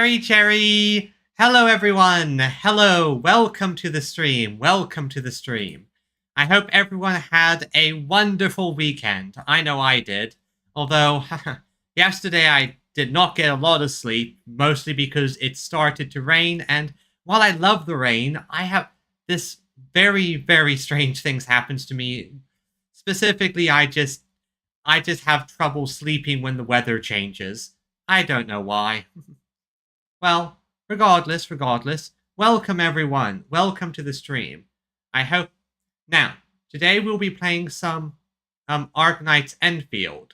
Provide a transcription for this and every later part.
Cherry! Hello, everyone! Hello! Welcome to the stream. Welcome to the stream. I hope everyone had a wonderful weekend. I know I did. Although, yesterday I did not get a lot of sleep, mostly because it started to rain, and while I love the rain, I have this very, very strange things happens to me. Specifically, I just have trouble sleeping when the weather changes. I don't know why. Well, regardless, welcome everyone. Welcome to the stream. I hope... Now, today we'll be playing some Arknights Endfield.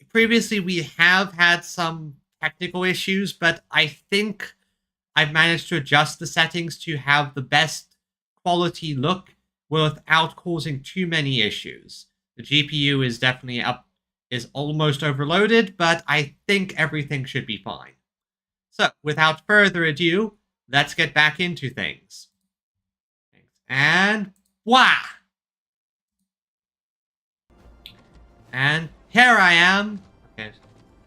Previously we have had some technical issues, but I think I've managed to adjust the settings to have the best quality look without causing too many issues. The GPU is definitely is almost overloaded, but I think everything should be fine. So, without further ado, let's get back into things. And wah! And here I am. Okay.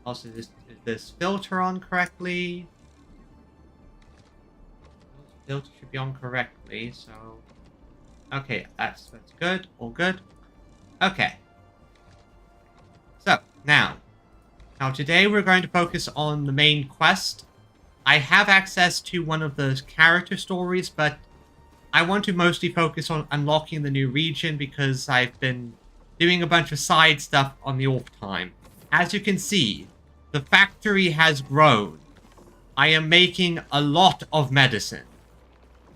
Also, is this filter on correctly? Filter should be on correctly, so... Okay, that's good. All good. Okay. So, now today we're going to focus on the main quest. I have access to one of the character stories, but I want to mostly focus on unlocking the new region because I've been doing a bunch of side stuff on the off time. As you can see, the factory has grown. I am making a lot of medicine.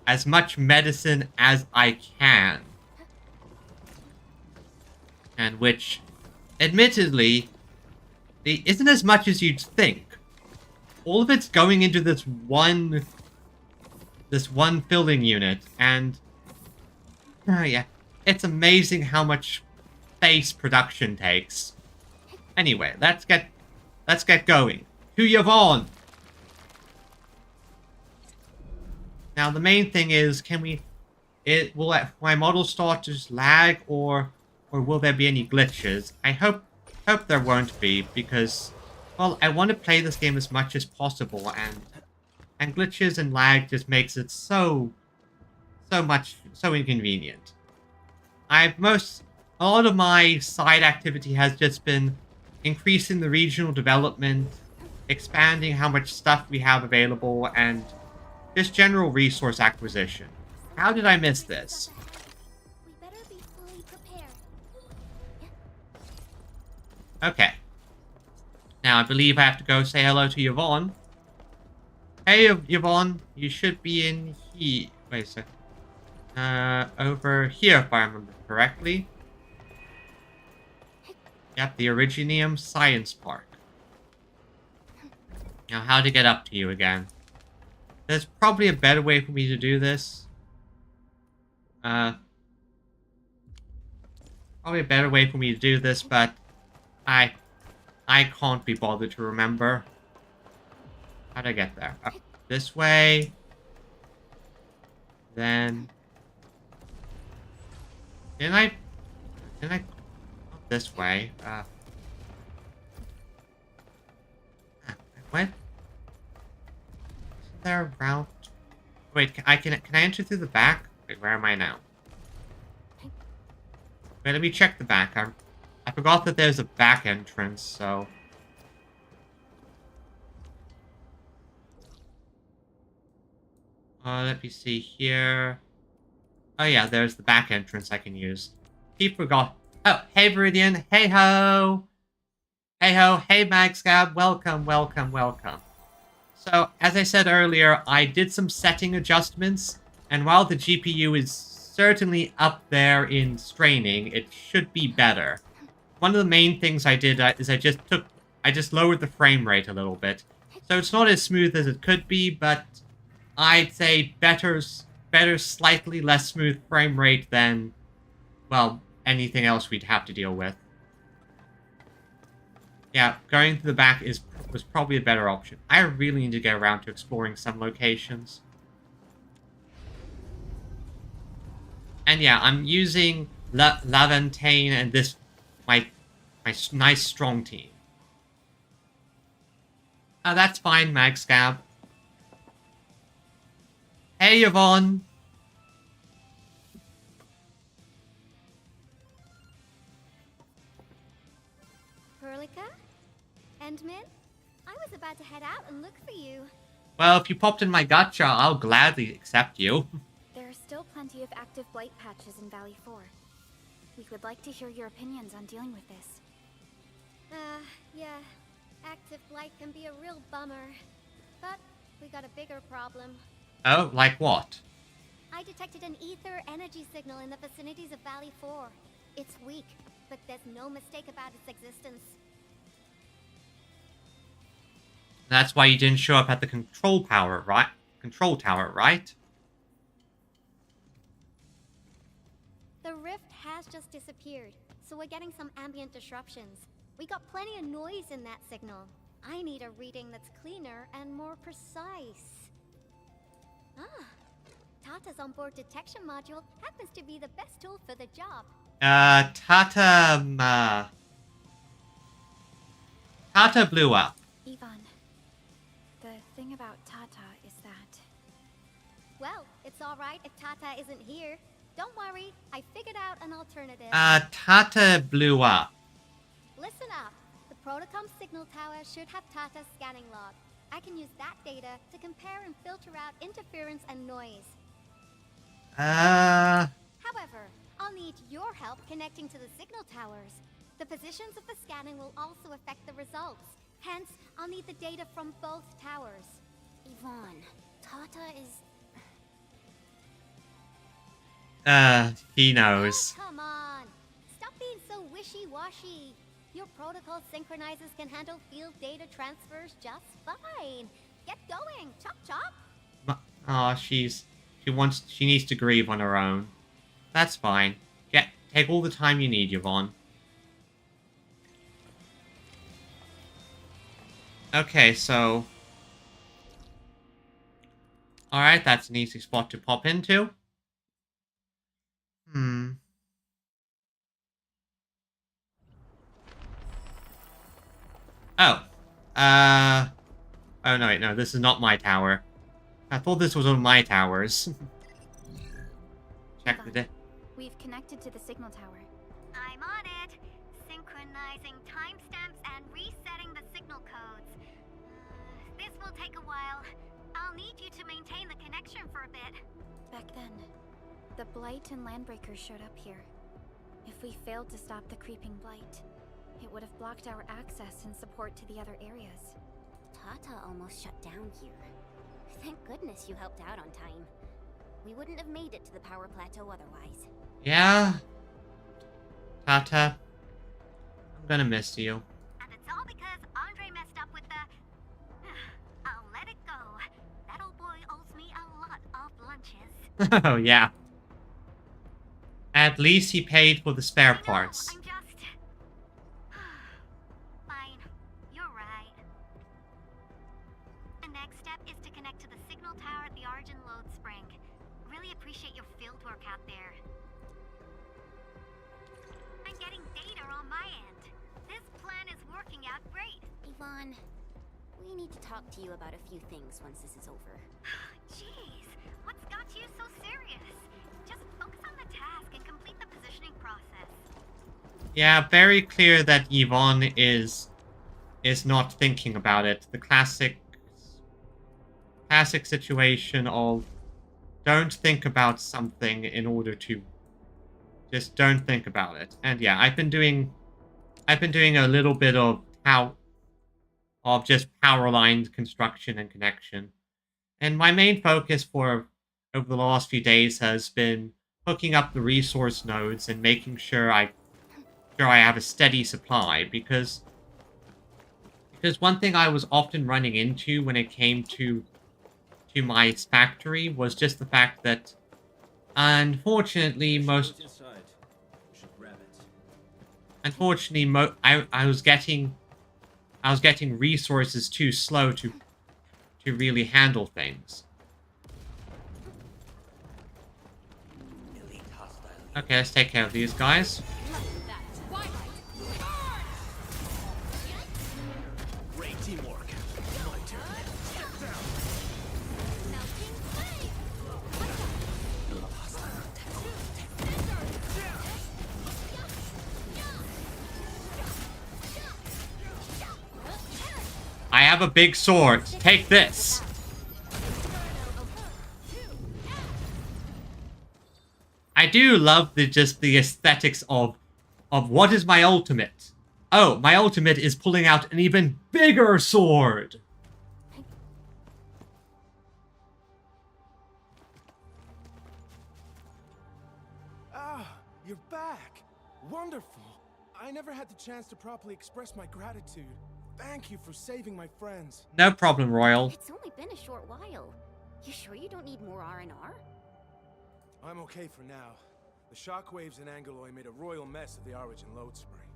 As much medicine as I can. And which, admittedly, isn't as much as you'd think. All of it's going into this one filling unit, and yeah, it's amazing how much space production takes. Anyway, let's get going. To Yvonne. Now the main thing is, will my model start to just lag, or will there be any glitches? I hope there won't be, because, well, I want to play this game as much as possible, and glitches and lag just makes it so inconvenient. A lot of my side activity has just been increasing the regional development, expanding how much stuff we have available, and just general resource acquisition. How did I miss this? We better be fully prepared. Okay. Now I believe I have to go say hello to Yvonne. Hey Yvonne, you should be in here. Wait a sec. Over here if I remember correctly. Yep, the Originium Science Park. Now how to get up to you again? There's probably a better way for me to do this. Probably a better way for me to do this, but I can't be bothered to remember. How'd I get there? Up this way. Then... Didn't I... Not this way. I went... Isn't there a route? Wait, can I enter through the back? Wait, where am I now? Wait, let me check the back. I forgot that there's a back entrance, so... Let me see here. Oh yeah, there's the back entrance I can use. He forgot. Oh, hey Viridian. Hey ho. Hey ho. Hey Magscab. Welcome, welcome, welcome. So, as I said earlier, I did some setting adjustments, and while the GPU is certainly up there in straining, it should be better. One of the main things I did is I just lowered the frame rate a little bit. So it's not as smooth as it could be, but I'd say better slightly less smooth frame rate than, well, anything else we'd have to deal with. Yeah, going to the back was probably a better option. I really need to get around to exploring some locations. And yeah, I'm using Laventane and my nice strong team. That's fine, Magscab. Hey, Yvonne. Perlica? Endmin? I was about to head out and look for you. Well, if you popped in my gotcha, I'll gladly accept you. There are still plenty of active blight patches in Valley 4. We would like to hear your opinions on dealing with this. Yeah. Active blight can be a real bummer. But we got a bigger problem. Oh, like what? I detected an ether energy signal in the vicinities of Valley 4. It's weak, but there's no mistake about its existence. That's why you didn't show up at the control tower, right? The rift has just disappeared, so we're getting some ambient disruptions. We got plenty of noise in that signal. I need a reading that's cleaner and more precise. Tata's onboard detection module happens to be the best tool for the job. Tata blew up. Yvonne, the thing about Tata is that... Well, it's alright if Tata isn't here. Don't worry, I figured out an alternative. Tata blew up. Listen up. The Protocom signal tower should have Tata's scanning log. I can use that data to compare and filter out interference and noise. However, I'll need your help connecting to the signal towers. The positions of the scanning will also affect the results. Hence, I'll need the data from both towers. Yvonne, Tata is... He knows. Oh, come on. Stop being so wishy-washy. Your protocol synchronizers can handle field data transfers just fine. Get going. Chop chop. Oh, she needs to grieve on her own. That's fine. Take all the time you need, Yvonne. Okay, so... Alright, that's an easy spot to pop into. Oh. Oh, no, wait, no, this is not my tower. I thought this was one of my towers. Check the day. We've connected to the signal tower. I'm on it. Synchronizing timestamps and resetting the signal codes. This will take a while. I'll need you to maintain the connection for a bit. Back then, the Blight and Landbreakers showed up here. If we failed to stop the creeping Blight, it would have blocked our access and support to the other areas. Tata almost shut down here. Thank goodness you helped out on time. We wouldn't have made it to the power plateau otherwise. Yeah. Tata, I'm gonna miss you. And it's all because Andre messed up with the... I'll let it go. That old boy owes me a lot of lunches. Oh, yeah. At least he paid for the spare parts. I'm just... Fine. You're right. The next step is to connect to the signal tower at the Origin Load Spring. Really appreciate your fieldwork out there. I'm getting data on my end. This plan is working out great. Yvonne, we need to talk to you about a few things once this is over. Jeez, what's got you so serious? Just focus on the task and complete the positioning process. Yeah, very clear that Yvonne is not thinking about it. The classic situation of don't think about something in order to just don't think about it. And yeah, I've been doing a little bit of just power line construction and connection. And my main focus for over the last few days has been hooking up the resource nodes and making sure I have a steady supply, because one thing I was often running into when it came to my factory was just the fact that unfortunately I was getting resources too slow to really handle things. Okay, let's take care of these guys. Great teamwork. have a big sword. Take this. I do love the aesthetics of what is my ultimate. Oh, my ultimate is pulling out an even bigger sword. Ah, you're back. Wonderful. I never had the chance to properly express my gratitude. Thank you for saving my friends. No problem, Royal. It's only been a short while. You sure you don't need more R&R? I'm okay for now. The shockwaves in Angeloy made a royal mess of the Origin load spring.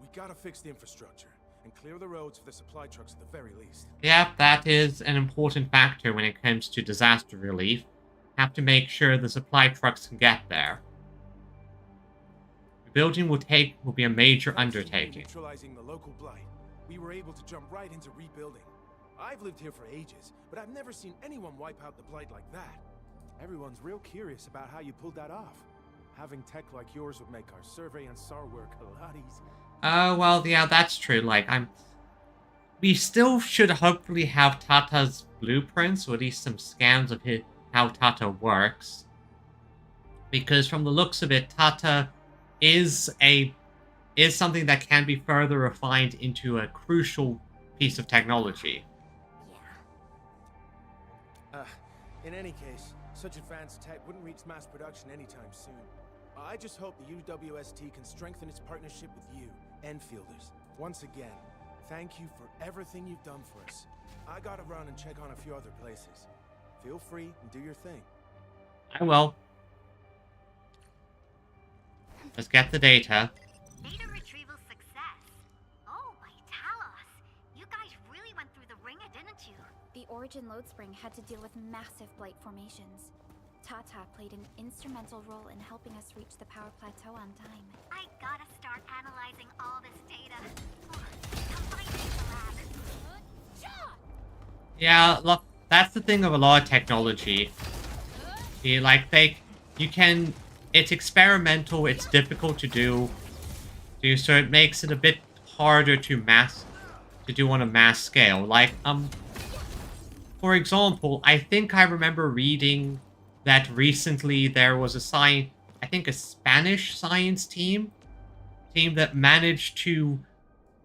We gotta fix the infrastructure and clear the roads for the supply trucks at the very least. Yeah, that is an important factor when it comes to disaster relief. Have to make sure the supply trucks can get there. The building will be a major undertaking. Neutralizing the local blight, we were able to jump right into rebuilding. I've lived here for ages, but I've never seen anyone wipe out the blight like that. Everyone's real curious about how you pulled that off. Having tech like yours would make our survey and SAR work a lot easier. Oh, well, yeah, that's true. Like, we still should hopefully have Tata's blueprints, or at least some scans of how Tata works. Because from the looks of it, Tata is something that can be further refined into a crucial piece of technology. Yeah. In any case, such advanced tech wouldn't reach mass production anytime soon. I just hope the UWST can strengthen its partnership with you, Enfielders. Once again, thank you for everything you've done for us. I gotta run and check on a few other places. Feel free and do your thing. I will. Let's get the data. Data retrieval success. Oh, my Talos. You guys really went through the ringer, didn't you? The Origin load spring had to deal with massive blight formations. Tata played an instrumental role in helping us reach the power plateau on time. I gotta start analyzing all this data. Come find me in the lab. Yeah, look, that's the thing of a lot of technology. It's experimental, it's difficult to do, so it makes it a bit harder to do on a mass scale. Like, for example, I think I remember reading that recently there was a Spanish science team that managed to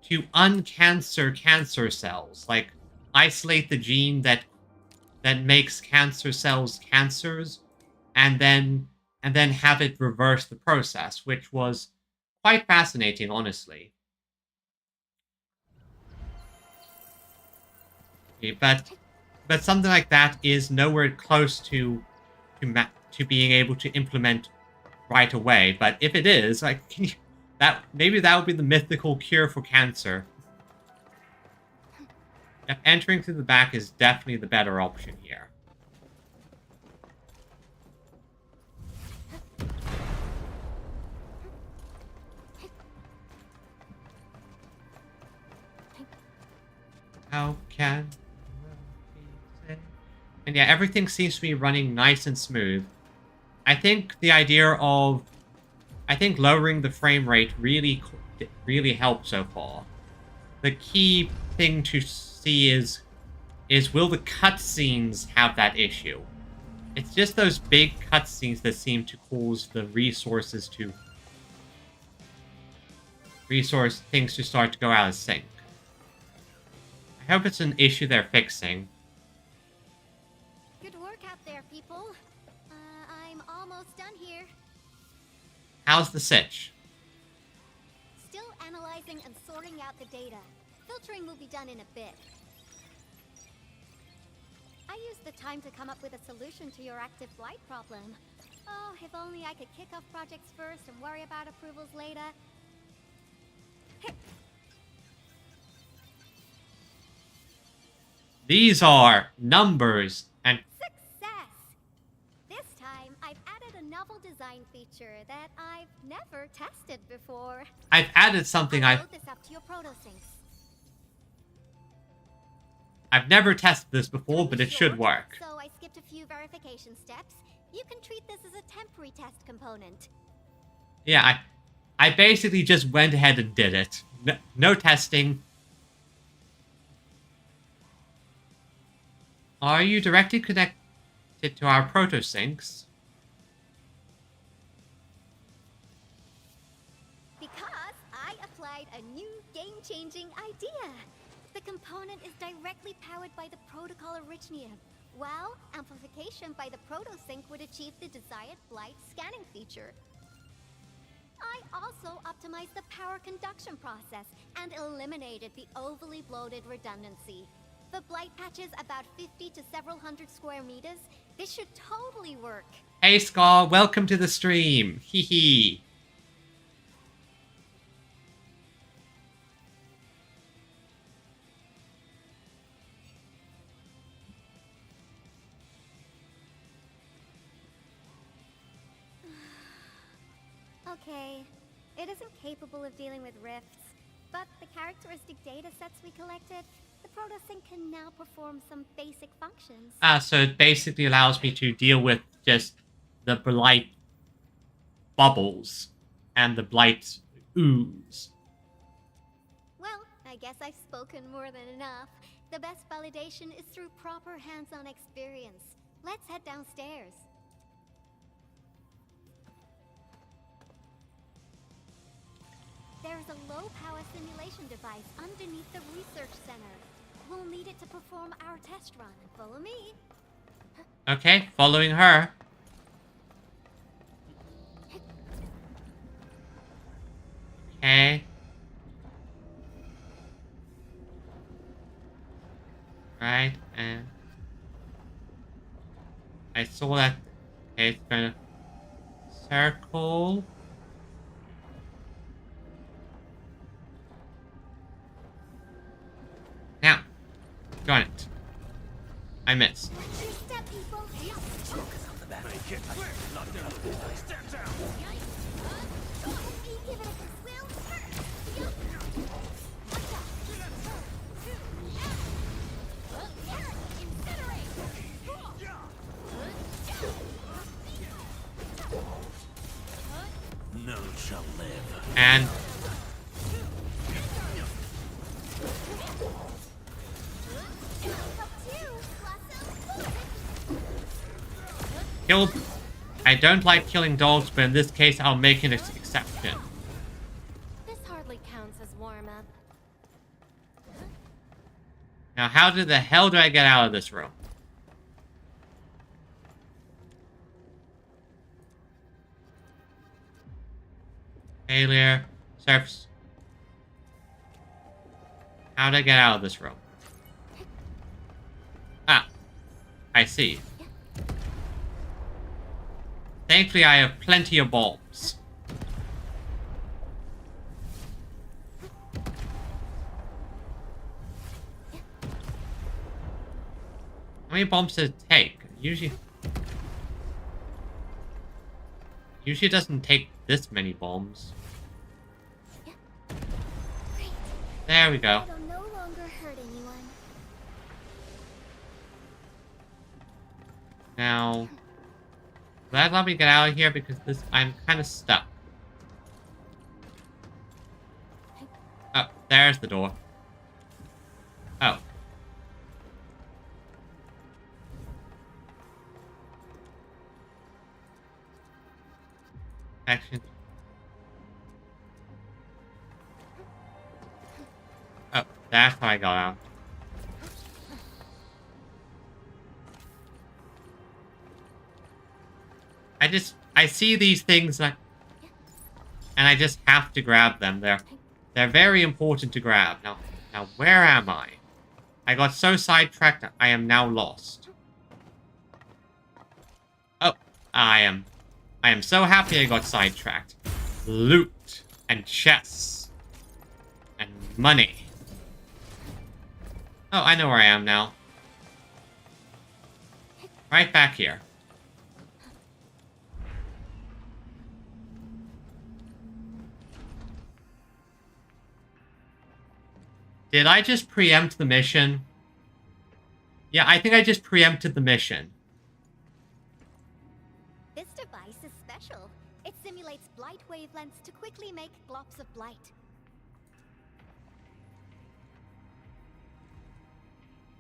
uncancer cancer cells, like isolate the gene that makes cancer cells cancers, and then have it reverse the process, which was quite fascinating, honestly. Okay, but something like that is nowhere close to being able to implement right away. But if it is, like, maybe that would be the mythical cure for cancer. Yep, entering through the back is definitely the better option here. How can... And yeah, everything seems to be running nice and smooth. I think the idea of... lowering the frame rate really helped so far. The key thing to see is will the cutscenes have that issue? It's just those big cutscenes that seem to cause the things to start to go out of sync. I hope it's an issue they're fixing. Good work out there, people. I'm almost done here. How's the sitch? Still analyzing and sorting out the data. Filtering will be done in a bit. I used the time to come up with a solution to your active blight problem. Oh, if only I could kick off projects first and worry about approvals later. These are numbers and... Success! This time, I've added a novel design feature that I've never tested before. I've added something I'll load this up to your protosyncs. I've never tested this before, but it should work. So I skipped a few verification steps. You can treat this as a temporary test component. Yeah, I basically just went ahead and did it. No testing. Are you directly connected to our proto-syncs? Because I applied a new game-changing idea. The component is directly powered by the protocol Arknights, while amplification by the proto-sync would achieve the desired blight scanning feature. I also optimized the power conduction process and eliminated the overly bloated redundancy. The blight patches about 50 to several hundred square meters. This should totally work. Hey Scar, welcome to the stream. Hee hee. Okay, it isn't capable of dealing with rifts, but the characteristic data sets we collected, the protosync can now perform some basic functions. So it basically allows me to deal with just the blight bubbles and the blight ooze. Well, I guess I've spoken more than enough. The best validation is through proper hands-on experience. Let's head downstairs. There's a low-power simulation device underneath the research center. We'll need it to perform our test run. Follow me. Okay, following her. Okay. Right, and I saw that. Okay, it's gonna circle. Now, got it. I missed. Step, people. Give it a will. None shall live. And kill. I don't like killing dogs, but in this case, I'll make an exception. This hardly counts as warm-up. Now, how the hell do I get out of this room? Failure. Surface. How do I get out of this room? Ah. I see. Thankfully, I have plenty of bombs. How many bombs does it take? Usually it doesn't take this many bombs. There we go. It'll no longer hurt anyone. Now, that let me get out of here because I'm kind of stuck. Oh, there's the door. Oh. Action. Oh, that's how I got out. I see these things and I just have to grab them. They're very important to grab. Now where am I? I got so sidetracked I am now lost. Oh, I am so happy I got sidetracked. Loot and chests and money. Oh, I know where I am now. Right back here. Did I just preempt the mission? Yeah, I think I just preempted the mission. This device is special. It simulates blight wavelengths to quickly make globs of blight.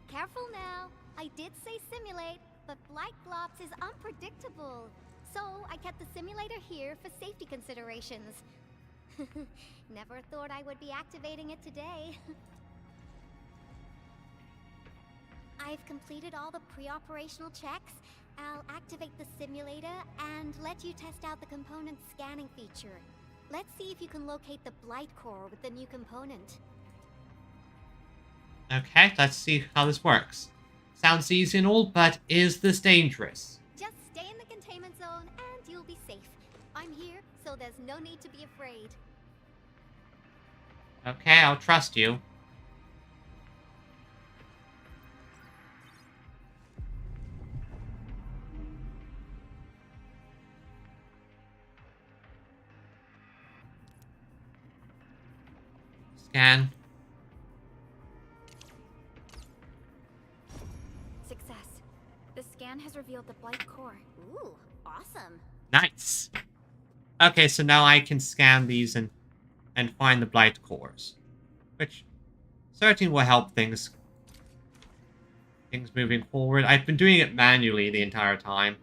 Careful now. I did say simulate, but Blight Glops is unpredictable. So I kept the simulator here for safety considerations. Never thought I would be activating it today. I've completed all the pre-operational checks. I'll activate the simulator and let you test out the component scanning feature. Let's see if you can locate the Blight core with the new component. Okay, let's see how this works. Sounds easy and all, but is this dangerous? Just stay in the containment zone and you'll be safe. I'm here, so there's no need to be afraid. Okay, I'll trust you. Scan. Success. The scan has revealed the Blight core. Ooh, awesome. Nice. Okay, so now I can scan these and find the Blight cores, which certainly will help things moving forward. I've been doing it manually the entire time.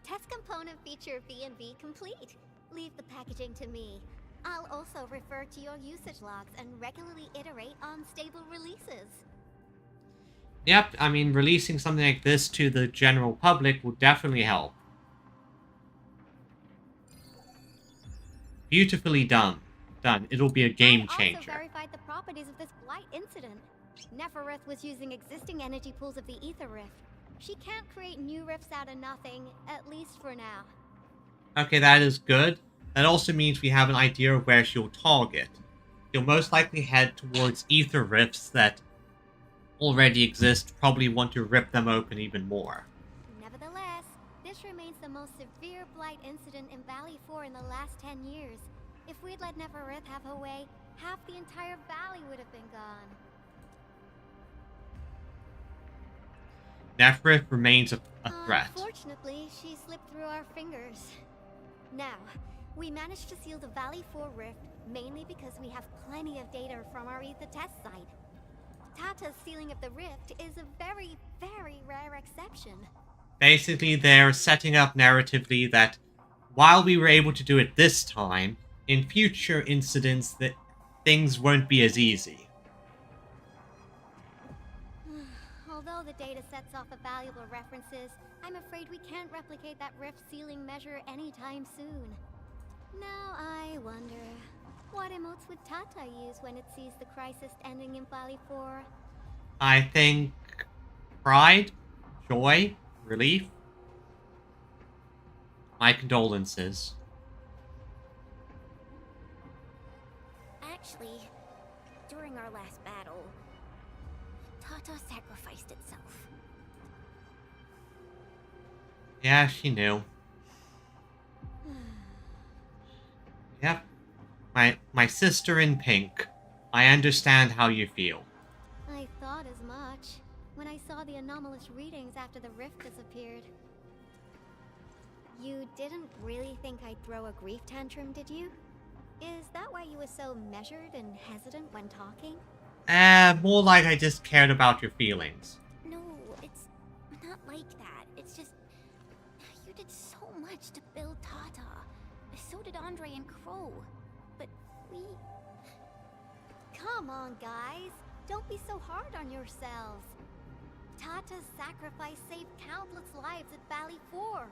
Test component feature B&B complete. Leave the packaging to me. I'll also refer to your usage logs and regularly iterate on stable releases. Yep, I mean, releasing something like this to the general public will definitely help. Beautifully done. It'll be a game I changer. also verified the properties of this Blight incident. Nefereth was using existing energy pools of the Ether Rift. She can't create new rifts out of nothing, at least for now. Okay, that is good. That also means we have an idea of where she'll target. She'll most likely head towards Ether Rifts that already exist, probably want to rip them open even more. Nevertheless, this remains the most severe Blight incident in Valley 4 in the last 10 years. If we'd let Nefereth have her way, half the entire valley would have been gone. Nefereth remains a threat. Unfortunately, she slipped through our fingers. Now, we managed to seal the Valley 4 rift mainly because we have plenty of data from our Ether test site. Tata's sealing of the rift is a very, very rare exception. Basically, they're setting up narratively that while we were able to do it this time, in future incidents that things won't be as easy. Although the data sets off valuable references, I'm afraid we can't replicate that rift sealing measure anytime soon. Now I wonder, what emotes would Tata use when it sees the crisis ending in Valley 4? I think pride, joy, relief. My condolences. Actually, during our last battle, Tata sacrificed itself. Yeah, she knew. Yep. My sister in pink. I understand how you feel. I thought as much when I saw the anomalous readings after the rift disappeared. You didn't really think I'd throw a grief tantrum, did you? Is that why you were so measured and hesitant when talking? More like I just cared about your feelings. No, it's not like that. It's just, you did so much to build Tata. So did Andre and Crow. But we... Come on, guys. Don't be so hard on yourselves. Tata's sacrifice saved countless lives at Valley 4.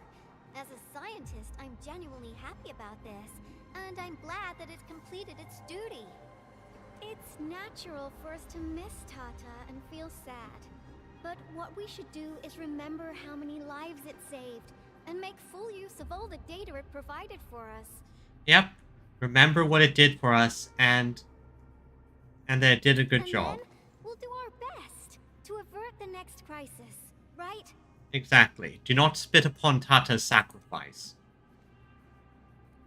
As a scientist, I'm genuinely happy about this, and I'm glad that it completed its duty. It's natural for us to miss Tata and feel sad. But what we should do is remember how many lives it saved, and make full use of all the data it provided for us. Yep. Remember what it did for us, and that it did a good job. Then we'll do our best to avert the next crisis, right? Exactly. Do not spit upon Tata's sacrifice.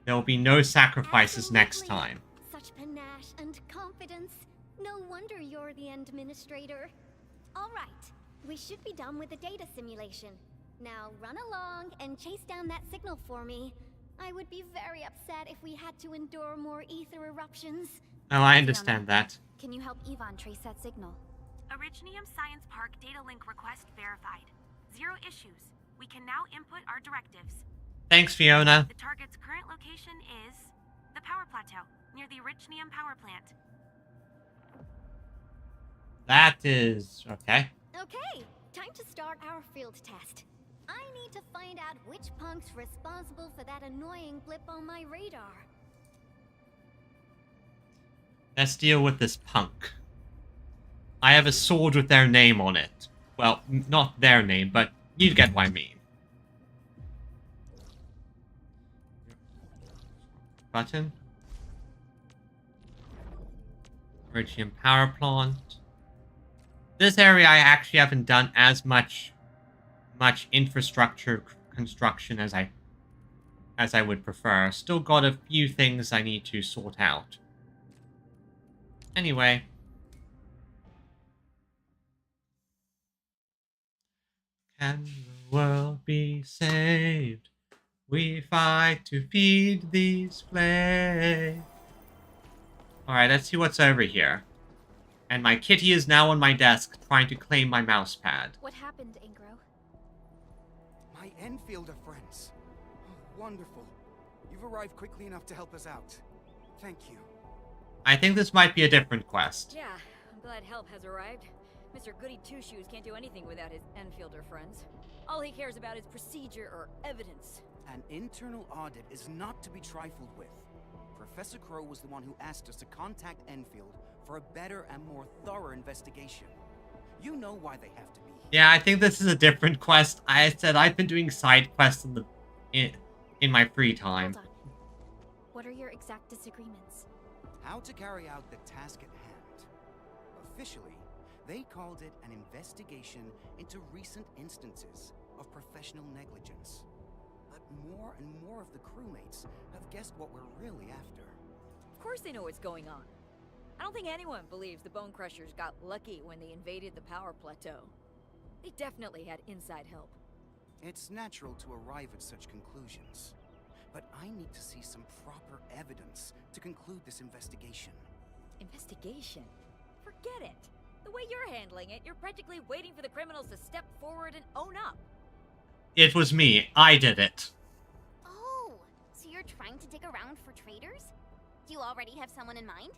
There will be no sacrifices next Absolutely. time. Such panache and confidence. No wonder you're the administrator. All right, we should be done with the data simulation. Now run along and chase down that signal for me. I would be very upset if we had to endure more ether eruptions. Oh, I understand that. Can you help Yvonne trace that signal? Originium Science Park data link request verified. 0 issues. We can now input our directives. Thanks, Fiona. The target's current location is the power plateau, near the Originium power plant. That is... okay. Okay, time to start our field test. I need to find out which punk's responsible for that annoying blip on my radar. Let's deal with this punk. I have a sword with their name on it. Well, not their name, but you get what I mean. Button. Originium power plant. This area I actually haven't done as much infrastructure construction as I would prefer. Still got a few things I need to sort out. Anyway. Can the world be saved? We fight to feed these flames. Alright, let's see what's over here. And my kitty is now on my desk trying to claim my mouse pad. What happened, Ingro? My Enfielder friends. Oh, wonderful. You've arrived quickly enough to help us out. Thank you. I think this might be a different quest. Yeah, I'm glad help has arrived. Mr. Goody Two-Shoes can't do anything without his Enfielder friends. All he cares about is procedure or evidence. An internal audit is not to be trifled with. Professor Crow was the one who asked us to contact Enfield for a better and more thorough investigation. You know why they have to be here. Yeah, I think this is a different quest. I said I've been doing side quests in my free time. Hold on. What are your exact disagreements? How to carry out the task at hand. Officially, they called it an investigation into recent instances of professional negligence. But more and more of the crewmates have guessed what we're really after. Of course they know what's going on. I don't think anyone believes the Bone Crushers got lucky when they invaded the power plateau. They definitely had inside help. It's natural to arrive at such conclusions. But I need to see some proper evidence to conclude this investigation. Investigation? Forget it. The way you're handling it, you're practically waiting for the criminals to step forward and own up. It was me. I did it. Oh, so you're trying to dig around for traitors? Do you already have someone in mind?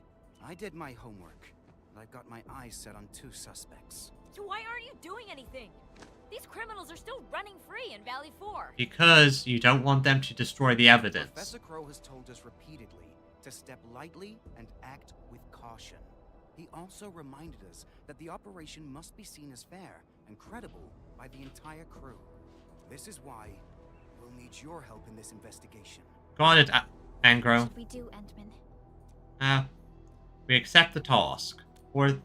I did my homework, and I've got my eyes set on 2 suspects. So why aren't you doing anything? These criminals are still running free in Valley 4. Because you don't want them to destroy the evidence. Professor Crow has told us repeatedly to step lightly and act with caution. He also reminded us that the operation must be seen as fair and credible by the entire crew. This is why we'll need your help in this investigation. Got it, Angro. What should we do, Endman? We accept the task. Or...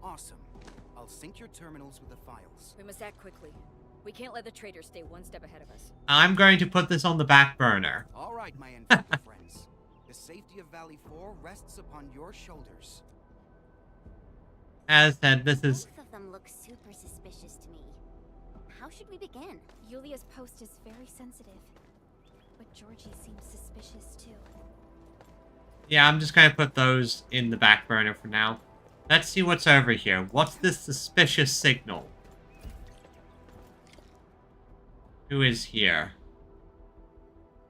Awesome. I'll sync your terminals with the files. We must act quickly. We can't let the traitors stay one step ahead of us. I'm going to put this on the back burner. All right, my Enfielder friends. The safety of Valley 4 rests upon your shoulders. As said, this is... Both of them look super suspicious to me. How should we begin? Yulia's post is very sensitive. But Georgie seems suspicious too. Yeah, I'm just going to put those in the back burner for now. Let's see what's over here. What's this suspicious signal? Who is here?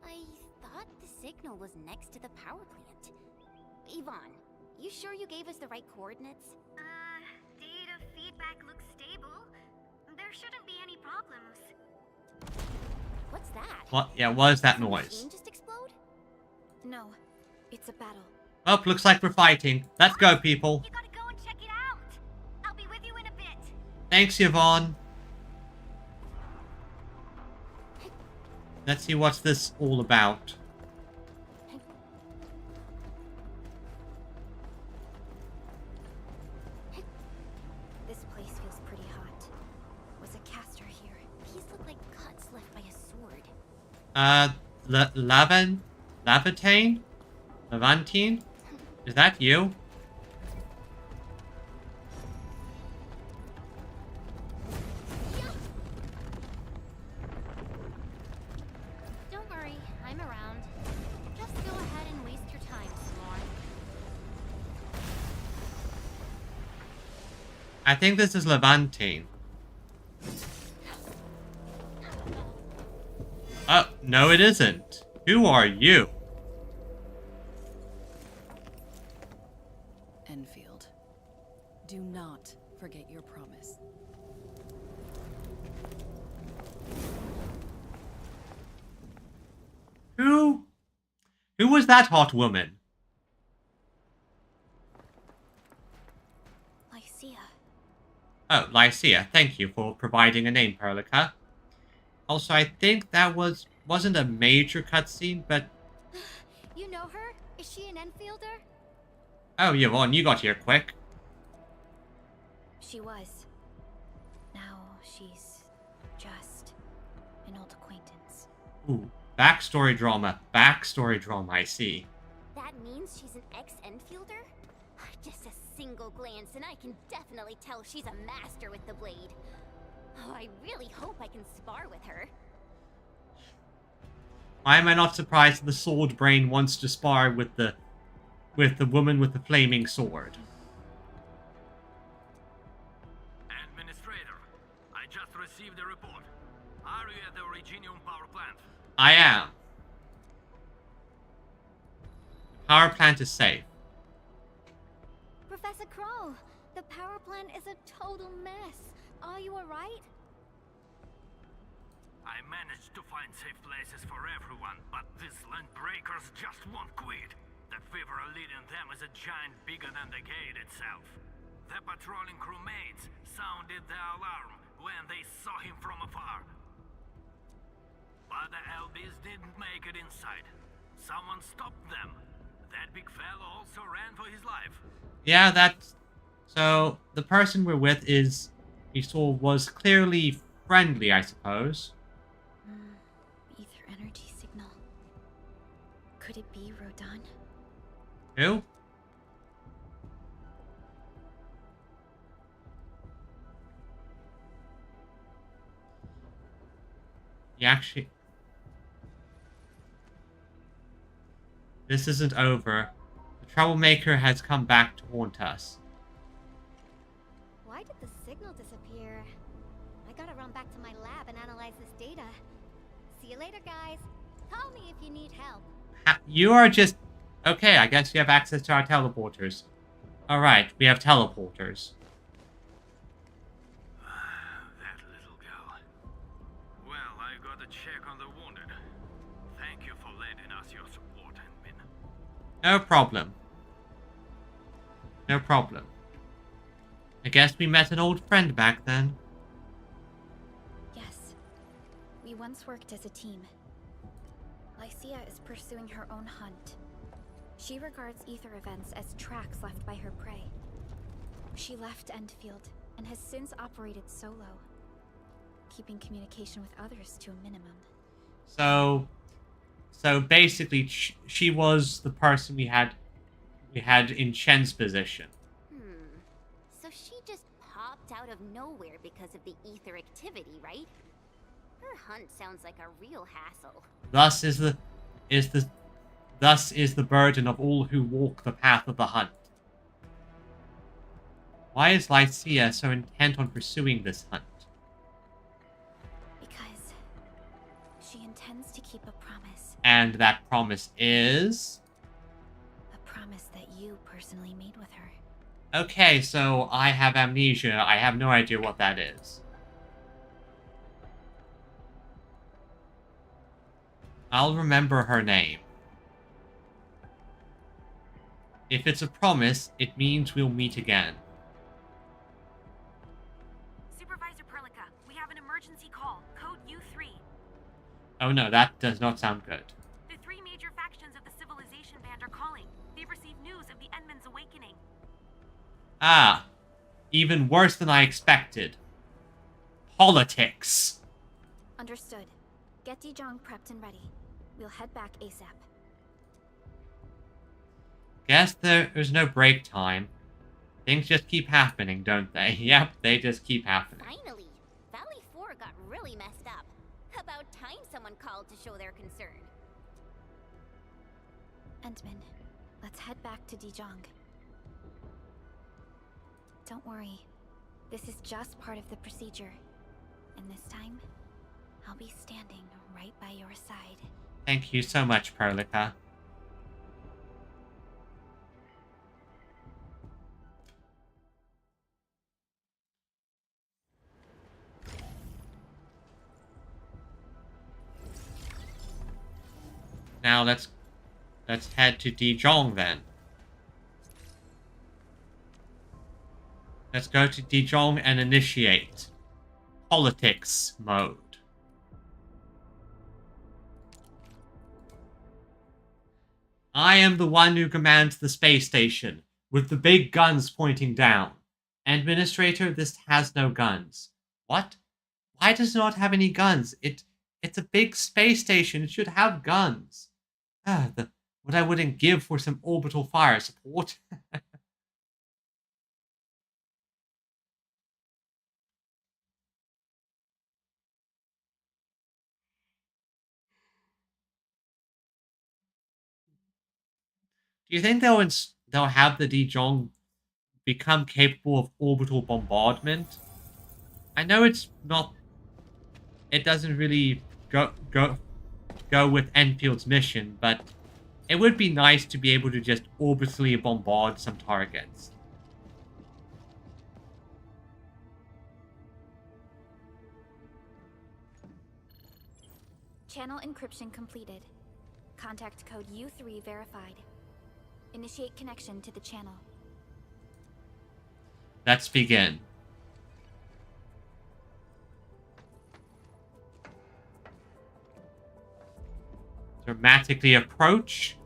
I thought the signal was next to the power plant. Yvonne, you sure you gave us the right coordinates? Data feedback looks stable. There shouldn't be any problems. What's that? What? Yeah, what is that Did the noise? machine just explode? No, it's a battle. Oh, looks like we're fighting. Let's go, people. You gotta go and check it out. I'll be with you in a bit. Thanks, Yvonne. Let's see what's this all about. This place feels pretty hot. Was a caster here? These look like cuts left by a sword. Levantine? Levantine? Is that you? Don't worry, I'm around. Just go ahead and waste your time some more. I think this is Levantine. Oh, no it isn't. Who are you? Enfield, do not forget your promise. Who was that hot woman? Lycia. Oh, Lycia. Thank you for providing a name, Perlica. Also, I think that wasn't a major cutscene, but... You know her? Is she an Enfielder? Oh, Yvonne, you got here quick. She was. Now she's just an old acquaintance. Ooh, backstory drama. Backstory drama, I see. That means she's an ex-Enfielder? Just a single glance and I can definitely tell she's a master with the blade. Oh, I really hope I can spar with her. Why am I not surprised that the sword brain wants to spar with the woman with the flaming sword? Administrator, I just received a report. Are you at the Originium power plant? I am. The power plant is safe. Professor Crow, the power plant is a total mess. Are you alright? I managed to find safe places for everyone, but these land breakers just won't quit. The fever leading them is a giant bigger than the gate itself. The patrolling crewmates sounded the alarm when they saw him from afar. But the LBs didn't make it inside. Someone stopped them. That big fellow also ran for his life. Yeah, that's... So, the person we're with is... He was clearly friendly, I suppose. Ether energy signal. Could it be Rodan? Who? He actually... This isn't over. The troublemaker has come back to haunt us. Why did the signal disappear? I gotta run back to my lab and analyze this data. See you later, guys. Call me if you need help. You are just... Okay, I guess you have access to our teleporters. Alright, we have teleporters. That little girl. Well, I got a check on the wounded. Thank you for lending us your support, Endmin. No problem. No problem. I guess we met an old friend back then. Yes. We once worked as a team. Lycia is pursuing her own hunt. She regards ether events as tracks left by her prey. She left Endfield and has since operated solo, keeping communication with others to a minimum. So basically, she was the person we had in Shen's position. So she just popped out of nowhere because of the ether activity, right? Her hunt sounds like a real hassle. Thus is the burden of all who walk the path of the hunt. Why is Lycia so intent on pursuing this hunt? Because she intends to keep a promise. And that promise is... A promise that you personally made with her. Okay, so I have amnesia. I have no idea what that is. I'll remember her name. If it's a promise, it means we'll meet again. Supervisor Perlica, we have an emergency call. Code U3. Oh no, that does not sound good. The three major factions of the Civilization Band are calling. They've received news of the Endman's awakening. Ah, even worse than I expected. Politics. Understood. Get Dijong prepped and ready. We'll head back ASAP. Guess there's no break time. Things just keep happening, don't they? Yep, they just keep happening. Finally! Valley 4 got really messed up. About time someone called to show their concern. Endman, let's head back to Dijong. Don't worry. This is just part of the procedure. And this time, I'll be standing right by your side. Thank you so much, Perlica. Now let's head to Dijon then. Let's go to Dijon and initiate politics mode. I am the one who commands the space station, with the big guns pointing down. Administrator, this has no guns. What? Why does it not have any guns? It's a big space station. It should have guns. What I wouldn't give for some orbital fire support. Do you think they'll have the Dijon become capable of orbital bombardment? I know it's not. It doesn't really go with Enfield's mission, but it would be nice to be able to just orbitally bombard some targets. Channel encryption completed. Contact code U3 verified. Initiate connection to the channel. Let's begin. Dramatically approach.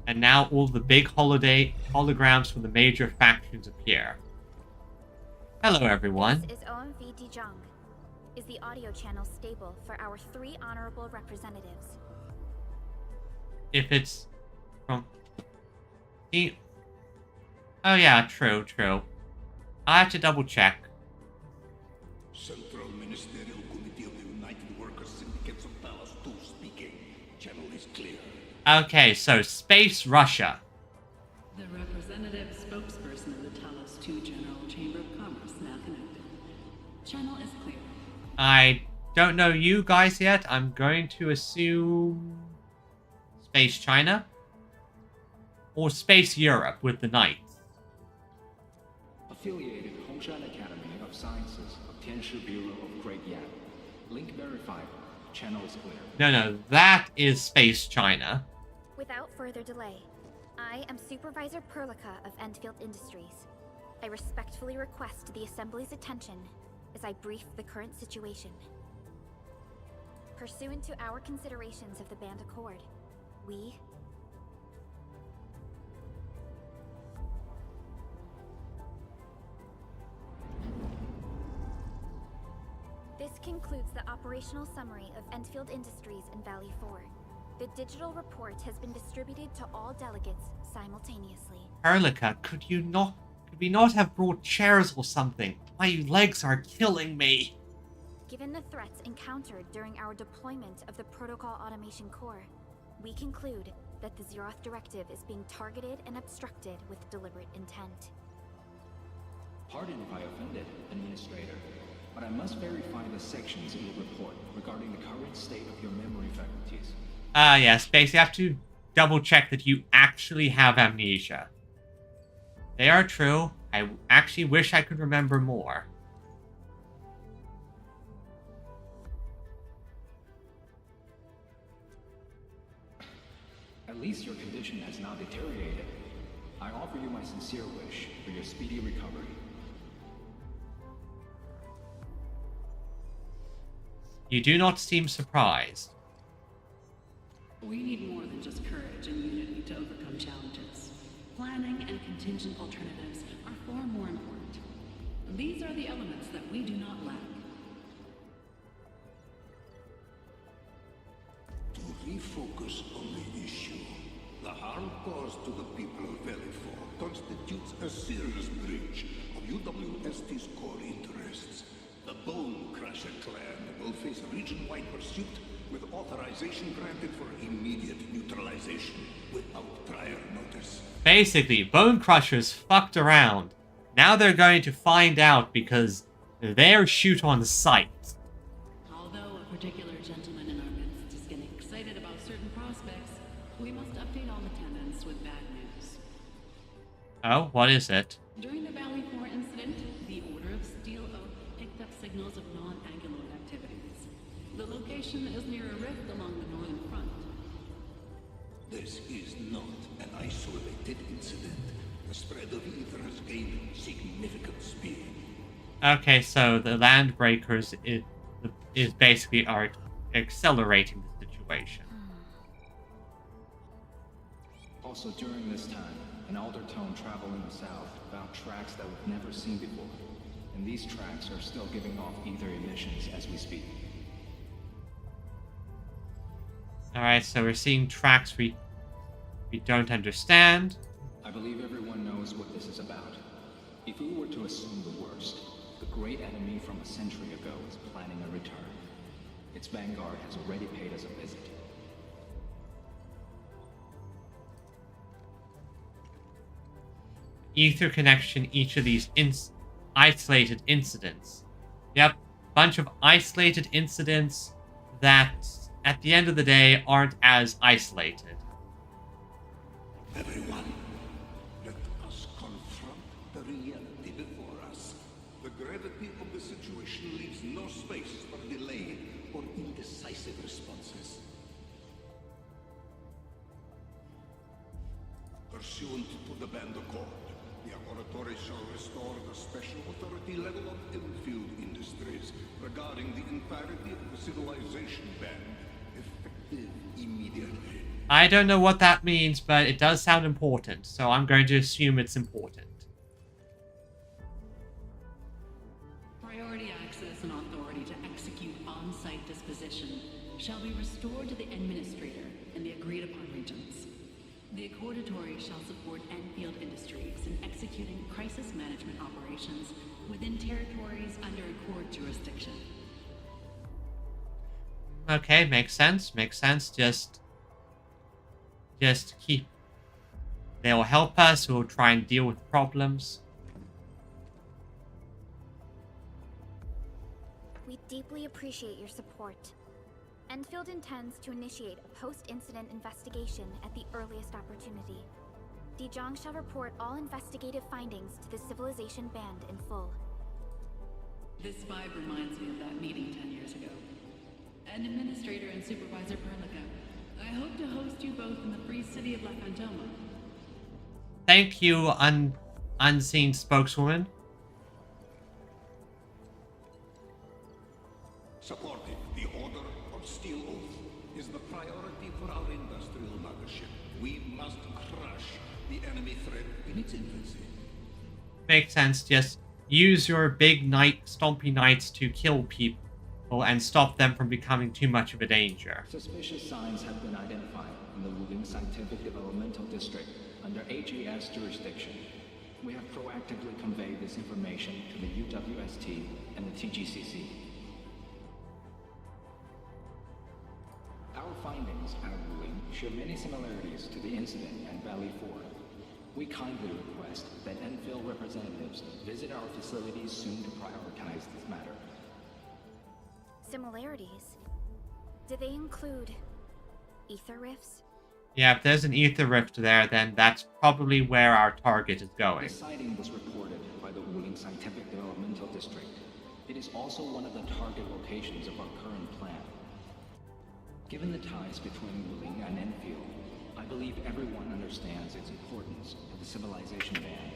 And now all the big holograms from the major factions appear. Hello, everyone. This is OMV Dijon. Is the audio channel stable for our 3 honorable representatives? If it's from... Oh yeah, true. I have to double check. Central Ministerial Committee of the United Workers Syndicates of Dallas 2 speaking. Channel is clear. Okay, so Space Russia. The representative spokesperson of the Talos 2 General Chamber of Commerce now connected. Channel is clear. I don't know you guys yet. I'm going to assume Space China or Space Europe with the Knights. Affiliated Hongshan Academy of Sciences of Tianshi Bureau of Great Yan. Link verified. Channel is clear. No, that is Space China. Without further delay, I am Supervisor Perlica of Endfield Industries. I respectfully request the Assembly's attention as I brief the current situation. Pursuant to our considerations of the Band Accord, we... This concludes the operational summary of Endfield Industries in Valley 4. The digital report has been distributed to all delegates simultaneously. Perlica, could we not have brought chairs or something? My legs are killing me. Given the threats encountered during our deployment of the Protocol Automation Core, we conclude that the Zeroth Directive is being targeted and obstructed with deliberate intent. Pardon if I offended, Administrator, but I must verify the sections in the report regarding the current state of your memory faculties. Yes, basically I have to double check that you actually have amnesia. They are true. I actually wish I could remember more. At least your condition has now deteriorated. I offer you my sincere wish for your speedy recovery. You do not seem surprised. We need more than just courage and unity to overcome challenges. Planning and contingent alternatives are far more important. These are the elements that we do not lack. To refocus on the issue, the harm caused to the people of Valley 4 constitutes a serious breach of UWST's core interests. The Bone Crusher clan will face region-wide pursuit with authorization granted for immediate neutralization without prior notice. Basically, Bone Crushers fucked around. Now they're going to find out because they're shoot on sight. Although a particular gentleman in our midst is getting excited about certain prospects, we must update all attendants with bad news. Oh, what is it? During the Valley 4 incident, the Order of Steel Oak picked up signals of non-Anguloid activities. The location is near a rift along the northern front. This is not an isolated incident. The spread of ether has gained significant speed. Okay, so the Landbreakers is basically are accelerating the situation. Also, during this time, an Aldertone traveling south found tracks that we've never seen before. And these tracks are still giving off ether emissions as we speak. Alright, so we're seeing tracks we don't understand. I believe everyone knows what this is about. If we were to assume the worst, the great enemy from a century ago is planning a return. Its vanguard has already paid us a visit. Ether connection, each of these isolated incidents. Yep, bunch of isolated incidents that, at the end of the day, aren't as isolated. Everyone, let us confront the reality before us. The gravity of the situation leaves no space for delay or indecisive responses. Pursuant to the Band Accord, the Laboratory shall restore the special authority level of Endfield Industries regarding the entirety of the civilization band, effective immediately. I don't know what that means, but it does sound important, so I'm going to assume it's important. Priority access and authority to execute on-site disposition shall be restored to the Administrator and the agreed-upon regions. The Accordatory shall support Endfield Industries in executing crisis management operations within territories under Accord jurisdiction. Okay, makes sense, makes sense. Just keep... They'll help us, we'll try and deal with problems. We deeply appreciate your support. Endfield intends to initiate a post-incident investigation at the earliest opportunity. Dijong shall report all investigative findings to the Civilization Band in full. This vibe reminds me of that meeting 10 years ago. Administrator and Supervisor Perlica, I hope to host you both in the free city of La Fantoma. Thank you, unseen spokeswoman. Supporting the Order of Steel Oath is the priority for our industrial mothership. We must crush the enemy threat in its infancy. Makes sense, just use your big stompy knights to kill people and stop them from becoming too much of a danger. Suspicious signs have been identified in the Wuling Scientific Developmental District under HES jurisdiction. We have proactively conveyed this information to the UWST and the TGCC. Our findings at Wuling show many similarities to the incident at Valley 4. We kindly request that Endfield representatives visit our facilities soon to prioritize this matter. Similarities? Do they include ether rifts? Yeah, if there's an ether rift there, then that's probably where our target is going. The sighting was reported by the Wuling Scientific Developmental District. It is also one of the target locations of our current plan. Given the ties between Wuling and Endfield, I believe everyone understands its importance to the Civilization Band.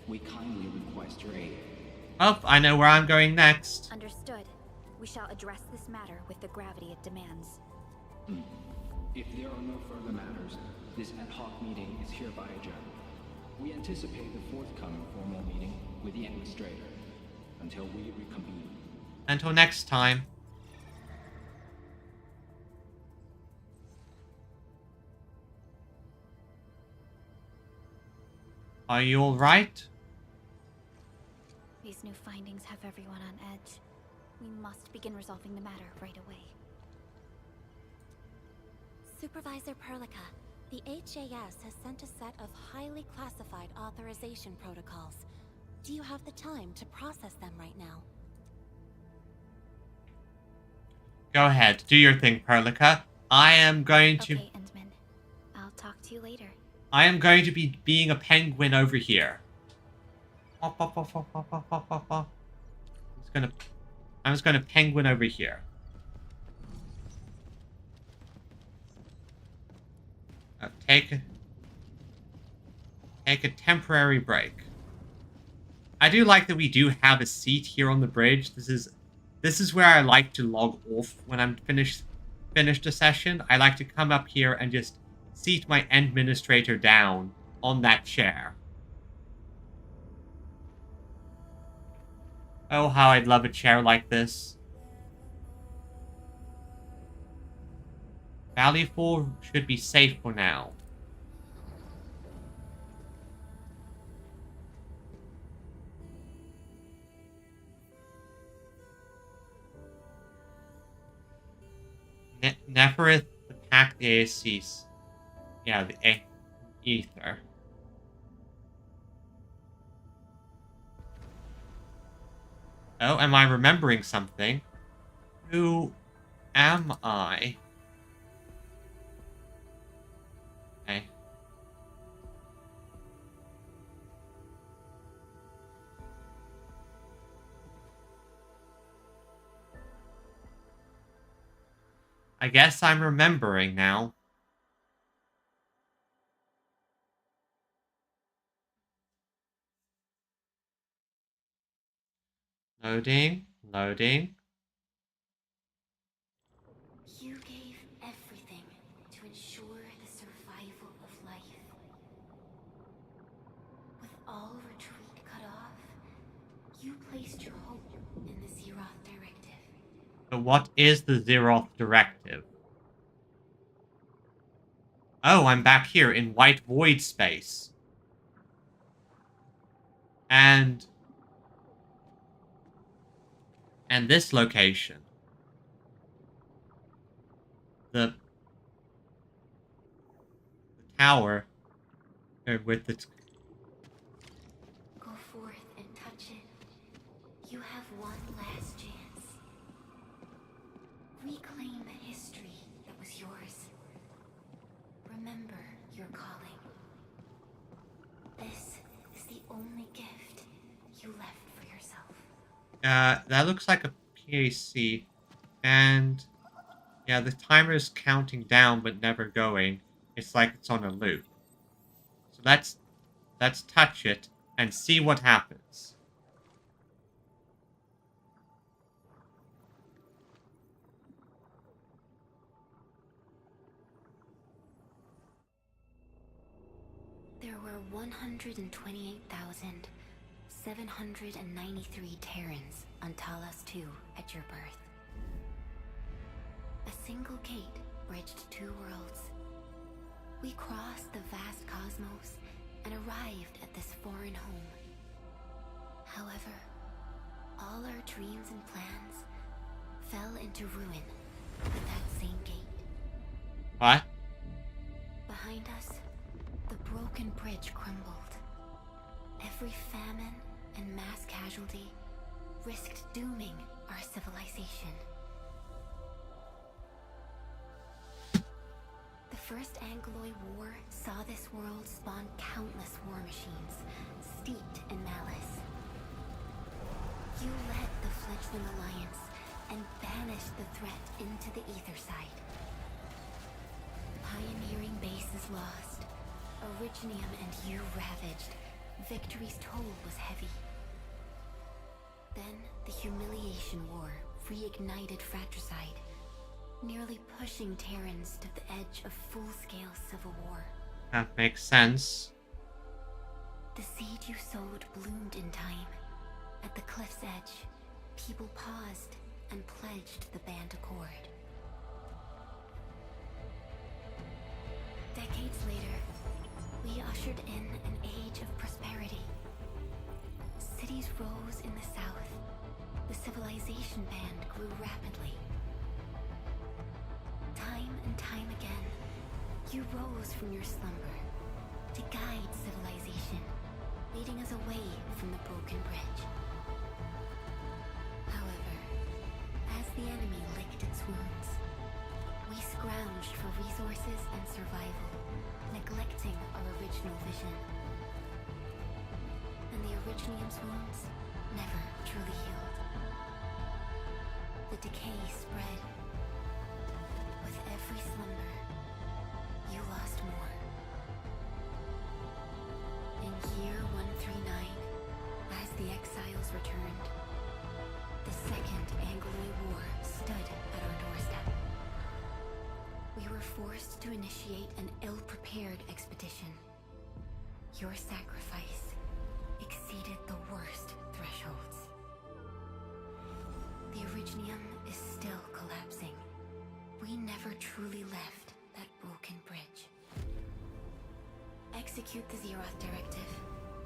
We kindly request your aid. Oh, I know where I'm going next. Understood. We shall address this matter with the gravity it demands. If there are no further matters, this ad hoc meeting is hereby adjourned. We anticipate the forthcoming formal meeting with the Administrator until we reconvene. Until next time. Are you alright? These new findings have everyone on edge. We must begin resolving the matter right away. Supervisor Perlica, the HAS has sent a set of highly classified authorization protocols. Do you have the time to process them right now? Go ahead, do your thing, Perlica. I am going to... Okay, Endman. I'll talk to you later. I am going to be being a penguin over here. I'm just gonna penguin over here. Take a temporary break. I do like that we do have a seat here on the bridge. This is where I like to log off when I'm finished a session. I like to come up here and just seat my administrator down on that chair. Oh, how I'd love a chair like this. Valley 4 should be safe for now. Neferith, the pack, the ASCs. Yeah, the Ether. Oh, am I remembering something? Who am I? Okay. I guess I'm remembering now. Loading, loading. You gave everything to ensure the survival of life. With all retreat cut off, you placed your hope in the Zeroth Directive. So what is the Zeroth Directive? Oh, I'm back here in White Void space. And this location. The tower with its... Go forth and touch it. You have one last chance. Reclaim the history that was yours. Remember your calling. This is the only gift you left for yourself. That looks like a PAC. And yeah, the timer is counting down but never going. It's like it's on a loop. So let's touch it and see what happens. There were 128,793 Terrans on Talos 2 at your birth. A single gate bridged two worlds. We crossed the vast cosmos and arrived at this foreign home. However, all our dreams and plans fell into ruin with that same gate. What? Behind us, the broken bridge crumbled. Every famine and mass casualty risked dooming our civilization. The First Angloid War saw this world spawn countless war machines, steeped in malice. You led the fledgling alliance and banished the threat into the ether side. Pioneering bases lost, Originium and you ravaged. Victory's toll was heavy. Then the Humiliation War reignited fratricide, nearly pushing Terrans to the edge of full-scale civil war. That makes sense. The seed you sowed bloomed in time. At the cliff's edge, people paused and pledged the Band Accord. Decades later, we ushered in an age of prosperity. Cities rose in the south. The civilization band grew rapidly. Time and time again, You rose from your slumber to guide civilization, leading us away from the broken bridge. However, as the enemy licked its wounds, we scrounged for resources and survival, neglecting our original vision. And the Originium's wounds never truly healed. The decay spread. With every slumber, you lost more. In year 139, as the exiles returned, the Second Anglo War stood at our doorstep. We were forced to initiate an ill-prepared expedition. Your sacrifice exceeded the worst thresholds. The Originium is still collapsing. We never truly left that broken bridge. Execute the Zeroth Directive.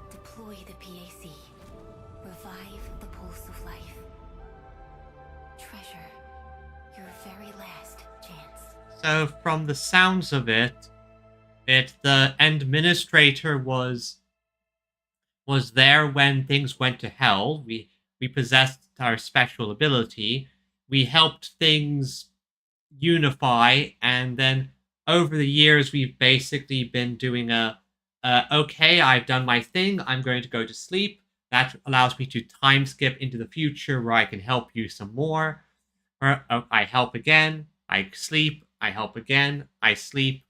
Deploy the PAC. Revive the Pulse of Life. Treasure your very last chance. So from the sounds of it, the administrator was there when things went to hell. We possessed our special ability. We helped things unify, and then over the years we've basically been doing okay, I've done my thing, I'm going to go to sleep. That allows me to time skip into the future where I can help you some more. Or I help again, I sleep, I help again, I sleep.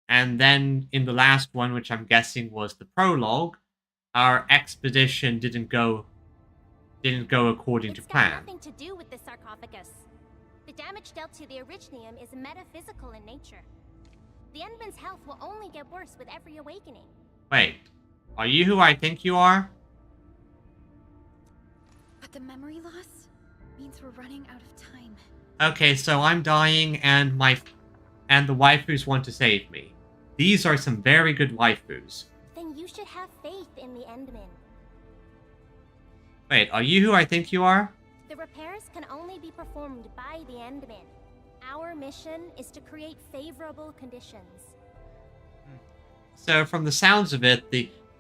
And then in the last one, which I'm guessing was the prologue, our expedition didn't go according to plan. It's got nothing to do with the sarcophagus. The damage dealt to the Originium is metaphysical in nature. The Endman's health will only get worse with every awakening. Wait, are you who I think you are? But the memory loss means we're running out of time. Okay, so I'm dying and the waifus want to save me. These are some very good waifus. Then you should have faith in the Endman. Wait, are you who I think you are? The repairs can only be performed by the Endman. Our mission is to create favorable conditions. So from the sounds of it,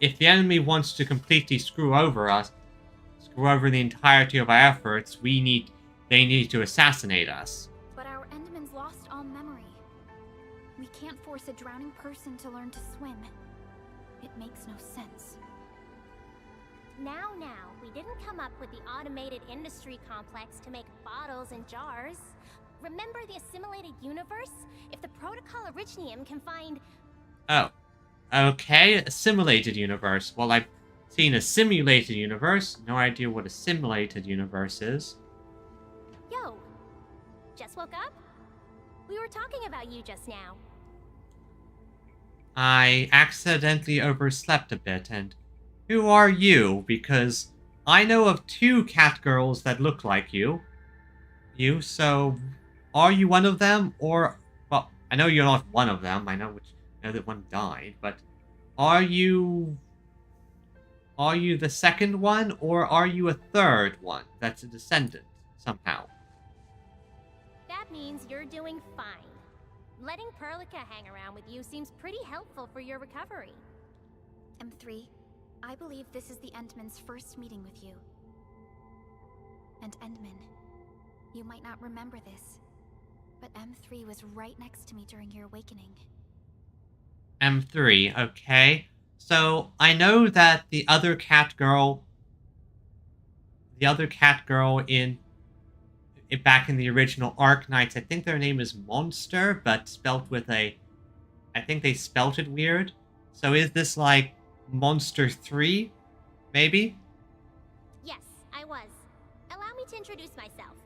if the enemy wants to completely screw over us, screw over the entirety of our efforts, they need to assassinate us. But our Endman's lost all memory. We can't force a drowning person to learn to swim. It makes no sense. Now, we didn't come up with the automated industry complex to make bottles and jars. Remember the assimilated universe? If the protocol Originium can find... Oh. Okay, assimilated universe. Well, I've seen a simulated universe. No idea what a simulated universe is. Yo, just woke up? We were talking about you just now. I accidentally overslept a bit, and who are you? Because I know of 2 cat girls that look like you. So are you one of them? Or, well, I know you're not one of them. I know that one died, but are you the second one, or are you a third one that's a descendant somehow? That means you're doing fine. Letting Perlica hang around with you seems pretty helpful for your recovery. M3, I believe this is the Endman's first meeting with you. And Endman, you might not remember this, but M3 was right next to me during your awakening. M3, okay. So, I know that the other cat girl back in the original Arknights, I think their name is Monster, but spelt with I think they spelt it weird. So is this like Monster 3, maybe? Yes, I was. Allow me to introduce myself.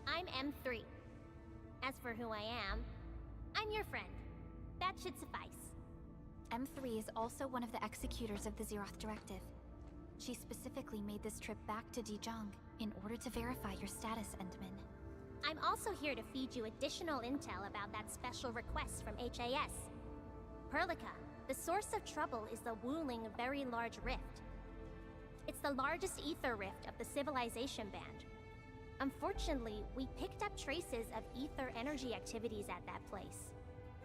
I'm M3. As for who I am, I'm your friend. That should suffice. M3 is also one of the executors of the Zeroth Directive. She specifically made this trip back to Dijiang in order to verify your status, Endman. I'm also here to feed you additional intel about that special request from HAS. Perlica, the source of trouble is the Wuling Very Large Rift. It's the largest ether rift of the Civilization Band. Unfortunately, we picked up traces of ether energy activities at that place.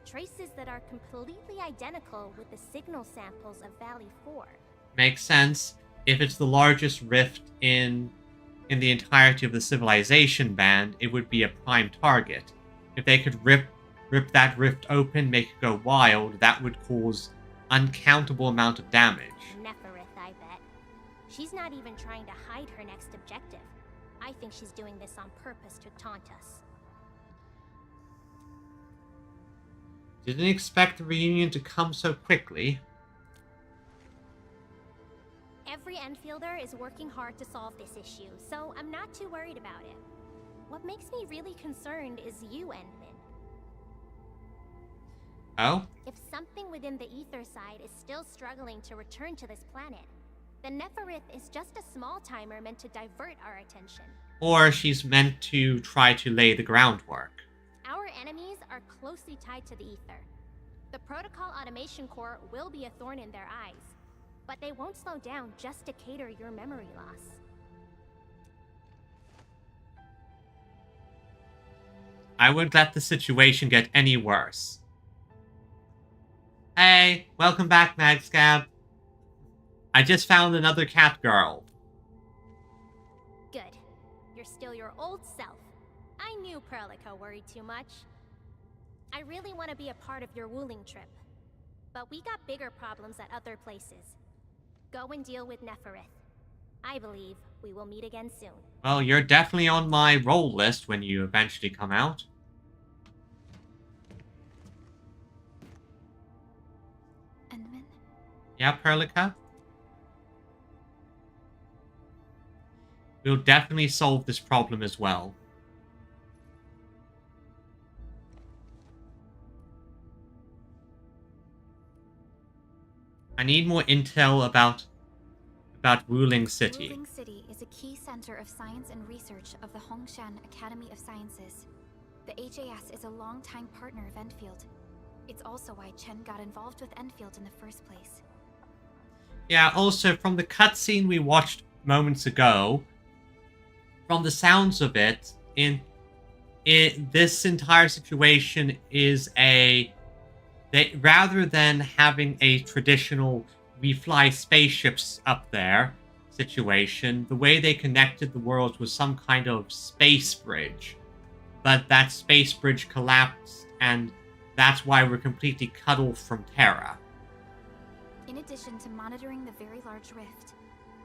Traces that are completely identical with the signal samples of Valley 4. Makes sense. If it's the largest rift in the entirety of the civilization band, it would be a prime target. If they could rip that rift open, make it go wild, that would cause uncountable amount of damage. Neferith, I bet. She's not even trying to hide her next objective. I think she's doing this on purpose to taunt us. Didn't expect the reunion to come so quickly. Every Enfielder is working hard to solve this issue, so I'm not too worried about it. What makes me really concerned is you, Endman. Oh? If something within the ether side is still struggling to return to this planet, then Neferith is just a small timer meant to divert our attention. Or she's meant to try to lay the groundwork. Our enemies are closely tied to the ether. The Protocol Automation Core will be a thorn in their eyes, but they won't slow down just to cater your memory loss. I wouldn't let the situation get any worse. Hey, welcome back, Magscab. I just found another cat girl. Good. You're still your old self. I knew Perlica worried too much. I really want to be a part of your Wuling trip. But we got bigger problems at other places. Go and deal with Neferith. I believe we will meet again soon. Well, you're definitely on my roll list when you eventually come out. Endman? Yeah, Perlica? We'll definitely solve this problem as well. I need more intel about Wuling City. Wuling City is a key center of science and research of the Hongshan Academy of Sciences. The HAS is a longtime partner of Endfield. It's also why Chen got involved with Endfield in the first place. Yeah, also from the cutscene we watched moments ago, from the sounds of it, this entire situation is rather than having a traditional we fly spaceships up there situation, the way they connected the worlds was some kind of space bridge. But that space bridge collapsed, and that's why we're completely cut off from Terra. In addition to monitoring the very large rift,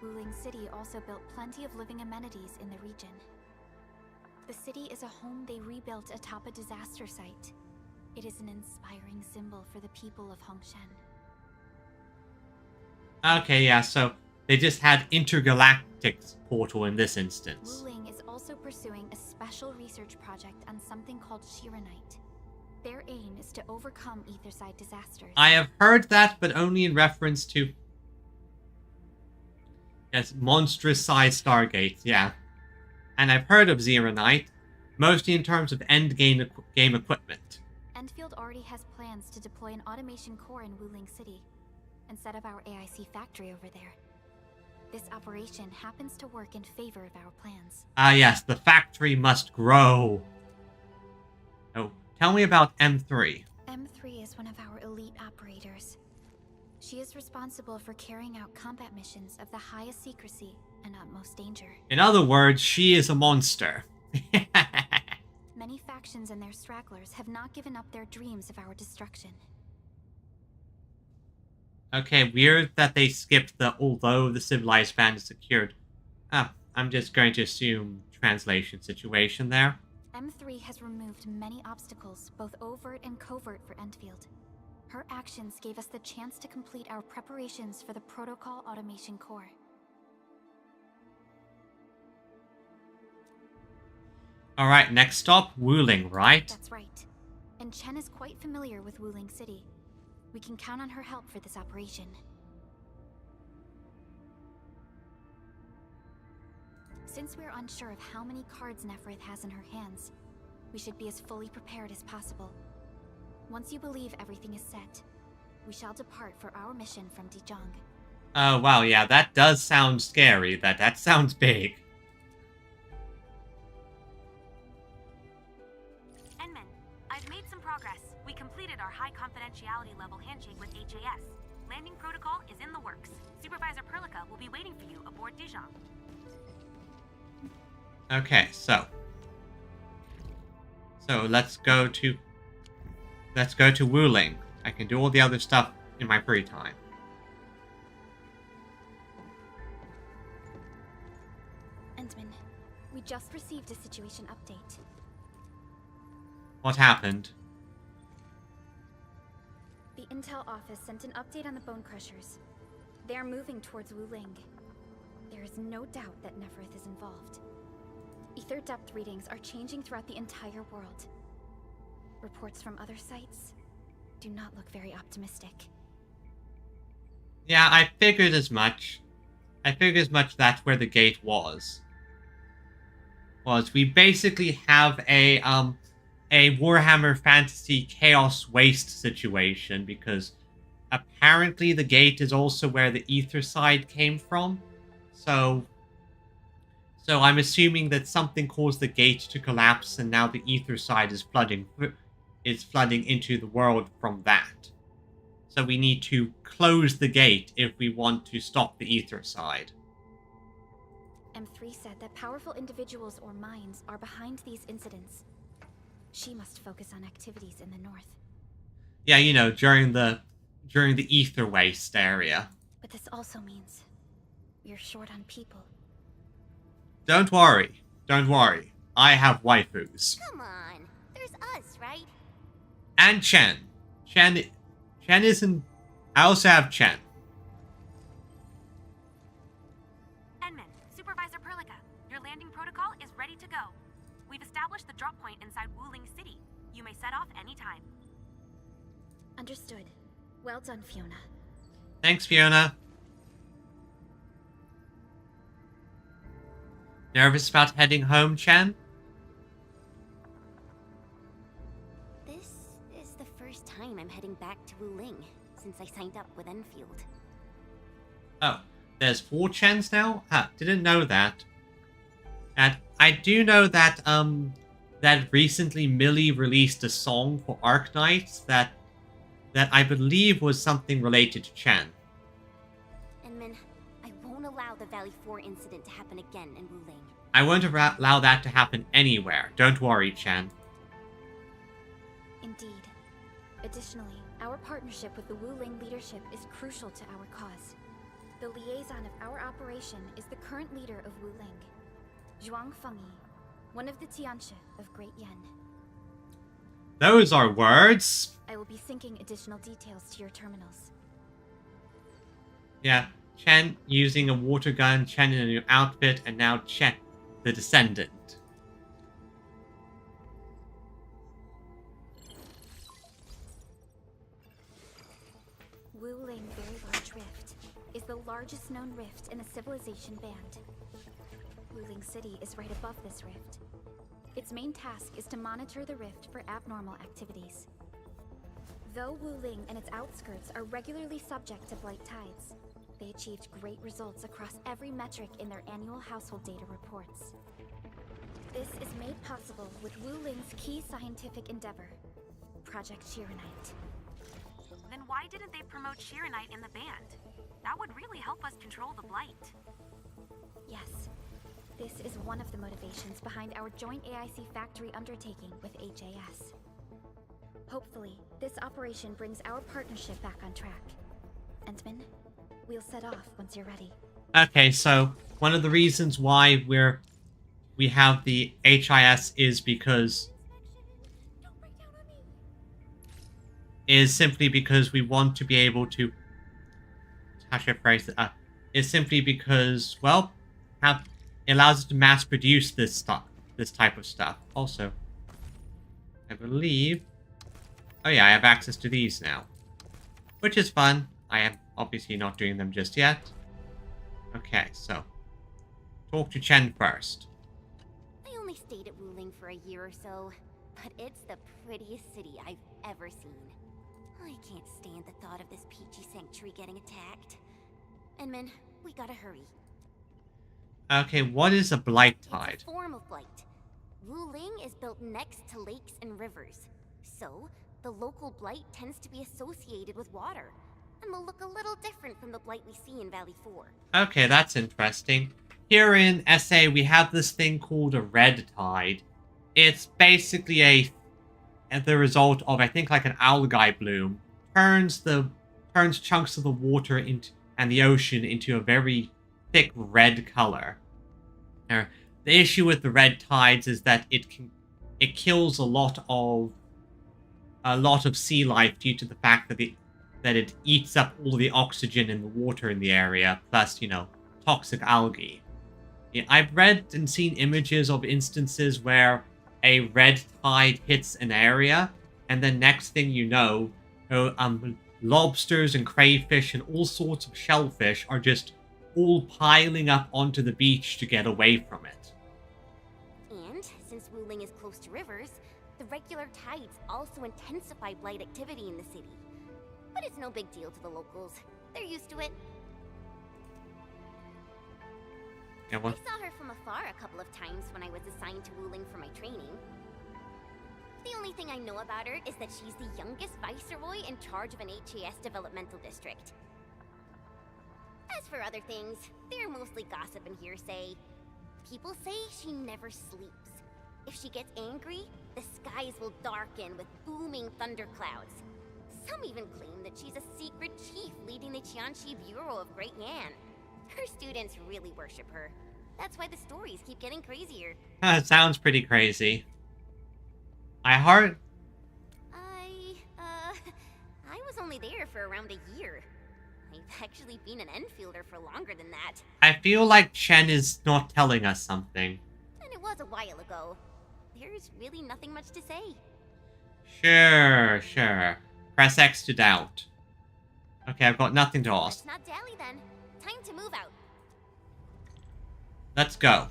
Wuling City also built plenty of living amenities in the region. The city is a home they rebuilt atop a disaster site. It is an inspiring symbol for the people of Hongshan. Okay, yeah, so they just had intergalactic portal in this instance. Wuling is also pursuing a special research project on something called Shiranite. Their aim is to overcome Etherside disasters. I have heard that, but only in reference to... Yes, monstrous-sized stargates, yeah. And I've heard of Ziranite, mostly in terms of end-game game equipment. Endfield already has plans to deploy an automation core in Wuling City, and set up our AIC factory over there. This operation happens to work in favor of our plans. Ah yes, the factory must grow. Oh, tell me about M3. M3 is one of our elite operators. She is responsible for carrying out combat missions of the highest secrecy and utmost danger. In other words, she is a monster. Many factions and their stragglers have not given up their dreams of our destruction. Okay, weird that they skipped the although the civilized band is secured. Ah, I'm just going to assume translation situation there. M3 has removed many obstacles, both overt and covert, for Endfield. Her actions gave us the chance to complete our preparations for the Protocol Automation Core. Alright, next stop, Wuling, right? That's right. And Chen is quite familiar with Wuling City. We can count on her help for this operation. Since we're unsure of how many cards Neferith has in her hands, we should be as fully prepared as possible. Once you believe everything is set, we shall depart for our mission from Dijong. Oh, wow, yeah, that does sound scary. That sounds big. Enman, I've made some progress. We completed our confidentiality level handshake with HAS. Landing protocol is in the works. Supervisor Perlica will be waiting for you aboard Dijon. Okay, so let's go to Wuling. I can do all the other stuff in my free time. Endman, we just received a situation update. What happened? The Intel office sent an update on the Bone Crushers. They are moving towards Wuling. There is no doubt that Neferth is involved. Ether depth readings are changing throughout the entire world. Reports from other sites do not look very optimistic. Yeah, I figured as much. That's where the gate was. We basically have a Warhammer Fantasy Chaos Waste situation, because apparently the gate is also where the Ether side came from. So I'm assuming that something caused the gate to collapse, and now the Ether side is flooding into the world from that. So we need to close the gate if we want to stop the Ether side. M3 said that powerful individuals or minds are behind these incidents. She must focus on activities in the north. Yeah, you know, during the Ether waste area. But this also means we're short on people. Don't worry. I have waifus. Come on, there's us, right? And Chen. Chen isn't... I also have Chen. Enman, Supervisor Perlica, your landing protocol is ready to go. We've established the drop point inside Wuling City. You may set off anytime. Understood. Well done, Fiona. Thanks, Fiona. Nervous about heading home, Chen? This is the first time I'm heading back to Wuling since I signed up with Enfield. Oh, there's 4 Chens now? Didn't know that. And I do know that that recently Millie released a song for Arknights that I believe was something related to Chen. Enman, I won't allow the Valley 4 incident to happen again in Wuling. I won't allow that to happen anywhere. Don't worry, Chen. Indeed. Additionally, our partnership with the Wuling leadership is crucial to our cause. The liaison of our operation is the current leader of Wuling, Zhuang Fengyi, one of the Tianxia of Great Yen. Those are words. I will be syncing additional details to your terminals. Yeah, Chen using a water gun, Chen in a new outfit, and now Chen, the Descendant. Wuling Very Large Rift is the largest known rift in the Civilization Band. Wuling City is right above this rift. Its main task is to monitor the rift for abnormal activities. Though Wuling and its outskirts are regularly subject to blight tides, they achieved great results across every metric in their annual household data reports. This is made possible with Wuling's key scientific endeavor, Project Shiranite. Then why didn't they promote Shiranite in the band? That would really help us control the blight. Yes. This is one of the motivations behind our joint AIC factory undertaking with HAS. Hopefully, this operation brings our partnership back on track. Endman, we'll set off once you're ready. Okay, so one of the reasons why we have the HIS is simply because we want to be able to... How should I phrase it? Is simply because, well, it allows us to mass produce this type of stuff. Also, I believe... Oh yeah, I have access to these now. Which is fun. I am obviously not doing them just yet. Okay, so... Talk to Chen first. I only stayed at Wuling for a year or so, but it's the prettiest city I've ever seen. I can't stand the thought of this peachy sanctuary getting attacked. Enman, we gotta hurry. Okay, what is a blight tide? It's a form of blight. Wuling is built next to lakes and rivers. So, the local blight tends to be associated with water, and will look a little different from the blight we see in Valley 4. Okay, that's interesting. Here in SA, we have this thing called a red tide. It's basically the result of, I think, like an algae bloom. Turns chunks of the water and the ocean into a very thick red color. Now, the issue with the red tides is that it kills a lot of sea life due to the fact that it eats up all the oxygen in the water in the area, plus, toxic algae. Yeah, I've read and seen images of instances where a red tide hits an area, and then next thing you know, lobsters and crayfish and all sorts of shellfish are just all piling up onto the beach to get away from it. And since Wuling is close to rivers, the regular tides also intensify blight activity in the city. But it's no big deal to the locals. They're used to it. Yeah, I saw her from afar a couple of times when I was assigned to Wuling for my training. The only thing I know about her is that she's the youngest viceroy in charge of an HAS developmental district. As for other things, they're mostly gossip and hearsay. People say she never sleeps. If she gets angry, the skies will darken with booming thunderclouds. Some even claim that she's a secret chief leading the Qianxi Bureau of Great Yan. Her students really worship her. That's why the stories keep getting crazier. It sounds pretty crazy. I was only there for around a year. I've actually been an Enfielder for longer than that. I feel like Chen is not telling us something. And it was a while ago. There's really nothing much to say. Sure. Press X to doubt. Okay, I've got nothing to ask. Let's not dally then. Time to move out. Let's go.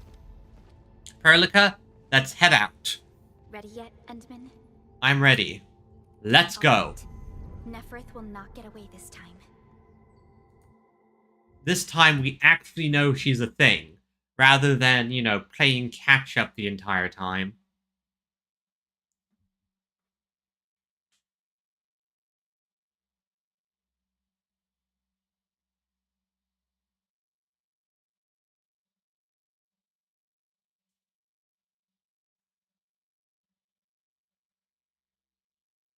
Perlica, let's head out. Ready yet, Endman? I'm ready. Let's go. Neferith will not get away this time. This time we actually know she's a thing, rather than, playing catch-up the entire time.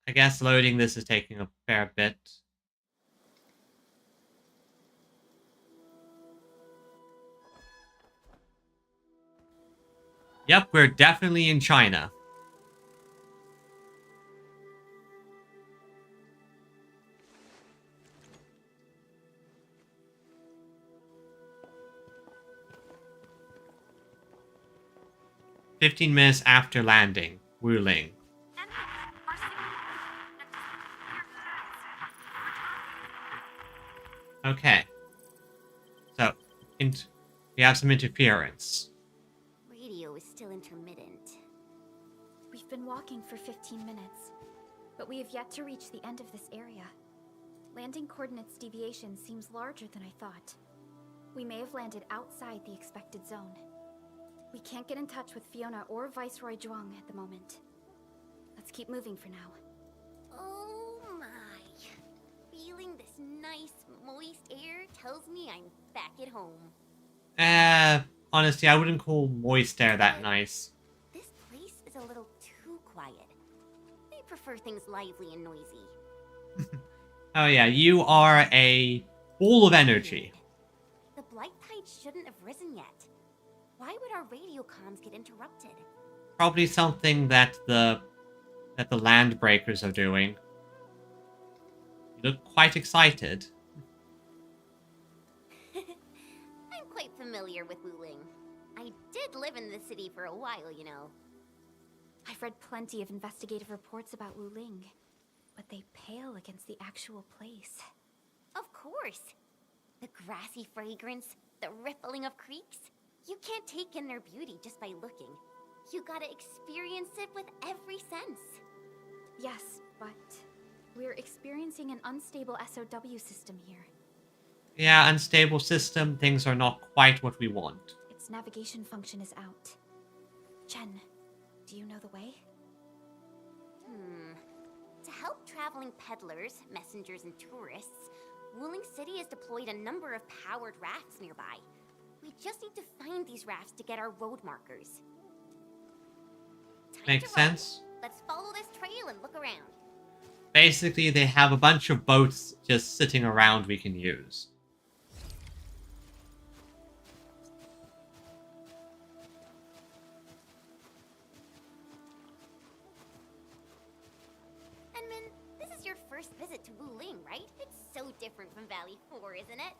I guess loading this is taking a fair bit. Yep, we're definitely in China. "15 minutes after landing, Wuling." Okay. So, we have some interference. Radio is still intermittent. We've been walking for 15 minutes, but we have yet to reach the end of this area. Landing coordinates deviation seems larger than I thought. We may have landed outside the expected zone. We can't get in touch with Fiona or Viceroy Zhuang at the moment. Let's keep moving for now. Oh my. Feeling this nice, moist air tells me I'm back at home. Honestly, I wouldn't call moist air that nice. This place is a little too quiet. I prefer things lively and noisy. Oh yeah, you are a ball of energy. The blight tide shouldn't have risen yet. Why would our radio comms get interrupted? Probably something that the land breakers are doing. You look quite excited. I'm quite familiar with Wuling. I did live in the city for a while, you know. I've read plenty of investigative reports about Wuling, but they pale against the actual place. Of course. The grassy fragrance, the rippling of creeks. You can't take in their beauty just by looking. You gotta experience it with every sense. Yes, but we're experiencing an unstable SOW system here. Yeah, unstable system. Things are not quite what we want. Its navigation function is out. Chen, do you know the way? To help traveling peddlers, messengers, and tourists, Wuling City has deployed a number of powered rafts nearby. We just need to find these rafts to get our road markers. Makes sense. Let's follow this trail and look around. Basically, they have a bunch of boats just sitting around we can use. Enman, this is your first visit to Wuling, right? It's so different from Valley 4, isn't it?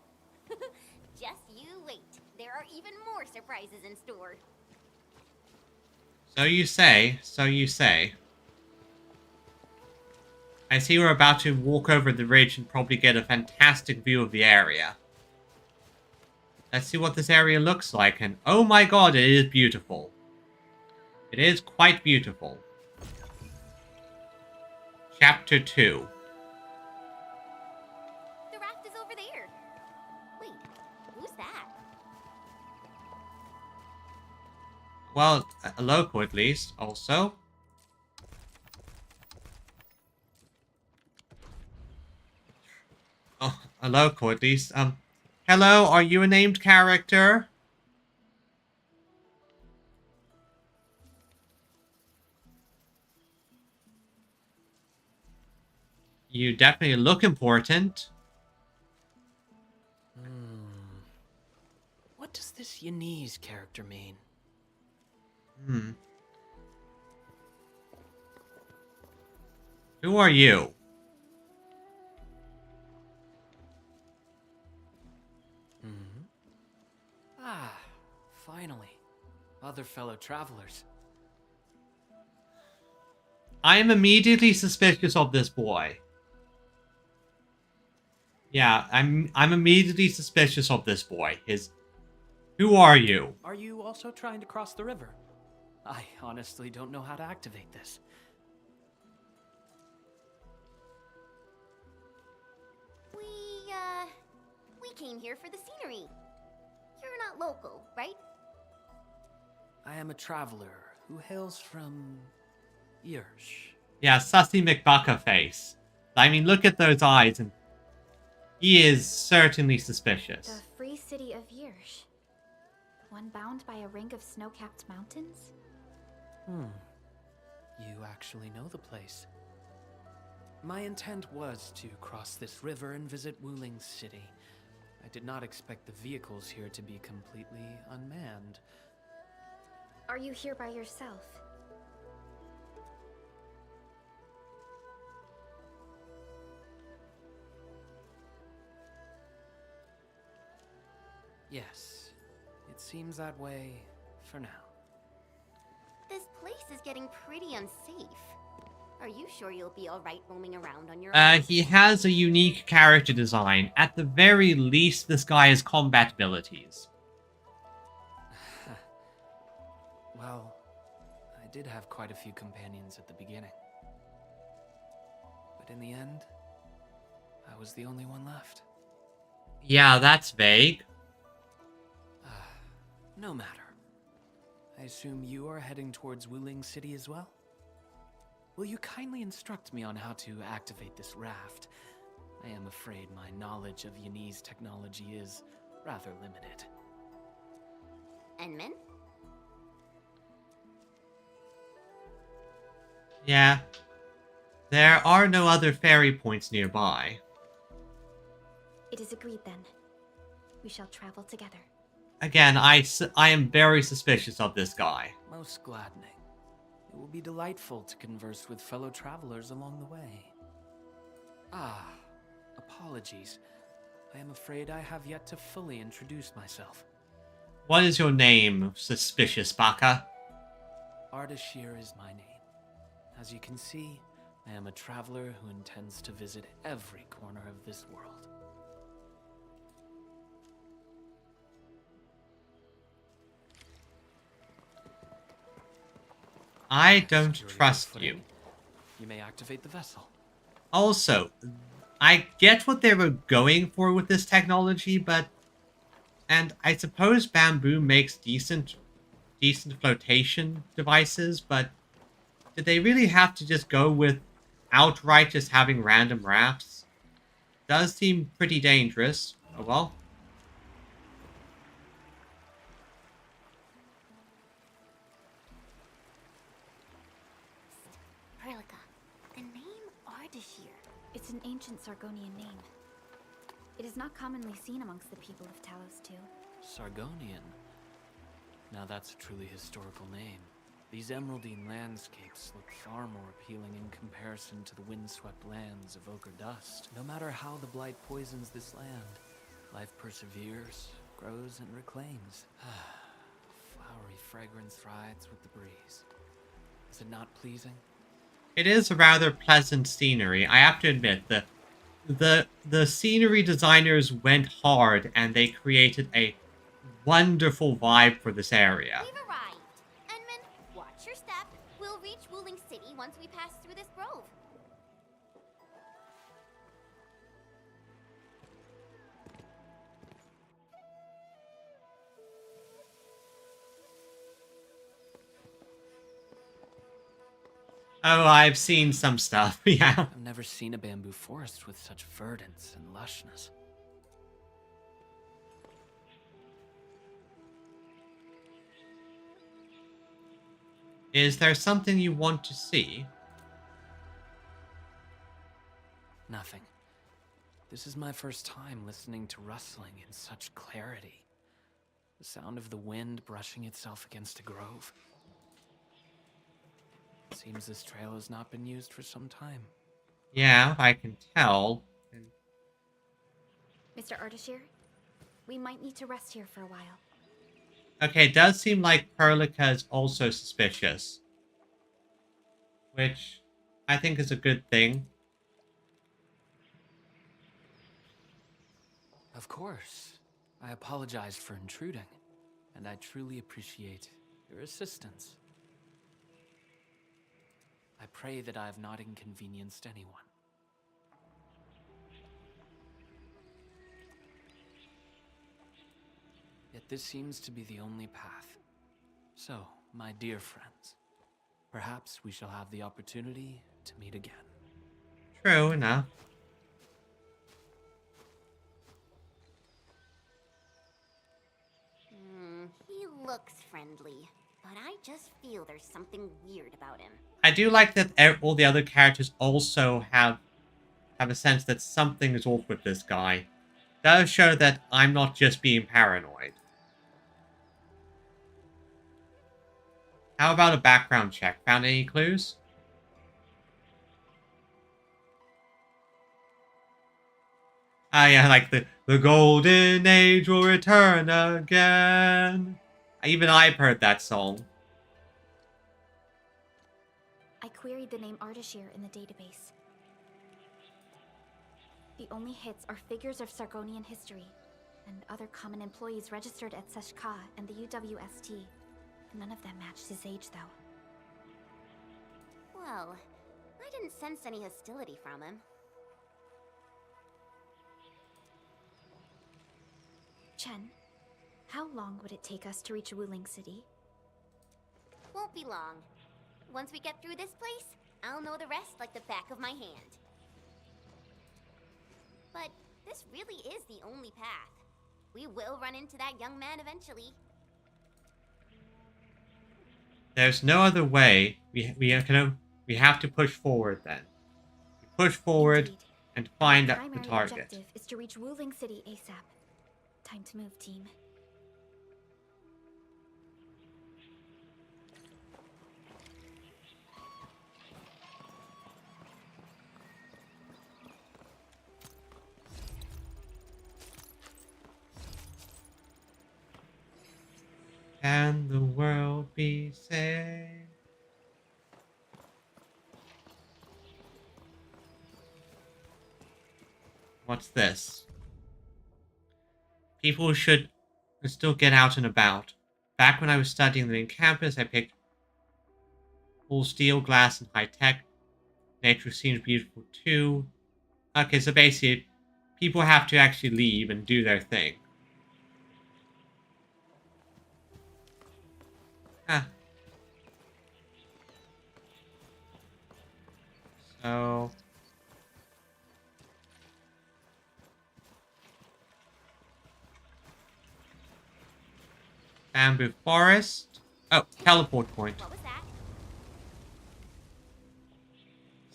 Just you wait. There are even more surprises in store. So you say, so you say. I see we're about to walk over the ridge and probably get a fantastic view of the area. Let's see what this area looks like, and oh my god, it is beautiful. It is quite beautiful. Chapter 2. The raft is over there. Wait, who's that? Well, a local at least, also. Oh, a local at least. Hello, are you a named character? You definitely look important. What does this Yanese character mean? Who are you? Ah, finally. Other fellow travelers. I am immediately suspicious of this boy. Yeah, I'm immediately suspicious of this boy. Who are you? Are you also trying to cross the river? I honestly don't know how to activate this. We came here for the scenery. You're not local, right? I am a traveler who hails from Yersh. Yeah, Sussy McBucker face. I mean, look at those eyes, and he is certainly suspicious. The free city of Yersh. One bound by a ring of snow-capped mountains? You actually know the place. My intent was to cross this river and visit Wuling City. I did not expect the vehicles here to be completely unmanned. Are you here by yourself? Yes, it seems that way for now. This place is getting pretty unsafe. Are you sure you'll be alright roaming around on your own? He has a unique character design. At the very least, this guy has combat abilities. Well, I did have quite a few companions at the beginning. But in the end, I was the only one left. Yeah, that's vague. No matter. I assume you are heading towards Wuling City as well? Will you kindly instruct me on how to activate this raft? I am afraid my knowledge of Yanese technology is rather limited. Enman? Yeah. There are no other ferry points nearby. It is agreed then. We shall travel together. Again, I am very suspicious of this guy. Most gladdening. It will be delightful to converse with fellow travelers along the way. Apologies. I am afraid I have yet to fully introduce myself. What is your name, suspicious baka? Ardashir is my name. As you can see, I am a traveler who intends to visit every corner of this world. I don't trust you. You may activate the vessel. Also, I get what they were going for with this technology, and I suppose Bamboo makes decent flotation devices, but did they really have to just go with outright just having random rafts does seem pretty dangerous. Oh well. Perlica, the name Ardashir. It's an ancient Sargonian name. It is not commonly seen amongst the people of Talos, too. Sargonian? Now that's a truly historical name. These emeraldine landscapes look far more appealing in comparison to the windswept lands of ochre dust. No matter how the blight poisons this land, life perseveres, grows, and reclaims. Flowery fragrance rides with the breeze. Is it not pleasing? It is a rather pleasant scenery. I have to admit that the scenery designers went hard and they created a wonderful vibe for this area. We've arrived. Enman, watch your step. We'll reach Wuling City once we pass through this grove. Oh, I've seen some stuff, yeah. I've never seen a bamboo forest with such verdance and lushness. Is there something you want to see? Nothing. This is my first time listening to rustling in such clarity. The sound of the wind brushing itself against a grove. It seems this trail has not been used for some time. Yeah, I can tell. Mr. Ardashir, we might need to rest here for a while. Okay, it does seem like Perlica is also suspicious. Which I think is a good thing. Of course. I apologize for intruding, and I truly appreciate your assistance. I pray that I have not inconvenienced anyone. Yet this seems to be the only path. So, my dear friends, perhaps we shall have the opportunity to meet again. True enough. He looks friendly, but I just feel there's something weird about him. I do like that all the other characters also have a sense that something is off with this guy. Does show that I'm not just being paranoid. How about a background check? Found any clues? Ah, yeah, like the golden age will return again. Even I've heard that song. I queried the name Ardashir in the database. The only hits are figures of Sargonian history, and other common employees registered at Seshka and the UWST. None of them matched his age, though. Well, I didn't sense any hostility from him. Chen, how long would it take us to reach Wuling City? Won't be long. Once we get through this place, I'll know the rest like the back of my hand. But this really is the only path. We will run into that young man eventually. There's no other way. We have to push forward then. We push forward and find the Primary target. objective is to reach Wuling City ASAP. Time to move, team. Can the world be saved? What's this? People should still get out and about. Back when I was studying the main campus, I picked all steel, glass, and high tech. Nature seems beautiful too. Okay, so basically, people have to actually leave and do their thing. Oh. Bamboo forest. Oh, teleport point. What was that?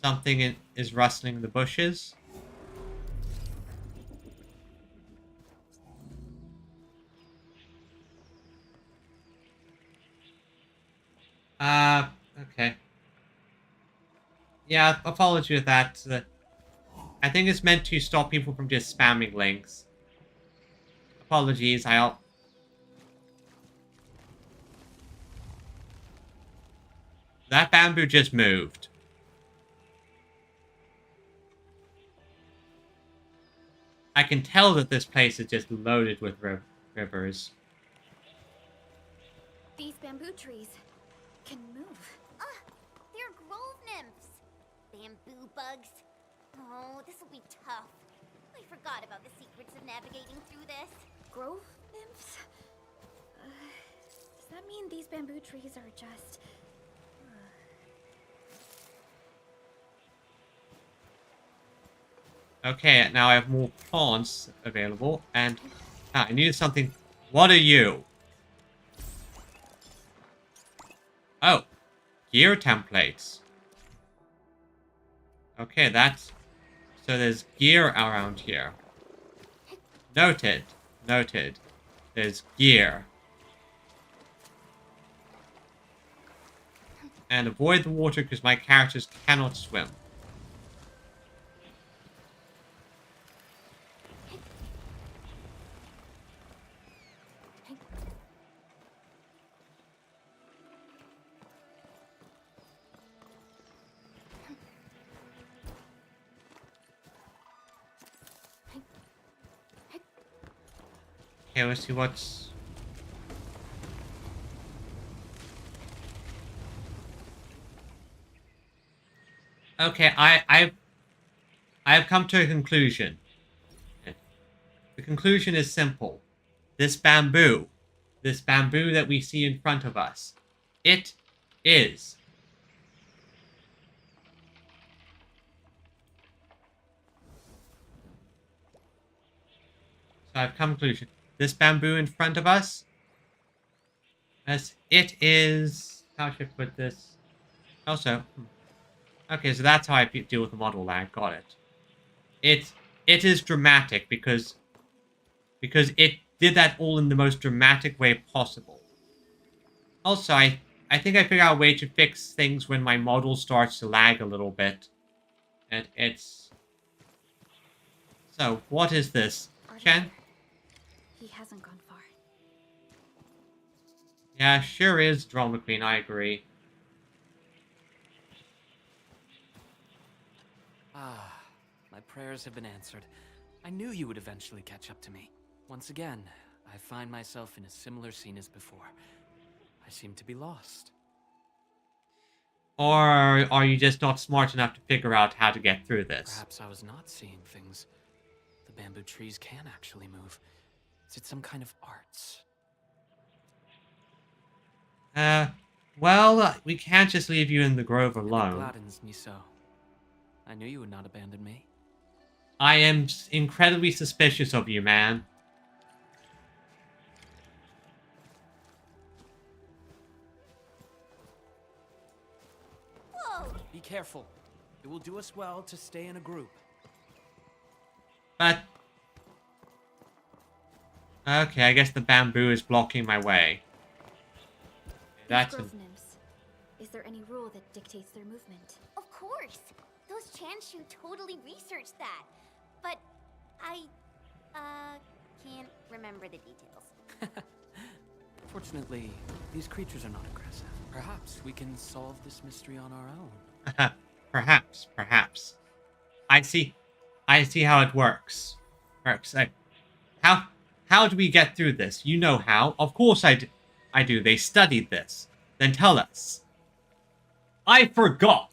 Something is rustling in the bushes. Okay. Yeah, apology with that. I think it's meant to stop people from just spamming links. Apologies, I'll... That bamboo just moved. I can tell that this place is just loaded with rivers. These bamboo trees can move. They're grove nymphs. Bamboo bugs. Oh, this will be tough. I forgot about the secrets of navigating through this. Grove nymphs? Does that mean these bamboo trees are just... Okay, now I have more plants available, and I needed something. What are you? Oh, gear templates. Okay, that's... So there's gear around here. Noted. Noted. There's gear. And avoid the water because my characters cannot swim. Okay, let's see what's... Okay, I've come to a conclusion. The conclusion is simple. This bamboo that we see in front of us, it is so I've come to a conclusion. This bamboo in front of us, as it is... How should I put this? Also... Okay, so that's how I deal with the model lag. Got it. It is dramatic because it did that all in the most dramatic way possible. Also, I think I figured out a way to fix things when my model starts to lag a little bit. And it's... So, what is this? Chen? He hasn't gone far. Yeah, sure is, Drama Queen, I agree. Ah, my prayers have been answered. I knew you would eventually catch up to me. Once again, I find myself in a similar scene as before. I seem to be lost. Or are you just not smart enough to figure out how to get through this? Perhaps I was not seeing things. The bamboo trees can actually move. Is it some kind of arts? Well, we can't just leave you in the grove It alone. gladdens me so. I knew you would not abandon me. I am incredibly suspicious of you, man. Whoa! Be careful. It will do us well to stay in a group. But... Okay, I guess the bamboo is blocking my way. That's Grove nymphs. Is there any rule that dictates their movement? Of course! Those Chanshu totally researched that. But I, can't remember the details. Fortunately, these creatures are not aggressive. Perhaps we can solve this mystery on our own. Perhaps. I see how it works. How do we get through this? You know how. Of course I do. They studied this. Then tell us. I forgot.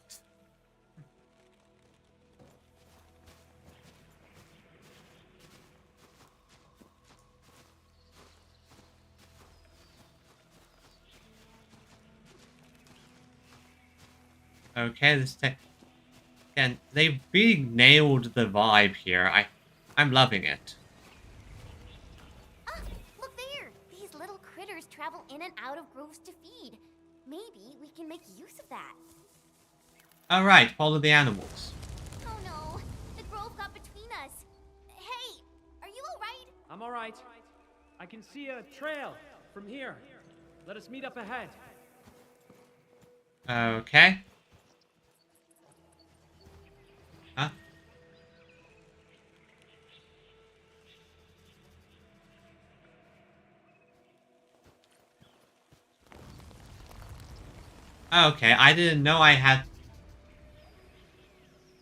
Okay, this Again, they've really nailed the vibe here. I'm loving it. Ah, look there! These little critters travel in and out of groves to feed. Maybe we can make use of that. Alright, follow the animals. Oh no, the grove got between us. Hey, are you alright? I'm alright. I can see a trail from here. Let us meet up ahead. Okay. Huh? Okay, I didn't know I had...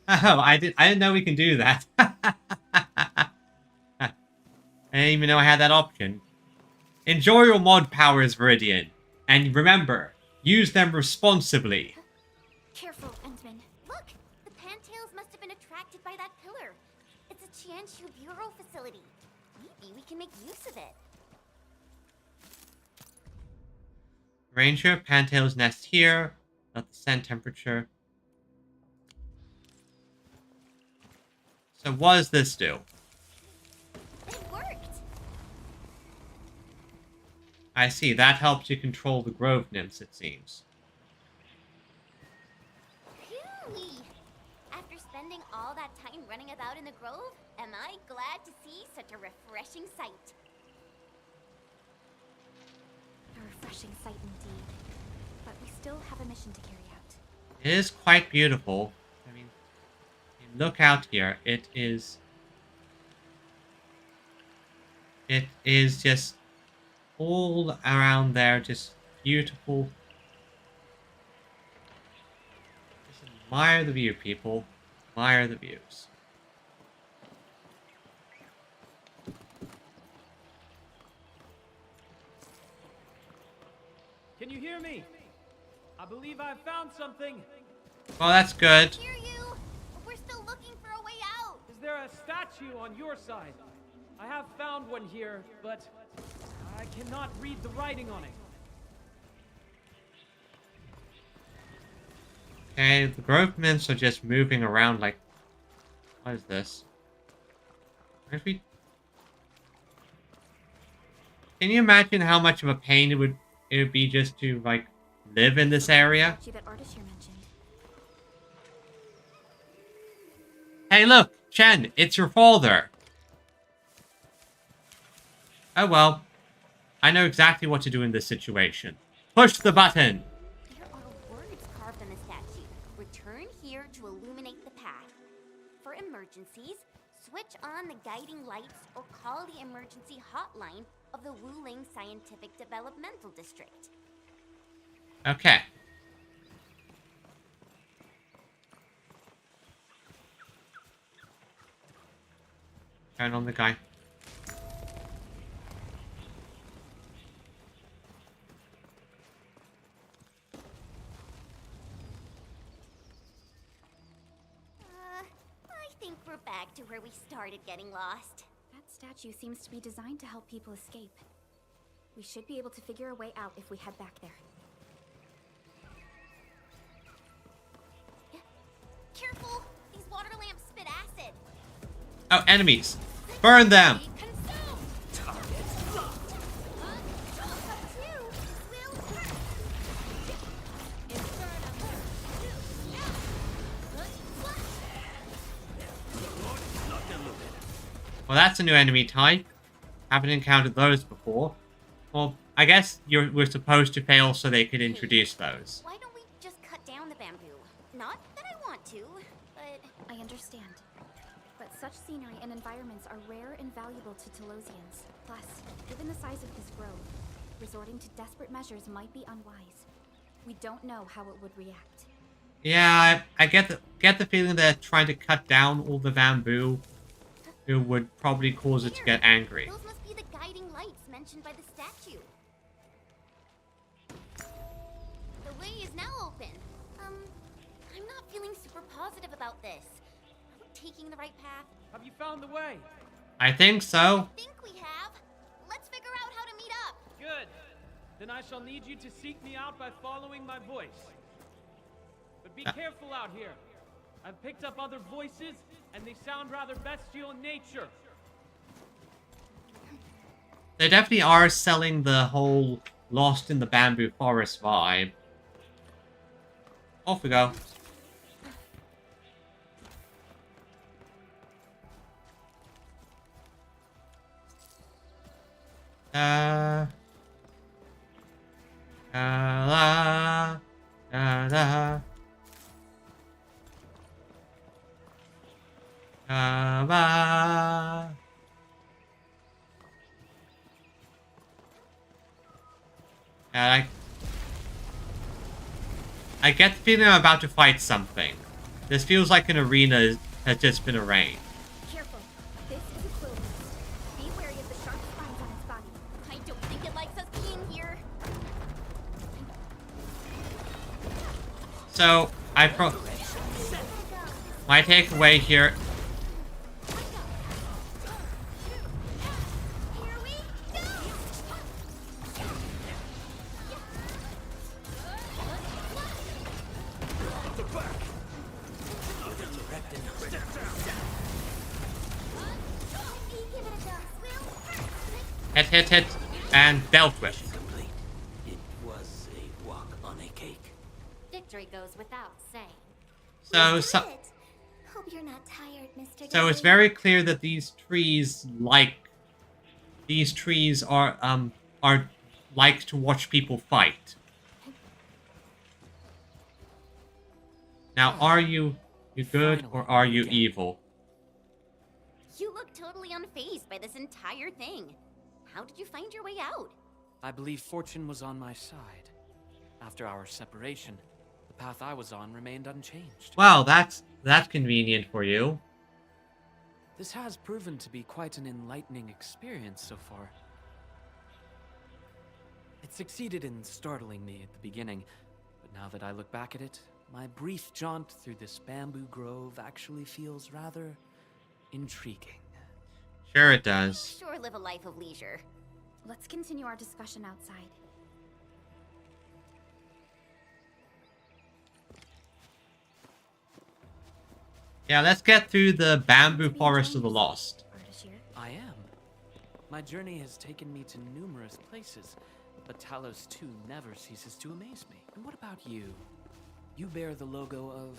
Oh, I didn't know we can do that. I didn't even know I had that option. Enjoy your mod powers, Viridian. And remember, use them responsibly. Careful, Endman. Look! The Pantails must have been attracted by that pillar. It's a Qianshu Bureau facility. Maybe we can make use of it. Ranger, Pantail's nest here. Not the send temperature. So what does this do? It worked! I see, that helps you control the grove nymphs, it seems. Phew! After spending all that time running about in the grove, am I glad to see such a refreshing sight. A refreshing sight indeed. But we still have a mission to carry out. It is quite beautiful. I mean, look out here. It is just all around there, just beautiful. Just admire the view, people. Admire the views. Can you hear me? I believe I've found something. Well, that's good. Hear you? But we're still looking for a way out. Is there a statue on your side? I have found one here, but I cannot read the writing on it. Okay, the grove nymphs are just moving around like... What is this? Can you imagine how much of a pain it would be just to, like, live in this area? That artist you mentioned. Hey, look! Chen, it's your father! Oh well. I know exactly what to do in this situation. Push the button! There are words carved on the statue. Return here to illuminate the path. For emergencies, switch on the guiding lights or call the emergency hotline of the Wuling Scientific Developmental District. Okay. Turn on the guy. I think we're back to where we started getting lost. That statue seems to be designed to help people escape. We should be able to figure a way out if we head back there. Careful! These water lamps spit acid. Oh, enemies! Burn them! Well, that's a new enemy type. Haven't encountered those before. Well, I guess we're supposed to fail so they could introduce those. Why don't we just cut down the bamboo? Not that I want to, but... I understand. But such scenery and environments are rare and valuable to Telosians. Plus, given the size of this grove, resorting to desperate measures might be unwise. We don't know how it would react. Yeah, I get the feeling that trying to cut down all the bamboo it would probably cause it to get angry. Those must be the guiding lights mentioned by the statue. The way is now open. I'm not feeling super positive about this. Are we taking the right path? Have you found the way? I think so. I think we have. Let's figure out how to meet up. Good. Then I shall need you to seek me out by following my voice. But be careful out here. I've picked up other voices, and they sound rather bestial in nature. They definitely are selling the whole Lost in the Bamboo Forest vibe. Off we go. La la la. And I get the feeling I'm about to fight something. This feels like an arena has just been arranged. Careful. This is a quill nest. Be wary of the sharp spines on its body. I don't think it likes us being here. So, my takeaway here. Hit, and dealt with. It was a walk on a cake. Victory goes without saying. So Hope you're not tired, Mr. So it's very clear that these trees are like to watch people fight. Now, are you good or are you evil? You look totally unfazed by this entire thing. How did you find your way out? I believe fortune was on my side. After our separation, the path I was on remained unchanged. Well, that's convenient for you. This has proven to be quite an enlightening experience so far. It succeeded in startling me at the beginning, but now that I look back at it, my brief jaunt through this bamboo grove actually feels rather intriguing. Sure it does. Sure, live a life of leisure. Let's continue our discussion outside. Yeah, let's get through the bamboo forest of the lost. I am. My journey has taken me to numerous places, but Talos 2 never ceases to amaze me. And what about you? You bear the logo of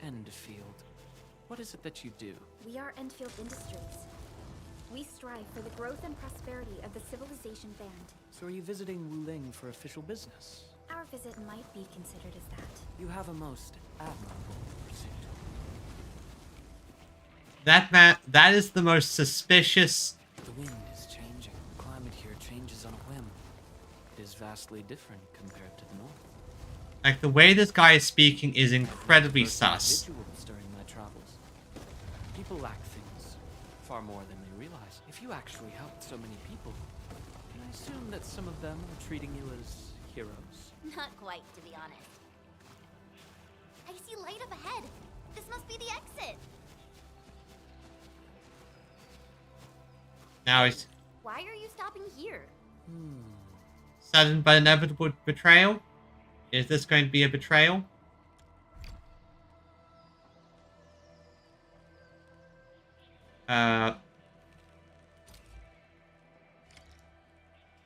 Endfield. What is it that you do? We are Endfield Industries. We strive for the growth and prosperity of the Civilization Band. So are you visiting Wuling for official business? Our visit might be considered as that. You have a most admirable pursuit. That is the most suspicious. The wind is changing. The climate here changes on a whim. It is vastly different compared to the north. Like, the way this guy is speaking is incredibly sus. During my travels, people lack things far more than they realize. If you actually helped so many people, can I assume that some of them are treating you as heroes? Not quite, to be honest. I see light up ahead. This must be the exit. Now it's Why are you stopping here? sudden but inevitable betrayal. Is this going to be a betrayal?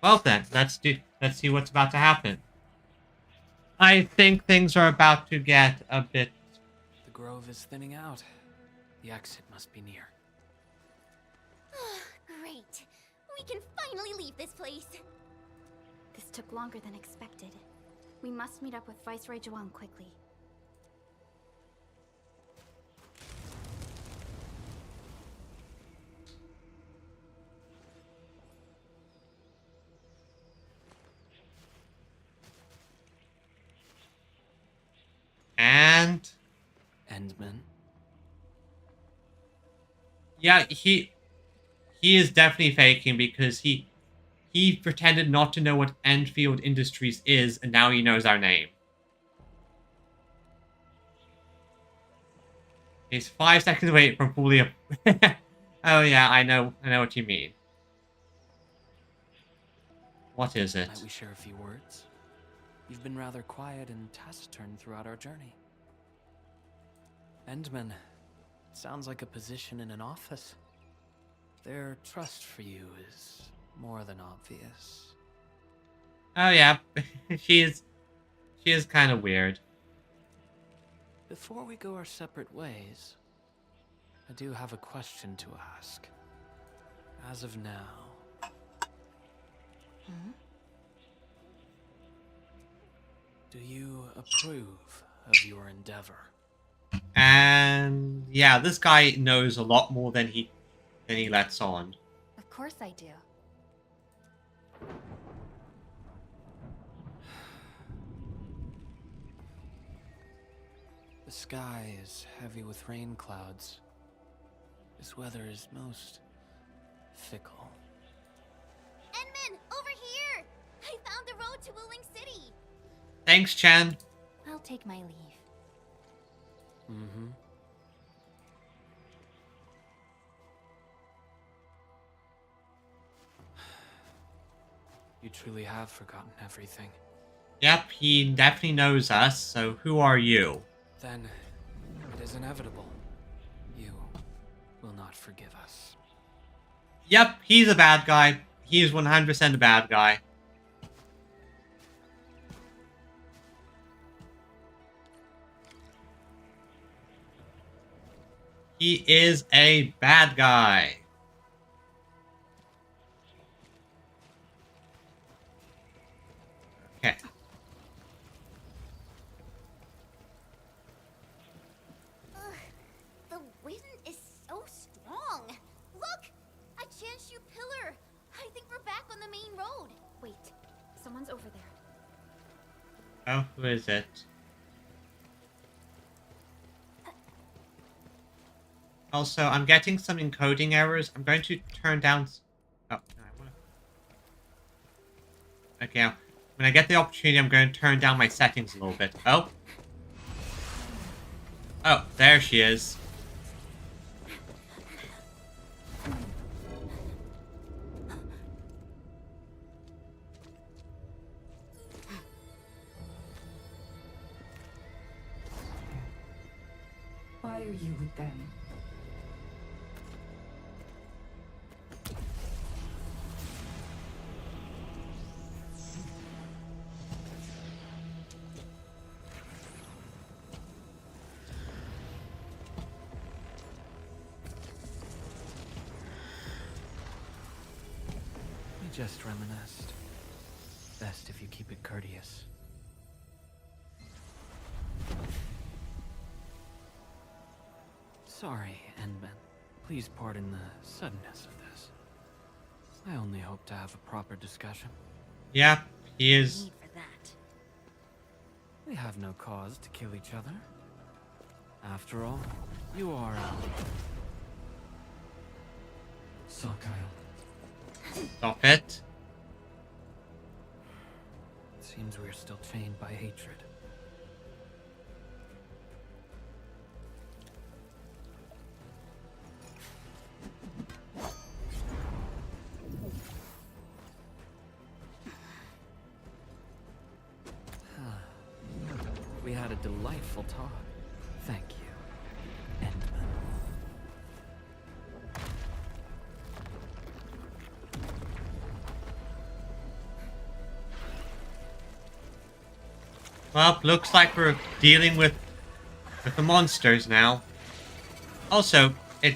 Well then, let's see what's about to happen. I think things are about to get a bit. The grove is thinning out. The exit must be near. Great. We can finally leave this place. This took longer than expected. We must meet up with Viceroy Zhuang quickly. And Endman. Yeah, he is definitely faking because he pretended not to know what Endfield Industries is, and now he knows our name. He's 5 seconds away from fully up. Oh yeah, I know what you mean. What is it? Might we share a few words? You've been rather quiet and taciturn throughout our journey. Endman, sounds like a position in an office. Their trust for you is more than obvious. Oh yeah, she is kind of weird. Before we go our separate ways, I do have a question to ask. As of now... Do you approve of your endeavor? And yeah, this guy knows a lot more than he lets on. Of course I do. The sky is heavy with rain clouds. This weather is most fickle. Endman, over here! I found the road to Wuling City! Thanks, Chen. I'll take my leave. You truly have forgotten everything. Yep, he definitely knows us, so who are you? Then it is inevitable. You will not forgive us. Yep, he's a bad guy. He's 100% a bad guy. He is a bad guy. Okay. The wind is so strong. Look! A Chanshu pillar! I think we're back on the main road. Wait, someone's over there. Oh, who is it? Also, I'm getting some encoding errors. I'm going to turn down... Oh, no, I want to... Okay, when I get the opportunity, I'm going to turn down my settings a little bit. Oh. Oh, there she is. Why are you with them? We just reminisced. Best if you keep it courteous. Sorry, Endman. Please pardon the suddenness of this. I only hope to have a proper discussion. Yep, he is. Need for that. We have no cause to kill each other. After all, you are Kyle. Stop it. It seems we're still chained by hatred. We had a delightful talk. Thank you, Endman. Well, looks like we're dealing with the monsters now. Also, The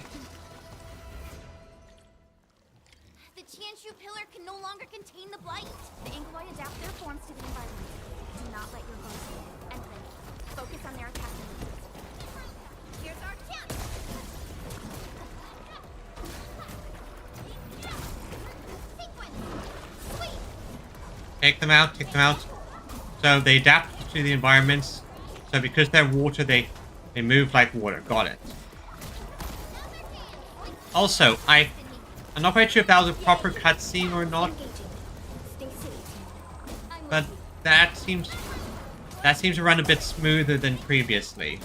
Chanshu pillar can no longer contain the blight. The Inkwai adapt their forms to the environment. Do not let your bones fail. Endman, focus on their attack. Here's our chance. Sequence. Sweet. take them out, take them out. So they adapt to the environments. So because they're water, they move like water. Got it. Also, I'm not quite sure if that was a proper cutscene or not. But that seems to run a bit smoother than previously.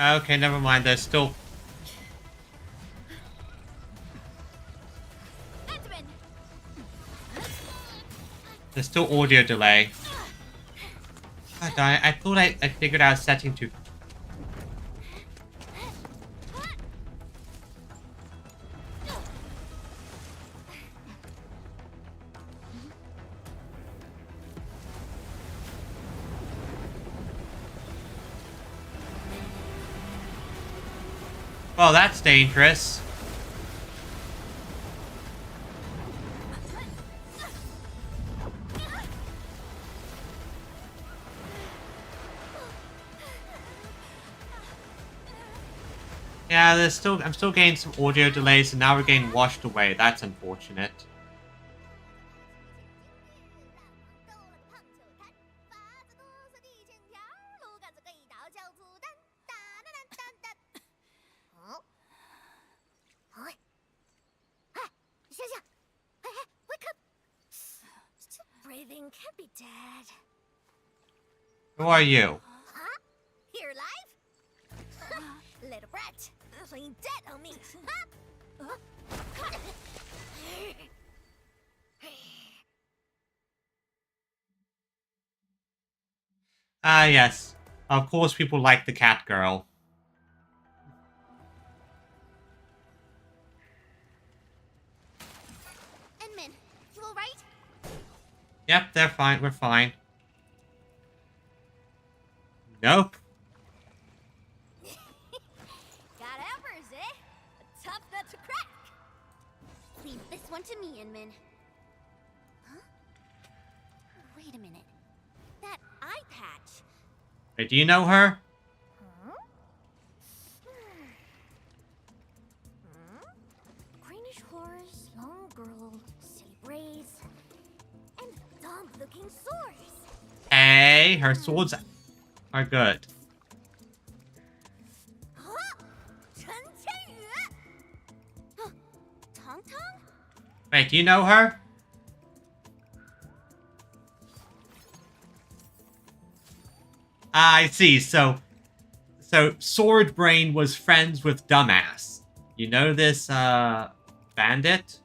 Okay, never mind. There's still... There's still audio delay. God, I thought I figured out a setting to... Well, that's dangerous. Yeah, I'm still getting some audio delays, and now we're getting washed away. That's unfortunate. Wake up! Still breathing, can't be dead. Who are you? Huh? Here alive? Little brat, playing dead on me. Huh? Ah, yes. Of course people like the cat girl. Enman, you alright? Yep, they're fine. We're fine. Nope. Got embers, eh? A tough nut to crack. Leave this one to me, Inman. Huh? Wait a minute. That eye patch. Wait, do you know her? Greenish horse, long girl, silly braids, and dog-looking swords. Hey, her swords are good. Tong Tong? Wait, do you know her? Ah, I see. So Sword Brain was friends with Dumbass. You know this, bandit?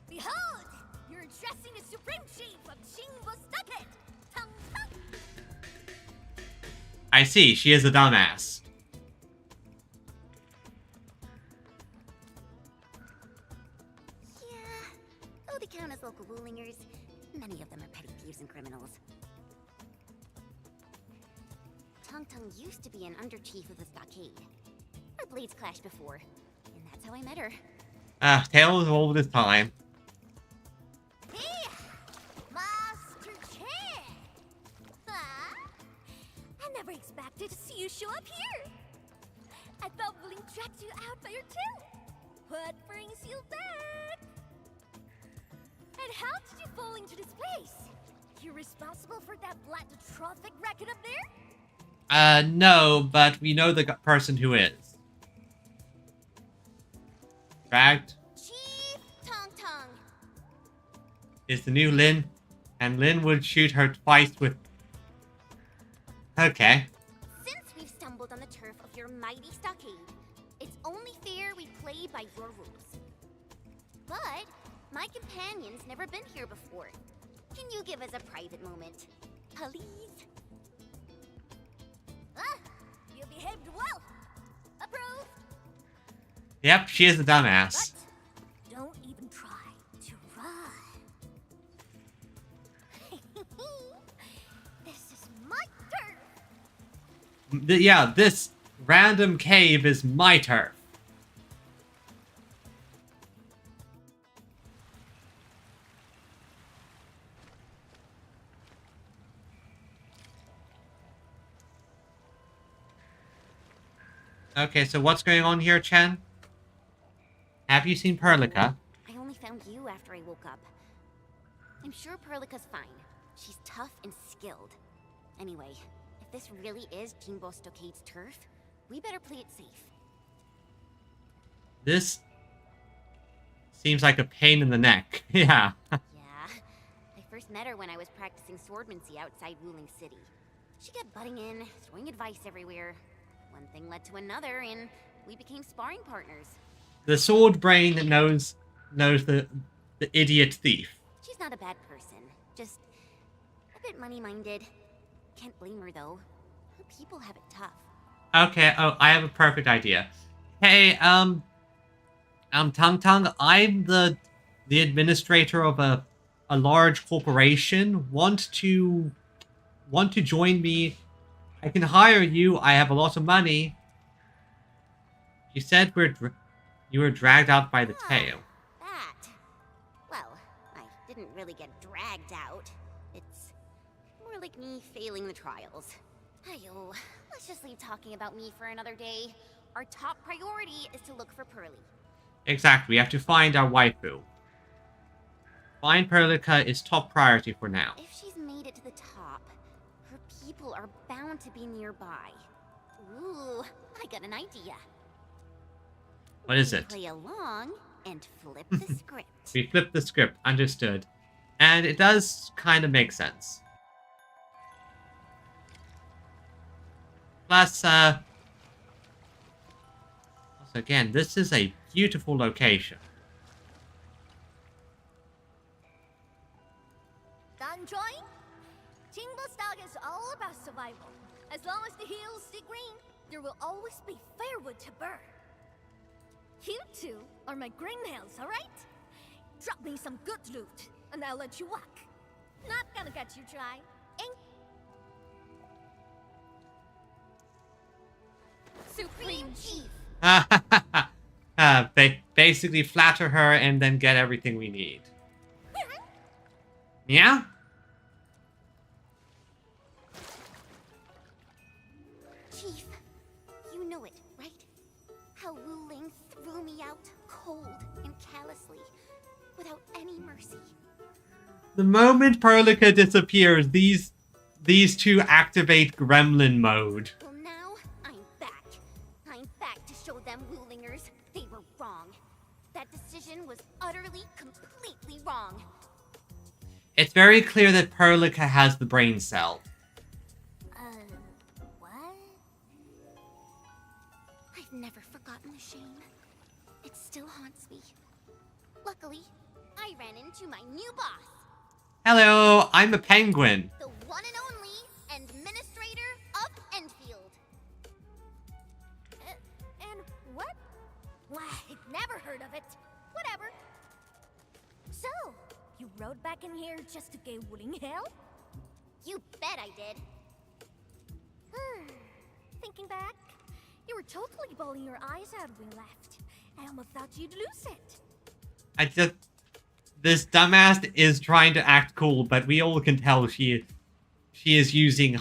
Behold, you're addressing the supreme chief of Shinbo Stockade, Tong Tong. I see. She is a dumbass. Yeah, though they count as local Woolingers, many of them are petty thieves and criminals. Tong Tong used to be an under-chief of the stockade. Our blades clashed before, and that's how I met her. Ah, tale as old as time. Hey, Master Chan! Huh? I never expected to see you show up here. I thought Wuling tracked you out by your tail. What brings you back? And how did you fall into this place? You're responsible for that black trophic racket up there? No, but we know the person who is. Dragged Chief Tong Tong. is the new Lin, and Lin would shoot her twice with... Okay. Since we've stumbled on the turf of your mighty stockade, it's only fair we play by your rules. But my companion's never been here before. Can you give us a private moment? Please? Ah, you behaved well. Approved. Yep, she is a dumbass. Don't even try to run. This is my turf. Yeah, this random cave is my turf. Okay, so what's going on here, Chen? Have you seen Perlica? I only found you after I woke up. I'm sure Perlica's fine. She's tough and skilled. Anyway, if this really is Jimbo Stockade's turf, we better play it safe. This seems like a pain in the neck. Yeah. Yeah. I first met her when I was practicing swordmancy outside Wuling City. She kept butting in, throwing advice everywhere. One thing led to another, and we became sparring partners. The sword brain knows the idiot thief. She's not a bad person, just a bit money-minded. Can't blame her, though. Her people have it tough. Okay, oh, I have a perfect idea. Hey, Tung Tung, I'm the administrator of a large corporation. Want to join me? I can hire you. I have a lot of money. You said you were dragged out by the tail. That. Well, I didn't really get dragged out. It's more like me failing the trials. Ayo, let's just leave talking about me for another day. Our top priority is to look for Pearly. Exactly, we have to find our waifu. Find Perlica is top priority for now. If she's made it to the top, her people are bound to be nearby. Ooh, I got an idea. What is it? Play along and flip the script. We flipped the script, understood. And it does kind of make sense. Plus, also again, this is a beautiful location. Done drawing? Stock is all about survival. As long as the hills stay green, there will always be firewood to burn. You two are my greenhills, alright? Drop me some good loot, and I'll let you walk. Not gonna get you dry, ain't? Supreme Chief! They basically flatter her and then get everything we need. Yeah? Chief, you know it, right? How Wu Ling threw me out cold and callously, without any mercy. The moment Perlica disappears, these two activate gremlin mode. Well, now I'm back. I'm back to show them Wu Lingers they were wrong. That decision was utterly, completely wrong. It's very clear that Perlica has the brain cell. What? I've never forgotten the shame. It still haunts me. Luckily, I ran into my new boss. Hello, I'm a penguin. The one and only administrator of Endfield. And what? Why, I've never heard of it. Whatever. So, you rode back in here just to get Wu Ling hell? You bet I did. Thinking back, you were totally bawling your eyes out when we left. I almost thought you'd lose it. This dumbass is trying to act cool, but we all can tell she is using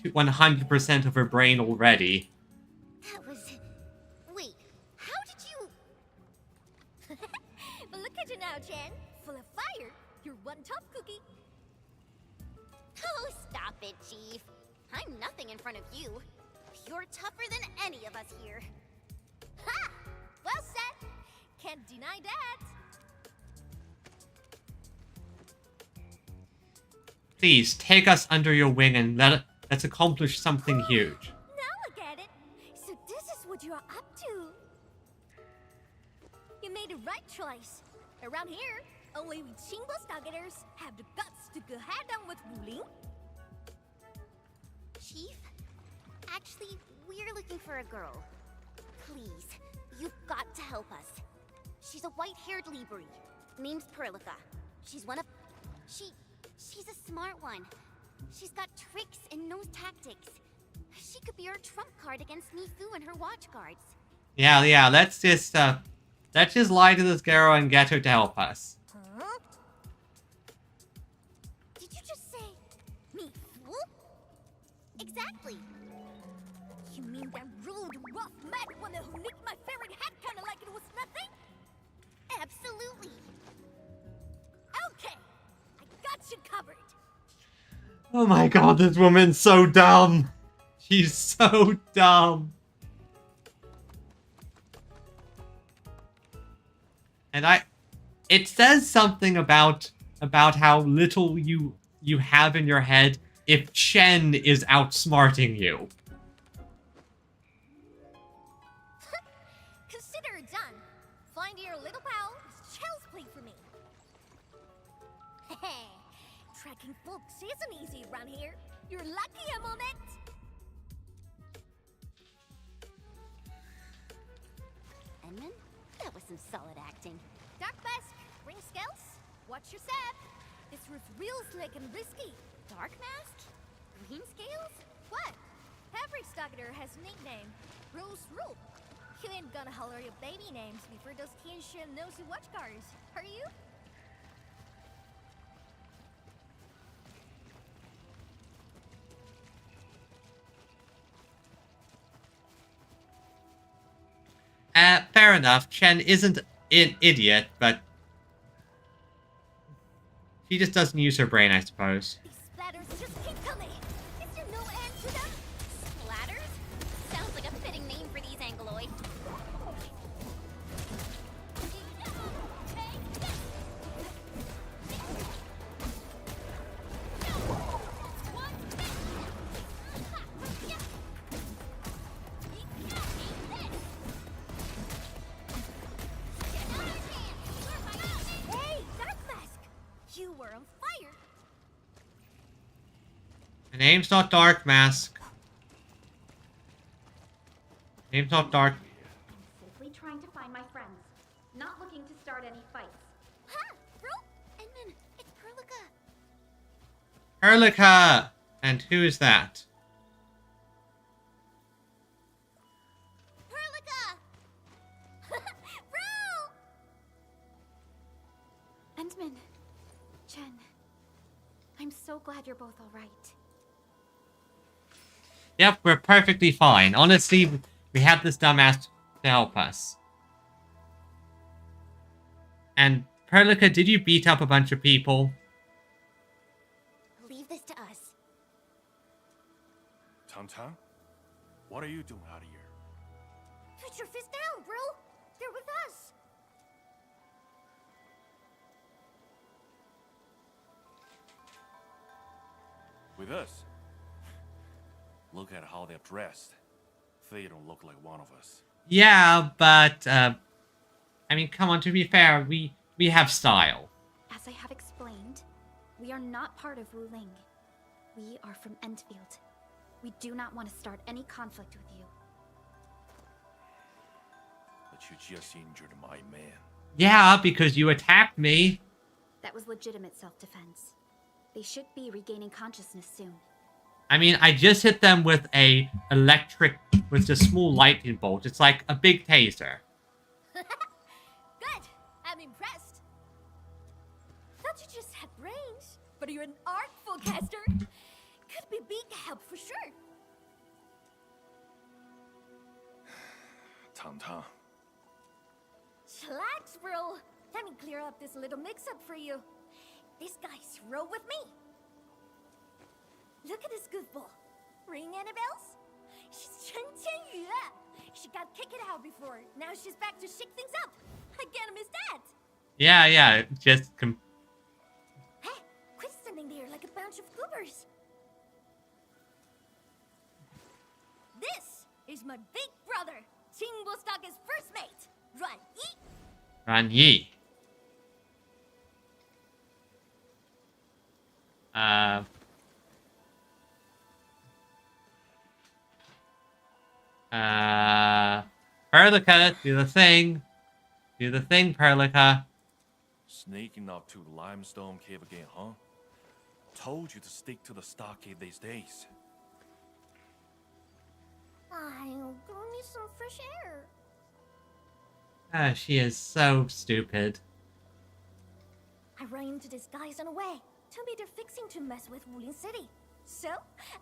100% of her brain already. That was... Wait, how did you... But look at you now, Jen. Full of fire. You're one tough cookie. Oh, stop it, Chief. I'm nothing in front of you. You're tougher than any of us here. Ha! Well said. Can't deny that. Please, take us under your wing and let's accomplish something huge. Now I get it. So this is what you're up to. You made the right choice. Around here, only we Qingbo Stargaters have the guts to go head-on with Wu Ling. Chief, actually, we're looking for a girl. Please, you've got to help us. She's a white-haired Libri. Name's Perlica. She's one of... She's a smart one. She's got tricks and knows tactics. She could be our trump card against Mifu and her watch guards. Yeah, let's just lie to this girl and get her to help us. Huh? Did you just say Mifu? Exactly. You mean that rude, rough, mad one who nicked my favorite hat kinda like it was nothing? Absolutely. Okay, I got you covered. Oh my god, this woman's so dumb. She's so dumb. And it says something about how little you have in your head if Chen is outsmarting you. Consider it done. Find your little pal is child's play for me. Tracking folks isn't easy around here. You're lucky I'm on it. Edmund, that was some solid acting. Dark Mask, ring scales. Watch your step. This roof's real slick and risky. Dark Mask? Green scales? What? Every stalker has a nickname. Rules rule. You ain't gonna holler your baby names before those Tianxuan nosy watch cars, are you? Fair enough. Chen isn't an idiot, but she just doesn't use her brain, I suppose. These splatters just keep coming. Is there no end to them? Splatters? Sounds like a fitting name for these Angloid. Hey, Dark Mask! You were on fire. My name's not Dark Mask. Name's not Dark. Simply trying to find my friends. Not looking to start any fights. Huh, bro? Edmund, it's Perlica. Perlica! And who is that? Perlica! Bro! Endman, Chen, I'm so glad you're both all right. Yep, we're perfectly fine. Honestly, we had this dumbass to help us. And Perlica, did you beat up a bunch of people? Leave this to us. Tom, what are you doing out here? Put your fist down, bro. They're with us. With us? Look at how they're dressed. They don't look like one of us. Yeah, but, I mean, come on, to be fair, we have style. As I have explained, we are not part of Wu Ling. We are from Endfield. We do not want to start any conflict with you. But you just injured my man. Yeah, because you attacked me. That was legitimate self-defense. They should be regaining consciousness soon. I mean, I just hit them with a with a small lightning bolt. It's like a big taser. Good. I'm impressed. Thought you just had brains, but you're an artful caster. Could be big help for sure. Tom. Chillax, bro. Let me clear up this little mix-up for you. This guy's roll with me. Look at this goofball. Ring any bells? She's Chen Qianyu. She got kicked out before. Now she's back to shake things up. I can't miss that. Yeah, just Hey, quit standing there like a bunch of goobers. This is my big brother, Qingbo first mate, Ruan Yi. Ran Yi. Perlica, do the thing. Do the thing, Perlica. Sneaking up to the limestone cave again, huh? Told you to stick to the stockade these days. I'll go need some fresh air. She is so stupid. I ran into these guys on the way. Told me they're fixing to mess with Wulin City. So,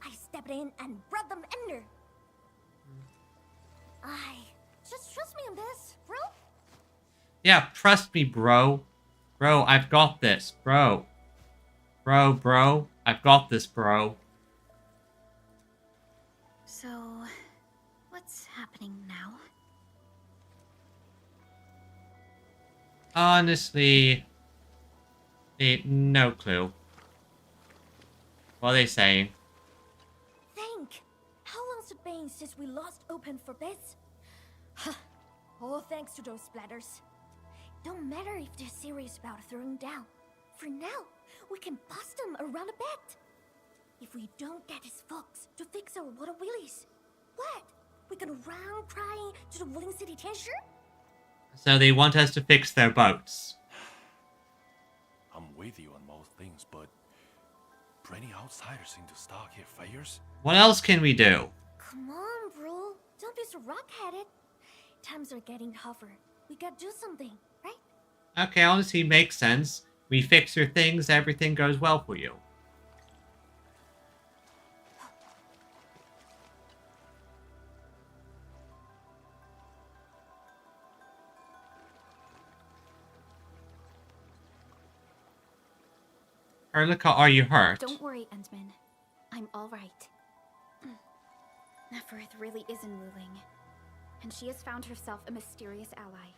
I stepped in and brought them under. Just trust me on this, bro. Yeah, trust me, bro. Bro, I've got this, bro. Bro, I've got this, bro. So, what's happening now? Honestly, no clue. What are they saying? been since we lost open for bids? All thanks to those splatters. Don't matter if they're serious about throwing down. For now, we can bust them around a bit. If we don't get these folks to fix our water wheelies, what? We gonna run crying to the Wooling City Tension? So they want us to fix their boats. I'm with you on most things, but any outsiders seem to stock here fires? What else can we do? Come on, bro. Don't be so rock-headed. Times are getting tougher. We gotta do something, right? Okay, honestly, makes sense. We fix your things, everything goes well for you. Erlika, are you hurt? Don't worry, Endman. I'm all right. Nefereth really is in Wuling, and she has found herself a mysterious ally.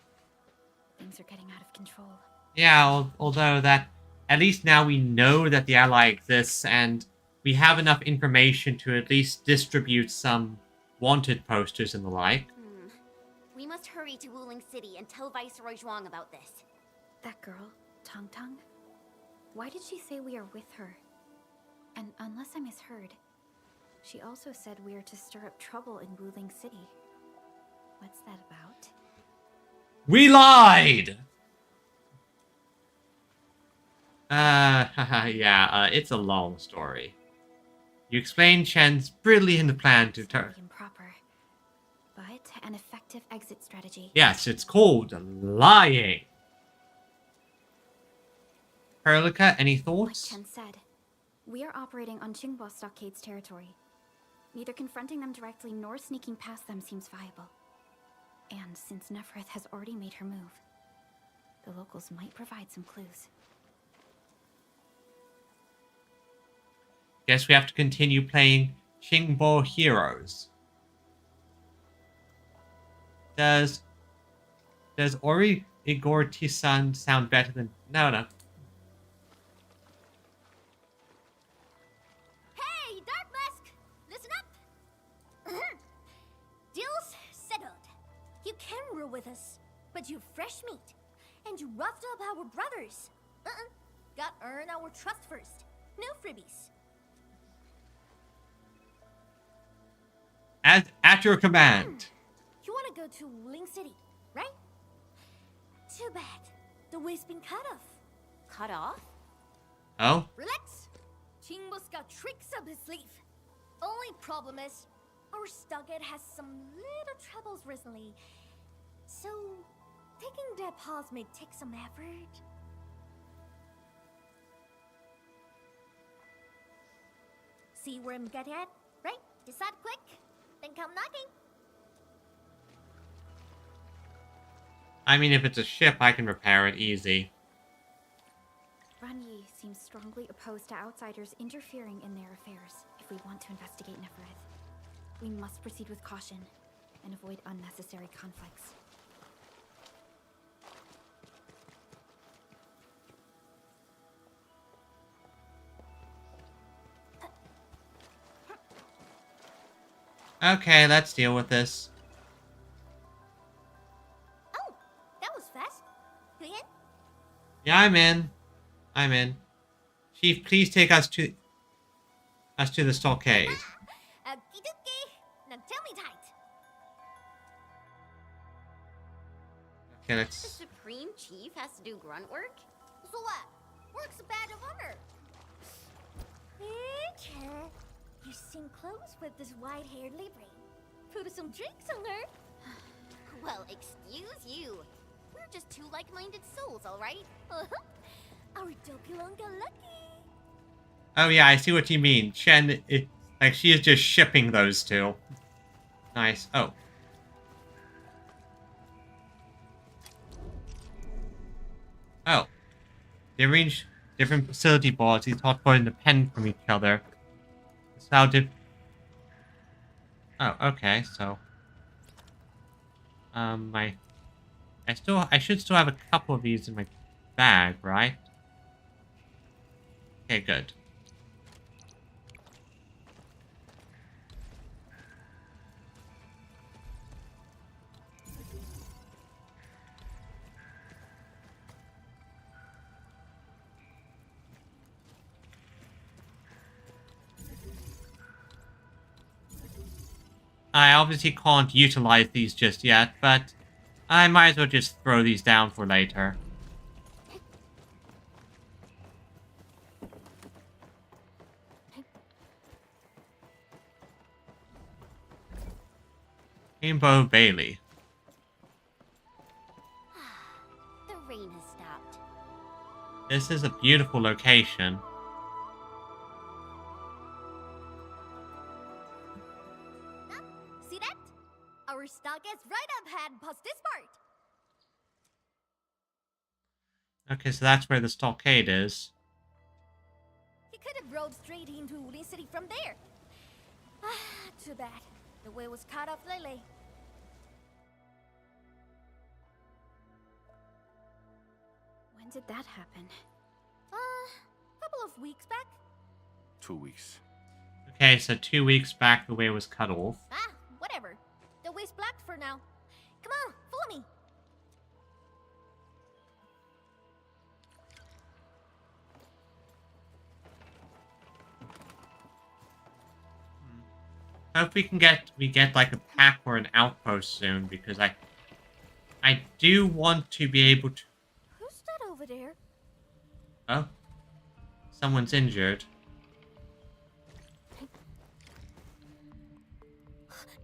Things are getting out of control. Yeah, although that... At least now we know that the ally exists, and we have enough information to at least distribute some wanted posters and the like. We must hurry to Wuling City and tell Viceroy Zhuang about this. That girl, Tong Tong? Why did she say we are with her? And unless I misheard, she also said we are to stir up trouble in Wuling City. What's that about? We lied! Yeah, it's a long story. You explained Shen's brilliant plan to turn... Improper, but an effective exit strategy. Yes, it's called lying. Erlika, any thoughts? Like Chen said, we are operating on Qingbo Stockade's territory. Neither confronting them directly nor sneaking past them seems viable. And since Nefereth has already made her move, the locals might provide some clues. Guess we have to continue playing Qingbo Heroes. Does Ori Igor Tisan sound better than... No. Hey, Dark Mask! Listen up! Deal's settled. You can rule with us, but you fresh meat. And you roughed up our brothers. Got earn our trust first. No freebies. At your command. You wanna go to Wuling City, right? Too bad. The way's been cut off. Cut off? Oh? Relax. Qingbo's got tricks up his sleeve. Only problem is, our Stockade has some little troubles recently. So, taking that pause may take some effort. See where I'm getting at, right? Decide quick, then come knocking. I mean, if it's a ship, I can repair it easy. Ran Yi seems strongly opposed to outsiders interfering in their affairs if we want to investigate Nefereth. We must proceed with caution and avoid unnecessary conflicts. Okay, let's deal with this. Oh, that was fast. You in? Yeah, I'm in. Chief, please take us to the stockade. Okie dokie. Now tell me tight. Okay, The let's... Supreme Chief has to do grunt work? So what? Work's a badge of honor. You seem close with this white-haired Libre. Put some drinks on her. Well, excuse you. We're just two like-minded souls, alright? Our Dopulon got lucky. Oh yeah, I see what you mean. Shen, like she is just shipping those two. Nice. Oh. Oh. They arrange different facility boards. These hotboards independent from each other. That's how Oh, okay, so... I should still have a couple of these in my bag, right? Okay, good. I obviously can't utilize these just yet, but I might as well just throw these down for later. Rainbow Bailey. The rain has stopped. This is a beautiful location. See that? Our stock is right up ahead past this part. Okay, so that's where the stockade is. He could have rode straight into Wulin City from there. Too bad. The way was cut off lately. When did that happen? Couple of weeks back. 2 weeks. Okay, so 2 weeks back the way was cut off. Whatever. The way's blocked for now. Come on, follow me. Hope we get like a pack or an outpost soon, because I do want to be able to. Who's that over there? Oh, someone's injured.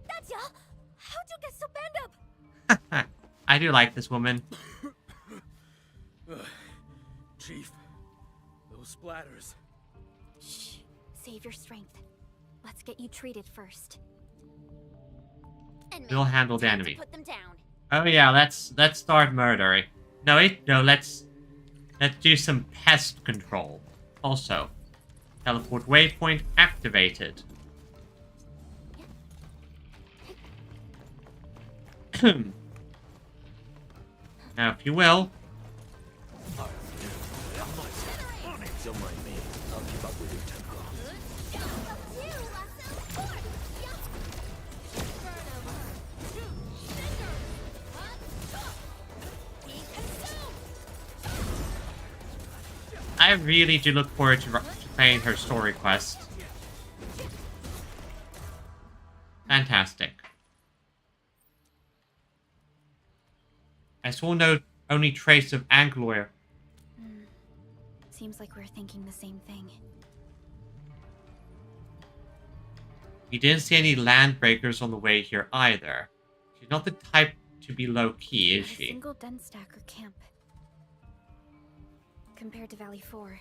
That's ya! How'd you get so banged up? I do like this woman. Chief, those splatters. Shh. Save your strength. Let's get you treated first. We'll handle the enemy. Put them down. Oh yeah, let's start murdering. No, let's do some pest control. Also, teleport waypoint activated. Now, if you will. Don't mind me. I'll keep up with your tempo. I really do look forward to playing her story quest. Fantastic. I saw no only trace of Angloir. Seems like we're thinking the same thing. You didn't see any landbreakers on the way here either. She's not the type to be low-key, is Not a she? single den stack or camp. Compared to Valley 4,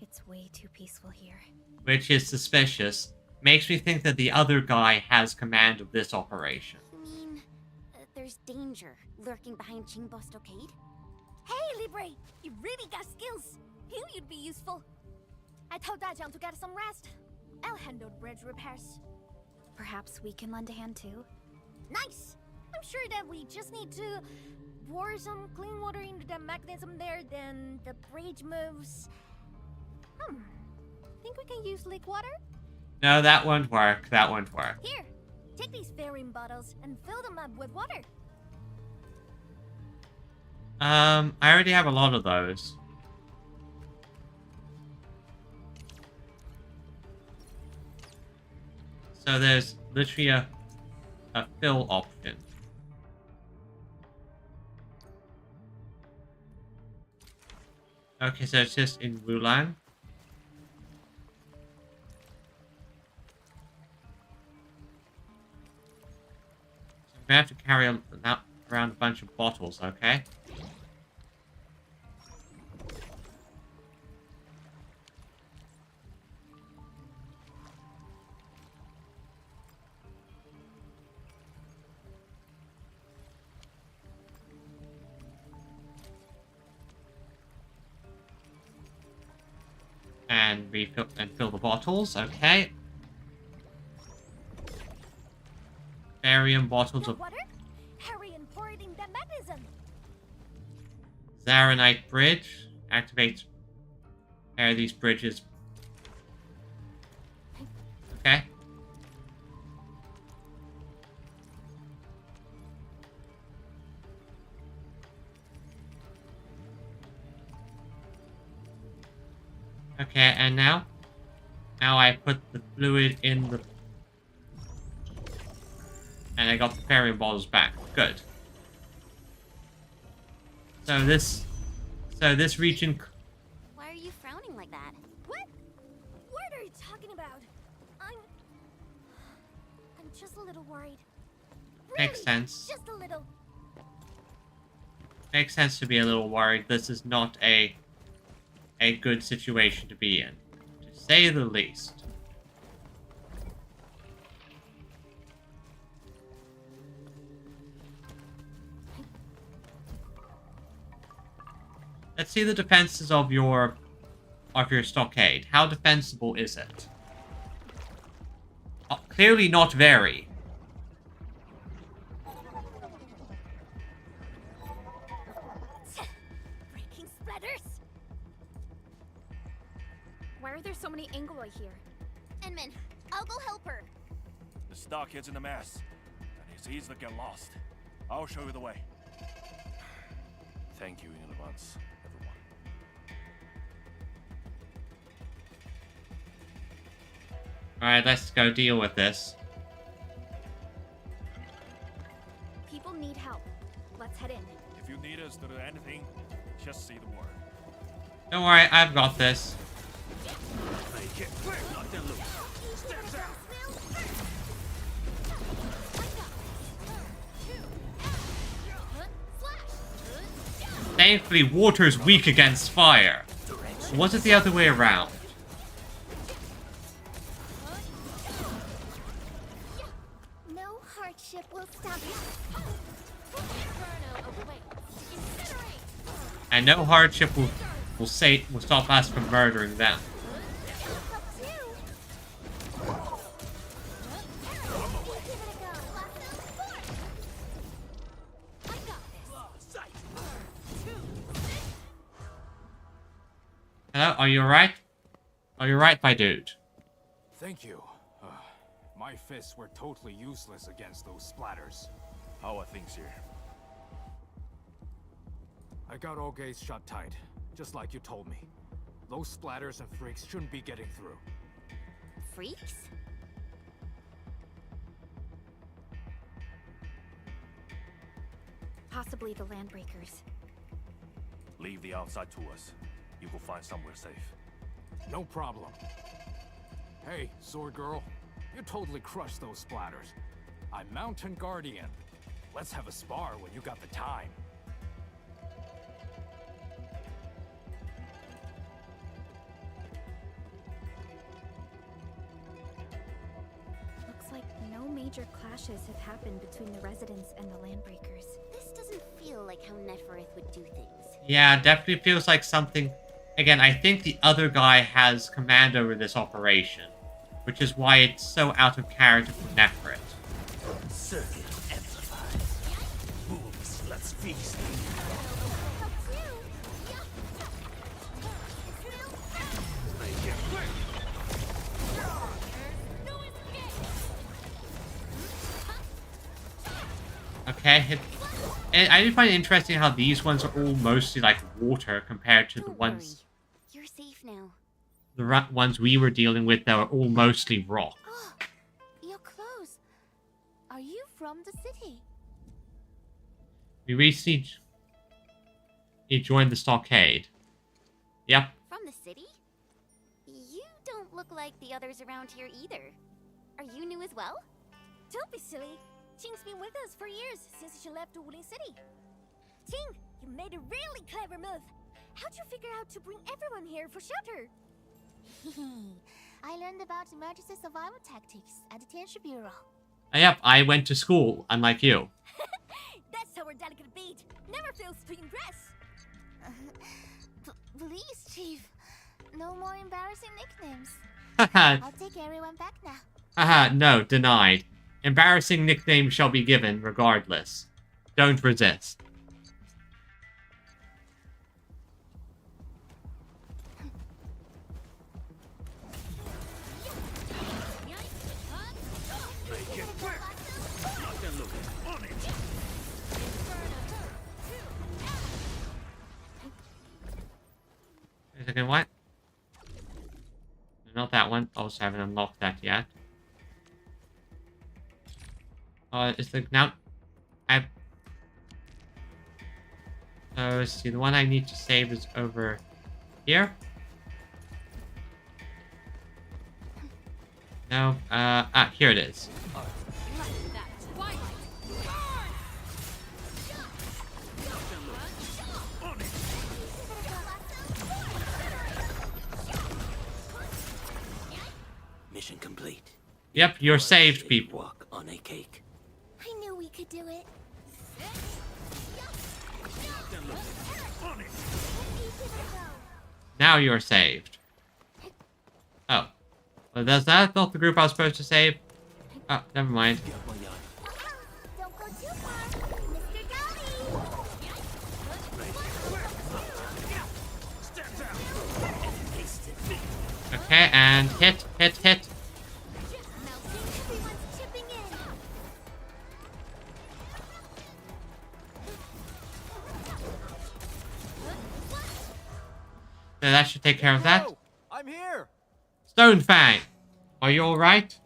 it's way too peaceful here. Which is suspicious. Makes me think that the other guy has command of this operation. You mean there's danger lurking behind Qingbo Stockade? Hey, Libre! You really got skills. Knew you'd be useful. I told Dajiang to get some rest. I'll handle the bridge repairs. Perhaps we can lend a hand too? Nice! I'm sure that we just need to pour some clean water into the mechanism there, then the bridge moves. Think we can use leak water? No, that won't work. That won't work. Here, take these fairing bottles and fill them up with water. I already have a lot of those. So there's literally a fill option. Okay, so it's just in Wulan. So we have to carry around a bunch of bottles, okay? And refill and fill the bottles, okay. Barium bottles of water? Hurry and pour it in the mechanism. Zaranite bridge. Activate pair these bridges. Okay. Okay, and now? Now I put the fluid in the... And I got the fairy bottles back. Good. So this region. Why are you frowning like that? What? What are you talking about? I'm just a little worried. Makes sense. Just a little. Makes sense to be a little worried. This is not a good situation to be in, to say the least. Let's see the defenses of your stockade. How defensible is it? Oh, clearly not very. Freaking splatters! Why are there so many Angoi here? Enman, I'll go help her. The stockhead's in a mess, and it's easy to get lost. I'll show you the way. Thank you in advance, everyone. Alright, let's go deal with this. People need help. Let's head in. If you need us to do anything, just say the word. Don't worry, I've got this. Make it quick, nothing loose. Steps out. Thankfully, water's weak against fire. Was it the other way around? No hardship will stop you. And no hardship will stop us from murdering them. Hello, are you alright? Are you alright, my dude? Thank you. My fists were totally useless against those splatters. How are things here? I got all gates shut tight, just like you told me. Those splatters and freaks shouldn't be getting through. Freaks? Possibly the Landbreakers. Leave the outside to us. You will find somewhere safe. No problem. Hey, Sword Girl. You totally crushed those splatters. I'm Mountain Guardian. Let's have a spar when you got the time. Looks like no major clashes have happened between the residents and the Landbreakers. This doesn't feel like how Neferith would do things. Yeah, definitely feels like something... Again, I think the other guy has command over this operation, which is why it's so out of character for Neferith. Circuit amplified. Moves, let's feast. Make it quick. Okay, and I do find it interesting how these ones are all mostly like water compared to the ones... You're safe now. The ones we were dealing with that were all mostly rock. Oh, your clothes. Are you from the city? We recently joined the stockade. Yep. From the city? You don't look like the others around here either. Are you new as well? Don't be silly. Ting's been with us for years, since she left Wuling City. Ting, you made a really clever move. How'd you figure out to bring everyone here for shelter? I learned about emergency survival tactics at the Tianshi Bureau. Yep, I went to school, unlike you. That's our delicate beat. Never fails to impress. Please, Chief. No more embarrassing nicknames. I'll take everyone back now. Haha, no, denied. Embarrassing nicknames shall be given, regardless. Don't resist. Make it quick. Nothing looking on it. Wait a second, what? Not that one. Also haven't unlocked that yet. Is the now let's see, the one I need to save is over here. No, here it is. Mission complete. Yep, you're saved, people. Walk on a cake. I knew we could do it. Now you're saved. Oh. Well, that's not the group I was supposed to save. Oh, never mind. Don't go too far, Mr. Okay, and hit. Everyone's chipping in. So that should take care of that. I'm here. Stonefang, are you alright?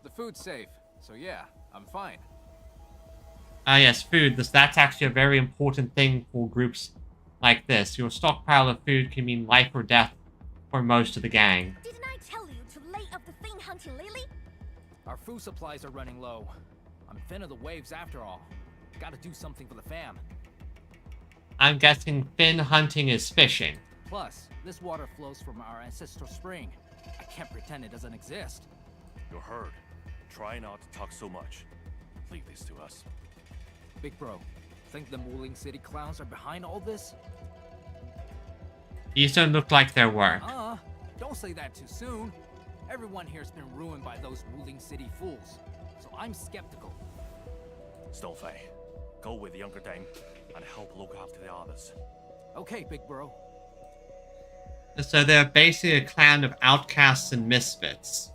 The food's safe, so yeah, I'm fine. Yes, food. That's actually a very important thing for groups like this. Your stockpile of food can mean life or death for most of the gang. Didn't I tell you to lay up the thing hunting Lily? Our food supplies are running low. I'm thin of the waves after all. Gotta do something for the fam. I'm guessing fin hunting is fishing. Plus, this water flows from our ancestral spring. I can't pretend it doesn't exist. You heard. Try not to talk so much. Leave this to us. Big bro, think the Wuling City clowns are behind all this? These don't look like their work. Don't say that too soon. Everyone here's been ruined by those Wuling City fools, so I'm skeptical. Stonefang, go with the younger dame and help look after the others. Okay, big bro. So they're basically a clan of outcasts and misfits.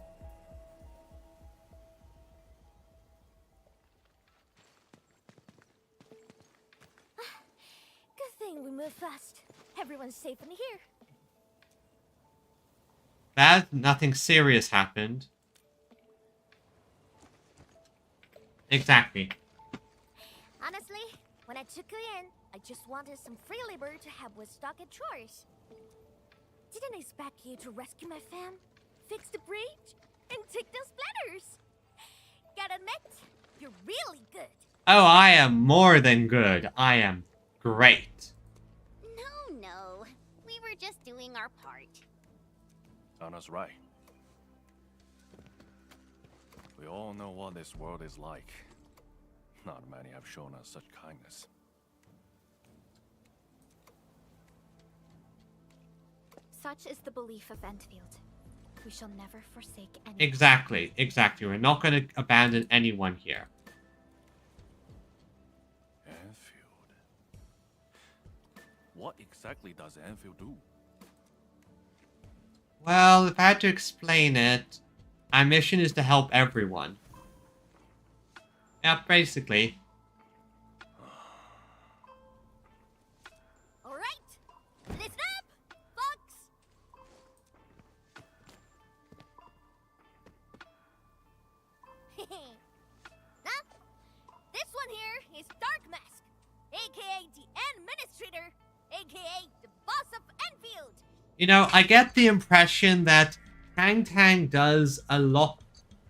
Good thing we moved fast. Everyone's safe in here. Glad nothing serious happened. Exactly. Honestly, when I took you in, I just wanted some free labor to help with stock and chores. Didn't expect you to rescue my fam, fix the breach, and take the splatters. Gotta admit, you're really good. Oh, I am more than good. I am great. No. We were just doing our part. Anna's right. We all know what this world is like. Not many have shown us such kindness. Such is the belief of Endfield. We shall never forsake anyone. Exactly. We're not going to abandon anyone here. Endfield. What exactly does Endfield do? Well, if I had to explain it, our mission is to help everyone. Yeah, basically. All right, listen up, folks. Now, this one here is Dark Mask, aka the Administrator, aka the boss of Enfield. You know, I get the impression that Tang Tang does a lot.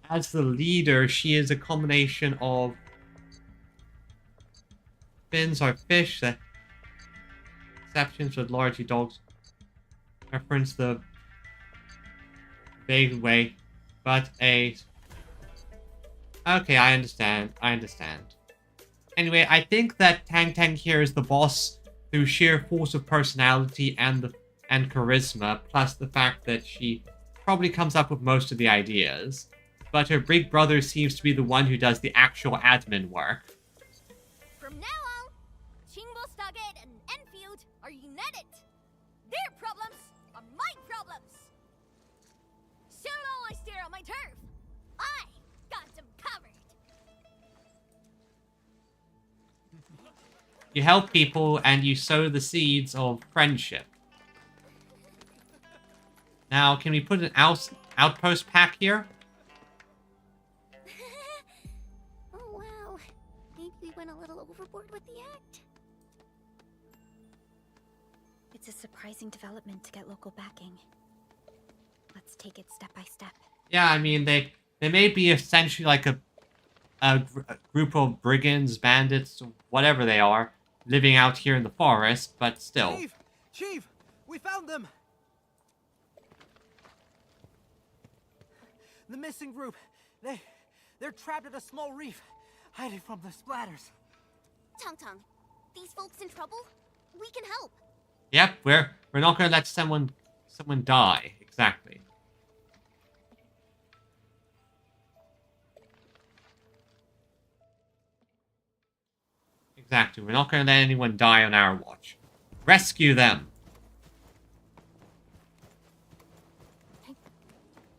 As the leader, she is a combination of fins or fish, that exceptions with largely dogs reference the vague way, but a... Okay, I understand. Anyway, I think that Tang Tang here is the boss through sheer force of personality and charisma, plus the fact that she probably comes up with most of the ideas. But her big brother seems to be the one who does the actual admin work. From now on, Chingbo Stargate and Enfield are united. Their problems are my problems. So long I stare on my turf. I got them covered. You help people and you sow the seeds of friendship. Now, can we put an outpost pack here? Oh, wow. with the act. It's a surprising development to get local backing. Let's take it step by step. Yeah, I mean, they may be essentially like a group of brigands, bandits, whatever they are, living out here in the forest, but still. Chief, we found them. The missing group. They're trapped at a small reef, hiding from the splatters. Tung, these folks in trouble? We can help. Yep, we're not gonna let someone die. Exactly. Exactly. We're not gonna let anyone die on our watch. Rescue them.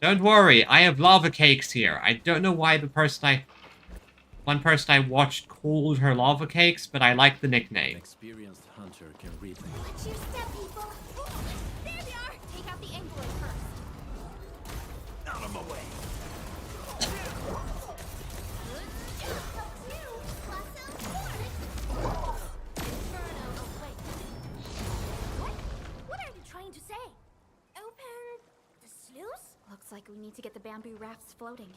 Don't worry, I have lava cakes here. I don't know why one person I watched called her lava cakes, but I like the nickname. Experienced hunter can read them. Watch your step, people. There they are. Take out the android first. Out of my way. What are you trying to say? Open the sluice? Looks like we need to get the bamboo rafts floating.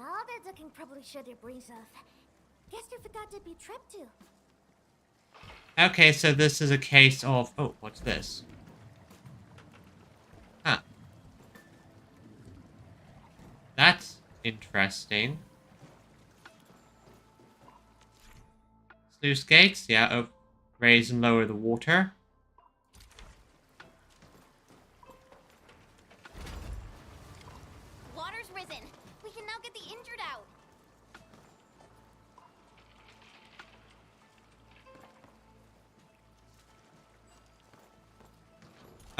All that ducking probably shut their brains off. Guess you forgot to be trapped too. Okay, so this is a case of... Oh, what's this? Huh. That's interesting. Sluice gates, yeah, oh, raise and lower the water. Water's risen. We can now get the injured out.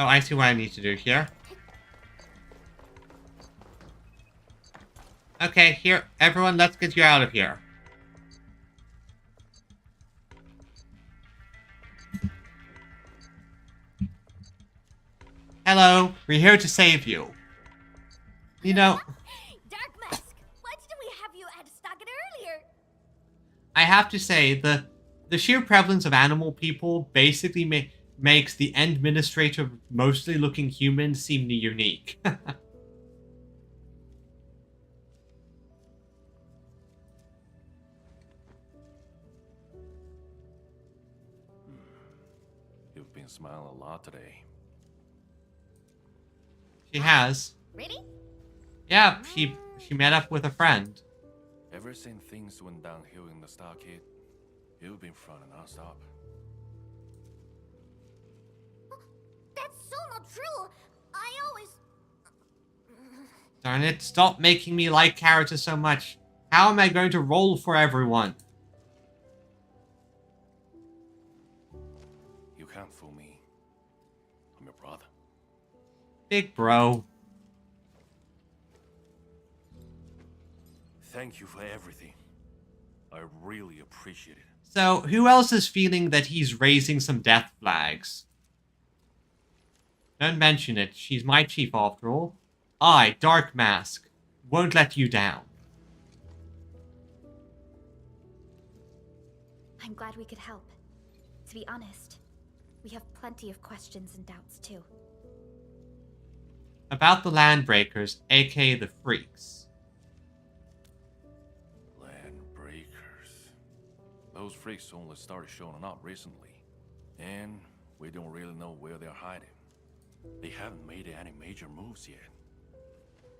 Oh, I see what I need to do here. Okay, here, everyone, let's get you out of here. Hello, we're here to save you. You know, Dark Mask, why didn't we have you at Stockett earlier? I have to say, the sheer prevalence of animal people basically makes the administrator mostly looking human seem unique. You've been smiling a lot today. She has. Really? Yeah, she met up with a friend. Ever since things went downhill in the stockade, you've been fronting non-stop. That's so not true. I always... Darn it, stop making me like characters so much. How am I going to roll for everyone? You can't fool me. I'm your brother. Big bro. Thank you for everything. I really appreciate it. So, who else is feeling that he's raising some death flags? Don't mention it. She's my chief after all. I, Dark Mask, won't let you down. I'm glad we could help. To be honest, we have plenty of questions and doubts too. About the Landbreakers, aka the Freaks. Landbreakers. Those freaks only started showing up recently. And we don't really know where they're hiding. They haven't made any major moves yet.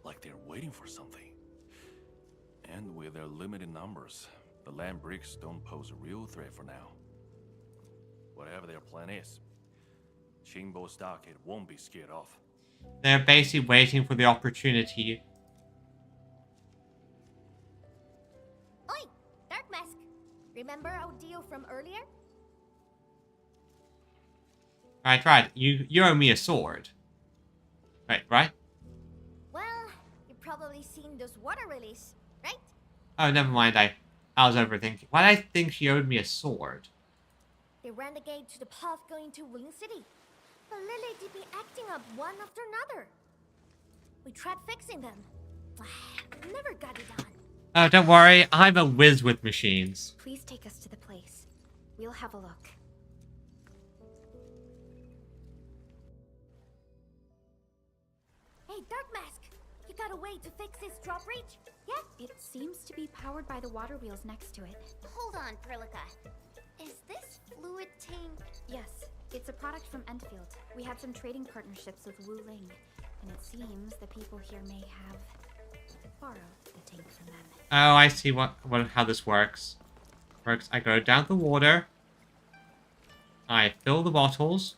Like they're waiting for something. And with their limited numbers, the Landbreakers don't pose a real threat for now. Whatever their plan is, Qingbo Stockade won't be scared off. They're basically waiting for the opportunity. Oi, Dark Mask. Remember our deal from earlier? Right. You owe me a sword. Right? Well, you've probably seen those water lilies, right? Oh, never mind. I was overthinking. Why did I think she owed me a sword? They ran the gate to the path going to Wooling City. But Lily did be acting up one after another. We tried fixing them. Never got it done. Oh, don't worry. I'm a whiz with machines. Please take us to the place. We'll have a look. Hey, Dark Mask! You got a way to fix this drop reach? Yeah? It seems to be powered by the water wheels next to it. Hold on, Perlica. Is this fluid tank? Yes, it's a product from Endfield. We had some trading partnerships with Wu Ling, and it seems the people here may have borrowed the tank from them. Oh, I see how this works. I go down the water. I fill the bottles.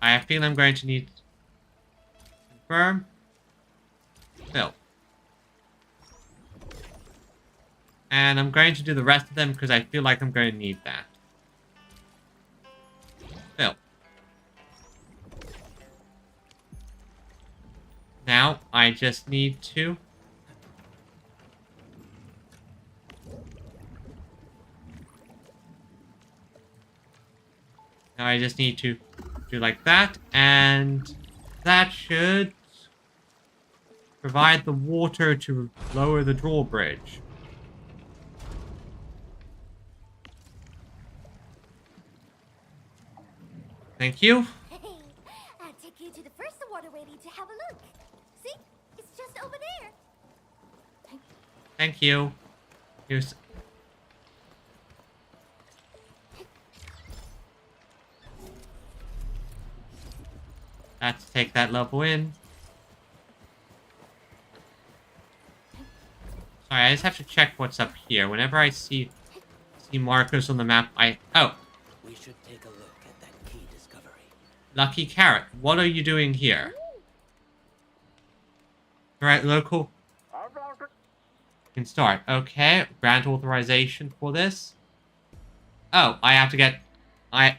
I feel I'm going to need confirm. Fill. And I'm going to do the rest of them because I feel like I'm going to need that. Fill. Now, I just need to... Now I just need to do like that, and that should provide the water to lower the drawbridge. Thank you. Hey, I'll take you to the first waterway to have a look. See? It's just over there. Thank you. Here's... Let's take that level in. Sorry, I just have to check what's up here. Whenever I see markers on the map, Oh! We should take a look at that key discovery. Lucky Carrot, what are you doing here? Alright, local. Can start. Okay, grant authorization for this. Oh, I have to get...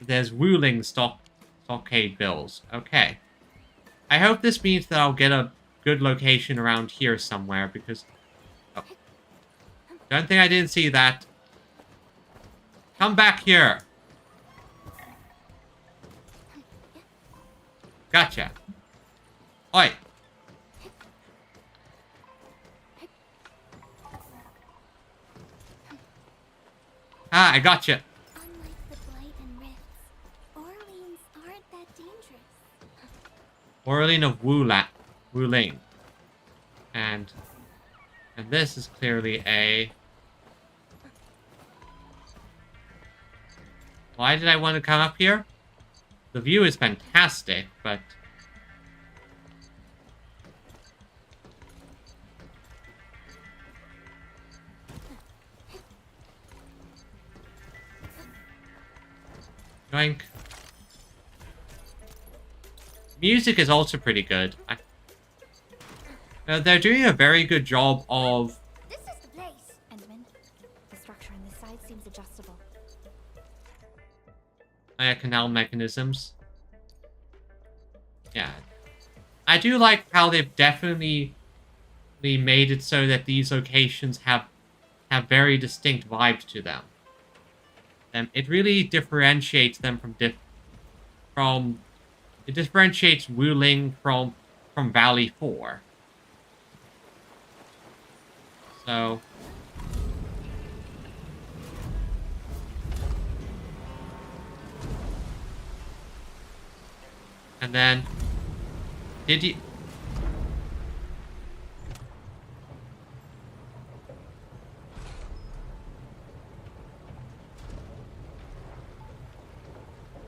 There's Wuling stockade bills. Okay. I hope this means that I'll get a good location around here somewhere, because... Oh. Don't think I didn't see that. Come back here. Gotcha. Oi. Ah, I gotcha. Unlike the Blight and Rifts, Orleans aren't that dangerous. Orlean of Wuling. And this is clearly a... Why did I want to come up here? The view is fantastic, but... Yoink. Music is also pretty good. They're doing a very good job of... This is the place. Endman, the structure on this side seems adjustable. Canal mechanisms. Yeah. I do like how they've definitely made it so that these locations have very distinct vibes to them. It really differentiates them it differentiates Wuling from Valley 4. So and then did you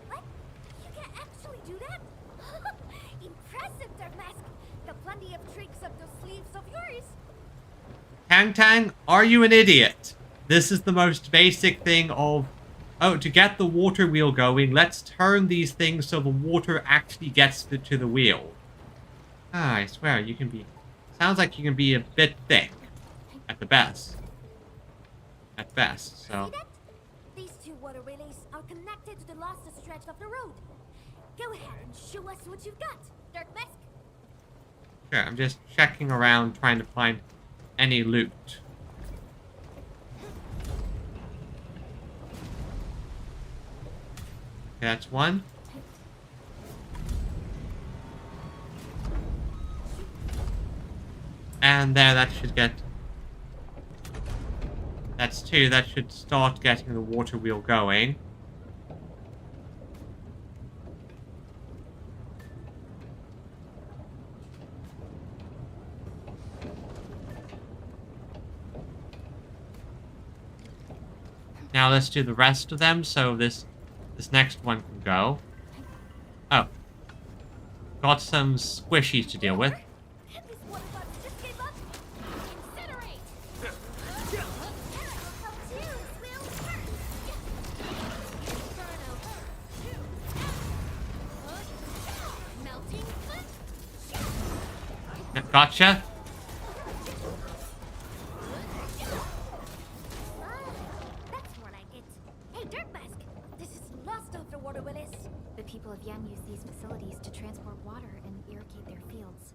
What? You can actually do that? Impressive, Dark Mask. Got plenty of tricks up those sleeves of yours. Tang, are you an idiot? This is the most basic thing of... Oh, to get the water wheel going, let's turn these things so the water actually gets to the wheel. Ah, I swear, you can be... Sounds like you can be a bit thick. At the best. At best, so... See that? These two water relays are connected to the lost stretch of the road. Go ahead and show us what you've got, Dark Mask. Sure, I'm just checking around trying to find any loot. Okay, that's one. And there, that should get... That's 2. That should start getting the water wheel going. Now let's do the rest of them, so this next one can go. Oh. Got some squishies to deal with. Gotcha. That's what I get. Hey, Dirtmask! This is lost after Willis. The people of Yen use these facilities to transport water and irrigate their fields.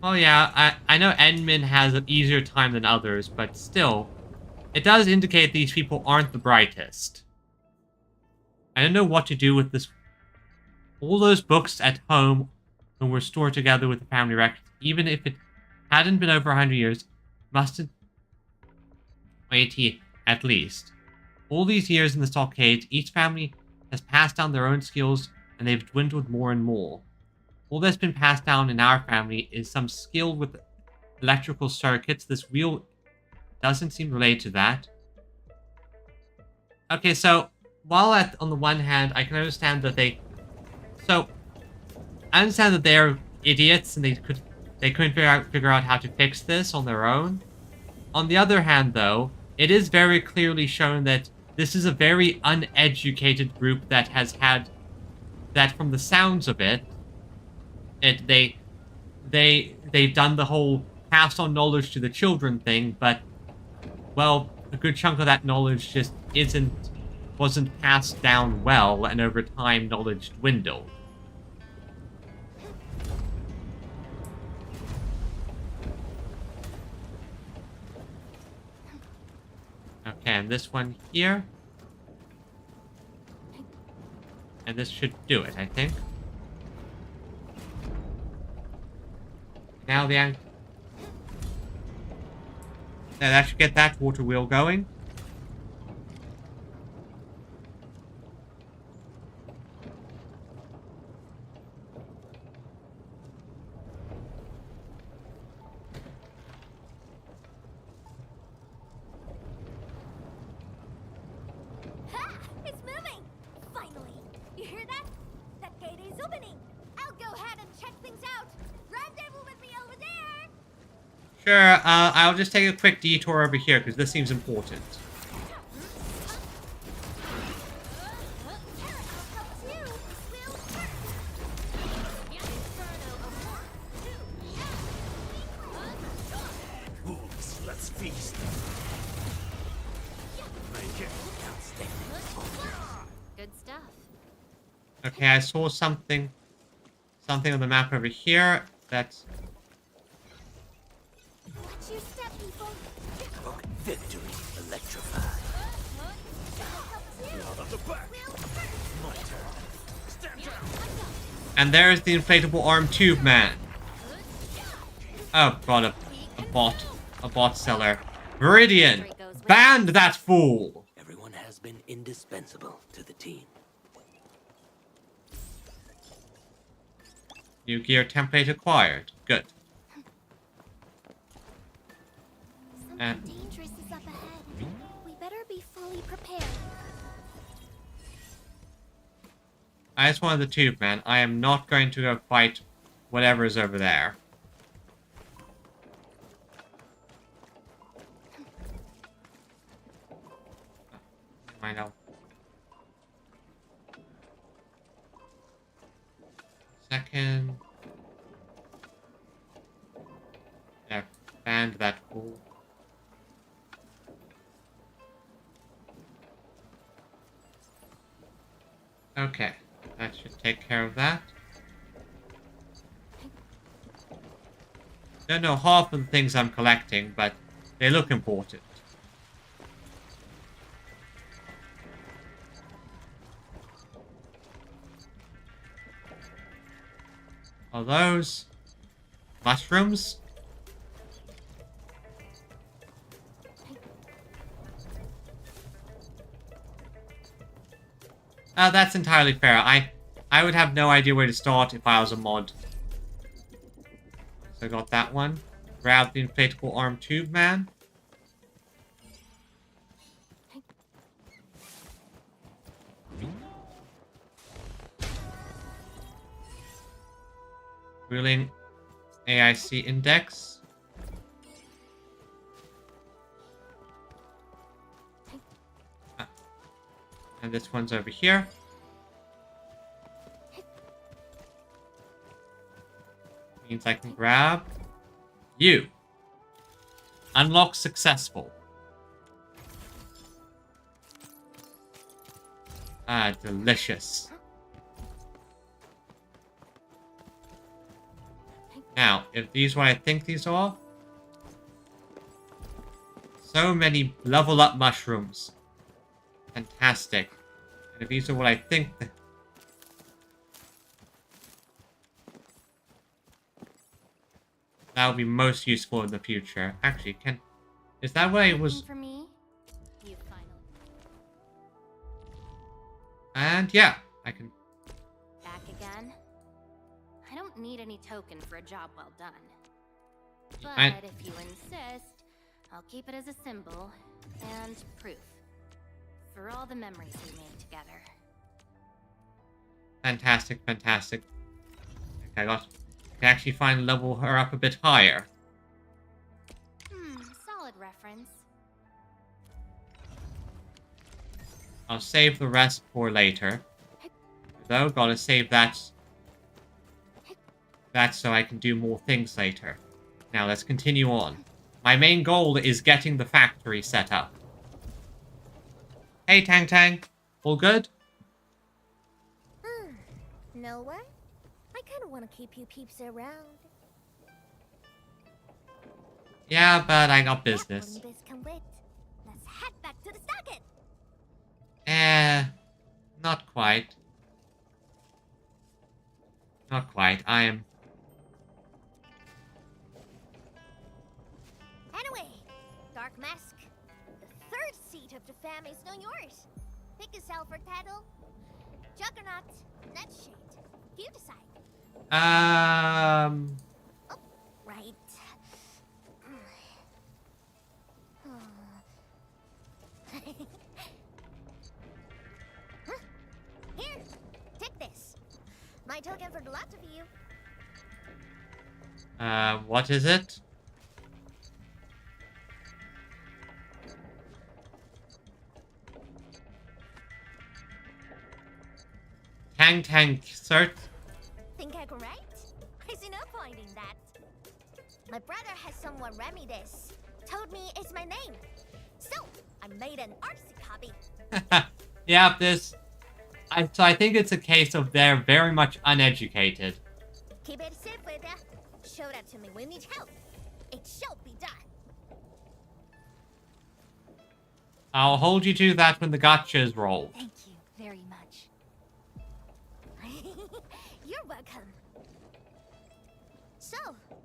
Well, yeah, I know Endmin has an easier time than others, but still, it does indicate these people aren't the brightest. I don't know what to do with this. All those books at home were stored together with the family records, even if it hadn't been over 100 years, must have 80 at least. All these years in the stockade, each family has passed down their own skills, and they've dwindled more and more. All that's been passed down in our family is some skill with electrical circuits. This wheel doesn't seem related to that. Okay, so while on the one hand, I can understand that I understand that they're idiots and they couldn't figure out how to fix this on their own. On the other hand, though, it is very clearly shown that this is a very uneducated group that has had that, from the sounds of it, they've done the whole pass on knowledge to the children thing, but well, a good chunk of that knowledge just wasn't passed down well, and over time knowledge dwindled. Okay, and this one here. And this should do it, I think. Now yeah, that should get that water wheel going. Ha! It's moving! Finally! You hear that? That gate is opening! I'll go ahead and check things out! Rendezvous with me over there! Sure, I'll just take a quick detour over here, because this seems important. Let's feast. Make it outstanding. Good stuff. Okay, I saw something on the map over here. That's... Watch your step, people! Book victory electrified. Out of the back. My turn. Stand down. And there's the inflatable arm tube man. Oh god, a bot seller. Meridian! Banned that fool! Everyone has been indispensable to the team. New gear template acquired. Good. And Dangerous is up ahead. We better be fully prepared. I just wanted the tube man. I am not going to go fight whatever is over there. I know. Second. Yeah, banned that fool. Okay, that should take care of that. Don't know half of the things I'm collecting, but they look important. Are those mushrooms? That's entirely fair. I would have no idea where to start if I was a mod. So I got that one. Grab the inflatable arm tube man. Ruling AIC index. And this one's over here. Means I can grab you. Unlock successful. Ah, delicious. Now, if these are what I think these are, so many level up mushrooms. Fantastic. And if these are what I think, that will be most useful in the future. Actually, is that what I was? For me, you finally. And yeah, I can. Back again? I don't need any token for a job well done. But if you insist, I'll keep it as a symbol and proof for all the memories we made together. Fantastic, fantastic. Okay, I can actually finally level her up a bit higher. Solid reference. I'll save the rest for later. Though, gotta save that so I can do more things later. Now, let's continue on. My main goal is getting the factory set up. Hey, Tang Tang. All good? Know what? I kind of want to keep you peeps around. Yeah, but I got business. Let's head back to the socket. Not quite. Not quite. I am... Anyway, Dark Mask, the third seat of the fam is now yours. Pick a Selford title. Juggernaut, Nightshade. You decide. Um... Oh, right. Here, take this. My token for the lot of you. What is it? Tang Tang cert. Think I can write? I see no point in that. My brother has someone read me this. Told me it's my name. So, I made an artsy copy. Yeah, so I think it's a case of they're very much uneducated. Keep it safe with ya. Show that to me when you need help. It shall be done. I'll hold you to that when the gotcha is rolled. Thank you very much. You're welcome. So,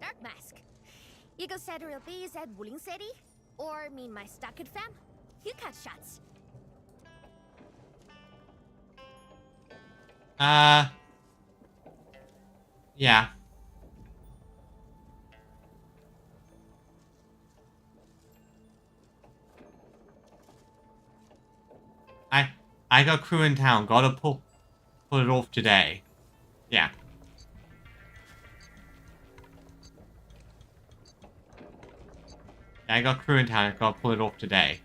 Dark Mask. You go set real bees at Wuling City? Or mean my Stockade fam? You cut shots. Yeah. I got crew in town. Gotta pull it off today. Yeah. I got crew in town. Gotta pull it off today.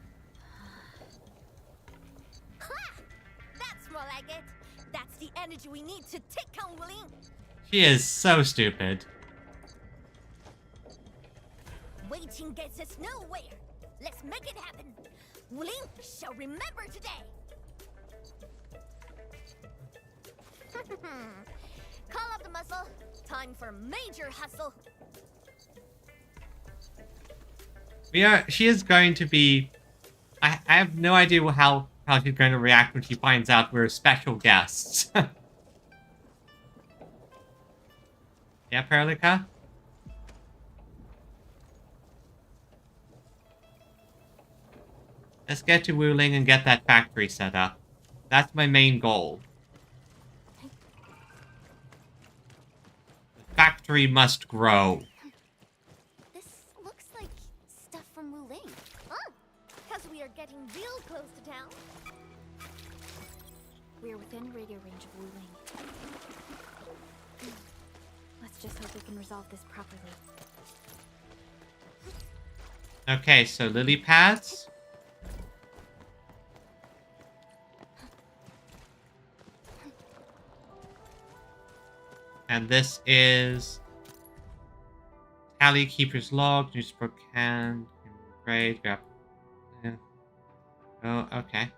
That's more like it. That's the energy we need to take on Wuling. She is so stupid. Waiting gets us nowhere. Let's make it happen. Wuling shall remember today. Call up the muscle. Time for major hustle. She is going to be... I have no idea how she's going to react when she finds out we're special guests. Yeah, Perlica? Let's get to Wuling and get that factory set up. That's my main goal. The factory must grow. This looks like stuff from Wuling. Oh, because we are getting real close to town. We're within radio range of Wuling. Let's just hope we can resolve this properly. Okay, so lily pads. And this is Tally Keeper's Log, newspaper can, grade, yeah. Oh, okay.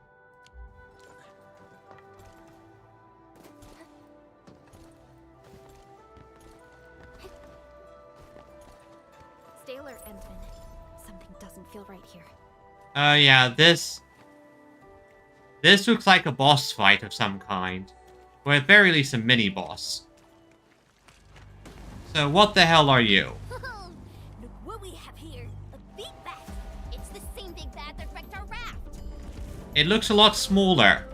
Stay alert, Endman. Something doesn't feel right here. Yeah, this looks like a boss fight of some kind. Or at very least a mini-boss. So what the hell are you? Look what we have here. A big bat. It's the same big bat that wrecked our raft. It looks a lot smaller.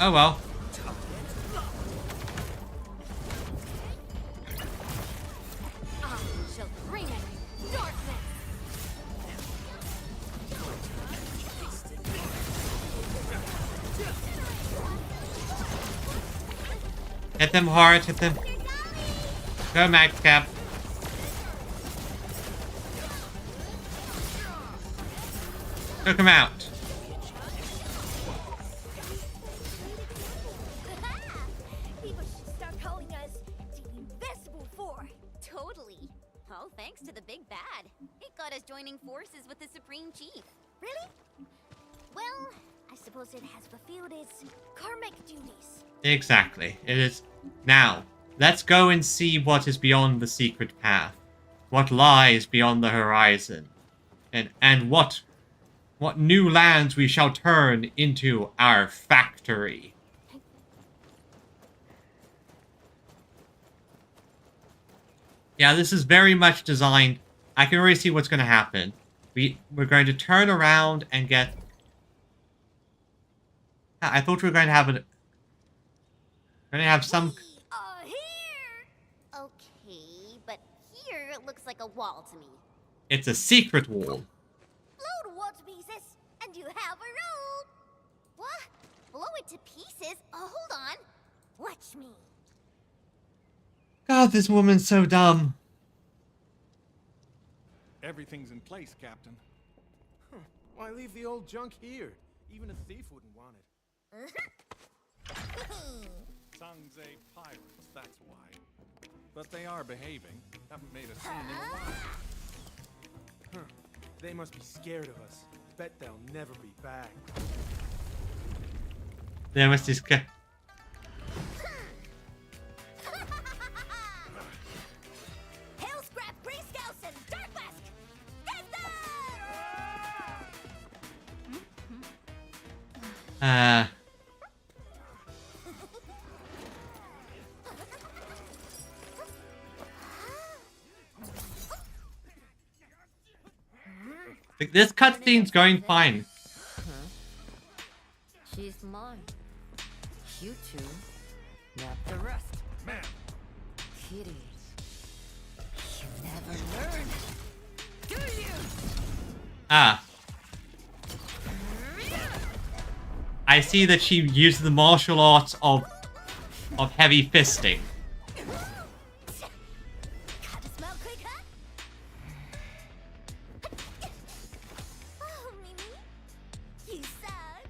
Oh well. I shall bring it. Darkness. Hit them hard, hit them. Go, Max Cap. Took him out. People should start calling us the Invisible Four. Totally. All thanks to the big bad. It got us joining forces with the Supreme Chief. Really? Well, I suppose it has fulfilled its karmic duties. Exactly. It is. Now, let's go and see what is beyond the secret path. What lies beyond the horizon. And what new lands we shall turn into our factory. Yeah, this is very much designed. I can already see what's going to happen. We're going to turn around and get... I thought we were going to have some... Okay, but here it looks like a wall to me. It's a secret wall. Blow the wall to pieces, and you have a road. What? Blow it to pieces? Oh, hold on. Watch me. God, this woman's so dumb. Everything's in place, Captain. Huh. Why leave the old junk here? Even a thief wouldn't want it. Sangze pirates, that's why. But they are behaving. Haven't made a scene in a while. Huh. They must be scared of us. Bet they'll never be back. There was this guy. Hail Scrap, Grey Scouts, and Dark Mask! Get them! This cutscene's going fine. She's mine. You two, not the rest. Man. Kitty, you never learn, do you? Ah. I see that she used the martial arts of heavy fisting. Gotta smell quick, huh? Oh, Mimi, you suck.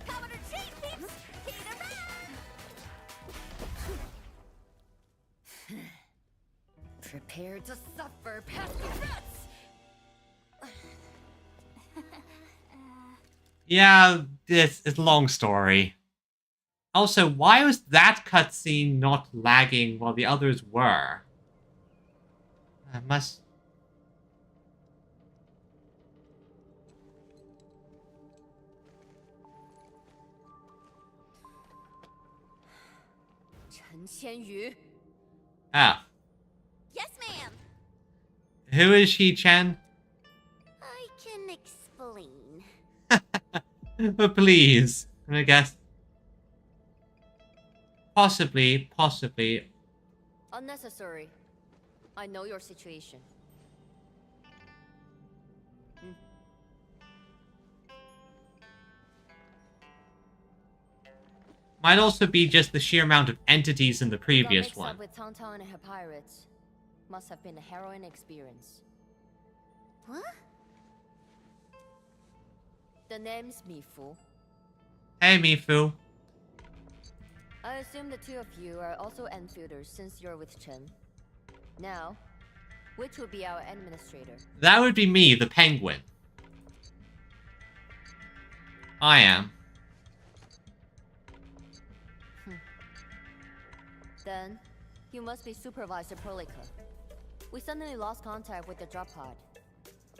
Commander Chief, peeps, heat 'em up. Prepare to suffer past the rats. Yeah, it's a long story. Also, why was that cutscene not lagging while the others were? I must... Chen Qianyu. Ah. Yes, Who is she, Chen? I can explain. But please, I guess. Possibly. Unnecessary. I know your situation. Might also be just the sheer amount of entities in the previous one. Up with Tangtang and her pirates. Must have been a harrowing experience. What? The name's Mifu. Hey, Mifu. I assume the two of you are also Enfielders since you're with Chen. Now, which will be our administrator? That would be me, the penguin. I am. Then, you must be Supervisor Prolika. We suddenly lost contact with the drop pod.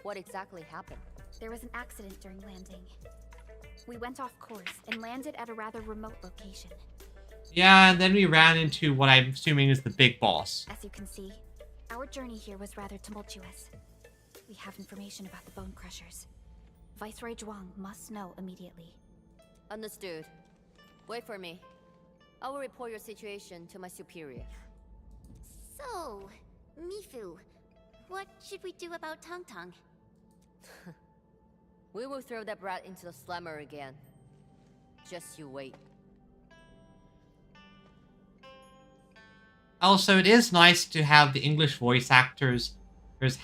What exactly happened? There was an accident during landing. We went off course and landed at a rather remote location. Yeah, and then we ran into what I'm assuming is the big boss. As you can see, our journey here was rather tumultuous. We have information about the Bone Crushers. Viceroy Zhuang must know immediately. Understood. Wait for me. I will report your situation to my superior. So, Mifu, what should we do about Tangtang? We will throw that brat into the slammer again. Just you wait. Also, it is nice to have the English voice actors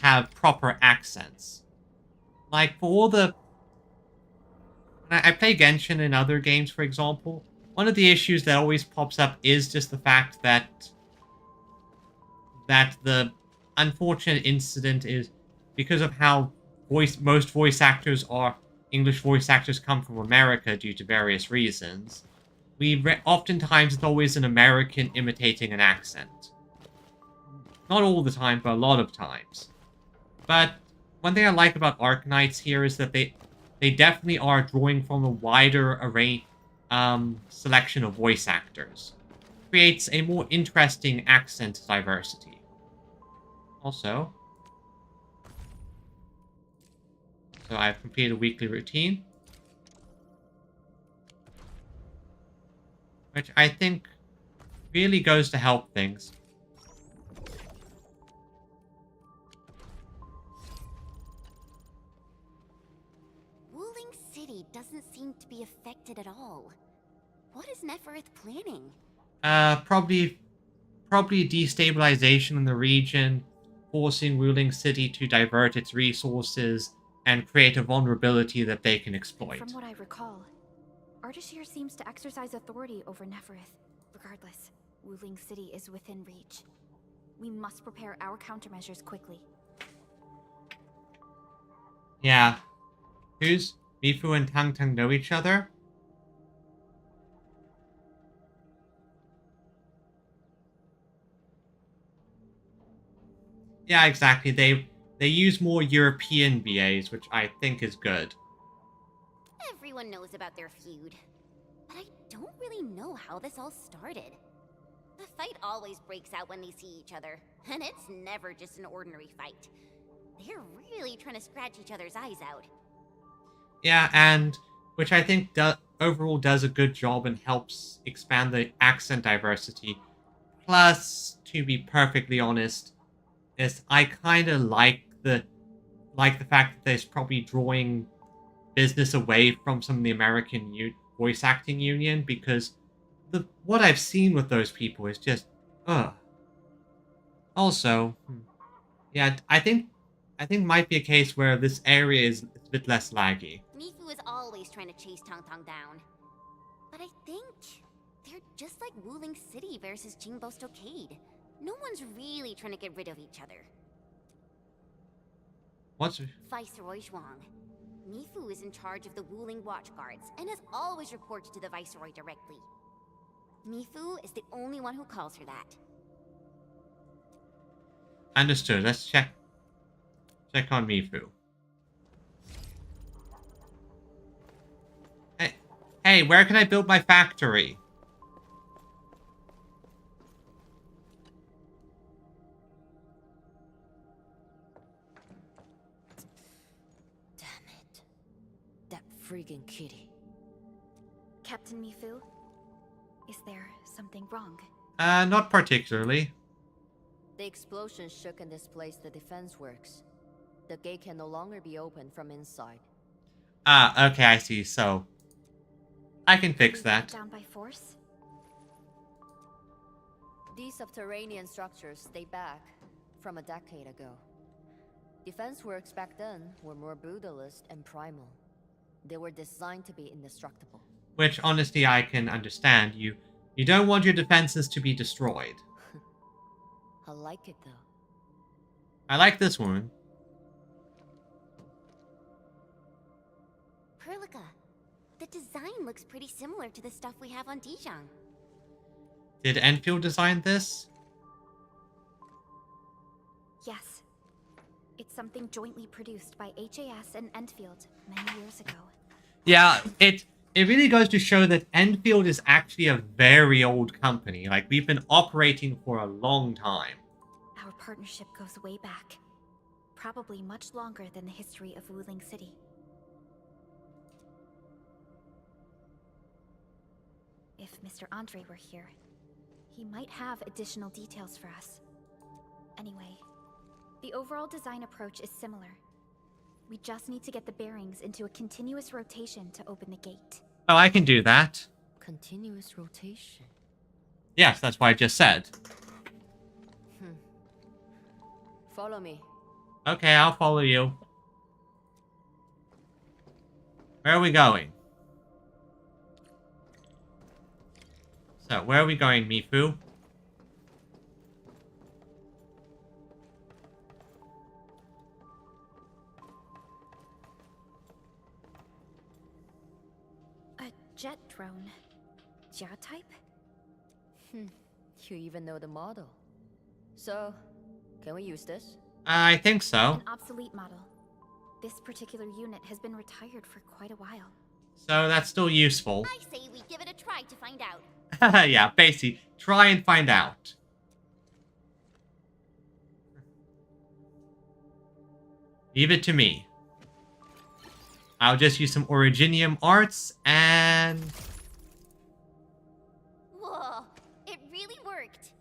have proper accents. Like, for all the... I play Genshin in other games, for example. One of the issues that always pops up is just the fact that the unfortunate incident is because of how most voice actors are English voice actors come from America due to various reasons. Oftentimes it's always an American imitating an accent. Not all the time, but a lot of times. But one thing I like about Arknights here is that they definitely are drawing from a wider array selection of voice actors. Creates a more interesting accent diversity. Also, so I've completed a weekly routine, which I think really goes to help things. Wuling City doesn't seem to be affected at all. What is Neferith planning? Probably destabilization in the region, forcing Wuling City to divert its resources and create a vulnerability that they can exploit. From what I recall, Ardashir seems to exercise authority over Neferith. Regardless, Wuling City is within reach. We must prepare our countermeasures quickly. Yeah. Who's Mifu and Tangtang know each other? Yeah, exactly. They use more European BAs, which I think is good. Everyone knows about their feud. But I don't really know how this all started. The fight always breaks out when they see each other, and it's never just an ordinary fight. They're really trying to scratch each other's eyes out. Yeah, and which I think overall does a good job and helps expand the accent diversity. Plus, to be perfectly honest, is I kind of like the fact that there's probably drawing business away from some of the American voice acting union, because what I've seen with those people is just Also, yeah, I think might be a case where this area is a bit less laggy. Mifu is always trying to chase Tangtang down. But I think they're just like Wuling City versus Jingbo Stockade. No one's really trying to get rid of each other. What's... Viceroy Zhuang. Mifu is in charge of the Wuling Watch Guards and has always reported to the Viceroy directly. Mifu is the only one who calls her that. Understood. Let's check on Mifu. Hey, where can I build my factory? freaking kitty. Captain Mifu, is there something wrong? Not particularly. The explosion shook and displaced the defense works. The gate can no longer be opened from inside. Ah, okay, I see. So, I can fix that. Down by force? These subterranean structures date back from a decade ago. Defense works back then were more brutalist and primal. They were designed to be indestructible. Which, honestly, I can understand. You don't want your defenses to be destroyed. I like it, though. I like this one. Perlica, the design looks pretty similar to the stuff we have on Dijon. Did Endfield design this? Yes. It's something jointly produced by HAS and Endfield many years ago. Yeah, it really goes to show that Endfield is actually a very old company. Like, we've been operating for a long time. Our partnership goes way back. Probably much longer than the history of Wuling City. If Mr. Andre were here, he might have additional details for us. Anyway, the overall design approach is similar. We just need to get the bearings into a continuous rotation to open the gate. Oh, I can do that. Continuous rotation? Yes, that's what I just said. Follow me. Okay, I'll follow you. Where are we going? So, where are we going, Mifu? A jet drone. Jia type? You even know the model. So, can we use this? I think so. An obsolete model. This particular unit has been retired for quite a while. So that's still useful. I say we give it a try to find out. Yeah, basically, try and find out. Leave it to me. I'll just use some Originium arts and... Whoa, it really worked.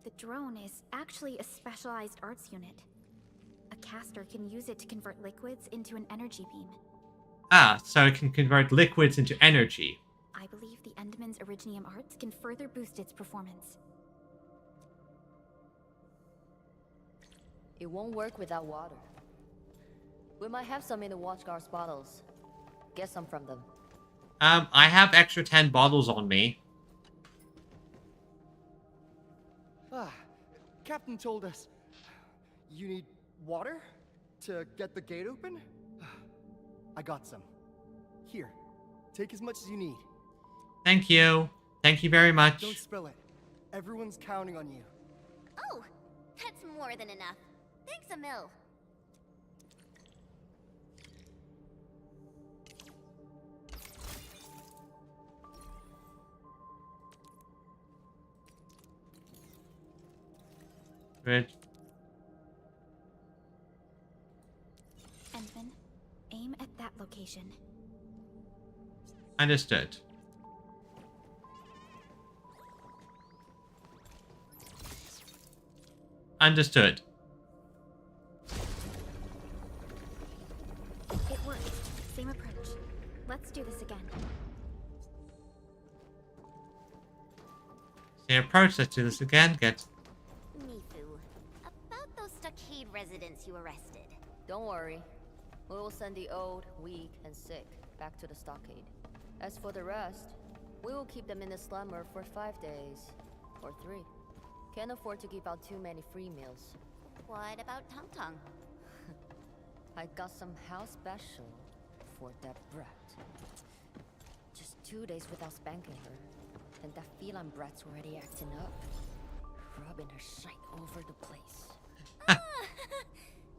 The drone is actually a specialized arts unit. A caster can use it to convert liquids into an energy beam. Ah, so it can convert liquids into energy. I believe the Endman's Originium arts can further boost its performance. It won't work without water. We might have some in the Watchguard's bottles. Get some from them. I have extra 10 bottles on me. Captain told us you need water to get the gate open? I got some. Here, take as much as you need. Thank you. Thank you very much. Don't spill it. Everyone's counting on you. Oh, that's more than enough. Thanks a mil. Good. Endman, aim at that location. Understood. Understood. It worked. Same approach. Let's do this again. Same approach. Let's do this again. Get. Mifu, about those stockade residents you arrested. Don't worry. We will send the old, weak, and sick back to the stockade. As for the rest, we will keep them in the slumber for 5 days. Or 3. Can't afford to give out too many free meals. What about Tong Tong? I got some house special for that brat. Just 2 days without spanking her, and that feline brat's already acting up. Rubbing her shite over the place.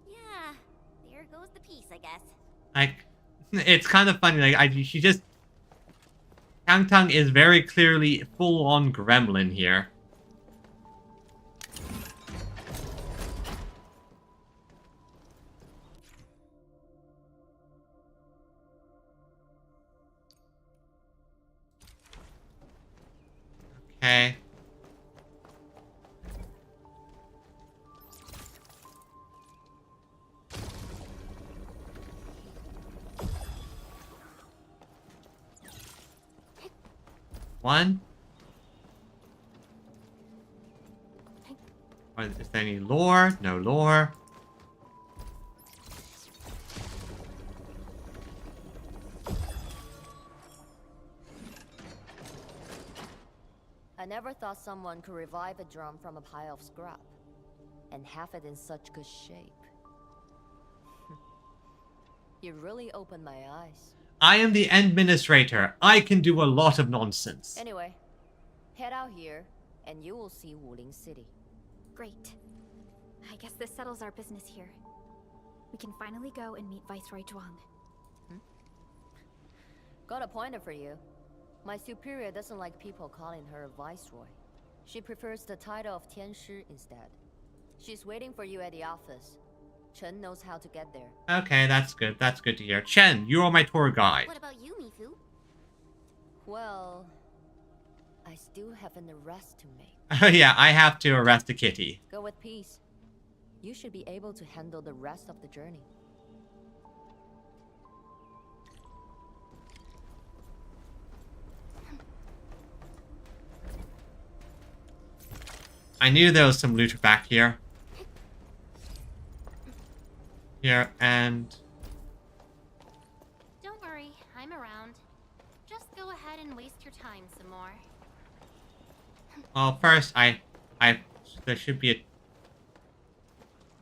Yeah, there goes the piece, I guess. Like, it's kind of funny. Like, she just. Tang Tang is very clearly full-on gremlin here. Okay. One. Is there any lore? No lore. I never thought someone could revive a drum from a pile of scrap. And have it in such good shape. You really opened my eyes. I am the administrator. I can do a lot of nonsense. Anyway, head out here, and you will see Wuling City. Great. I guess this settles our business here. We can finally go and meet Viceroy Zhuang. Got a pointer for you. My superior doesn't like people calling her Viceroy. She prefers the title of Tianshi instead. She's waiting for you at the office. Chen knows how to get there. Okay, that's good. That's good to hear. Chen, you are my tour guide. What about you, Mifu? Well, I still have an arrest to make. Oh yeah, I have to arrest a kitty. Go with peace. You should be able to handle the rest of the journey. I knew there was some loot back here. Here, and... Don't worry, I'm around. Just go ahead and waste your time some more. Well, first, there should be a...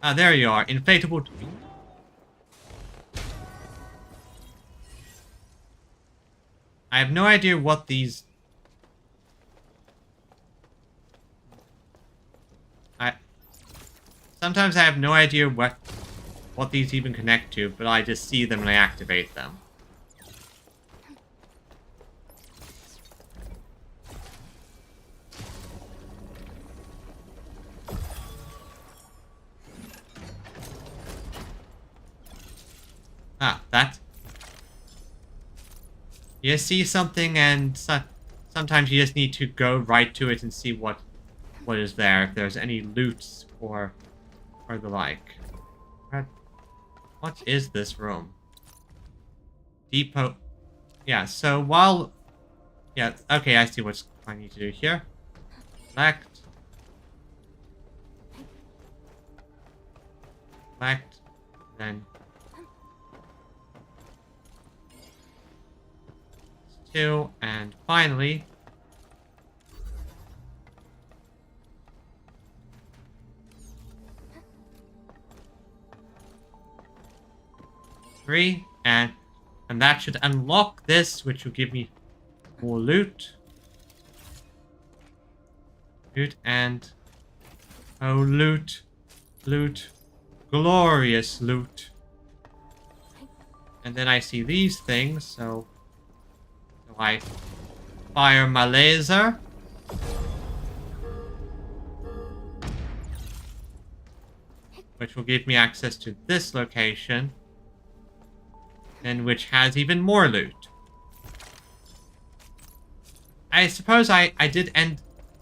Ah, there you are. Inflatable... I have no idea what these... Sometimes I have no idea what these even connect to, but I just see them and I activate them. Ah, that. You see something and sometimes you just need to go right to it and see what is there, if there's any loots or the like. What is this room? Depot. Yeah, so while... Yeah, okay, I see what I need to do here. Select. Select. Then... 2, and finally... 3, and that should unlock this, which will give me more loot. Loot and... Oh, loot. Loot. Glorious loot. And then I see these things, so I fire my laser. Which will give me access to this location. And which has even more loot. I suppose I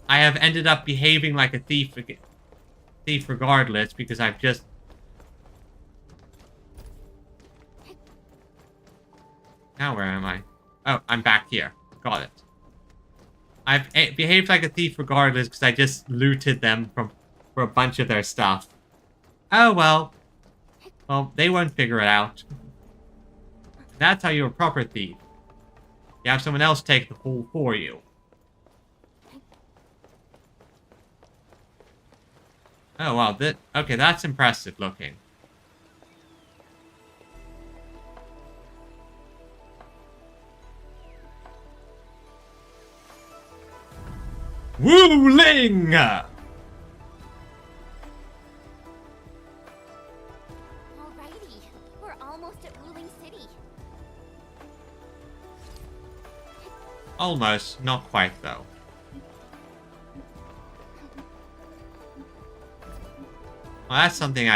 have ended up behaving like a thief regardless, because I've just... Now where am I? Oh, I'm back here. Got it. I've behaved like a thief regardless because I just looted them for a bunch of their stuff. Oh well. Well, they won't figure it out. That's how you're a proper thief. You have someone else take the fall for you. Oh wow, okay, that's impressive looking. Wuling! Alrighty, we're almost at Wuling City. Almost, not quite though. Well, that's something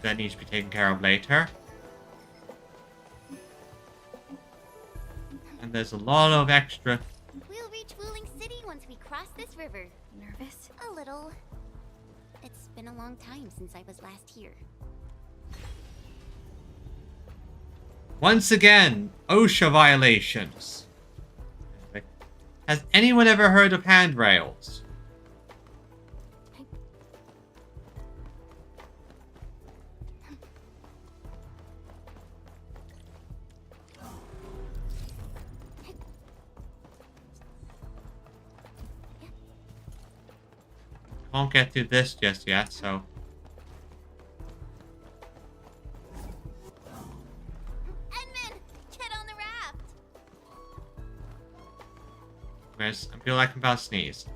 that needs to be taken care of later. And there's a lot of extra... We'll reach Wuling City once we cross cross this river. Nervous? A little. It's been a long time since I was last here. Once again, OSHA violations. Has anyone ever heard of handrails? Won't get to this just yet, so... Edmund, get on the raft. I feel like I'm about to sneeze.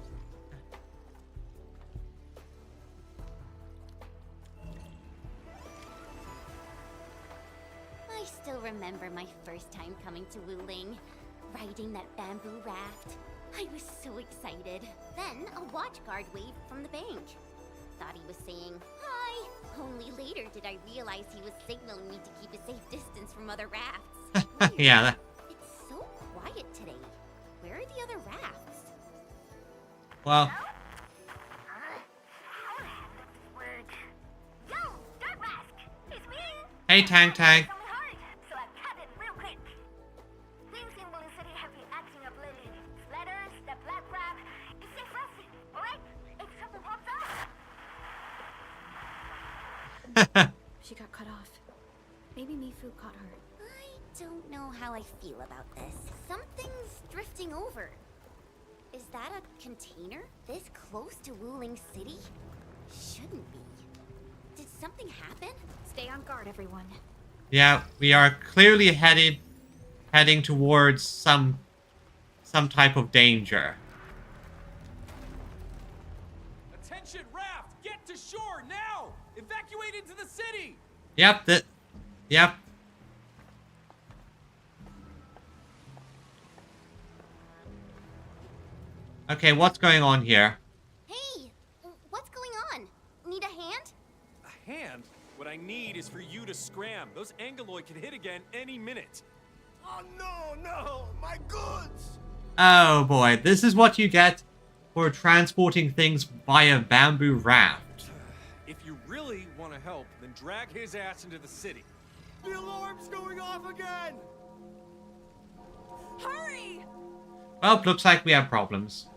I still remember my first time coming to Wuling, riding that bamboo raft. I was so excited. Then a watch guard waved from the bank. Thought he was saying, hi. Only later did I realize he was signaling me to keep a safe distance from other rafts. Yeah. That... It's so quiet today. Where are the other rafts? Well... Yo, Dark Mask! It's me! Hey, Tang Tang. So I cut it real quick. Things in Wuling City have been acting up lately. Splatters, the black crab. It's safe rusting, alright? If something pops up... She got cut off. Maybe Mifu caught her. I don't know how I feel about this. Something's drifting over. Is that a container? This close to Wuling City? Shouldn't be. Did something happen? Stay on guard, everyone. Yeah, we are clearly heading towards some type of danger. Attention, raft! Get to shore now! Evacuate into the city! Yep, yep. Okay, what's going on here? Hey, what's going on? Need a hand? A hand? What I need is for you to scram. Those Angeloid can hit again any minute. Oh no, my goods! Oh boy, this is what you get for transporting things via bamboo raft. If you really want to help, then drag his ass into the city. The alarm's going off again! Hurry! Well, looks like we have problems.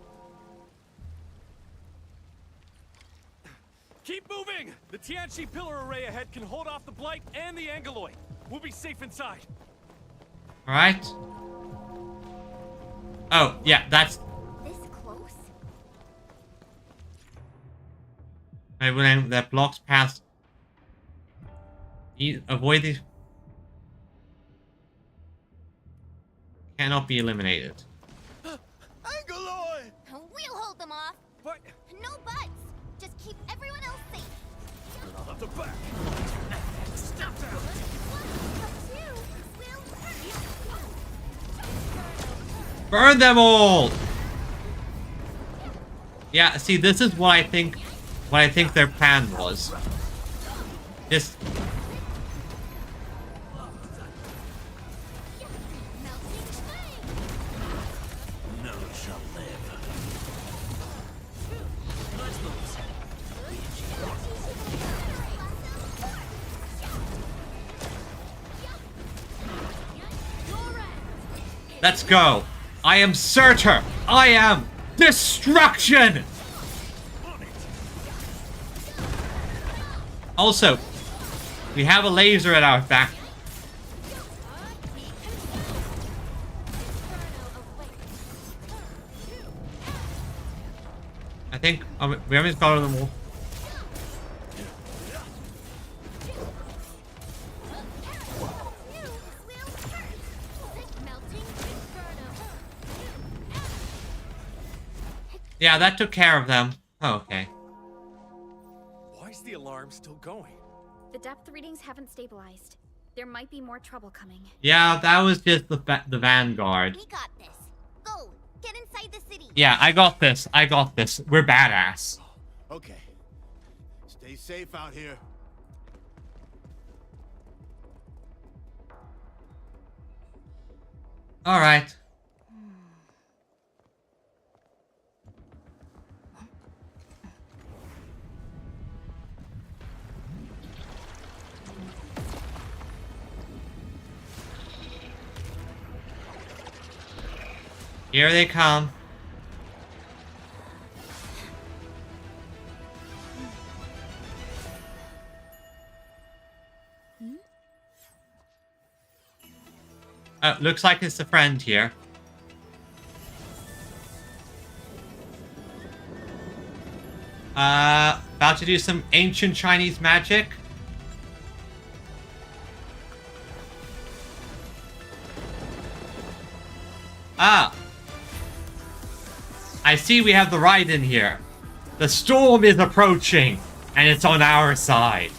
Keep moving! The Tianchi pillar array ahead can hold off the Blight and the Angeloid. We'll be safe inside. Alright. Oh, yeah, that's... This close? That blocks past... Avoid these... Cannot be eliminated. Angeloid! We'll hold them off. But... No buts. Just keep everyone else safe. Out the back. Stop that. Burn them all! Yeah, see, this is what I think their plan was. Just... None shall live. Let's go! I am Surtur! I am destruction! Also, we have a laser at our back. I think we haven't spotted them all. Yeah, that took care of them. Oh, okay. Why is the alarm still going? The depth readings haven't stabilized. There might be more trouble coming. Yeah, that was just the Vanguard. We got this. Go. Get inside the city. Yeah, I got this. I got this. We're badass. Okay. Stay safe out here. Alright. Here they come. Oh, looks like it's a friend here. About to do some ancient Chinese magic. Ah. I see we have the ride in here. The storm is approaching, and it's on our side.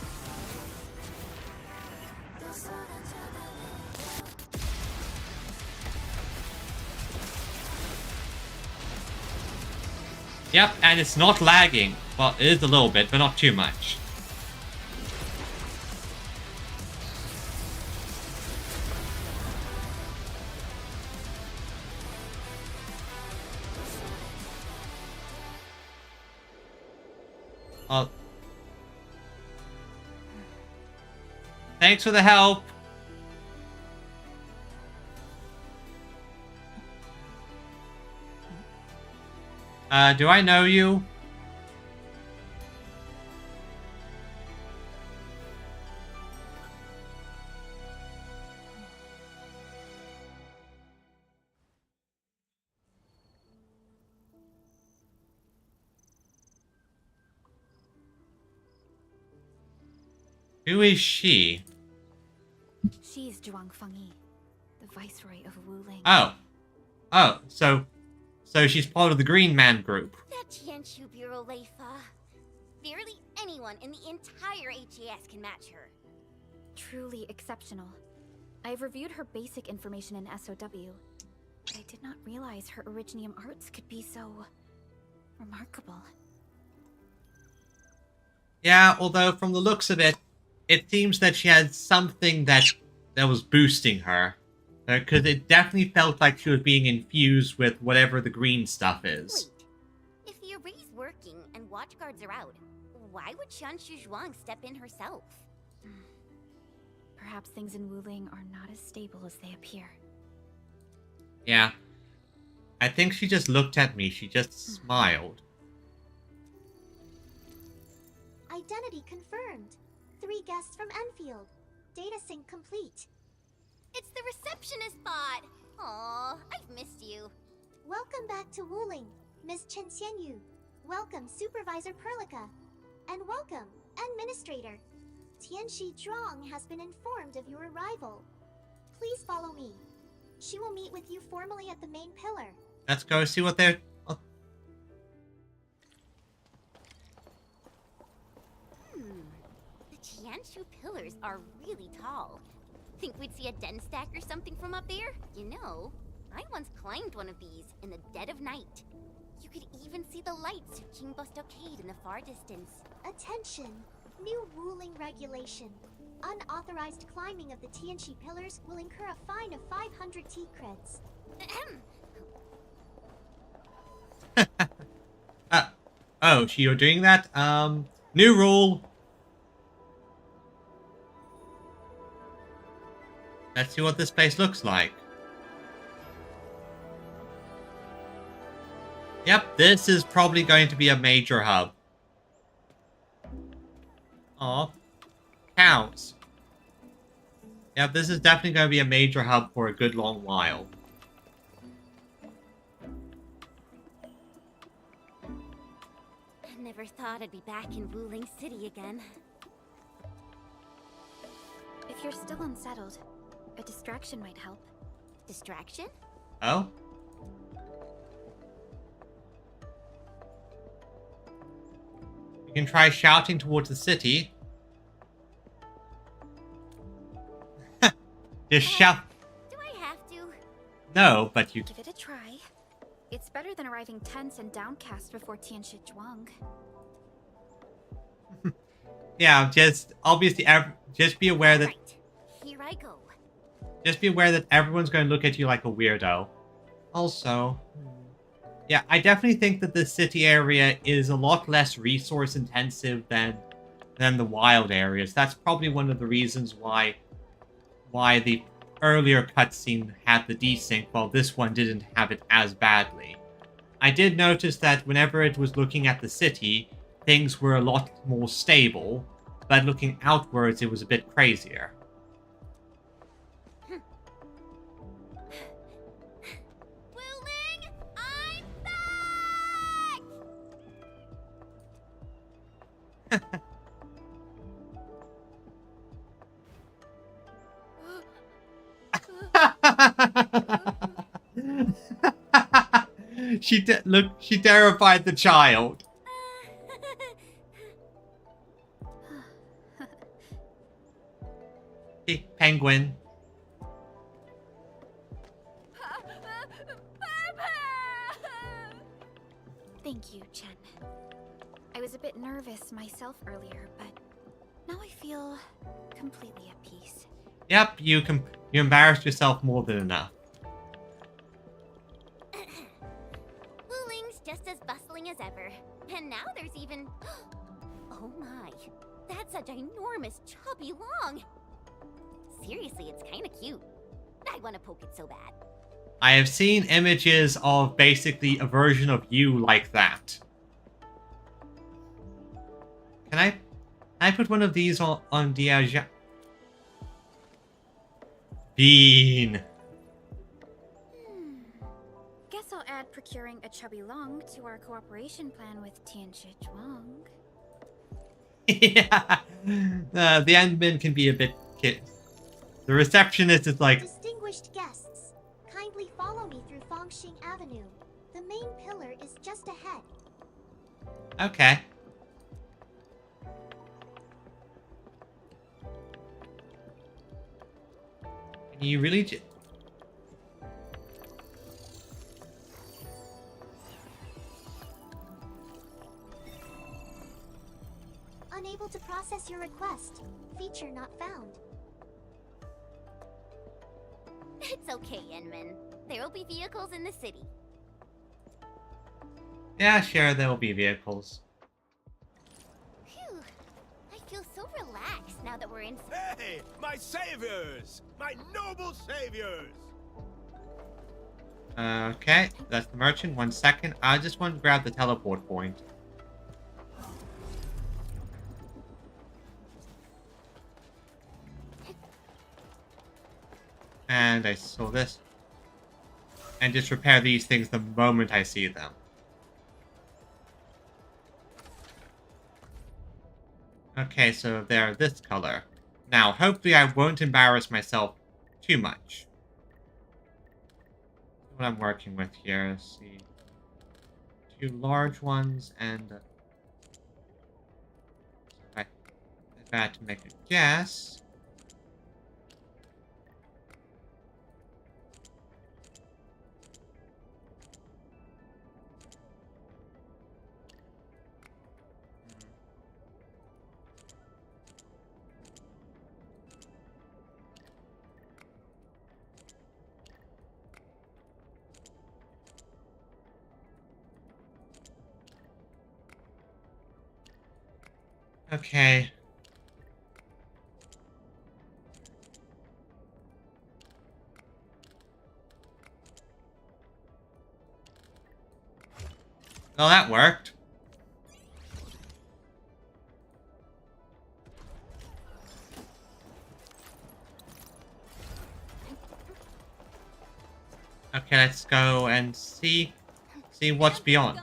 Yep, and it's not lagging. Well, it is a little bit, but not too much. Thanks for the help. Do I know you? Who is she? She is Zhuang Fengyi, the Viceroy of Wuling. Oh, so she's part of the Green Man group. That Tianshu Bureau Leifa. Barely anyone in the entire HAS can match her. Truly exceptional. I've reviewed her basic information in SOW, but I did not realize her Originium arts could be so remarkable. Yeah, although from the looks of it, it seems that she had something that was boosting her. Because it definitely felt like she was being infused with whatever the green stuff is. Wait, if the array's working and watchguards are out, why would Tianshu Zhuang step in herself? Perhaps things in Wuling are not as stable as they appear. Yeah. I think she just looked at me. She just smiled. Identity confirmed. 3 guests from Endfield. Data sync complete. It's the receptionist bot! Aw, I've missed you. Welcome back to Wuling, Miss Chen Xianyu. Welcome, Supervisor Perlica. And welcome, Administrator. Tianshi Zhuang has been informed of your arrival. Please follow me. She will meet with you formally at the main pillar. Let's go see what they're... Oh. The Tianshu pillars are really tall. Think we'd see a den stack or something from up there? You know, I once climbed one of these in the dead of night. You could even see the lights of Qingbo Stockade in the far distance. Attention! New ruling regulation. Unauthorized climbing of the Tianshi pillars will incur a fine of 500 T-creds. Oh, so you're doing that? New rule. Let's see what this place looks like. Yep, this is probably going to be a major hub. Aw. Counts. Yep, this is definitely going to be a major hub for a good long while. I never thought I'd be back in Wuling City again. If you're still unsettled, a distraction might help. Distraction? Oh? You can try shouting towards the city. Just shout. Do I have to? No, but you... Give it a try. It's better than arriving tense and downcast before Tianshi Zhuang. Yeah, just obviously, just be aware that... Right. Here I go. Just be aware that everyone's going to look at you like a weirdo. Also, yeah, I definitely think that the city area is a lot less resource intensive than the wild areas. That's probably one of the reasons why the earlier cutscene had the desync, while this one didn't have it as badly. I did notice that whenever it was looking at the city, things were a lot more stable, but looking outwards, it was a bit crazier. Wuling, I'm back! She terrified the child. Hey, penguin. Thank you, Chen. I was a bit nervous myself earlier, but now I feel completely at peace. Yep, you embarrassed yourself more than enough. Wuling's just as bustling as ever. And now there's even... Oh my, that's a ginormous chubby long. Seriously, it's kinda cute. I want to poke it so bad. I have seen images of basically a version of you like that. Can I put one of these on Diaja? Bean. Guess I'll add procuring a chubby long to our cooperation plan with Tianshi Zhuang. Yeah. The admin can be a bit kid. The receptionist is like, Distinguished guests, kindly follow me through Fangxing Avenue. The main pillar is just ahead. okay. Can you really Unable to process your request. Feature not found. It's okay, Enman. There will be vehicles in the city. Yeah, sure, there will be vehicles. Phew. I feel so relaxed now that we're in... Hey, my saviors! My noble saviors! Okay, that's the merchant. 1 second. I just want to grab the teleport point. And I saw this. And just repair these things the moment I see them. Okay, so they're this color. Now, hopefully I won't embarrass myself too much. What I'm working with here, let's see. 2 large ones, and... if I had to make a guess... Okay. Well, that worked. Okay, let's go and see what's beyond.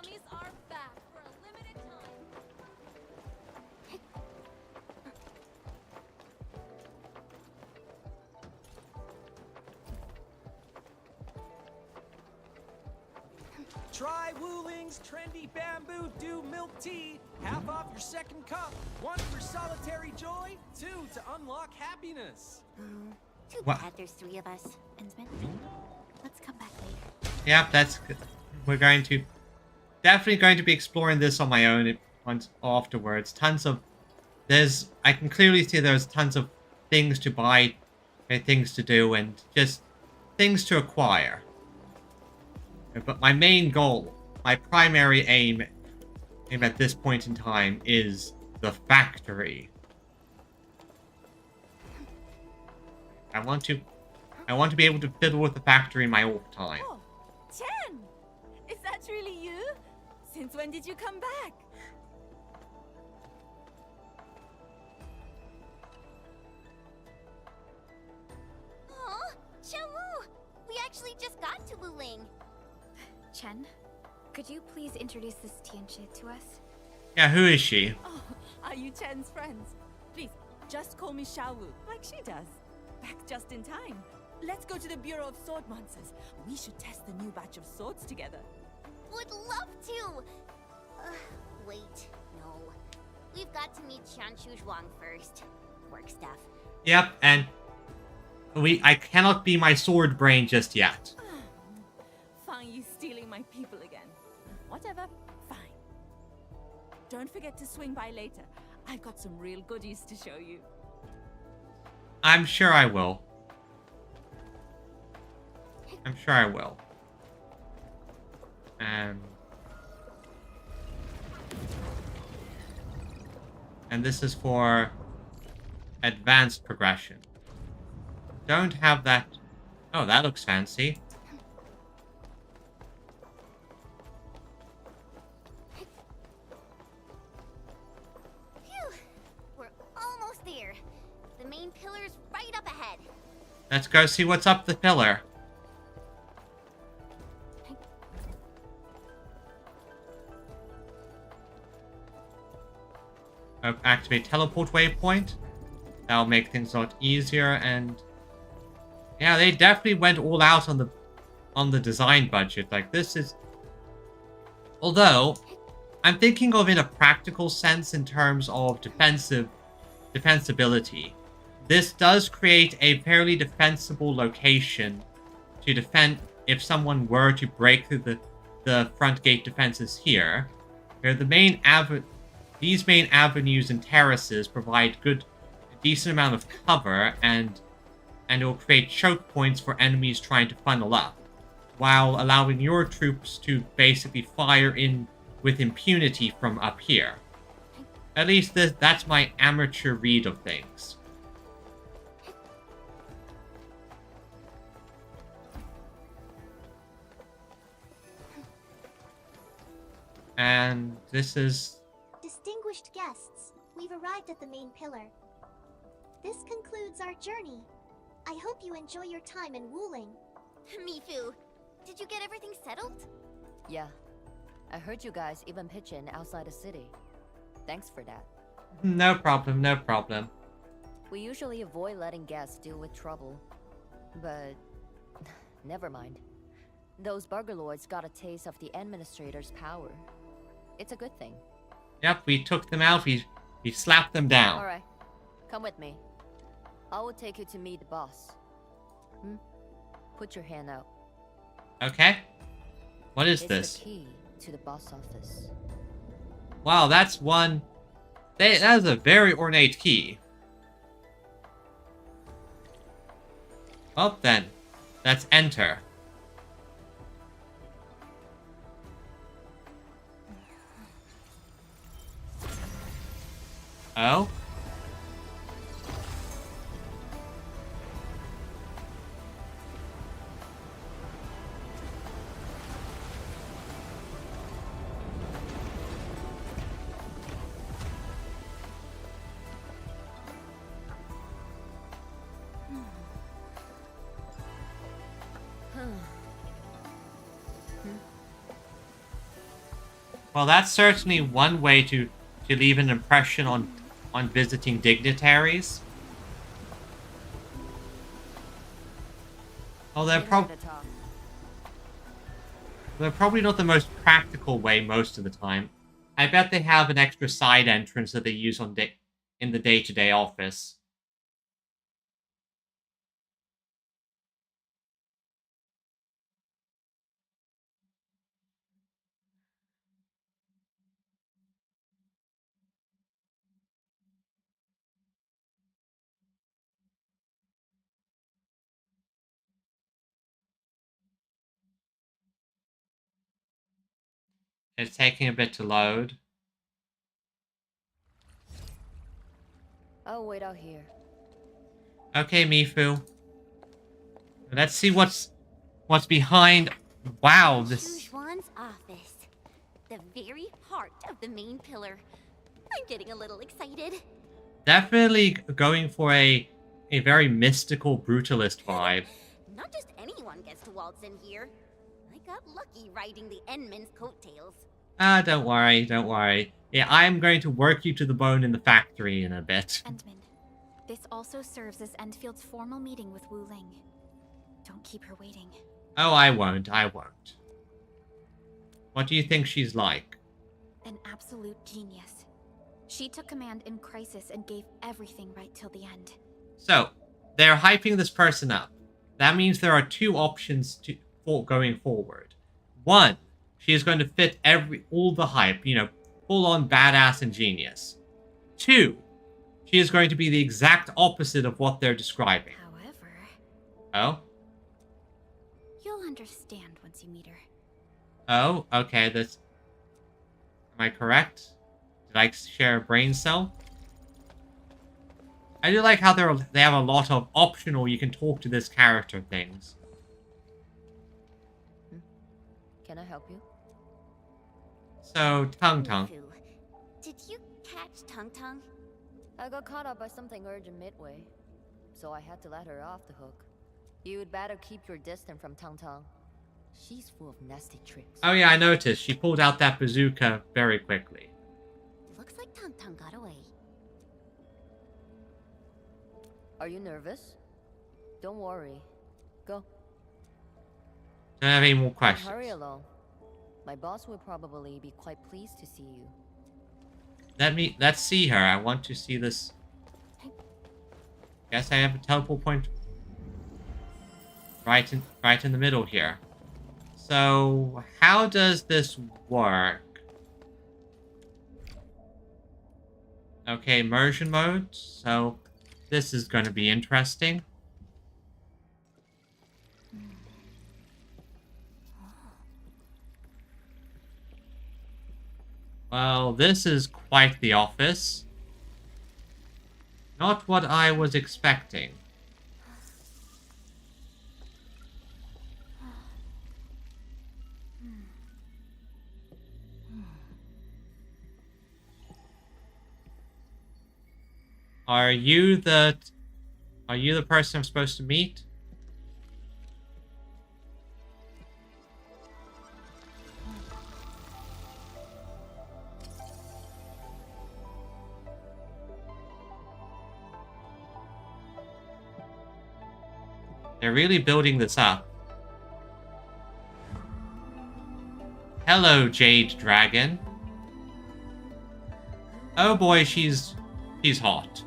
Try Wuling's trendy bamboo dew milk tea. Half off your second cup. 1 for solitary joy, 2 to unlock happiness. Too What? bad there's 3 of us. Ensman, let's come back later. Yep, that's good. We're definitely going to be exploring this on my own once afterwards. I can clearly see there's tons of things to buy, and things to do, and just things to acquire. But my main goal, my primary aim at this point in time is the factory. I want to I want to be able to fiddle with the factory in my off time. Oh, Chen! Is that really you? Since when did you come back? Aw, Chen-Wu! We actually just got to Wuling. Chen, could you please introduce this Tianchi to us? Yeah, who is she? Oh, are you Chen's friends? Please, just call me Xiaowu, like she does. Back just in time. Let's go to the Bureau of Sword Monsters. We should test the new batch of swords together. Would love to! Wait, no. We've got to meet Qianshu Zhuang first. Work stuff. Yep, and I cannot be my sword brain just yet. Fang Yi stealing my people again. Whatever, fine. Don't forget to swing by later. I've got some real goodies to show you. I'm sure I will. I'm sure I will. And this is for advanced progression. Don't have that. Oh, that looks fancy. Phew! We're almost there. The main pillar's right up ahead. Let's go see what's up the pillar. Activate teleport waypoint. That'll make things a lot easier, and yeah, they definitely went all out on the design budget. Like, this is, although I'm thinking of in a practical sense in terms of defensibility. This does create a fairly defensible location to defend if someone were to break through the front gate defenses here. Where these main avenues and terraces provide a decent amount of cover, and it will create choke points for enemies trying to funnel up, while allowing your troops to basically fire in with impunity from up here. At least that's my amateur read of things. And this is... Distinguished guests, we've arrived at the main pillar. This concludes our journey. I hope you enjoy your time in Wuling. Mifu, did you get everything settled? Yeah. I heard you guys even pitch in outside the city. Thanks for that. No problem, no problem. We usually avoid letting guests deal with trouble. But... never mind. Those burglords got a taste of the administrator's power. It's a good thing. Yep, we took them out, we slapped them down. Alright, come with me. I will take you to meet the boss. Put your hand out. Okay. What is It's this? the key to the boss office. Wow, that's one... That is a very ornate key. Well then, let's enter. Oh? Well, that's certainly one way to leave an impression on visiting dignitaries. Oh, they're probably not the most practical way most of the time. I bet they have an extra side entrance that they use in the day-to-day office. It's taking a bit to load. I'll wait out here. Okay, Mifu. Let's see what's behind. Wow, this. Juan's office. The very heart of the main pillar. I'm getting a little excited. Definitely going for a very mystical brutalist vibe. Not just anyone gets to waltz in here. I got lucky riding the Enman's coattails. Ah, don't worry, don't worry. Yeah, I'm going to work you to the bone in the factory in a bit. Endman, this also serves as Enfield's formal meeting with Wu Ling. Don't keep her waiting. Oh, I won't, I won't. What do you think she's like? An absolute genius. She took command in crisis and gave everything right till the end. So, they're hyping this person up. That means there are two options for going forward. One, she is going to fit all the hype, you know, full-on badass and genius. Two, she is going to be the exact opposite of what they're describing. However... Oh? You'll understand once you meet her. Oh, okay, that's... Am I correct? Did I share a brain cell? I do like how they have a lot of optional you can talk to this character things. Can I help you? So, Tung Tung. Did you catch Tung Tung? I got caught up by something urgent midway, so I had to let her off the hook. You'd better keep your distance from Tung Tung. She's full of nasty tricks. Oh yeah, I noticed. She pulled out that bazooka very quickly. Looks like Tung Tung got away. Are you nervous? Don't worry. Go. Don't have any more questions. Hurry along. My boss will probably be quite pleased to see you. Let's see her. I want to see this. Guess I have a teleport point right in the middle here. So how does this work? Okay, immersion mode. So this is going to be interesting. Well, this is quite the office. Not what I was expecting. Are you the person I'm supposed to meet? They're really building this up. Hello, Jade Dragon. Oh boy, she's hot.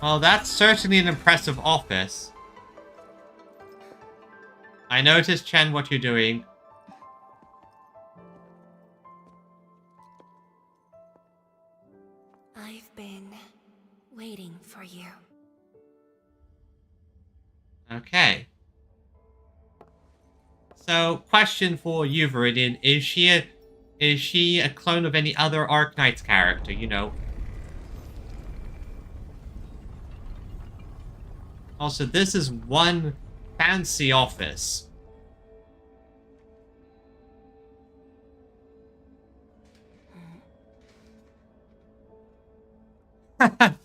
Well, that's certainly an impressive office. I noticed, Chen, what you're doing. I've been waiting for you. Okay. So, question for you, Viridian. Is she a clone of any other Arknights character, you know? Also, this is one fancy office.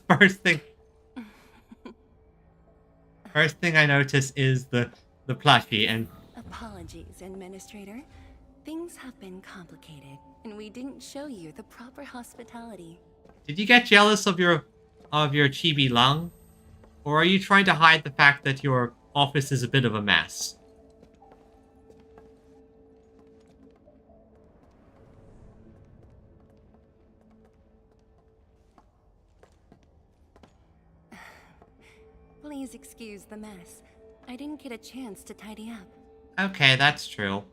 First thing I notice is the plushie and... Apologies, Administrator. Things have been complicated, and we didn't show you the proper hospitality. Did you get jealous of your chibi lung? Or are you trying to hide the fact that your office is a bit of a mess? Please excuse the mess. I didn't get a chance to tidy up. Okay, that's true.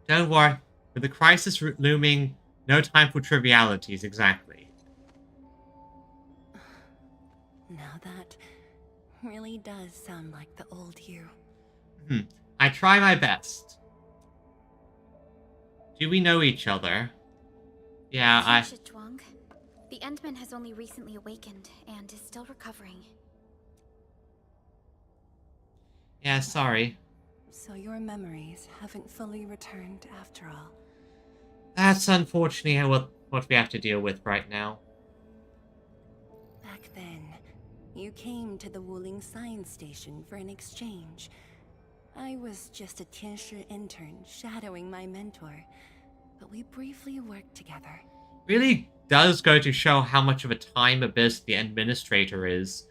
Don't worry. With the crisis looming, no time for trivialities, exactly. Now that really does sound like the old you. I try my best. Do we know each other? Yeah, Zhuang, the Endman has only recently awakened and is still recovering. Yeah, sorry. So your memories haven't fully returned after all. That's unfortunately what we have to deal with right now. Back then, you came to the Wuling Science Station for an exchange. I was just a Tianshi intern shadowing my mentor, but we briefly worked together. Really does go to show how much of a time abyss the administrator is,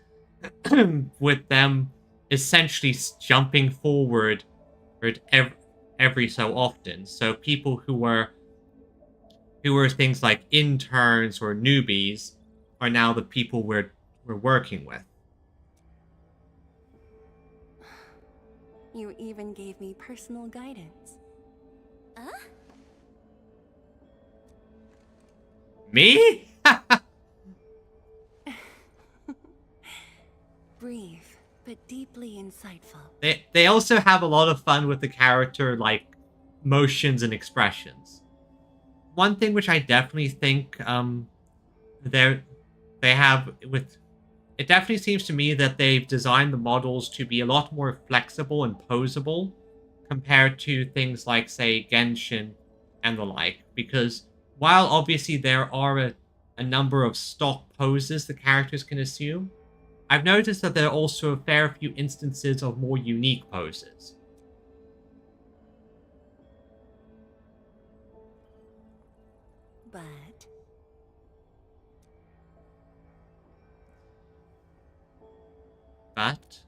with them essentially jumping forward every so often. So people who were things like interns or newbies are now the people we're working with. You even gave me personal guidance. Me? Brief, but deeply insightful. They also have a lot of fun with the character, like, motions and expressions. One thing which I definitely think they have with... It definitely seems to me that they've designed the models to be a lot more flexible and posable compared to things like, say, Genshin and the like. Because while obviously there are a number of stock poses the characters can assume, I've noticed that there are also a fair few instances of more unique poses. But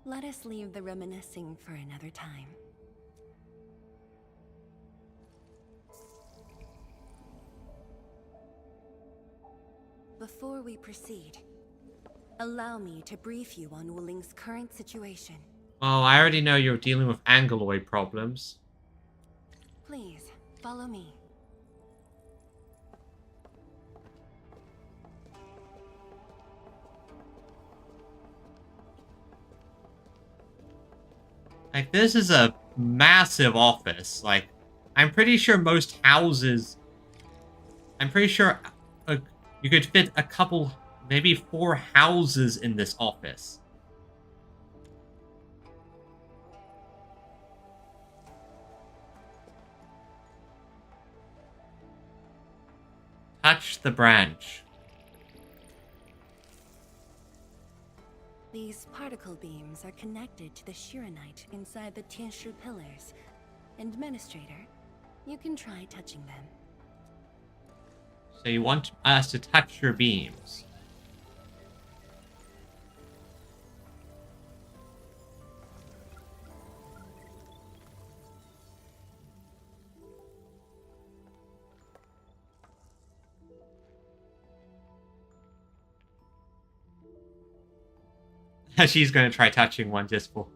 let us leave the reminiscing for another time. Before we proceed, allow me to brief you on Wuling's current situation. Well, I already know you're dealing with Angeloid problems. Please, follow me. Like, this is a massive office. Like, I'm pretty sure most houses... I'm pretty sure you could fit a couple, maybe 4 houses in this office. Touch the branch. These particle beams are connected to the Shiranite inside the Tianshi pillars. Administrator, you can try touching them. So you want us to touch your beams. She's going to try touching one just for...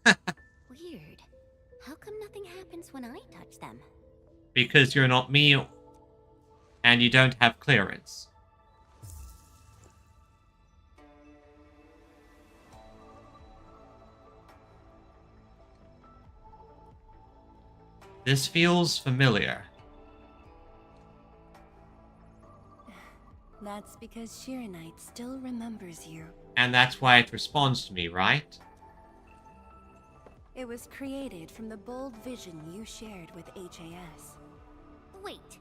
Weird. How come nothing happens when I touch them? Because you're not me, and you don't have clearance. This feels familiar. That's because Shiranite still remembers you. And that's why it responds to me, right? It was created from the bold vision you shared with HAS. Wait,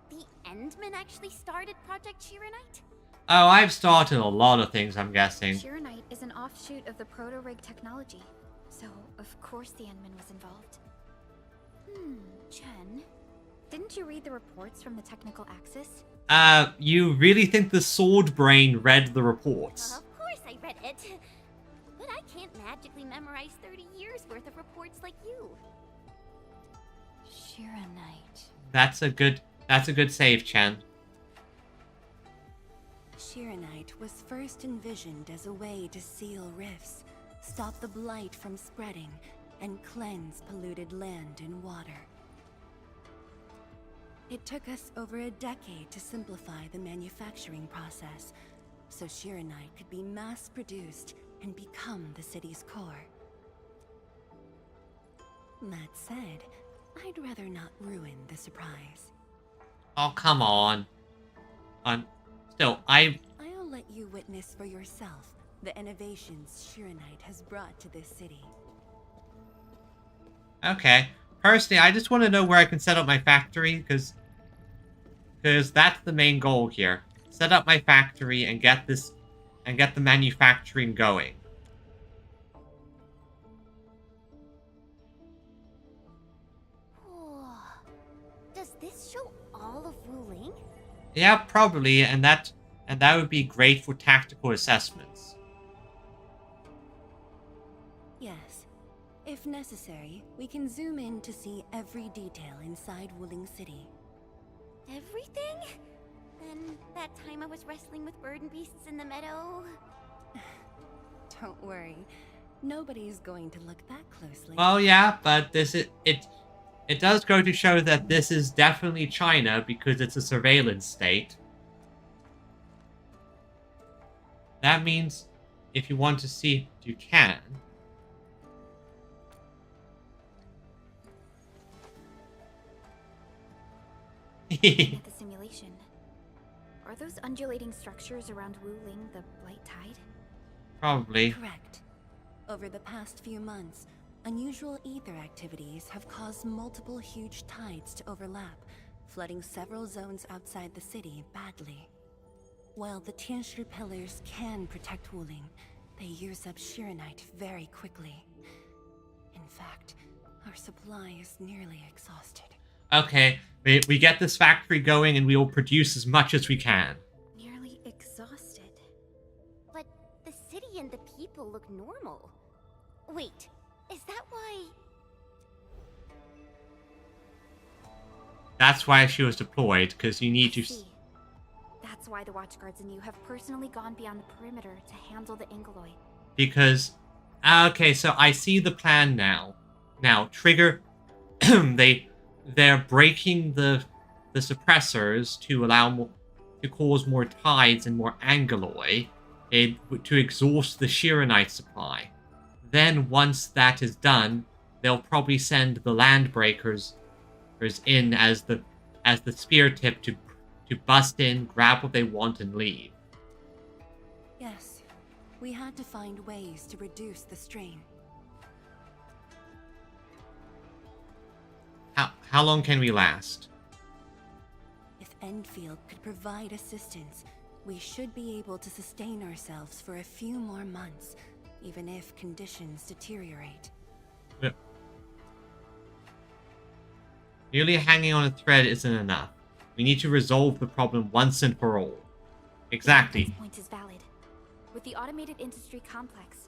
the Endman actually started Project Shiranite? Oh, I've started a lot of things, I'm guessing. Shiranite is an offshoot of the proto-rig technology, so of course the Endman was involved. Chen, Didn't you read the reports from the technical axis? You really think the sword brain read the reports? Of course I read it. But I can't magically memorize 30 years worth of reports like you. Shiranite. That's a good save, Chen. Shiranite was first envisioned as a way to seal rifts, stop the blight from spreading, and cleanse polluted land and water. It took us over a decade to simplify the manufacturing process, so Shiranite could be mass-produced and become the city's core. That said, I'd rather not ruin the surprise. Oh, come on. Still, I'll let you witness for yourself the innovations Shiranite has brought to this city. Okay. Personally, I just want to know where I can set up my factory, because that's the main goal here. Set up my factory and get the manufacturing going. Does this show all of Wuling? Yeah, probably, and that would be great for tactical assessments. Yes. If necessary, we can zoom in to see every detail inside Wuling City. Everything? Then that time I was wrestling with bird and beasts in the meadow? Don't worry. Nobody's going to look that closely. Well, yeah, but it does go to show that this is definitely China because it's a surveillance state. That means if you want to see it, you can. At the simulation. Are those undulating structures around Wuling the Blight Tide? Probably. Correct. Over the past few months, unusual ether activities have caused multiple huge tides to overlap, flooding several zones outside the city badly. While the Tianshi pillars can protect Wuling, they use up Shiranite very quickly. In fact, our supply is nearly exhausted. Okay, we get this factory going and we will produce as much as we can. Nearly exhausted. But the city and the people look normal. Wait, is that why... That's why she was deployed, because you need to... That's why the Watchguards and you have personally gone beyond the perimeter to handle the Ingoloid. Because... Okay, so I see the plan now. Now, Trigger... They're breaking the suppressors to allow to cause more tides and more Angoloi to exhaust the Shiranite supply. Then once that is done, they'll probably send the Landbreakers in as the spear tip to bust in, grab what they want, and leave. Yes, we had to find ways to reduce the strain. How long can we last? If Endfield could provide assistance, we should be able to sustain ourselves for a few more months, even if conditions deteriorate. Yeah. Merely hanging on a thread isn't enough. We need to resolve the problem once and for all. Exactly. This point is valid. With the automated industry complex,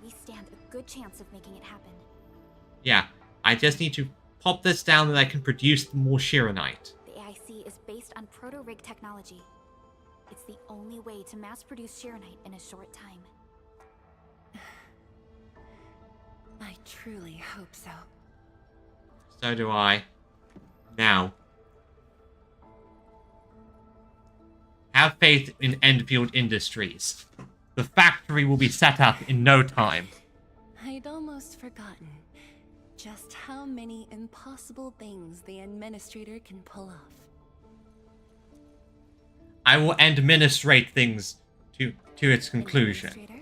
we stand a good chance of making it happen. Yeah, I just need to pop this down and I can produce more Shiranite. The AIC is based on proto-rig technology. It's the only way to mass-produce Shiranite in a short time. I truly hope so. So do I. Now. Have faith in Endfield Industries. The factory will be set up in no time. I'd almost forgotten just how many impossible things the Administrator can pull off. I will administrate things to its conclusion. Administrator,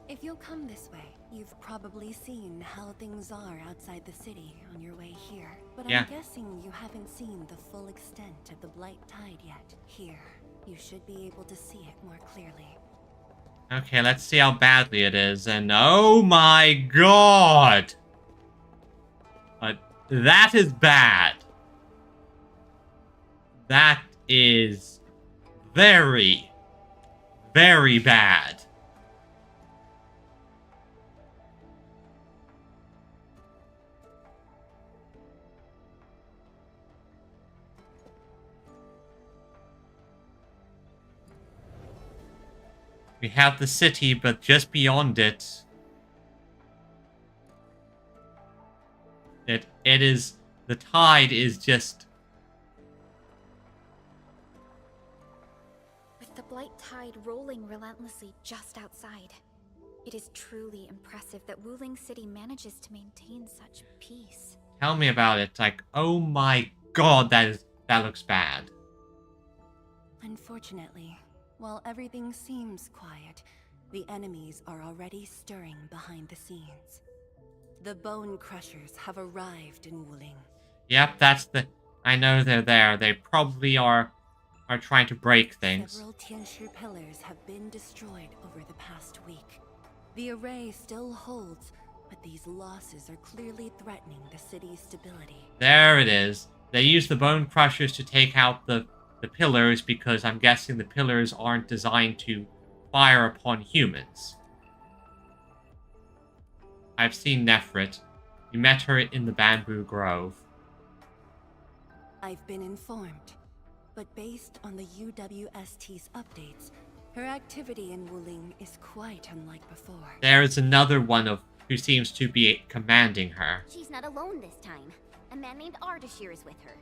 if you'll come this way, you've probably seen how things are outside the city on your way here. But Yeah. I'm guessing you haven't seen the full extent of the Blight Tide yet. Here, you should be able to see it more clearly. Okay, let's see how badly it is. And oh my god! That is bad. That is very, very bad. We have the city, but just beyond it, it is, the tide is just... With the blight tide rolling relentlessly just outside, it is truly impressive that Wuling City manages to maintain such peace. Tell me about it. Like, oh my god, that looks bad. Unfortunately, while everything seems quiet, the enemies are already stirring behind the scenes. The Bone Crushers have arrived in Wuling. Yep, that's the... I know they're there. They probably are trying to break things. Several Tianshi pillars have been destroyed over the past week. The array still holds, but these losses are clearly threatening the city's stability. There it is. They use the Bone Crushers to take out the pillars because I'm guessing the pillars aren't designed to fire upon humans. I've seen Nefrit. We met her in the Bamboo Grove. I've been informed, but based on the UWST's updates, her activity in Wuling is quite unlike before. There is another one of who seems to be commanding her. She's not alone this time. A man named Ardashir is with her.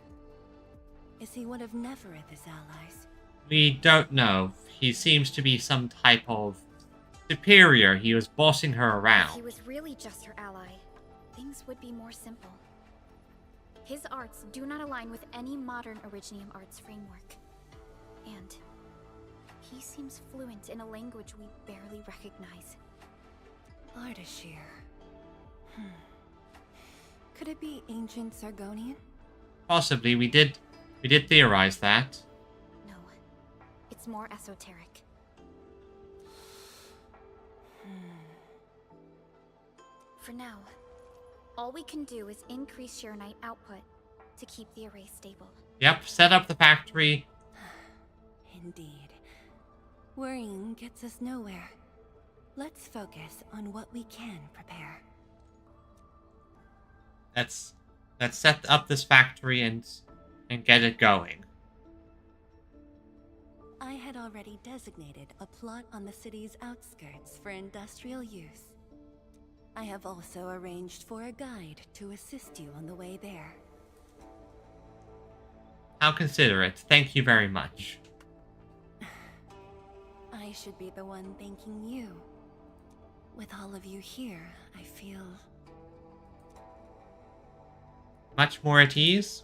Is he one of Nefereth's allies? We don't know. He seems to be some type of superior. He was bossing her If around. he was really just her ally, things would be more simple. His arts do not align with any modern Originium arts framework. And he seems fluent in a language we barely recognize. Ardashir. Could it be ancient Sargonian? Possibly. We did theorize that. No, it's more esoteric. For now, all we can do is increase Sharonite output to keep the array stable. Yep, set up the factory. Indeed. Worrying gets us nowhere. Let's focus on what we can prepare. Let's set up this factory and get it going. I had already designated a plot on the city's outskirts for industrial use. I have also arranged for a guide to assist you on the way there. How considerate. Thank you very much. I should be the one thanking you. With all of you here, I feel... much more at ease?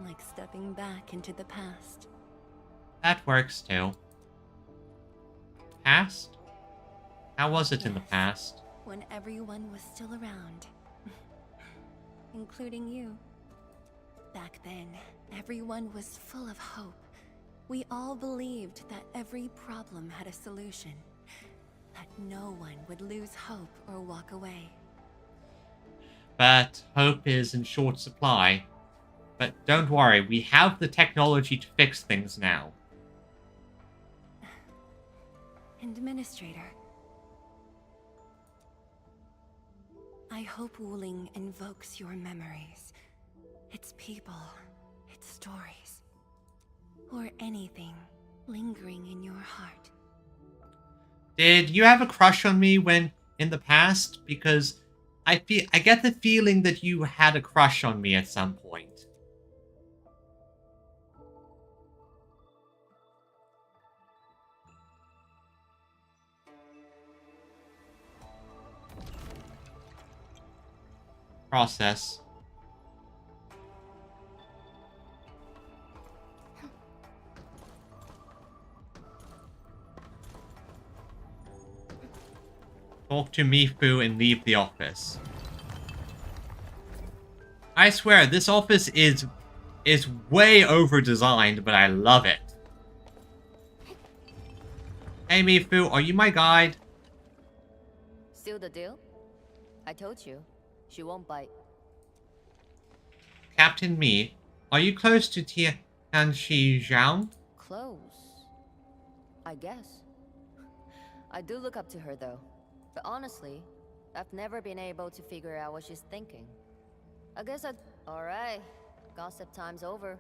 like stepping back into the past. That works too. Past? How was it in the past? When everyone was still around. Including you. Back then, everyone was full of hope. We all believed that every problem had a solution. That no one would lose hope or walk away. But hope is in short supply. But don't worry, we have the technology to fix things now. Administrator. I hope Wuling invokes your memories. Its people, its stories. Or anything lingering in your heart. Did you have a crush on me when in the past? Because I get the feeling that you had a crush on me at some point. Process. Talk to Mifu and leave the office. I swear, this office is way over-designed, but I love it. Hey Mifu, are you my guide? Seal the deal? I told you, she won't bite. Captain Mi, are you close to Tianxi? Close. I guess. I do look up to her though. But honestly, I've never been able to figure out what she's thinking. I guess I'd... Alright. Gossip time's over.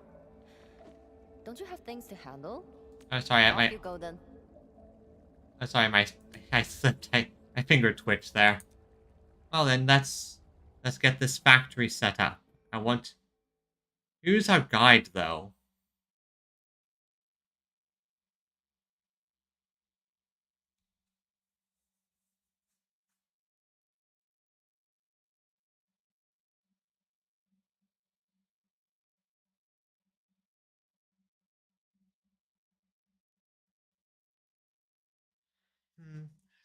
Don't you have things to handle? Oh, sorry, Off you go then. Oh, sorry, I slipped. My finger twitched there. Well then, let's get this factory set up. I want... Who's our guide, though?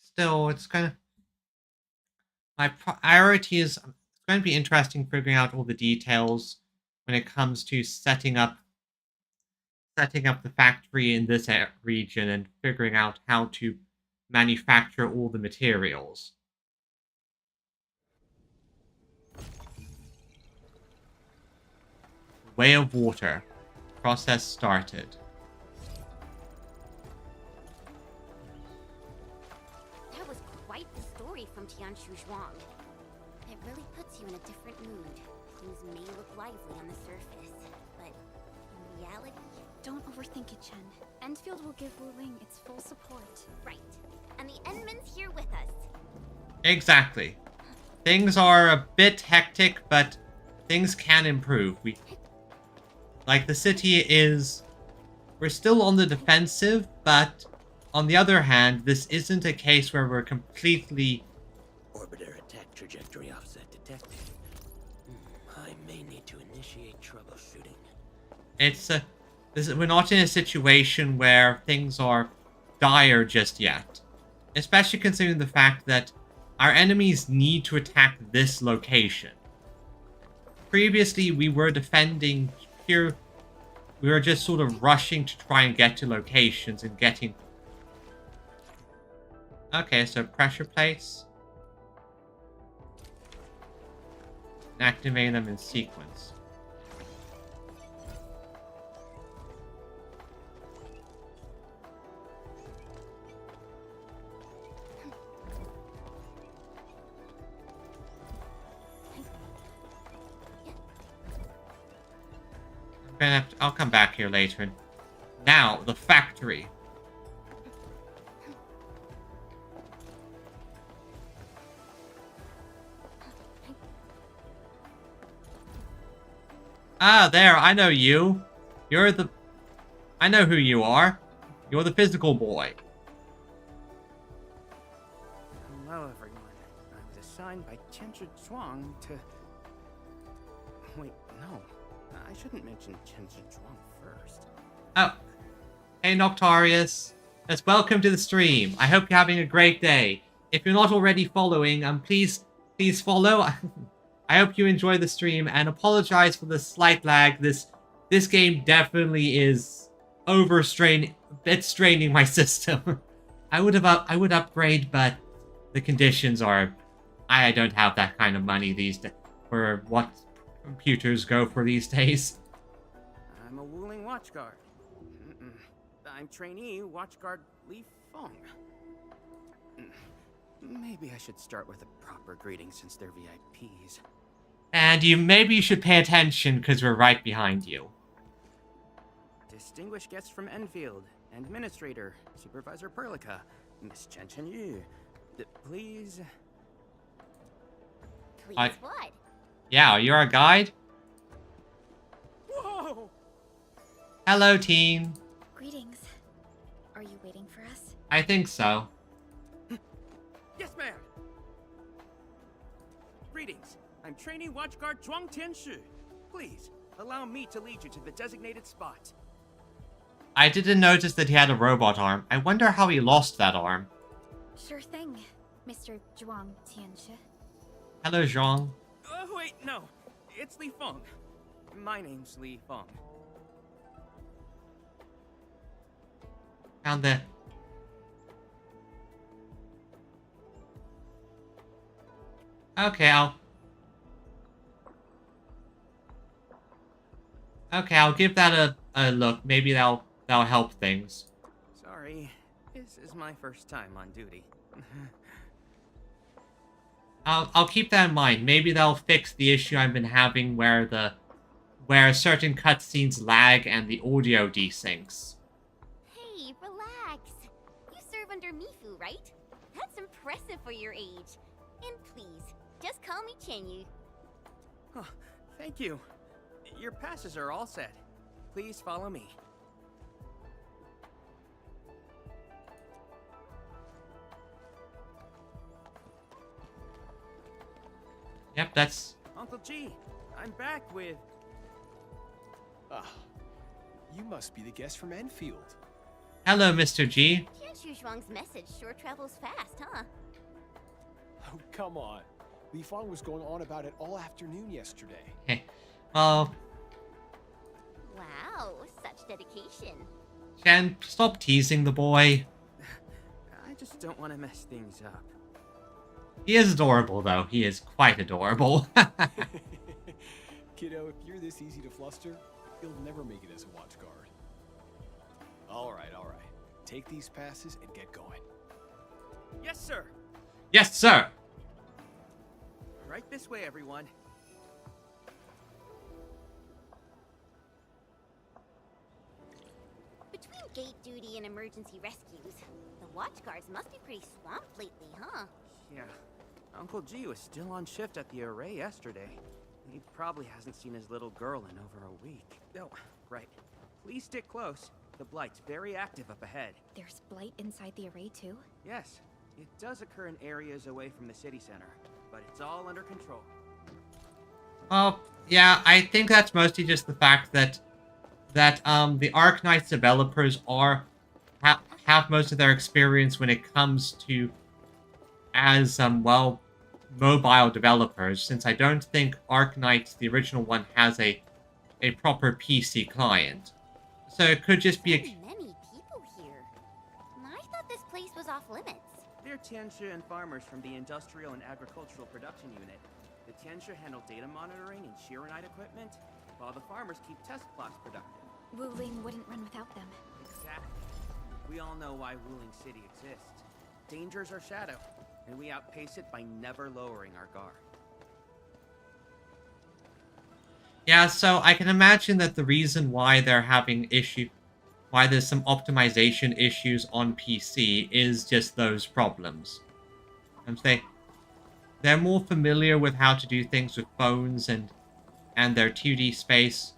Still, it's kind of... My priority is... It's going to be interesting figuring out all the details when it comes to setting up the factory in this region and figuring out how to manufacture all the materials. Way of water. Process started. That was quite the story from Tianshu Zhuang. It really puts you in a different mood. Things may look lively on the surface, but in reality... Don't overthink it, Chen. Endfield will give Wu Ling its full support. Right. And the Endman's here with us. Exactly. Things are a bit hectic, but things can improve. Like, the city is... We're still on the defensive, but on the other hand, this isn't a case where we're completely... Orbiter attack trajectory offset detected. I may need to initiate troubleshooting. We're not in a situation where things are dire just yet. Especially considering the fact that our enemies need to attack this location. Previously, we were defending here. We were just sort of rushing to try and get to locations and getting... Okay, so pressure plates. Activate them in sequence. I'll come back here later. Now, the factory. Ah, there, I know you. I know who you are. You're the physical boy. Hello, everyone. I was assigned by Tianzhi Zhuang to... Wait, no. I shouldn't mention Tianzhi Zhuang first. Oh. Hey, Noctarius. Let's welcome to the stream. I hope you're having a great day. If you're not already following, please follow. I hope you enjoy the stream and apologize for the slight lag. This game definitely is overstraining. It's straining my system. I would upgrade, but the conditions are... I don't have that kind of money these days for what computers go for these days. I'm a Wuling Watchguard. I'm trainee Watchguard Li Feng. Maybe I should start with a proper greeting since they're VIPs. And maybe you should pay attention because we're right behind you. Distinguished guests from Endfield, Administrator, Supervisor Perlica, Miss Chen Yu. Please... Please what? Yeah, you're our guide? Whoa! Hello, team. Greetings. Are you waiting for us? I think so. Yes, ma'am! Greetings. I'm trainee Watchguard Zhuang Tianshi. Please, allow me to lead you to the designated spot. I didn't notice that he had a robot arm. I wonder how he lost that arm. Sure thing, Mr. Zhuang Tianshi. Hello, Zhuang. Wait, no. It's Li Feng. My name's Li Feng. Found the... Okay, Okay, I'll give that a look. Maybe that'll help things. Sorry, this is my first time on duty. I'll keep that in mind. Maybe that'll fix the issue I've been having where certain cutscenes lag and the audio desyncs. Hey, relax. You serve under Mifu, right? That's impressive for your age. And please, just call me Chenyu. Oh, thank you. Your passes are all set. Please follow me. Yep, that's... Uncle G, I'm back with... Ah, you must be the guest from Endfield. Hello, Mr. G. Tian Shuang's message sure travels fast, huh? Oh, come on. Li Fang was going on about it all afternoon yesterday. Hey, well... Wow, such dedication. Shan, stop teasing the boy. I just don't want to mess things up. He is adorable, though. He is quite adorable. Kiddo, if you're this easy to fluster, you'll never make it as a watch guard. All right. Take these passes and get going. Yes, sir. Yes, sir. Right this way, everyone. Between gate duty and emergency rescues, the watch guards must be pretty swamped lately, huh? Yeah. Uncle G was still on shift at the array yesterday. He probably hasn't seen his little girl in over a week. Oh, right. Please stick close. The Blight's very active up ahead. There's blight inside the array too? Yes. It does occur in areas away from the city center, but it's all under control. Well, yeah, I think that's mostly just the fact that the Arknights developers have most of their experience when it comes to as mobile developers, since I don't think Arknights, the original one, has a proper PC client. So it could just be Many people here. I thought this place was off limits. They're Tianxia and farmers from the Industrial and Agricultural Production Unit. The Tianxia handle data monitoring and Shiranite equipment, while the farmers keep test plots productive. Wuling wouldn't run without them. Exactly. We all know why Wuling City exists. Dangers our shadow, and we outpace it by never lowering our guard. Yeah, so I can imagine that the reason why they're having why there's some optimization issues on PC is just those problems. They're more familiar with how to do things with phones and their 2D space.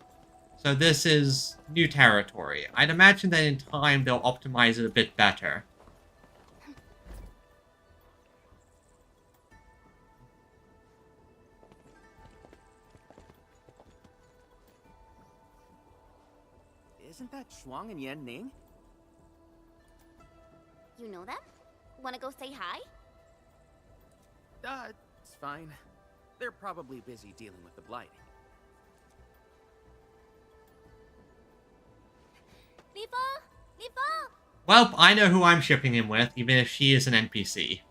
So this is new territory. I'd imagine that in time they'll optimize it a bit better. Isn't that Shuang and Yan Ning? You know them? Wanna go say hi? It's fine. They're probably busy dealing with the Blight. Li Fang! Well, I know who I'm shipping him with, even if she is an NPC.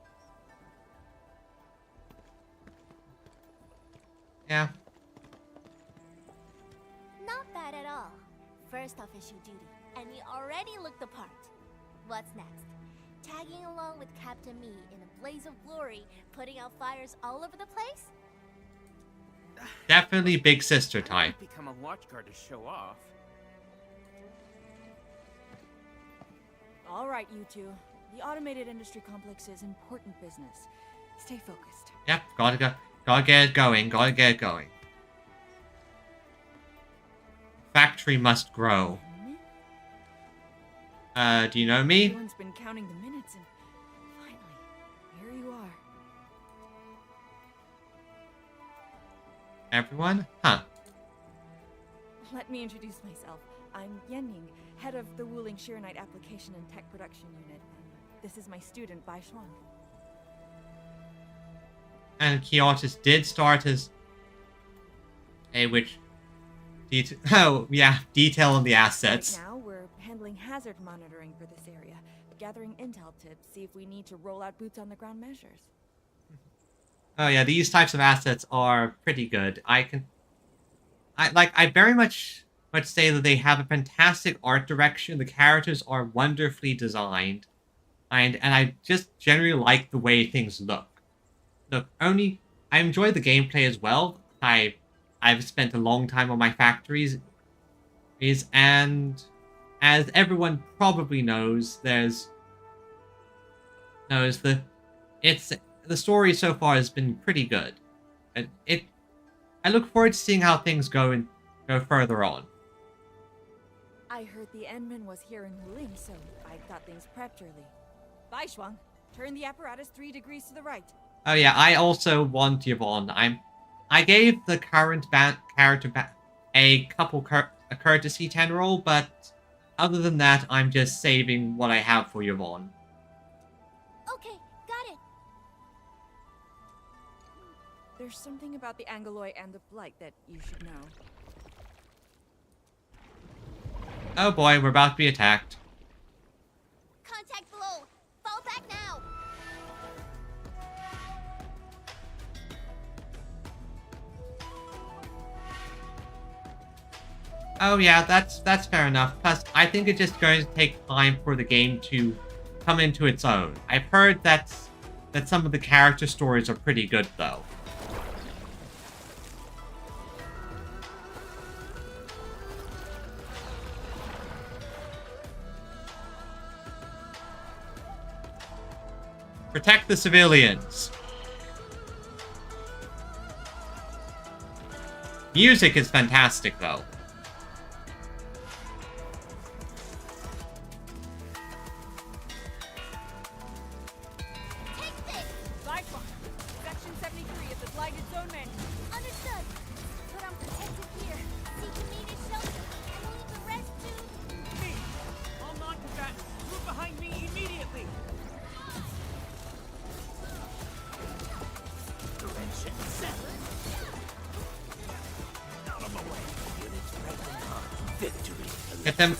Yeah. Not bad at all. First official duty, and you already look the part. What's next? Tagging along with Captain Me in a blaze of glory, putting out fires all over the place? Definitely big sister type. Become a watchguard to show off. All right, you two. The automated industry complex is important business. Stay focused. Yep, gotta get it going. Factory must grow. Do you know me? Everyone's been counting the minutes, and finally, here you are. Everyone? Huh. Let me introduce myself. I'm Yenning, head of the Wuling Shiranite Application and Tech Production Unit. And this is my student, Bai Shuang. And Kyotis did start as detail on the assets. Right now, we're handling hazard monitoring for this area, gathering intel to see if we need to roll out boots-on-the-ground measures. Oh yeah, these types of assets are pretty good. I very much much say that they have a fantastic art direction. The characters are wonderfully designed, and I just generally like the way things look. I enjoy the gameplay as well. I've spent a long time on my factories, and as everyone probably knows, the story so far has been pretty good. I look forward to seeing how things go further on. I heard the Endman was here in Wuling, so I got things prepped early. Bye, Shuang. Turn the apparatus 3 degrees to the right. Oh yeah, I also want Yvonne. I gave the current character a courtesy 10 roll, but other than that, I'm just saving what I have for Yvonne. Okay, got it. There's something about the Angoloi and the Blight that you should know. Oh boy, we're about to be attacked. Contact below. Fall back now. Oh yeah, that's fair enough. Plus, I think it's just going to take time for the game to come into its own. I've heard that some of the character stories are pretty good, though. Protect the civilians. Music is fantastic, though. Section 73 of the Blighted Zone Manual. Understood. But I'm protected here. Seek immediate shelter. And we'll leave the rest to... Me! All non-combatants, move behind me immediately! Direction set. Out of the way. Units breaking on. Victory. Get them.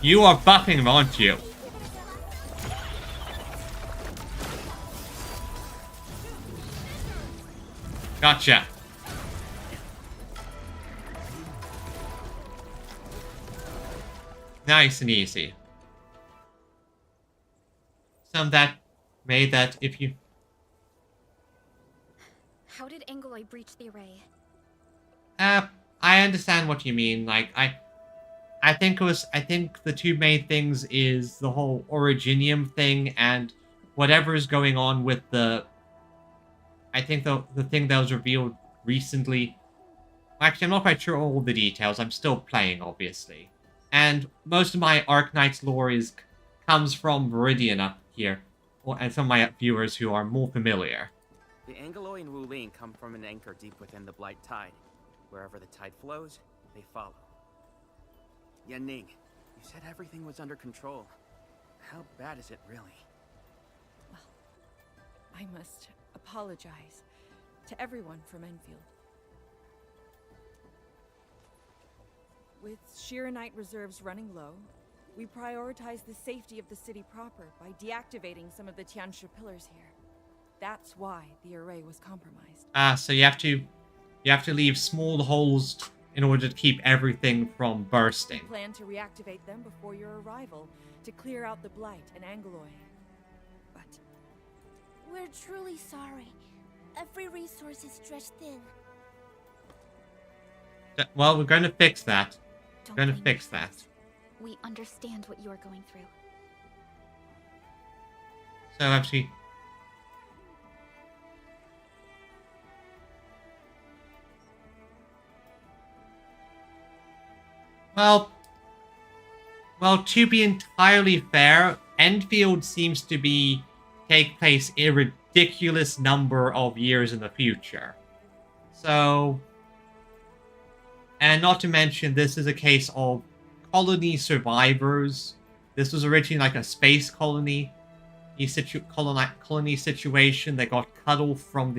You are buffing him, aren't you? Gotcha. Nice and easy. Some that made that if you... How did Angoloi breach the array? I understand what you mean. Like, I think the two main things is the whole Originium thing and whatever is going on with the... I think the thing that was revealed recently... Actually, I'm not quite sure all the details. I'm still playing, obviously. And most of my Arknights lore comes from Viridian up here. And some of my viewers who are more familiar. The Angoloi and Wuling come from an anchor deep within the Blight Tide. Wherever the tide flows, they follow. Yanning, you said everything was under control. How bad is it really? Well, I must apologize to everyone from Endfield. With Shiranite reserves running low, we prioritize the safety of the city proper by deactivating some of the Tianshu pillars here. That's why the array was compromised. So you have to leave small holes in order to keep everything from bursting. Plan to reactivate them before your arrival to clear out the Blight and Angoloi. But We're truly sorry. Every resource is stretched thin. Well, we're going to fix that. Don't We're going to blame fix that. We understand what you are going through. So actually... Well, to be entirely fair, Endfield seems to take place a ridiculous number of years in the future. So, and not to mention, this is a case of colony survivors. This was originally like a space colony, colony situation that got cut off from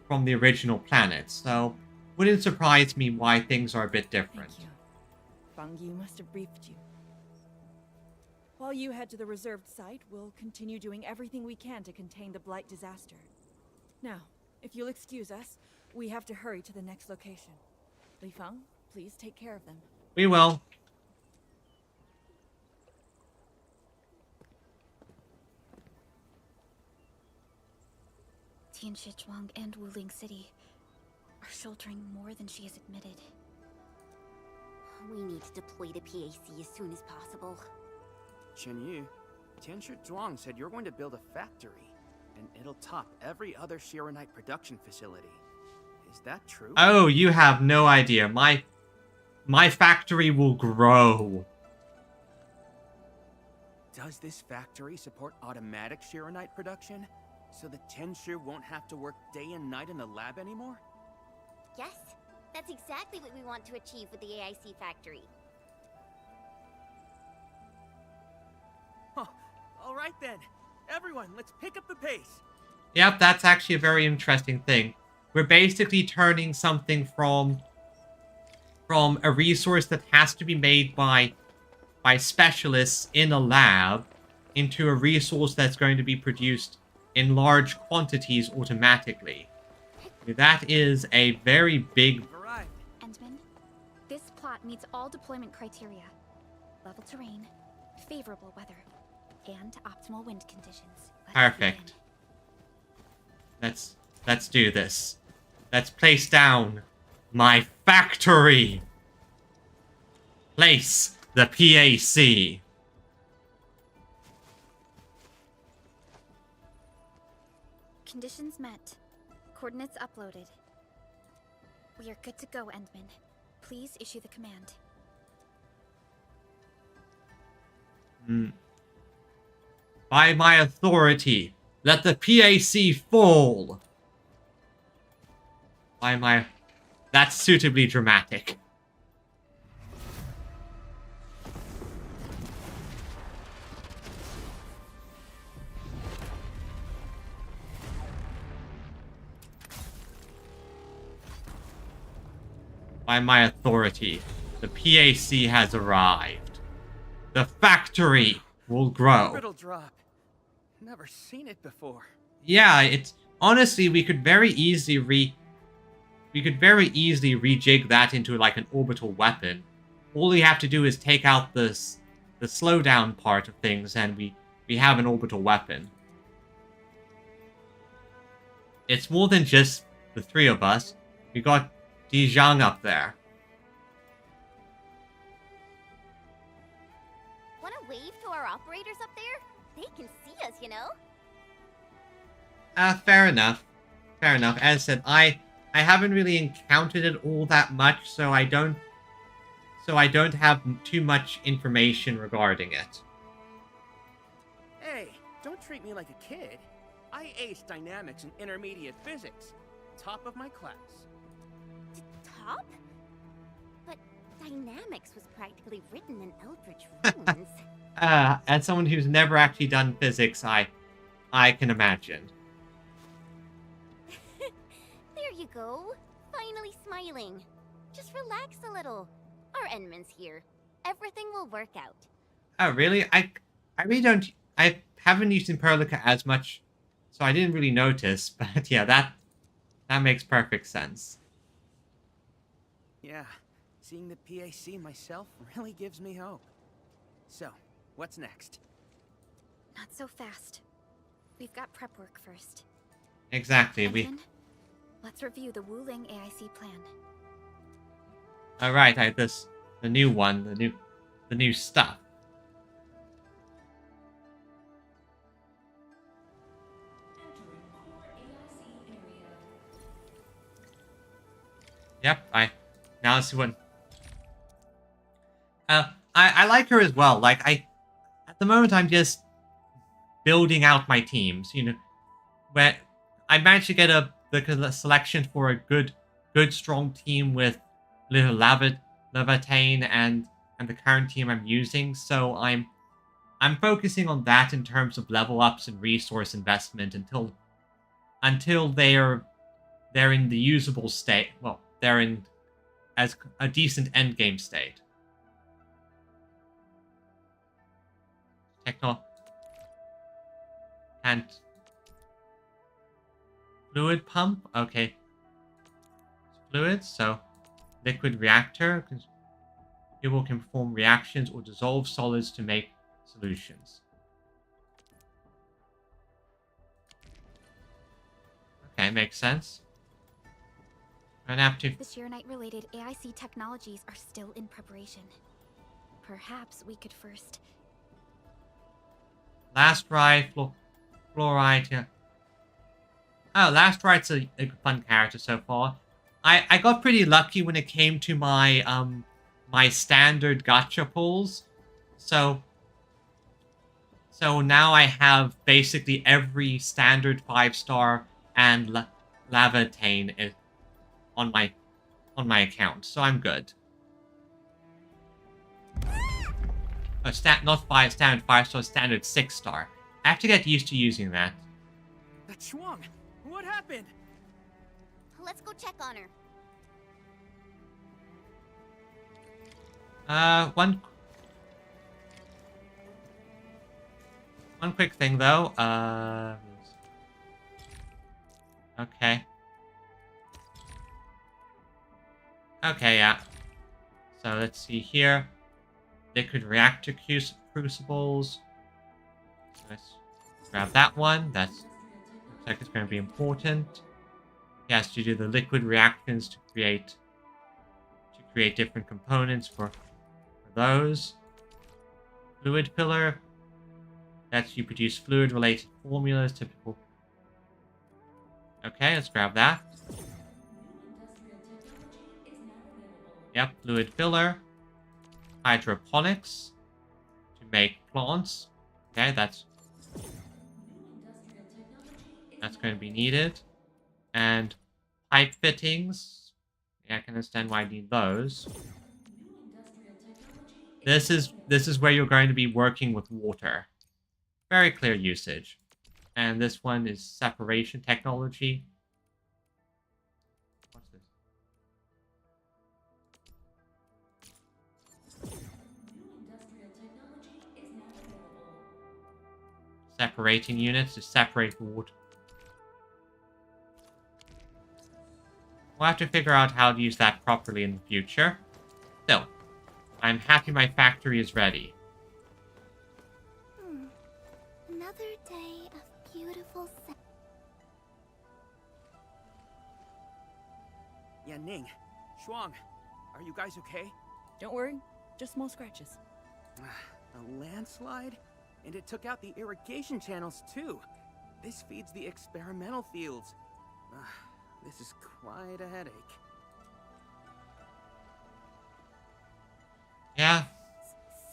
from the original planet, so wouldn't surprise me why things are a bit different. Thank you. Fang Yu must have briefed you. While you head to the reserved site, we'll continue doing everything we can to contain the Blight disaster. Now, if you'll excuse us, we have to hurry to the next location. Li Feng, please take care of them. We will. Tianshi Zhuang and Wuling City are sheltering more than she has admitted. We need to deploy the PAC as soon as possible. Chen Tianshi Zhuang said you're going to build a factory, and it'll top every other Shiranite production facility. Is that true? Oh, you have no idea. My factory will grow. Does this factory support automatic Shiranite production? So the Tianshi won't have to work day and night in the lab anymore? Yes, that's exactly what we want to achieve with the AIC factory. Oh, all right then. Everyone, let's pick up the pace. Yep, that's actually a very interesting thing. We're basically turning something from a resource that has to be made by specialists in a lab into a resource that's going to be produced in large quantities automatically. That is a very big... Endman, this plot meets all deployment criteria. Level terrain, favorable weather, and optimal wind conditions. Perfect. Let's do this. Let's place down my factory. Place the PAC. Conditions met. Coordinates uploaded. We are good to go, Endman. Please issue the command. By my authority, let the PAC fall. By my... That's suitably dramatic. By my authority, the PAC has arrived. The factory will grow. Brittle drop. Never seen it before. Yeah, it's honestly we could very easily rejig that into like an orbital weapon. All we have to do is take out the slowdown part of things, and we have an orbital weapon. It's more than just the three of us. We got Zhang up there. Want to wave to our operators up there? They can see us, you know? Fair enough. Fair enough. As I said, I haven't really encountered it all that much, so I don't have too much information regarding it. Hey, don't treat me like a kid. I aced dynamics and intermediate physics. Top of my class. Top? But dynamics was practically written in Eldritch runes. As someone who's never actually done physics, I can imagine. There you go. Finally smiling. Just relax a little. Our Endman's here. Everything will work out. Oh, really? I really don't... I haven't used Imperlica as much, so I didn't really notice. But yeah, that makes perfect sense. Yeah, seeing the PAC myself really gives me hope. So, what's next? Not so fast. We've got prep work first. Exactly, Endman, let's review the Wuling AIC plan. Alright, the new one, the new stuff. Yep, now let's see what... I like her as well. Like, at the moment, I'm just building out my teams, you know, where I managed to get the selection for a good strong team with Little Levitain and the current team I'm using, so I'm focusing on that in terms of level ups and resource investment until they're they're in the usable state. Well, they're in as a decent endgame state. And fluid pump. Okay. Fluids. So liquid reactor. It will perform reactions or dissolve solids to make solutions. Okay, makes sense. And after The Sheeranite-related AIC technologies are still in preparation. Perhaps we could first... Last Ride, Fluoride. Yeah. Oh, Last Ride's a fun character so far. I got pretty lucky when it came to my my standard gacha pulls. So now I have basically every standard 5-star and Lavatane on my account, so I'm good. Oh, not standard 5-star, standard 6-star. I have to get used to using that. That Shuang, what happened? Let's go check on her. One quick thing though. Okay. Okay, yeah. So let's see here. Liquid reactor crucibles. Let's grab that one. Looks like it's going to be important. He has to do the liquid reactions to create different components for those. Fluid pillar. Lets you produce fluid-related formulas. Typical. Okay, let's grab that. Yep, fluid filler. Hydroponics to make plants. Okay, that's going to be needed. And pipe fittings. Yeah, I can understand why I need those. This is where you're going to be working with water. Very clear usage. And this one is separation technology. What's this? Separating units to separate water. We'll have to figure out how to use that properly in the future. Still, I'm happy my factory is ready. Another day of beautiful Yeah, Ning, Shuang, are you guys okay? Don't worry, just small scratches. A landslide? And it took out the irrigation channels too. This feeds the experimental fields. This is quite a headache. Yeah.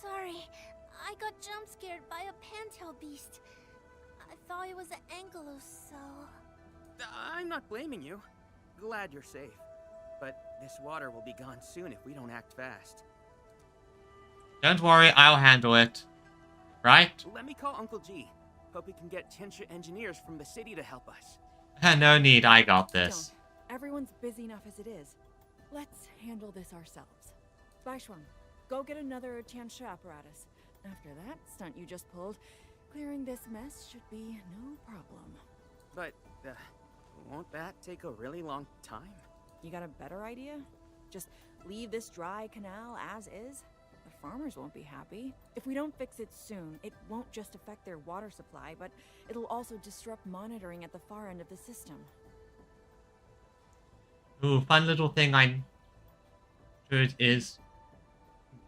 Sorry, I got jump scared by a pantail beast. I thought it was an ankylos, so... I'm not blaming you. Glad you're safe. But this water will be gone soon if we don't act fast. Don't worry, I'll handle it. Right? Let me call Uncle G. Hope we can get Tinsha engineers from the city to help us. No need, I got this. Don't. Everyone's busy enough as it is. Let's handle this ourselves. Baishuang, go get another Tiansha apparatus. After that stunt you just pulled, clearing this mess should be no problem. But, won't that take a really long time? You got a better idea? Just leave this dry canal as is? The farmers won't be happy. If we don't fix it soon, it won't just affect their water supply, but it'll also disrupt monitoring at the far end of the system. Ooh, fun little thing I'm sure it is.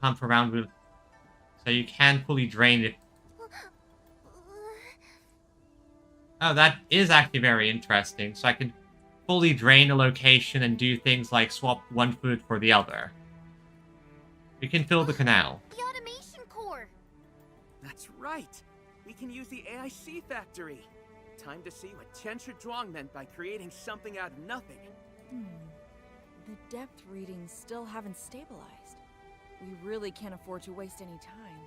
Pump around with, so you can fully drain it. Oh, that is actually very interesting. So I can fully drain a location and do things like swap one food for the other. We can fill the canal. The automation core! That's right! We can use the AIC factory! Time to see what Tiansha Zhuang meant by creating something out of nothing. The depth readings still haven't stabilized. We really can't afford to waste any time.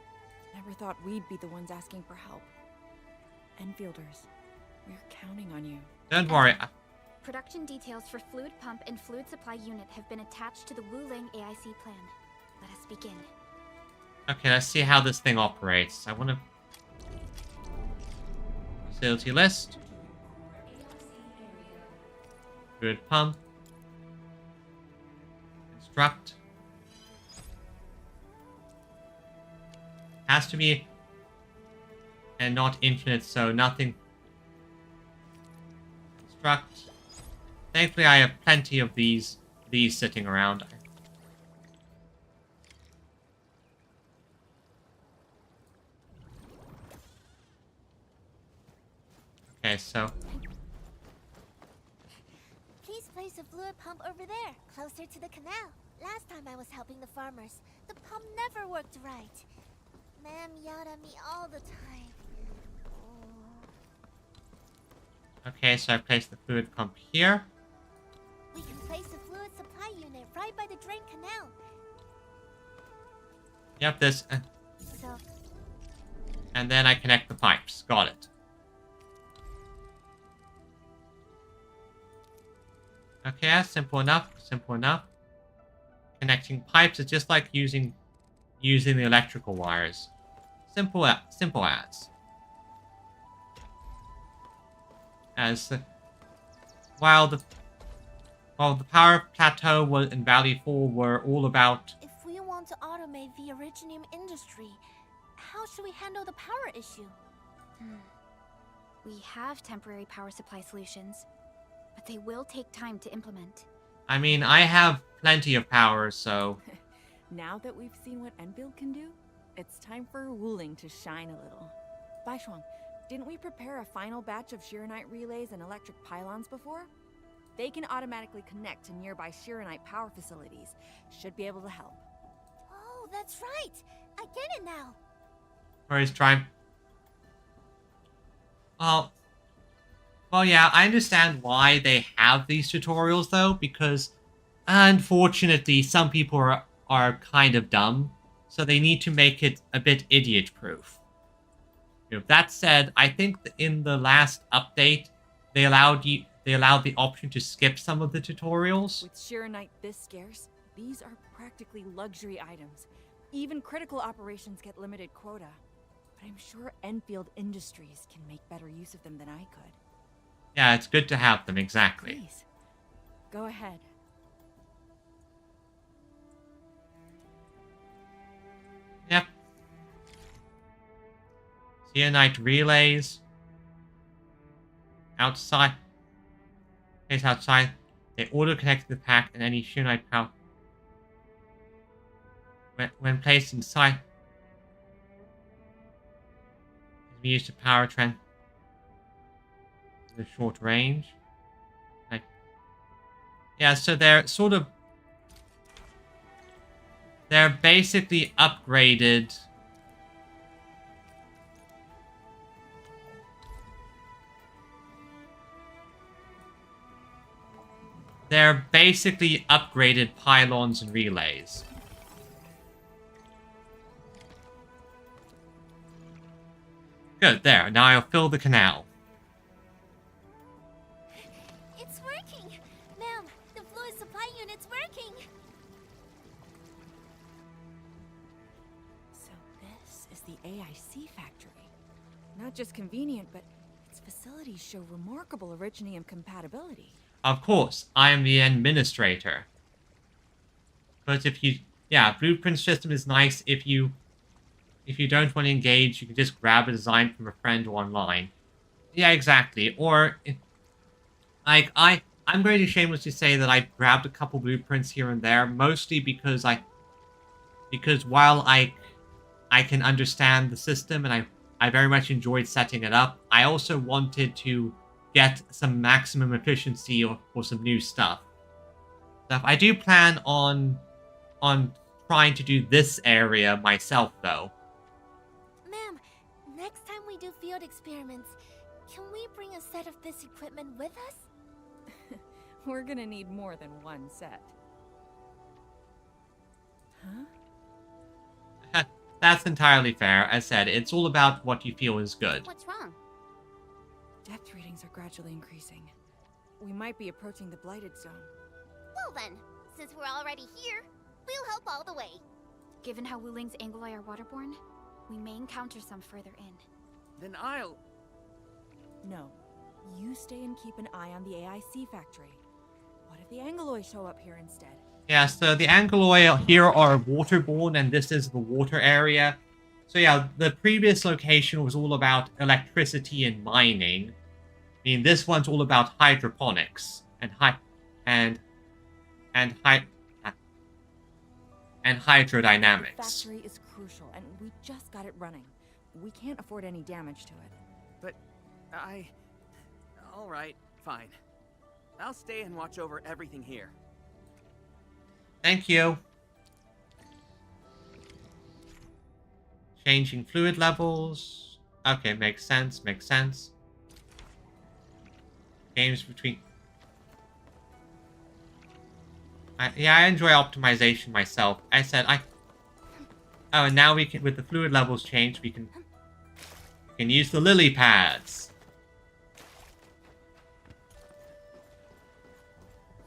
Never thought we'd be the ones asking for help. Enfielders, we're counting on you. Don't worry. Production details for fluid pump and fluid supply unit have been attached to the Wuling AIC plan. Let us begin. Okay, let's see how this thing operates. I want to... Facility list. Fluid pump. Construct. Has to be... And not infinite, so nothing... Construct. Thankfully, I have plenty of these sitting around. Okay, so... Please place a fluid pump over there, closer to the canal. Last time I was helping the farmers, the pump never worked right. Ma'am yelled at me all the time. Okay, so I placed the fluid pump here. We can place a fluid supply unit right by the drain canal. Yep, this... So, and then I connect the pipes. Got it. Okay, that's simple enough. Simple enough. Connecting pipes is just like using the electrical wires. Simple as. While the power plateau and Valley 4 were all about... if we want to automate the Originium industry, how should we handle the power issue? We have temporary power supply solutions, but they will take time to implement. I mean, I have plenty of power, so... Now that we've seen what Endfield can do, it's time for Wuling to shine a little. Baishuang, didn't we prepare a final batch of Shiranite relays and electric pylons before? They can automatically connect to nearby Shiranite power facilities. Should be able to help. Oh, that's right! I get it now! Or he's trying... Well, yeah, I understand why they have these tutorials, though, because unfortunately, some people are kind of dumb, so they need to make it a bit idiot-proof. That said, I think that in the last update, they allowed the option to skip some of the tutorials. With Shiranite this scarce, these are practically luxury items. Even critical operations get limited quota. But I'm sure Endfield Industries can make better use of them than I could. Yeah, it's good to have them, exactly. Please, go ahead. Yep. Zeonite relays. Outside. Place outside. They auto-connect to the pack and any Shiranite power. When placed inside. Be used to power trend. The short range. Yeah, so they're sort of... They're basically upgraded... They're basically upgraded pylons and relays. Good, there. Now I'll fill the canal. It's working! Ma'am, the fluid supply unit's working! So this is the AIC factory. Not just convenient, but its facilities show remarkable Originium compatibility. Of course, I am the administrator. But if you... Yeah, blueprint system is nice if you don't want to engage, you can just grab a design from a friend or online. Yeah, exactly. Or, like, I'm going to shamelessly say that I grabbed a couple blueprints here and there, mostly because while I can understand the system and I very much enjoyed setting it up, I also wanted to get some maximum efficiency or some new stuff. I do plan on trying to do this area myself, though. Ma'am, next time we do field experiments, can we bring a set of this equipment with us? We're gonna need more than one set. Huh? That's entirely fair. As said, it's all about what you feel is good. What's wrong? Depth readings are gradually increasing. we might be approaching the Blighted Zone. Well then, since we're already here, we'll help all the way. Given how Wuling's Angoloi are waterborne, we may encounter some further in. Then I'll... No. You stay and keep an eye on the AIC factory. What if the Angoloi show up here instead? Yeah, so the Angoloi here are waterborne, and this is the water area. So yeah, the previous location was all about electricity and mining. I mean, this one's all about hydroponics and hydrodynamics. The factory is crucial, and we just got it running. We can't afford any damage to it. But all right, fine. I'll stay and watch over everything here. Thank you. Changing fluid levels. Okay, makes sense, makes sense. Games between... I enjoy optimization myself. I said Oh, and now we can, with the fluid levels changed, we can use the lily pads.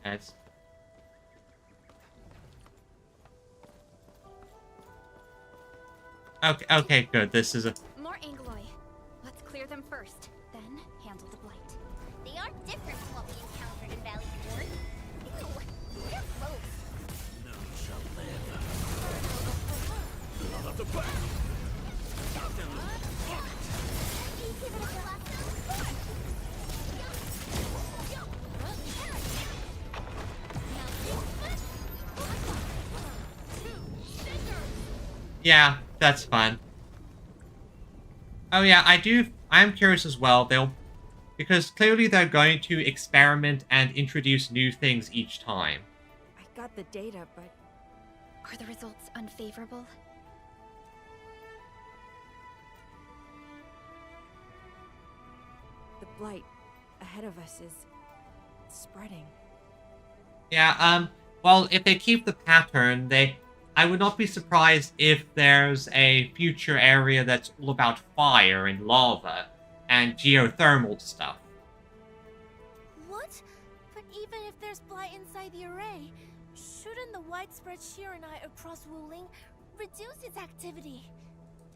That's... Okay, good. This is a... More Angoloi. Let's clear them first, then handle the blight. They are different from what we encountered in Valley Ford. Ew, they're gross. None shall live. Blood of the back. Yeah, that's fun. Oh yeah, I'm curious as well. Because clearly they're going to experiment and introduce new things each time. I got the data, but... Are the results unfavorable? The blight ahead of us is spreading. Yeah, well, if they keep the pattern, I would not be surprised if there's a future area that's all about fire and lava and geothermal stuff. What? But even if there's blight inside the array, shouldn't the widespread Shiranite across Wuling reduce its activity?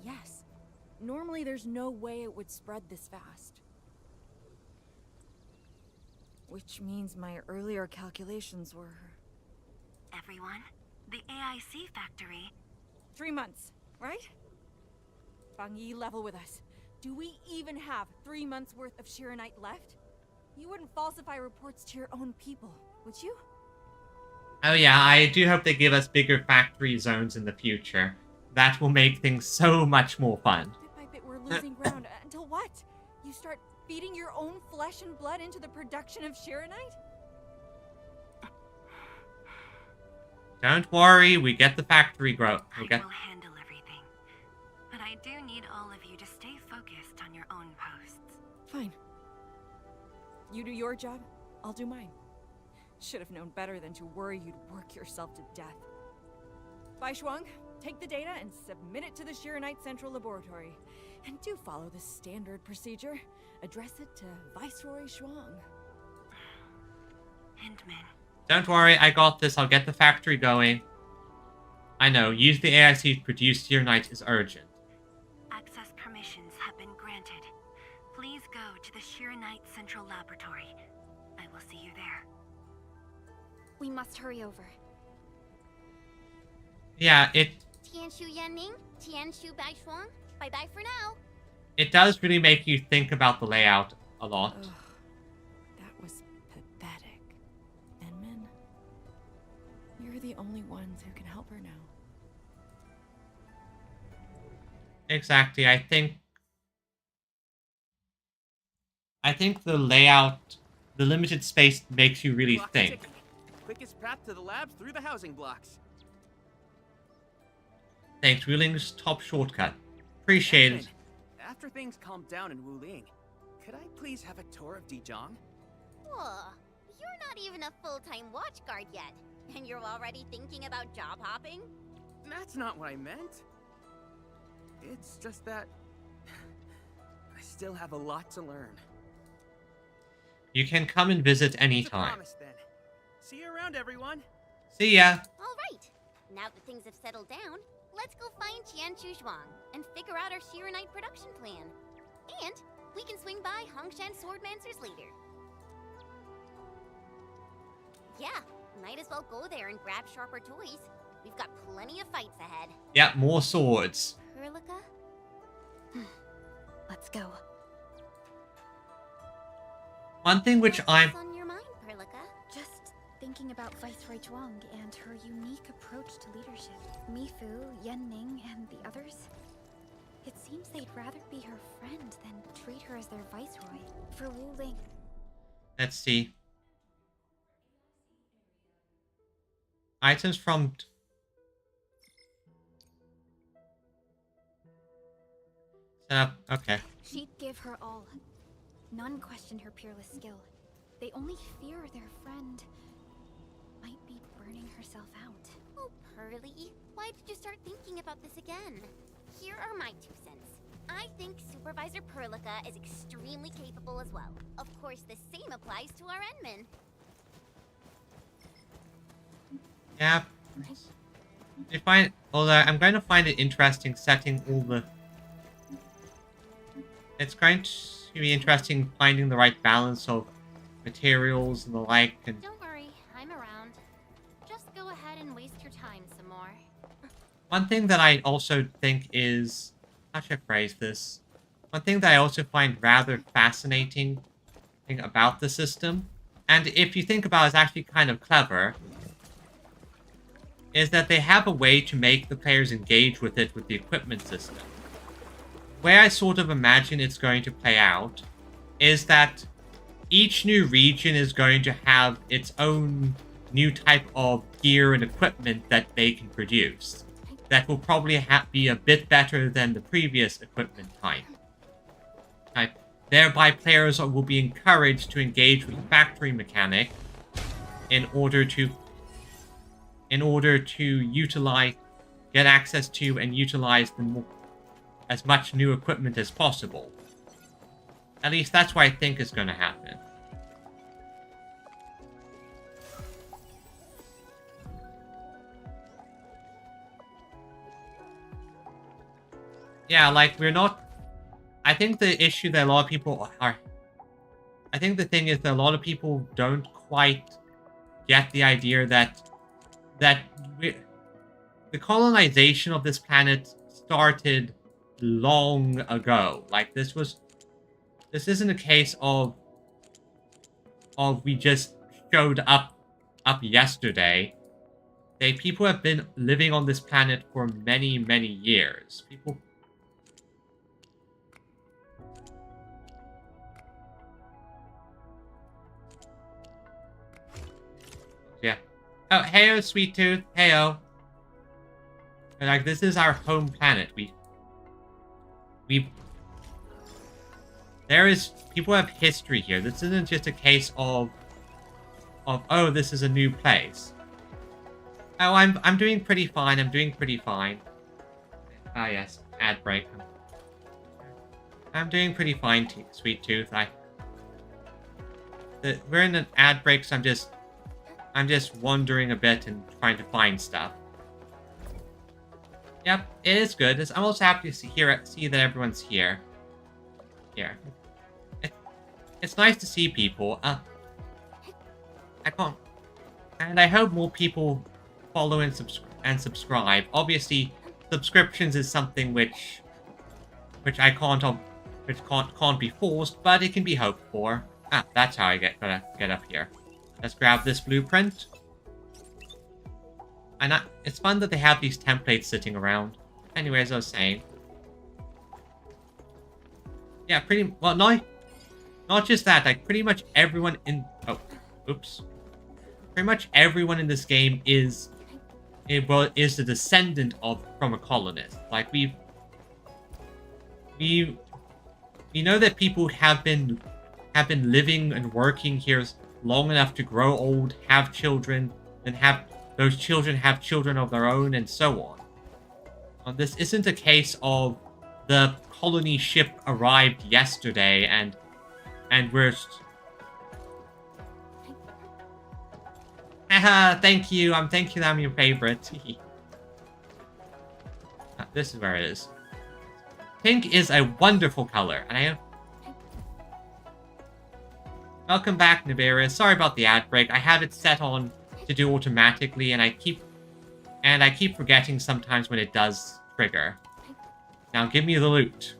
Yes. Normally there's no way it would spread this fast. Which means my earlier calculations were... Everyone, the AIC factory... 3 months, right? Fang Yi, level with us. Do we even have 3 months worth of Shiranite left? You wouldn't falsify reports to your own people, would you? Oh yeah, I do hope they give us bigger factory zones in the future. That will make things so much more fun. Bit by bit we're losing ground. Until what? You start feeding your own flesh and blood into the production of Shiranite? Don't worry, we get the factory growth. I will handle everything. But I do need all of you to stay focused on your own posts. Fine. You do your job, I'll do mine. Should have known better than to worry you'd work yourself to death. Bai Shuang, take the data and submit it to the Shiranite Central Laboratory. And do follow the standard procedure. Address it to Viceroy Shuang. Hindman. Don't worry, I got this. I'll get the factory going. I know, use the AIC to produce Shiranite is urgent. Access permissions have been granted. Please go to the Shiranite Central Laboratory. I will see you there. We must hurry over. Yeah, Tianshu Yanning, Tianshu Bai Shuang, bye-bye for now. it does really make you think about the layout a lot. Ugh, that was pathetic. Enman, you're the only ones who can help her now. Exactly, I think the layout, the limited space makes you really Clock think. ticking. Quickest path to the labs through the housing blocks. Thanks, Wuling's top shortcut. Appreciate it. After things calm down in Wuling, could I please have a tour of Dijiang? Whoa, you're not even a full-time watch guard yet, and you're already thinking about job hopping? That's not what I meant. It's just that I still have a lot to learn. You can come and visit anytime. Promise, then. See you around, everyone. See ya. All right. Now that things have settled down, let's go find Qianchu Zhuang and figure out our Sheer Knight production plan. And we can swing by Hongshan Swordmancers later. Yeah, might as well go there and grab sharper toys. We've got plenty of fights ahead. Yeah, more swords. Perlica? Let's go. One thing which What's on your mind, Perlica? Just thinking about Viceroy Zhuang and her unique approach to leadership. Mifu, Yan Ning, and the others. It seems they'd rather be her friend than treat her as their viceroy. For Wu Ling. Let's see. Items from... Set up. Okay. She'd give her all. None question her peerless skill. They only fear their friend might be burning herself out. Oh, Pearly, why did you start thinking about this again? Here are my 2 cents. I think Supervisor Perlica is extremely capable as well. Of course, the same applies to our Enman. Yeah. I find, although I'm going to find it interesting setting all the... It's going to be interesting finding the right balance of materials and the like. And Don't worry, I'm around. Just go ahead and waste your time some more. one thing that I also think is... How should I phrase this? One thing that I also find rather fascinating about the system, and if you think about it, it's actually kind of clever, is that they have a way to make the players engage with it with the equipment system. Where I sort of imagine it's going to play out is that each new region is going to have its own new type of gear and equipment that they can produce. That will probably be a bit better than the previous equipment type. Thereby, players will be encouraged to engage with the factory mechanic in order to utilize, get access to, and utilize as much new equipment as possible. At least that's what I think is going to happen. Yeah, like, we're not... I think the issue that a lot of people are... I think the thing is that a lot of people don't quite get the idea that the colonization of this planet started long ago. Like, this isn't a case of we just showed up yesterday. People have been living on this planet for many, many years. People... Yeah. Oh, heyo, Sweet Tooth. Heyo. Like, this is our home planet. People have history here. This isn't just a case of, oh, this is a new place. Oh, I'm doing pretty fine. I'm doing pretty fine. Ah, yes. Ad break. I'm doing pretty fine, Sweet Tooth. We're in an ad break, so I'm just wandering a bit and trying to find stuff. Yep, it is good. I'm also happy to see that everyone's here. Here. It's nice to see people. I can't... And I hope more people follow and subscribe. Obviously, subscriptions is something which can't be forced, but it can be hoped for. Ah, that's how I gotta get up here. Let's grab this blueprint. And it's fun that they have these templates sitting around. Anyway, as I was saying. Yeah, well, not just that, like, pretty much everyone in... Oh, oops. Pretty much everyone in this game is the descendant from a colonist. Like, we know that people have been living and working here long enough to grow old, have children, and those children have children of their own, and so on. This isn't a case of the colony ship arrived yesterday and Haha, thank you. Thank you that I'm your favorite. This is where it is. Pink is a wonderful color, and I... Welcome back, Nibiru. Sorry about the ad break. I have it set on to do automatically, and I keep forgetting sometimes when it does trigger. Now give me the loot.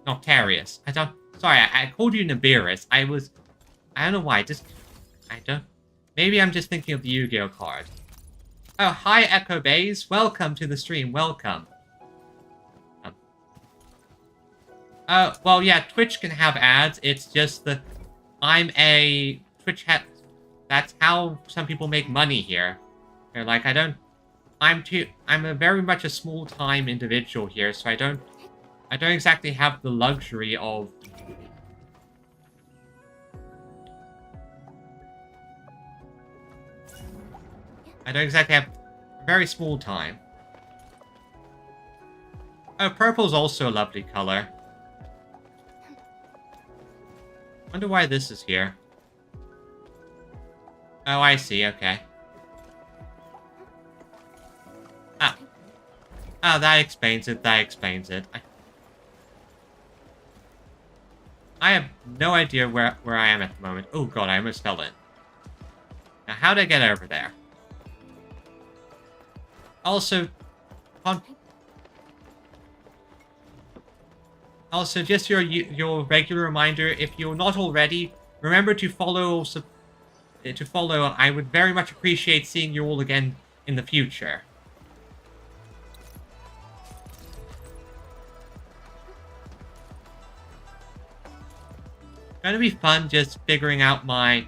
Noctarius. Sorry, I called you Nibiru. I don't know why. Maybe I'm just thinking of the Yu-Gi-Oh card. Oh, hi, Echo Bays. Welcome to the stream. Welcome. Well, yeah, Twitch can have ads. It's just that I'm a that's how some people make money here. They're like, I'm a very much a small-time individual here, so I don't exactly have the luxury of... I don't exactly have a very small time. Oh, purple's also a lovely color. Wonder why this is here. Oh, I see, okay. Oh, that explains it, I have no idea where I am at the moment. Oh god, I almost fell in. Now, how did I get over there? Also, just your regular reminder, if you're not already, remember to follow. I would very much appreciate seeing you all again in the future. It's gonna be fun just figuring out my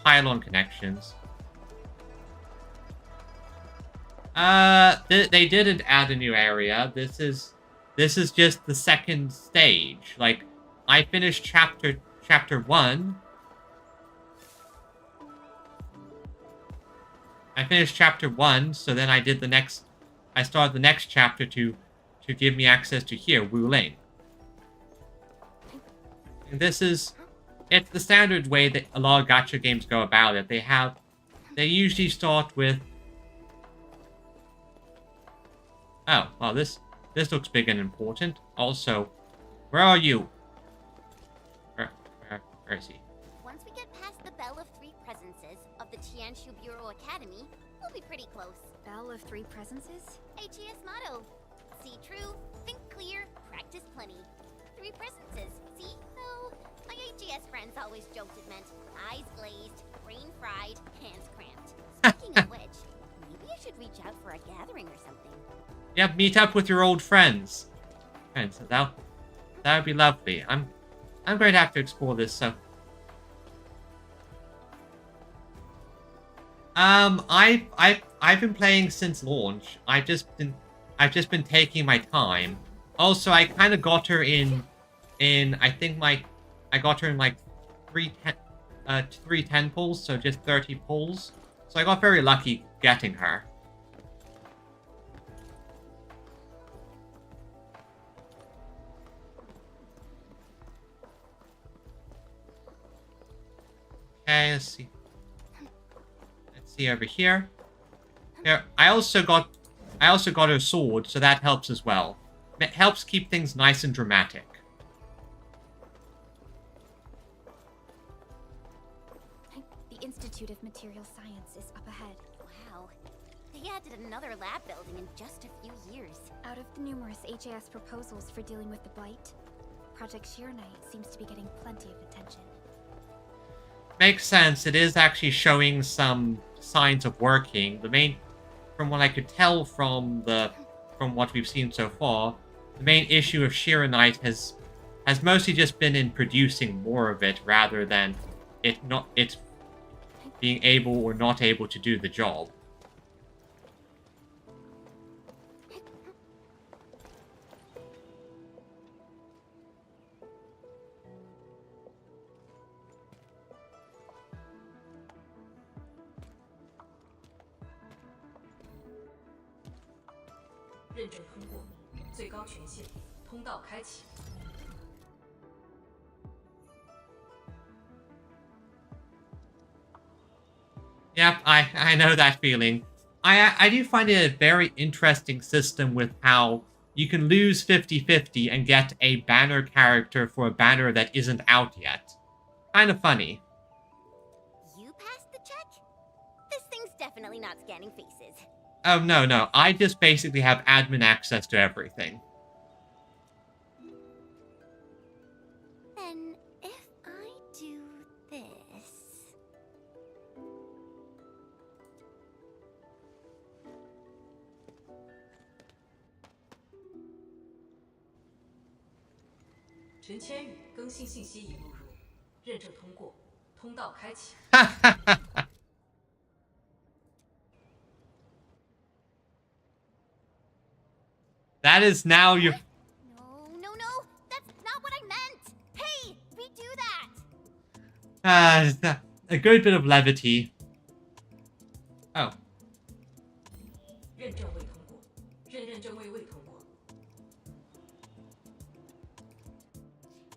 pylon connections. They didn't add a new area. This is just the second stage. Like, I finished chapter 1. I finished chapter 1, so then I started the next chapter to give me access to here, Wuling. And it's the standard way that a lot of gacha games go about it. They usually start with... Oh, well, this looks big and important. Also, where are you? Where is he? Once we get past the Bell of Three Presences of the Tianshu Bureau Academy, we'll be pretty close. Bell of Three Presences? HES motto. See true, think clear, practice plenty. 3 presences, see? Oh, my HES friends always joked it meant eyes glazed, brain fried, hands cramped. Speaking of which, maybe I should reach out for a gathering or something. Yep, meet up with your old friends. That would be lovely. I'm going to have to explore this, so... I've been playing since launch. I've just been taking my time. Also, I kind of got her in I got her in like 3 10 pulls, so just 30 pulls. So I got very lucky getting her. Okay, let's see. Let's see over here. Here, I also got her sword, so that helps as well. It helps keep things nice and dramatic. The Institute of Material Science is up ahead. Wow. They added another lab building in just a few years. Out of the numerous HAS proposals for dealing with the Blight, Project Sheer-Knight seems to be getting plenty of attention. Makes sense. It is actually showing some signs of working. From what I could tell from what we've seen so far, the main issue of Sheer-Knight has mostly just been in producing more of it rather than it being able or not able to do the job. Yep, I know that feeling. I do find it a very interesting system with how you can lose 50-50 and get a banner character for a banner that isn't out yet. Kind of funny. You passed the check? This thing's definitely not scanning faces. Oh, no. I just basically have admin access to everything. Then, if I do this... That is now your... No, that's not what I meant! Hey, redo that! A good bit of levity. Oh.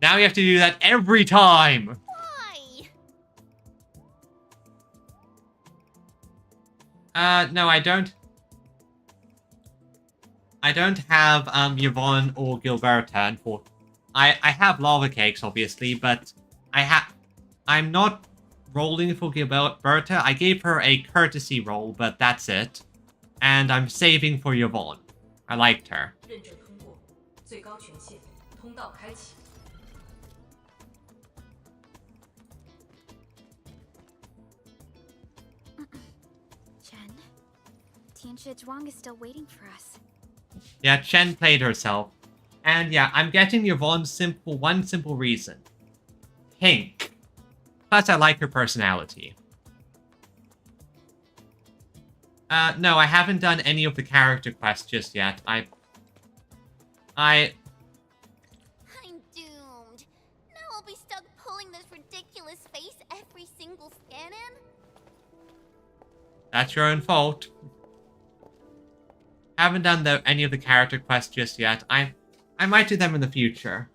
Now you have to do that every time! Why? No, I don't. I don't have Yvonne or Gilberta. I have lava cakes, obviously, but I'm not rolling for Gilberta. I gave her a courtesy roll, but that's it. And I'm saving for Yvonne. I liked her. Chen, Tianxia Zhuang is still waiting for us. Yeah, Chen played herself. And yeah, I'm getting Yvonne's one simple reason. Pink. Plus, I like her personality. No, I haven't done any of the character quests just yet. I'm doomed. Now I'll be stuck pulling this ridiculous face every single scan-in? That's your own fault. Haven't done any of the character quests just yet. I might do them in the future.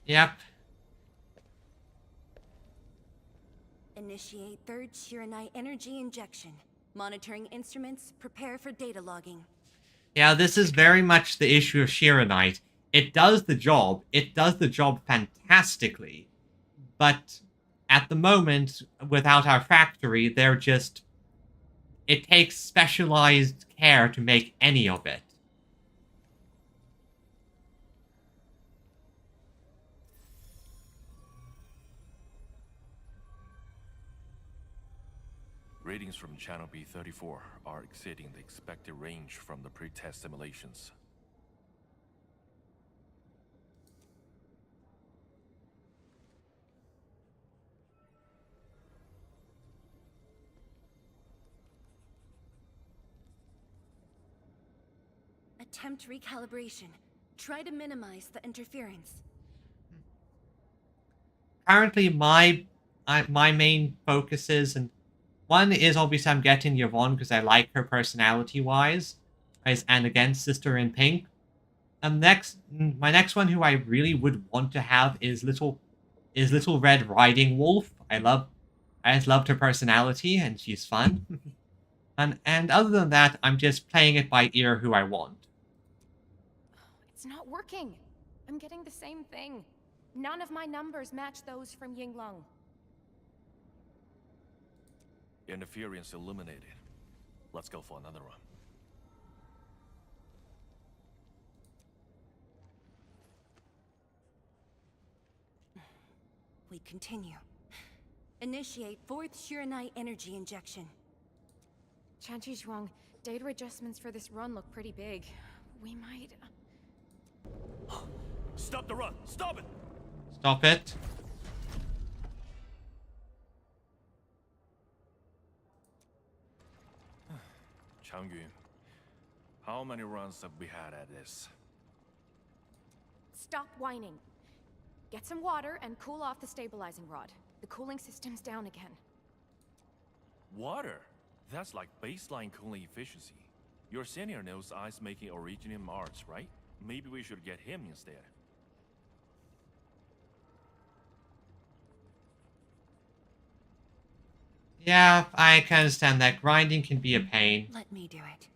Yep. Initiate third Shiranite energy injection. Monitoring instruments, prepare for data logging. Yeah, this is very much the issue of Shiranite. It does the job. It does the job fantastically. But at the moment, without our factory, they're just... It takes specialized care to make any of it. Readings from Channel B34 are exceeding the expected range from the pre-test simulations. Attempt recalibration. Try to minimize the interference. Currently, my main focuses, and one is obviously I'm getting Yvonne because I like her personality-wise, and again, Sister in Pink. My next one who I really would want to have is Little Red Riding Wolf. I just loved her personality, and she's fun. and other than that, I'm just playing it by ear who I want. It's not working. I'm getting the same thing. None of my numbers match those from Yinglong. Interference eliminated. Let's go for another run. We continue. Initiate fourth Shiranite energy injection. Chanchi Zhuang, data adjustments for this run look pretty big. We might... Stop the run! Stop it! Stop it. Changyun, how many runs have we had at this? Stop whining. Get some water and cool off the stabilizing rod. The cooling system's down again. Water? That's like baseline cooling efficiency. Your senior knows ice making originated in Mars, right? Maybe we should get him instead. Yeah, I can understand that grinding can be a pain. Let me do it.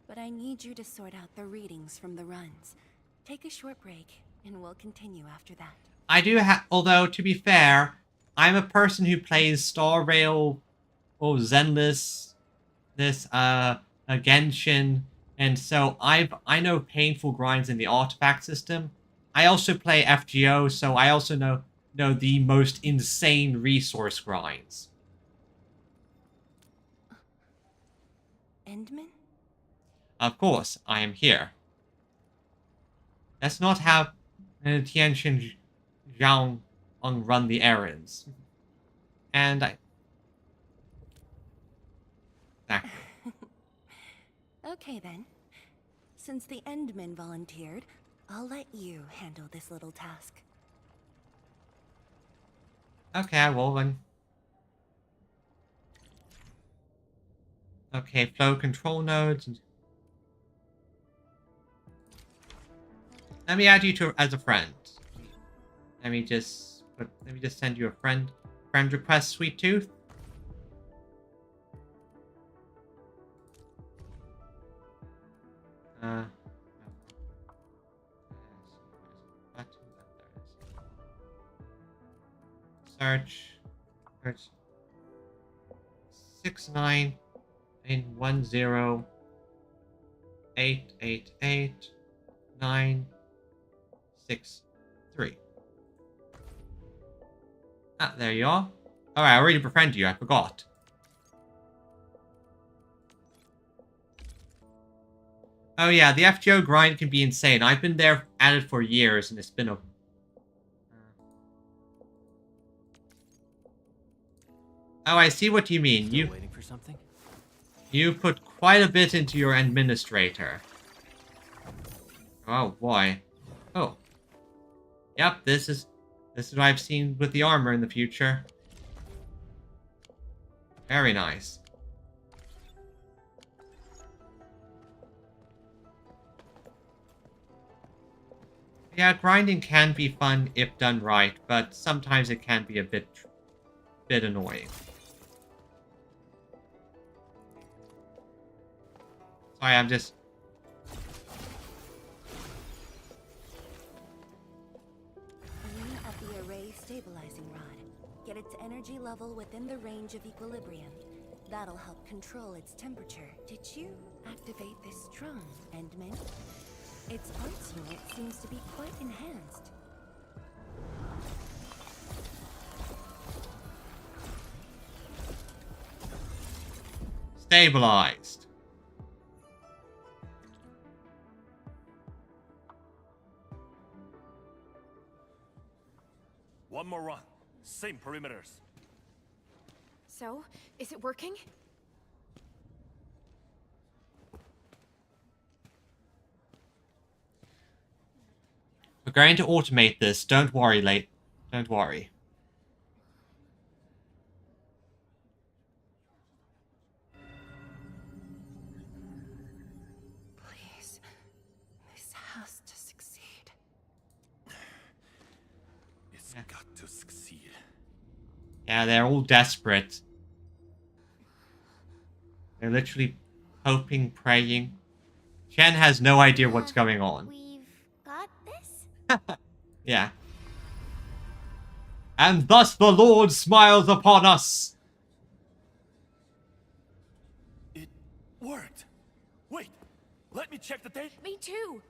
But I need you to sort out the readings from the runs. Take a short break, and we'll continue after that. I do have, although to be fair, I'm a person who plays Star Rail or Zenless, Genshin, and so I know painful grinds in the artifact system. I also play FGO, so I also know the most insane resource grinds. Endman? Of course, I am here. Let's not have Tianxin Zhang run the errands. And I... Exactly. Okay then. Since the Endman volunteered, I'll let you handle this little task. Okay, I will then. Okay, flow control nodes. Let me add you to as a friend. Let me just send you a friend request, Sweet Tooth. Search 69910888963. Ah, there you are. Oh, I already befriended you. I forgot. Oh yeah, the FGO grind can be insane. I've been there at it for years, and it's been a... Oh, I see what you mean. Still waiting for something? You put quite a bit into your administrator. Oh boy. Oh. Yep, this is what I've seen with the armor in the future. Very nice. Yeah, grinding can be fun if done right, but sometimes it can be a bit annoying. Sorry, I'm just... Aim at the array stabilizing rod. Get its energy level within the range of equilibrium. That'll help control its temperature. Did you activate this drum, Endman? Its parts unit seems to be quite enhanced. Stabilized. One more run. Same perimeters. So, is it working? We're going to automate this. Don't worry, Don't worry. Please. This has to succeed. It's got to succeed. Yeah, they're all desperate. They're literally hoping, praying. Chen has no idea what's going on. We've got this? Yeah. And thus the Lord smiles upon us. It worked. Wait, let me check the date. Me too.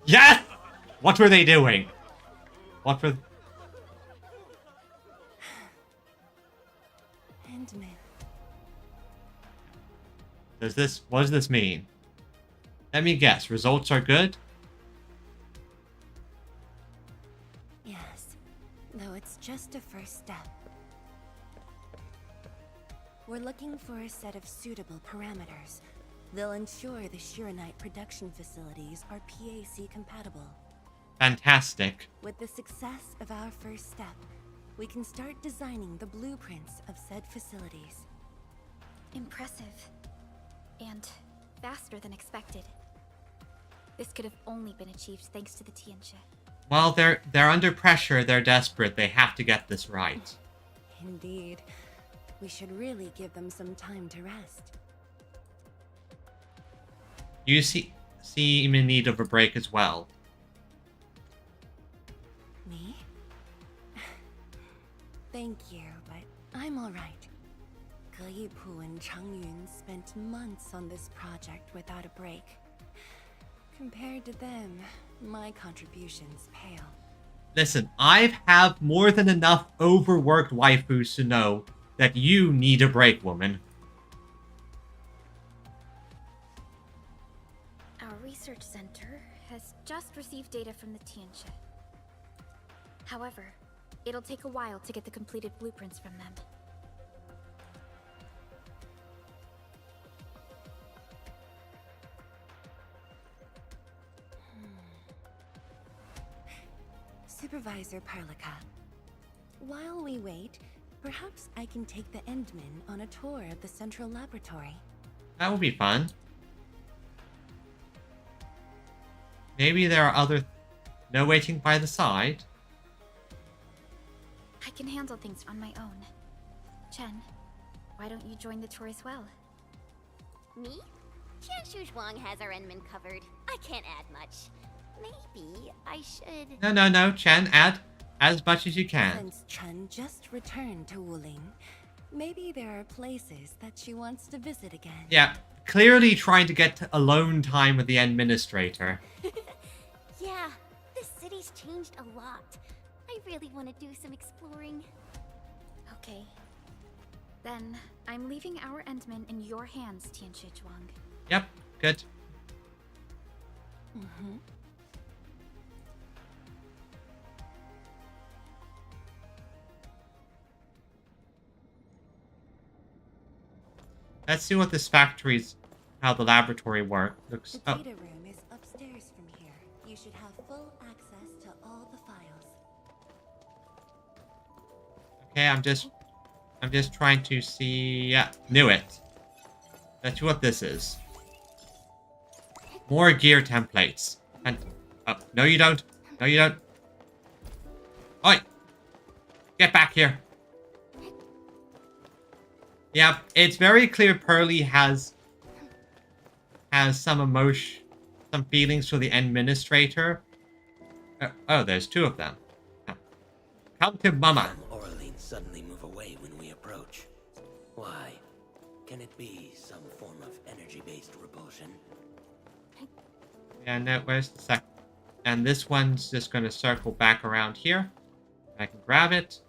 Yes! What were they doing? What were... Endman. What does this mean? Let me guess. Results are good? Yes, though it's just a first step. We're looking for a set of suitable parameters. They'll ensure the Shiranite production facilities are PAC compatible. Fantastic. With the success of our first step, we can start designing the blueprints of said facilities. Impressive. And faster than expected. This could have only been achieved thanks to the Tianxia. Well, they're under pressure, they're desperate, they have to get this right. Indeed. We should really give them some time to rest. You seem in need of a break as well. Me? Thank you, but I'm alright. Ge Yipu and Changyun spent months on this project without a break. Compared to them, my contributions pale. Listen, I have more than enough overworked waifus to know that you need a break, woman. Our research center has just received data from the Tianxia. However, it'll take a while to get the completed blueprints from them. Supervisor Parlica, while we wait, perhaps I can take the Endmen on a tour of the central laboratory. That would be fun. Maybe there are other... No waiting by the side. I can handle things on my own. Chen, why don't you join the tour as well? Me? Qianshu Zhuang has our Endman covered. I can't add much. Maybe I should... No, Chen, add as much as you can. Since Chen just returned to Wuling, maybe there are places that she wants to visit again. Yeah, clearly trying to get alone time with the administrator. Yeah, this city's changed a lot. I really want to do some exploring. Okay. Then, I'm leaving our Endman in your hands, Tianxia Zhuang. Yep, good. Mm-hmm. Let's see what this factory's... How the laboratory looks. The data room is upstairs from here. You should have full access to all the files. Okay, I'm just trying to see... Yeah, knew it. That's what this is. More gear templates. And... Oh, no you don't. No you don't. Oi! Get back here. Yeah, it's very clear Pearly has some emotion, some feelings for the administrator. Oh, there's two of them. Come to Mama. Some Orleans suddenly move away when we approach. Why? Can it be some form of energy-based repulsion? Yeah, no, where's the sec? And this one's just going to circle back around here. I can grab it.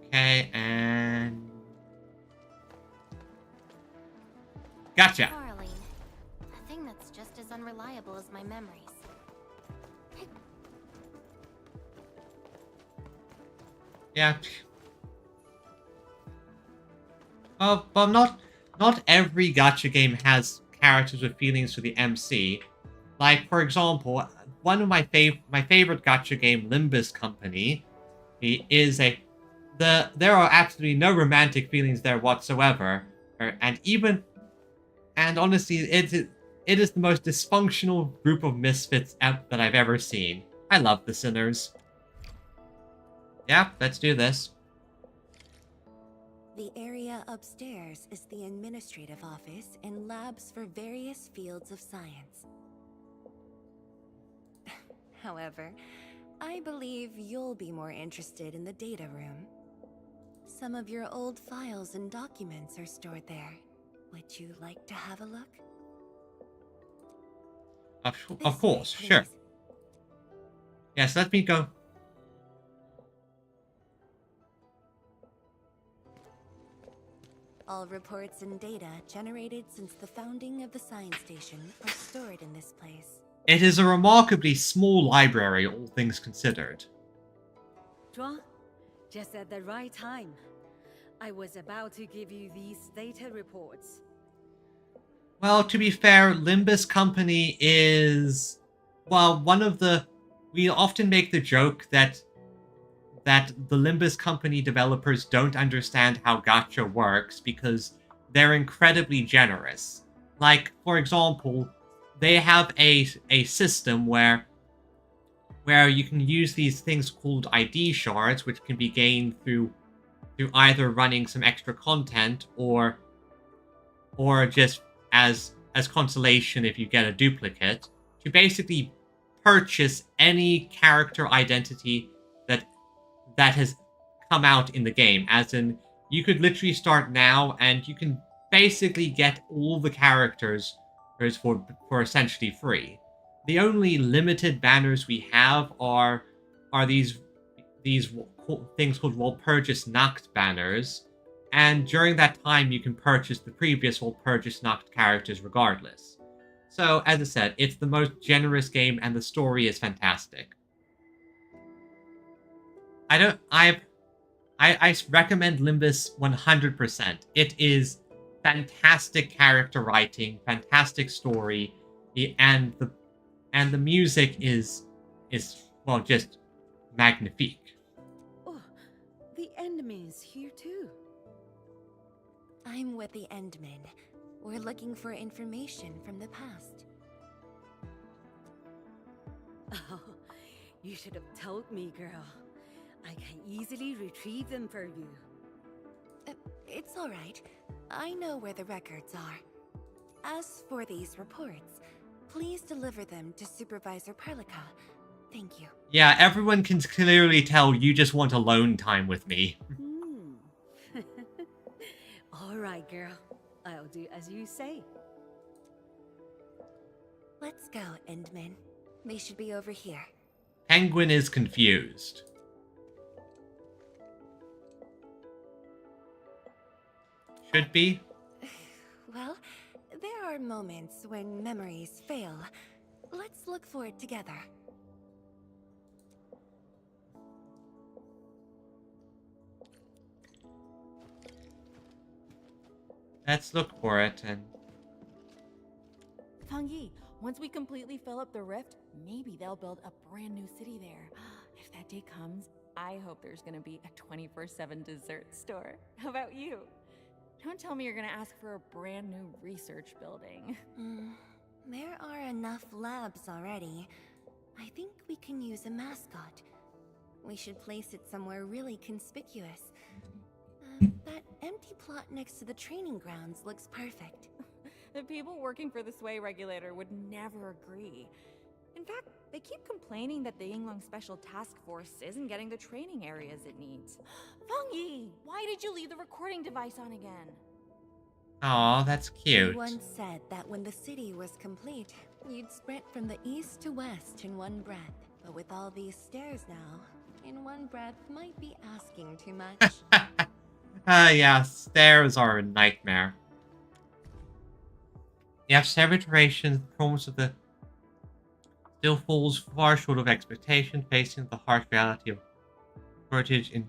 Okay, and... Gotcha! Darling, a thing that's just as unreliable as my memories. Yeah. Oh, but not every gacha game has characters with feelings for the MC. Like, for example, one of my favorite gacha game, Limbus Company, is a... There are absolutely no romantic feelings there whatsoever. And honestly, it is the most dysfunctional group of misfits that I've ever seen. I love the Sinners. Yeah, let's do this. The area upstairs is the administrative office and labs for various fields of science. However, I believe you'll be more interested in the data room. Some of your old files and documents are stored there. Would you like to have a look? Of course, sure. Yes, let me go. All reports and data generated since the founding of the science station are stored in this place. It is a remarkably small library, all things considered. 庄， Just at the right time. I was about to give you these data reports. Well, to be fair, Limbus Company is, well, one of the... We often make the joke that the Limbus Company developers don't understand how gacha works because they're incredibly generous. Like, for example, they have a system where you can use these things called ID shards, which can be gained through either running some extra content or just as consolation if you get a duplicate, to basically purchase any character identity that has come out in the game. As in, you could literally start now and you can basically get all the characters for essentially free. The only limited banners we have are these things called Walpurgis Nacht banners, and during that time you can purchase the previous Walpurgis Nacht characters regardless. So, as I said, it's the most generous game and the story is fantastic. I recommend Limbus 100%. It is fantastic character writing, fantastic story, and the music is well, just magnifique. Oh, the Endman's here too. I'm with the Endmen. We're looking for information from the past. Oh, you should have told me, girl. I can easily retrieve them for you. It's all right. I know where the records are. As for these reports, please deliver them to Supervisor Perlica. Thank you. Yeah, everyone can clearly tell you just want alone time with me. All right, girl. I'll do as you say. Let's go, Endmen. They should be over here. Penguin is confused. Should be. Well, there are moments when memories fail. Let's look for it together. Let's look for it and... Fang Yi, once we completely fill up the rift, maybe they'll build a brand new city there. If that day comes, I hope there's gonna be a 24/7 dessert store. How about you? Don't tell me you're gonna ask for a brand new research building. There are enough labs already. I think we can use a mascot. We should place it somewhere really conspicuous. That empty plot next to the training grounds looks perfect. The people working for the Sway Regulator would never agree. In fact, they keep complaining that the Yinglong Special Task Force isn't getting the training areas it needs. Fang Yi, why did you leave the recording device on again? Aw, that's cute. You once said that when the city was complete, you'd sprint from the east to west in one breath. But with all these stairs now, in one breath might be asking too much. Yeah, stairs are a nightmare. You have several iterations, the performance of the still falls far short of expectation, facing the harsh reality of shortage in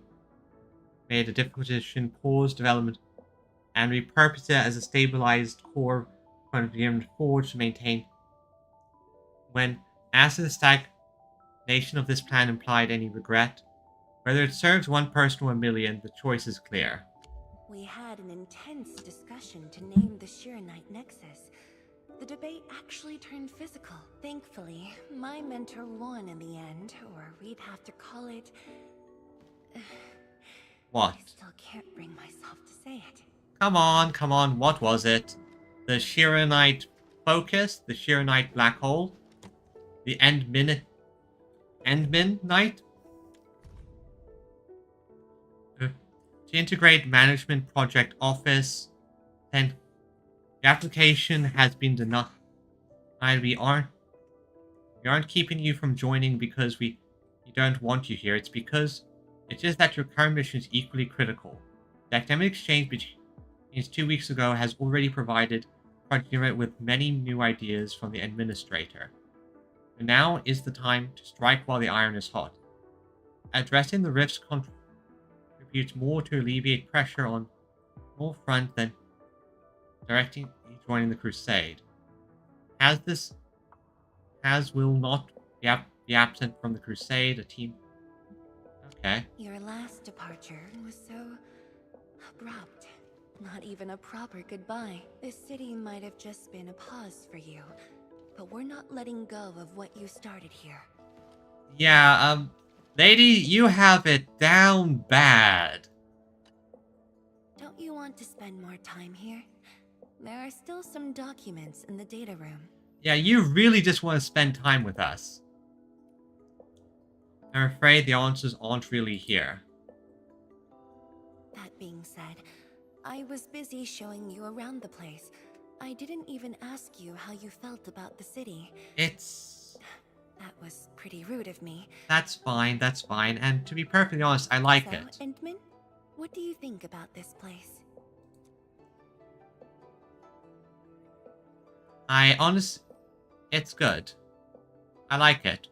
made a difficult decision, pause development, and repurpose it as a stabilized core from the forward to maintain. When asked if the stagnation of this plan implied any regret, whether it serves one person or a million, the choice is clear. We had an intense discussion to name the Shiranite Nexus. The debate actually turned physical. Thankfully, my mentor won in the end, or we'd have to call it... What? I still can't bring myself to say it. Come on, what was it? The Shiranite Focus? The Shiranite Black Hole? The Endmin Night? To integrate Management Project Office, then the application has been denied. We aren't keeping you from joining because we don't want you here. It's just that your current mission is equally critical. The academic exchange between 2 weeks ago has already provided Project Unit with many new ideas from the administrator. And now is the time to strike while the iron is hot. Addressing the Rift's contributes more to alleviate pressure on all front than directing joining the crusade. Will not be absent from the crusade, a team. Okay. Your last departure was so abrupt. Not even a proper goodbye. This city might have just been a pause for you, but we're not letting go of what you started here. Yeah, lady, you have it down bad. Don't you want to spend more time here? There are still some documents in the data room. Yeah, you really just want to spend time with us. I'm afraid the answers aren't really here. That being said, I was busy showing you around the place. I didn't even ask you how you felt about the city. That was pretty rude of me. That's fine, and to be perfectly honest, I like So, it. Endman, what do you think about this place? It's good. I like it.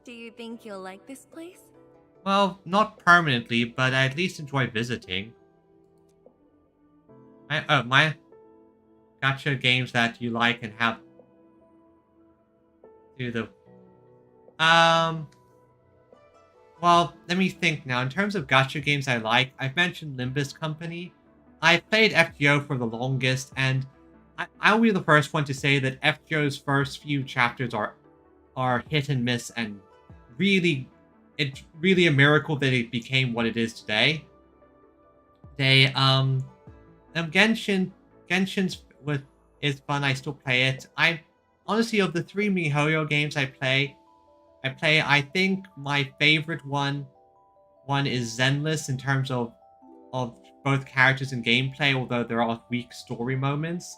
Do you think you'll like this place? Well, not permanently, but I at least enjoy visiting. My gacha games that you like and have do the well, let me think now. In terms of gacha games I like, I've mentioned Limbus Company. I played FGO for the longest, and I'll be the first one to say that FGO's first few chapters are hit and miss, and it's really a miracle that it became what it is today. Genshin's is fun. I still play it. I honestly, of the 3 MiHoYo games I play, I think my favorite one is Zenless in terms of both characters and gameplay, although there are weak story moments.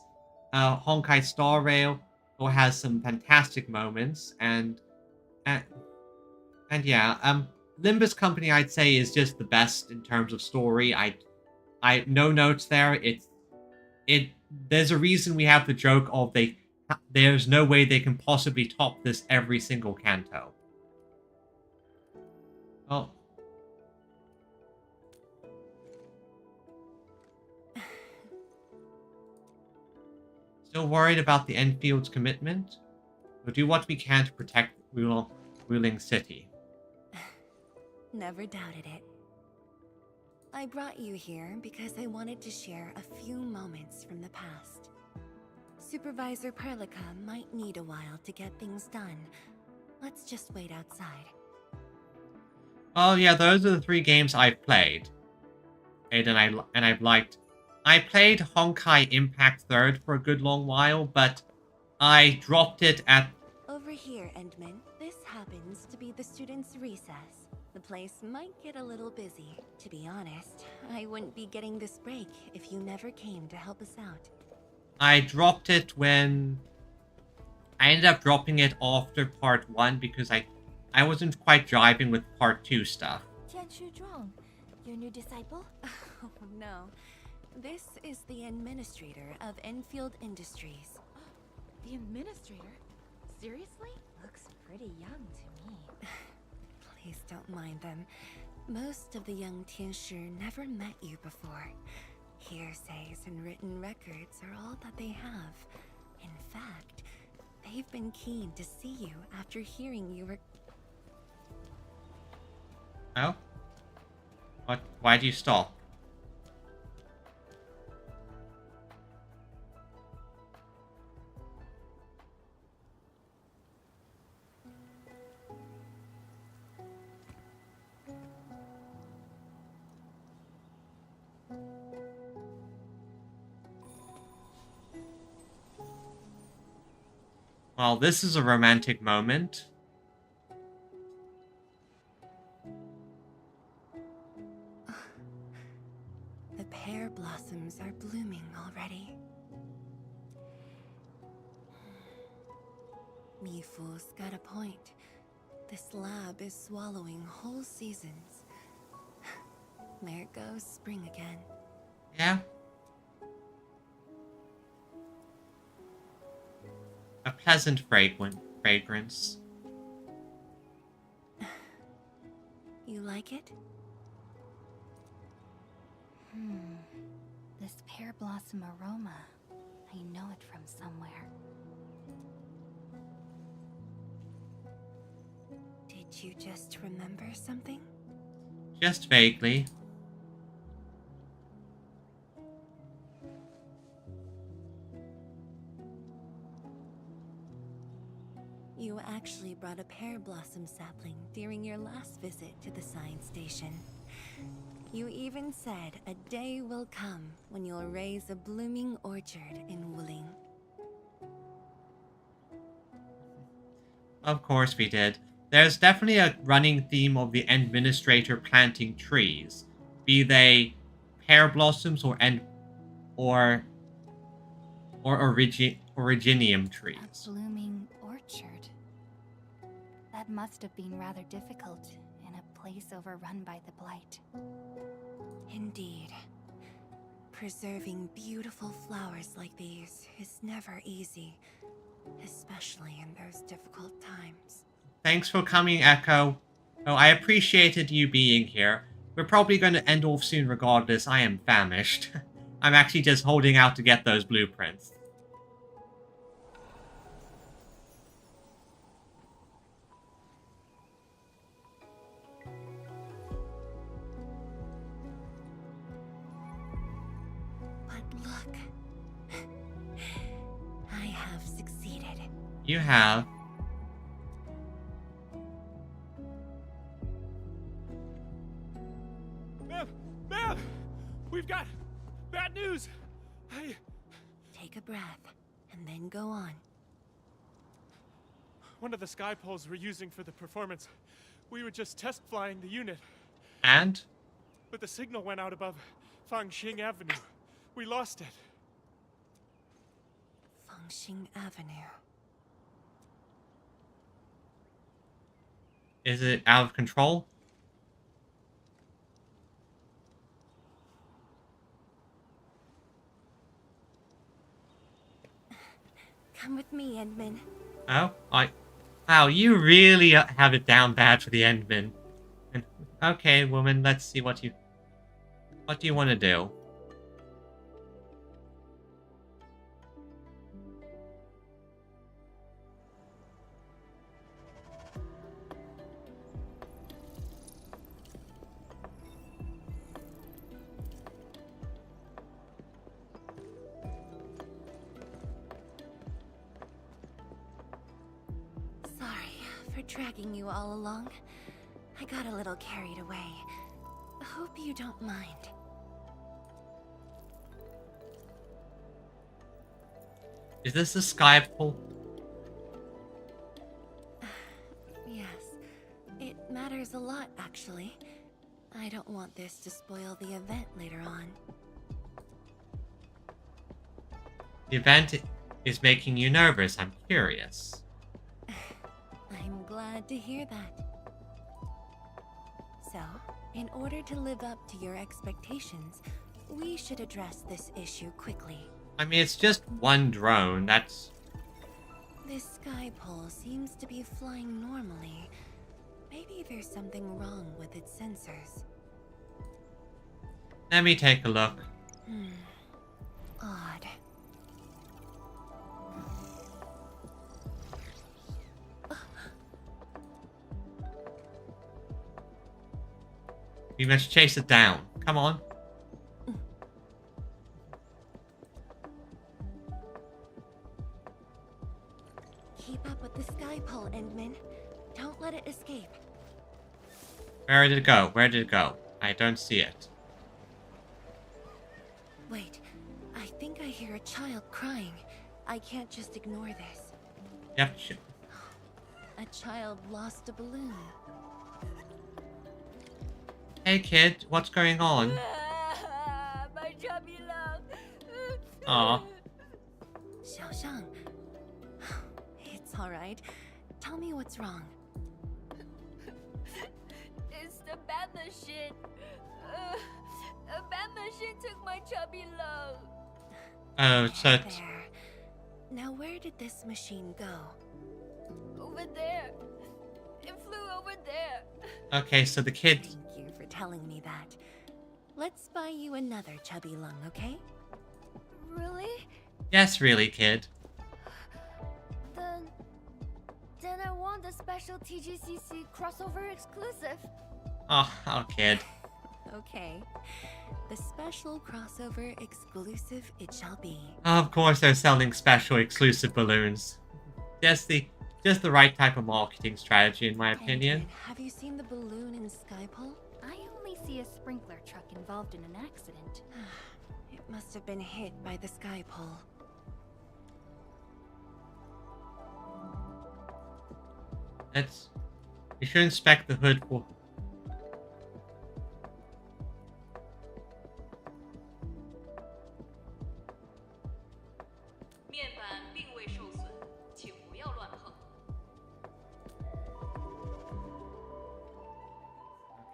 Honkai Star Rail has some fantastic moments, and yeah, Limbus Company I'd say is just the best in terms of story. I no notes there. There's a reason we have the joke of there's no way they can possibly top this every single canto. Well, still worried about the Enfield's commitment? We'll do what we can to protect Wuling City. Never doubted it. I brought you here because I wanted to share a few moments from the past. Supervisor Perlica might need a while to get things done. Let's just wait outside. Oh yeah, those are the 3 games I've played. And I've liked. I played Honkai Impact 3rd for a good long while, but I dropped it at... Over here, Endman. This happens to be the students' recess. The place might get a little busy. To be honest, I wouldn't be getting this break if you never came to help us out. I dropped it when... I ended up dropping it after part 1 because I wasn't quite jiving with part 2 stuff. Tianshu Zhuang, your new disciple? Oh no. This is the administrator of Endfield Industries. The administrator? Seriously? Looks pretty young to me. Please don't mind them. Most of the young Tianshu never met you before. Hearsays and written records are all that they have. In fact, they've been keen to see you after hearing you were... Oh? What? Why'd you stop? Well, this is a romantic moment. The pear blossoms are blooming already. Mifu's got a point. This lab is swallowing whole seasons. There goes spring again. Yeah. A pleasant fragrance. like it? This pear blossom aroma. I know it from somewhere. Did you just remember something? Just vaguely. You actually brought a pear blossom sapling during your last visit to the science station. You even said a day will come when you'll raise a blooming orchard in Wuling. Of course we did. There's definitely a running theme of the administrator planting trees, be they pear blossoms or originium trees. A blooming orchard. That must have been rather difficult in a place overrun by the Blight. Indeed. Preserving beautiful flowers like these is never easy, especially in those difficult times. Thanks for coming, Echo. Oh, I appreciated you being here. We're probably going to end off soon regardless. I am famished. I'm actually just holding out to get those blueprints. But look, I have succeeded. You have. Ma'am! We've got bad news! Take a breath, and then go on. One of the sky poles we're using for the performance, we were just test flying the unit. And? But the signal went out above Fangxing Avenue. We lost it. Fangxing Avenue. Is it out of control? Come with me, Endman. Oh, wow, you really have it down bad for the Endman. And, okay, woman, let's see what do you want to do? Dragging you all along. I got a little carried away. Hope you don't mind. Is this the sky pole? Yes. It matters a lot, actually. I don't want this to spoil the event later on. The event is making you nervous. I'm curious. I'm glad to hear that. So, in order to live up to your expectations, we should address this issue quickly. I mean, it's just one drone, that's... This sky pole seems to be flying normally. Maybe there's something wrong with its sensors. Let me take a look. Odd. We must chase it down. Come on. Keep up with the sky pole, Endman. Don't let it escape. Where did it go? Where did it go? I don't see it. Wait, I think I hear a child crying. I can't just ignore this. Yep. A child lost a balloon. Hey kid, what's going on? My chubby love. Aw. Xiaoxiang. It's alright. Tell me what's wrong. It's the bad machine. A bad machine took my chubby love. Oh, so it's... There. Now where did this machine go? Over there. It flew over there. Okay, so the kid... Thank you for telling me that. Let's buy you another chubby lung, okay? Really? Yes, really, kid. Then I want the special TGCC crossover exclusive. Oh, kid. Okay. The special crossover exclusive it shall be. Of course they're selling special exclusive balloons. Just the right type of marketing strategy, in my opinion. Have you seen the balloon in Skypole? I only see a sprinkler truck involved in an accident. It must have been hit by the Skypole. We should inspect the hood for...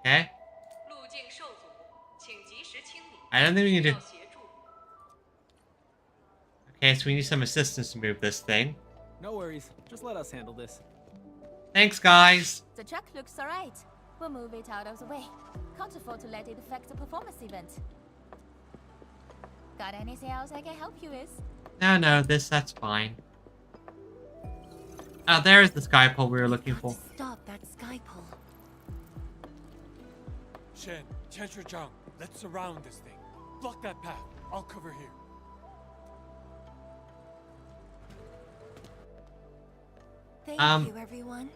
Okay. I don't think we can do... Okay, so we need some assistance to move this thing. No worries. Just let us handle this. Thanks, guys. The truck looks alright. We'll move it out of the way. Can't afford to let it affect the performance event. Got anything else I can help you with? No, that's fine. Oh, there's the sky pole we were looking for. Stop that Skypole. Shen, Zhang, let's surround this thing. Block that path. I'll cover here. Thank you, everyone.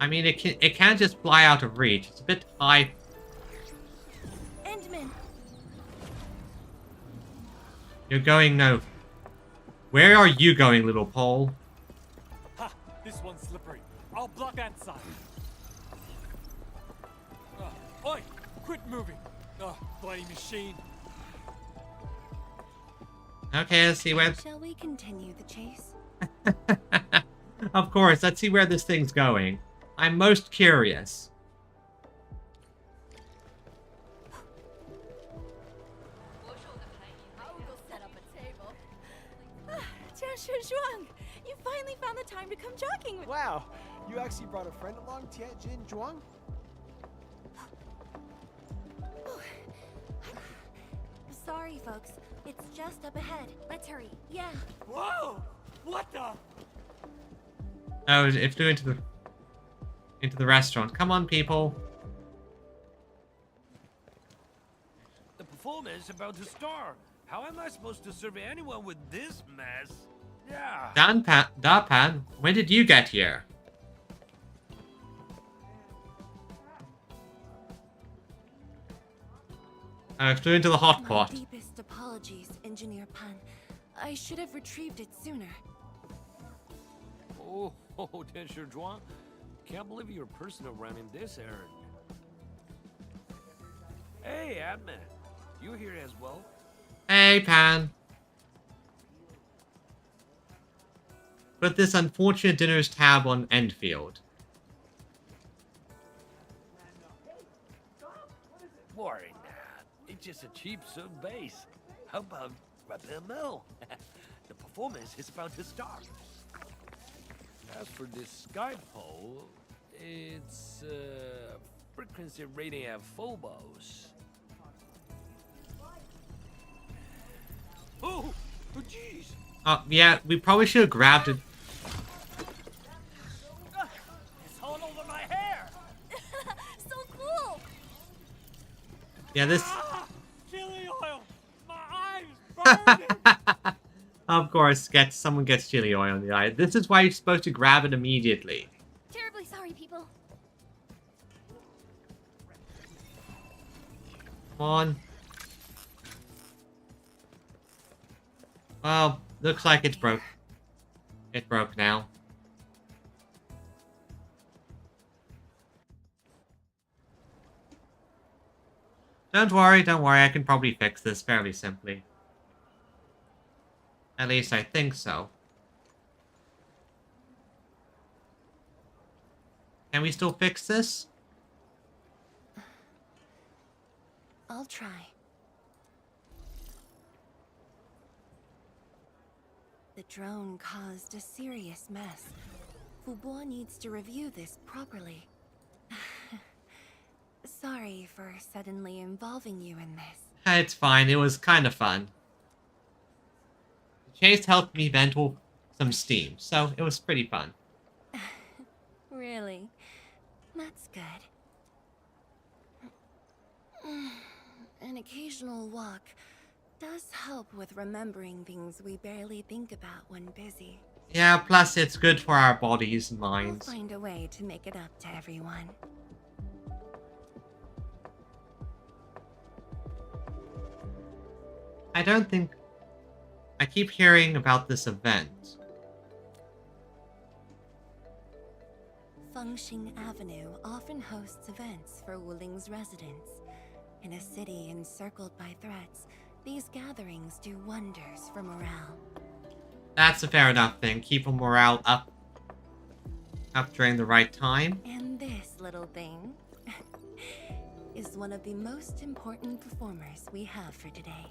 I mean, it can't just fly out of reach. It's a bit high. Endman. You're going no. Where are you going, little pole? Ha! This one's slippery. I'll block that side. Oi! Quit moving. Bloody machine. Okay, let's see where... Shall we continue the chase? Of course, let's see where this thing's going. I'm most curious. Zhuang, you finally found the time to come jogging with. Wow, you actually brought a friend along, Tianjin Zhuang? Sorry, folks. It's just up ahead. Let's hurry. Yeah. Whoa! What the? Oh, it flew into the restaurant. Come on, people. The performance is about to start. How am I supposed to serve anyone with this mess? Yeah. Dapan, when did you get here? I flew into the hot pot. My deepest apologies, Engineer Pan. I should have retrieved it sooner. Oh, Densher Zhuang. Can't believe you're personal running this errand. Hey, Admin. You here as well? Hey, Pan. Put this unfortunate dinner's tab on Endfield. Worry not. It's just a cheap sub base. How about Rapid Mill? The performance is about to start. As for this Skypole, it's frequency rating at Phobos. Oh, jeez. Oh, yeah, we probably should have grabbed it. It's all over my hair. So cool. Yeah, this... Chili oil! My eyes burning! Of course, someone gets chili oil on the eye. This is why you're supposed to grab it immediately. Terribly sorry, people. Come on. Well, looks like it's broke. It broke now. Don't worry, I can probably fix this fairly simply. At least I think so. Can we still fix this? I'll try. The drone caused a serious mess. Fubois needs to review this properly. Sorry for suddenly involving you in this. It's fine, it was kind of fun. The chase helped me vent some steam, so it was pretty fun. Really? That's good. An occasional walk does help with remembering things we barely think about when busy. Yeah, plus it's good for our bodies and minds. I'll find a way to make it up to everyone. I don't think... I keep hearing about this event. Fengxing Avenue often hosts events for Wuling's residents. In a city encircled by threats, these gatherings do wonders for morale. That's a fair enough thing. Keep morale up during the right time. And this little thing is one of the most important performers we have for today.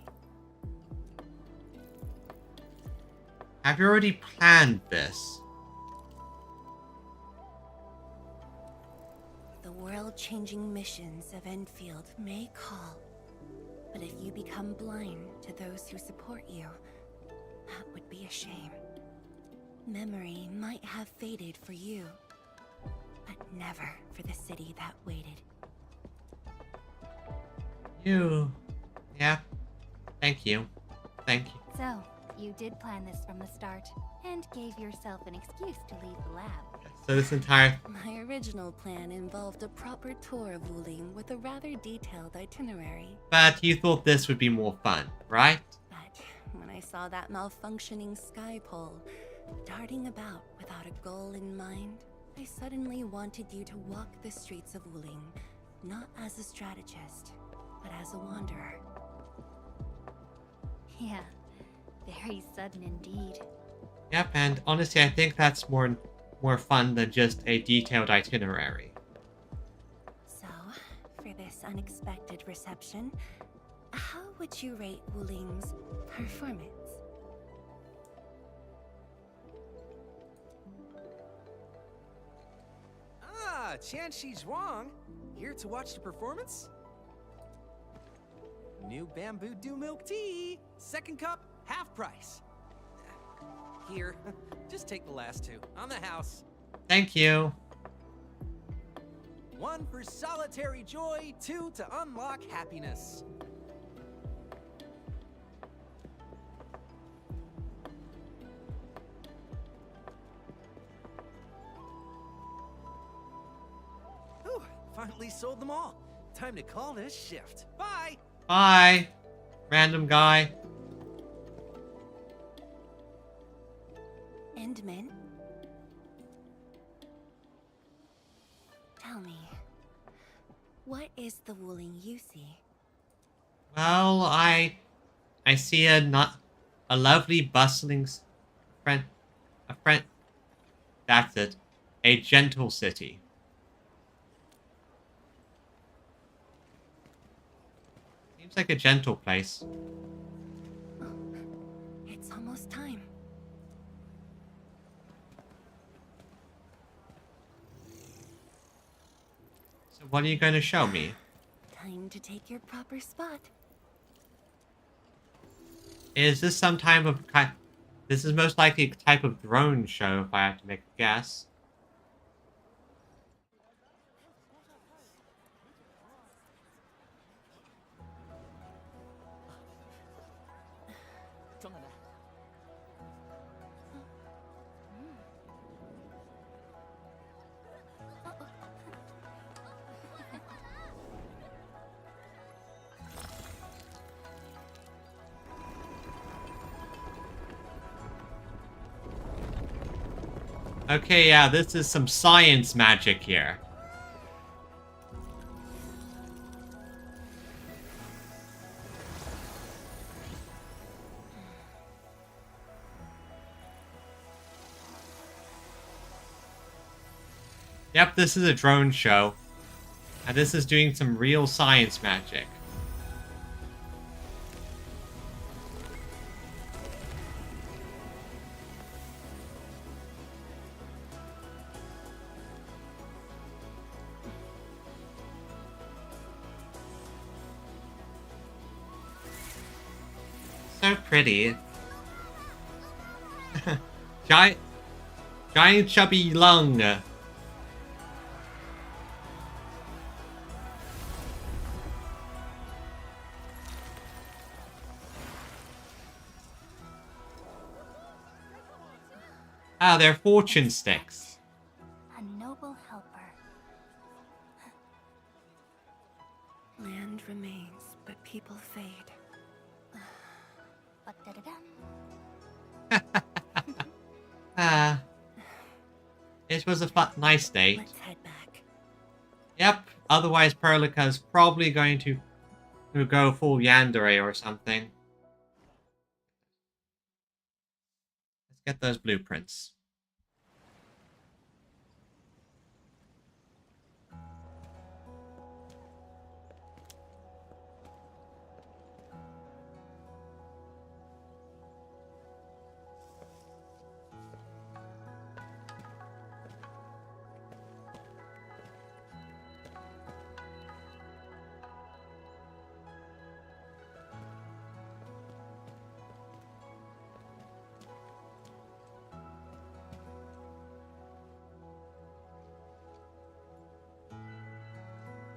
Have you already planned this? The world-changing missions of Endfield may call, but if you become blind to those who support you, that would be a shame. Memory might have faded for you, but never for the city that waited. Yeah. Thank you. Thank you. So, you did plan this from the start, and gave yourself an excuse to leave the lab. So this entire... My original plan involved a proper tour of Wuling with a rather detailed itinerary. But you thought this would be more fun, right? But when I saw that malfunctioning sky pole, darting about without a goal in mind, I suddenly wanted you to walk the streets of Wuling, not as a strategist, but as a wanderer. Yeah, very sudden indeed. Yep, and honestly I think that's more fun than just a detailed itinerary. So, for this unexpected reception, how would you rate Wuling's performance? Ah, Qianxi Zhuang. Here to watch the performance? New bamboo dew milk tea. Second cup, half price. Here, just take the last two. On the house. Thank you. 1 for solitary joy, 2 to unlock happiness. Whew, finally sold them all. Time to call this shift. Bye! Bye, random guy. Endman? Tell me, what is the Wuling you see? Well, I see a lovely bustling friend. That's it. A gentle city. Seems like a gentle place. It's almost time. So what are you going to show me? Time to take your proper spot. Is this some type of this is most likely a type of drone show, if I have to make a guess. Okay, yeah, this is some science magic here. Yep, this is a drone show. And this is doing some real science magic. so pretty. Giant chubby lung. Ah, they're fortune sticks. A noble helper. Land remains, but people fade. Ah. It was a nice date. Let's head back. Yep, otherwise Perlica's probably going to go full yandere or something. Let's get those blueprints.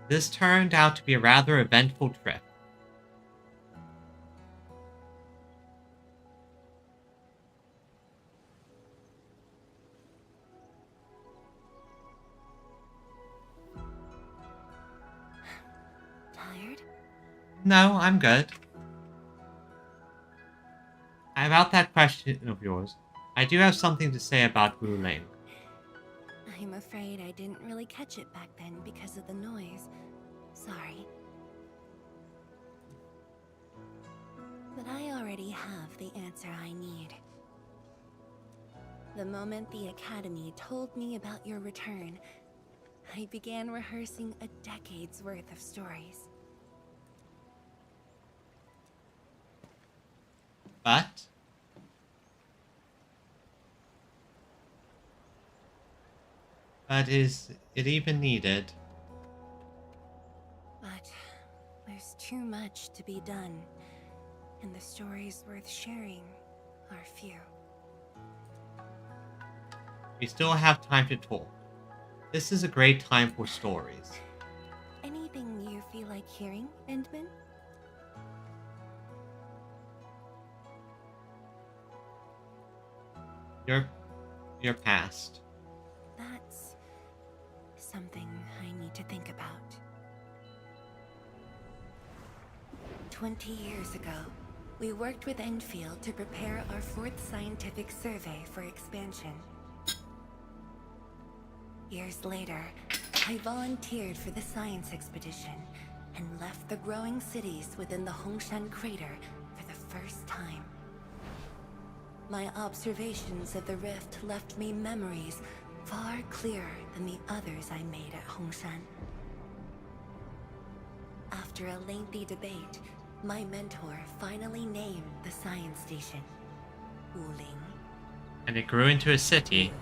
This turned out to be a rather eventful trip. Tired? No, I'm good. About that question of yours, I do have something to say about Wuling. I'm afraid I didn't really catch it back then because of the noise. Sorry. But I already have the answer I need. The moment the Academy told me about your return, I began rehearsing a decade's worth of stories. But is it even needed? But there's too much to be done, and the stories worth sharing are few. We still have time to talk. This is a great time for stories. Anything you feel like hearing, Endman? Your past. That's something I need to think about. 20 years ago, we worked with Endfield to prepare our 4th scientific survey for expansion. Years later, I volunteered for the science expedition and left the growing cities within the Hongshan crater for the first time. My observations of the rift left me memories far clearer than the others I made at Hongshan. After a lengthy debate, my mentor finally named the science station Wuling. And it grew into a city.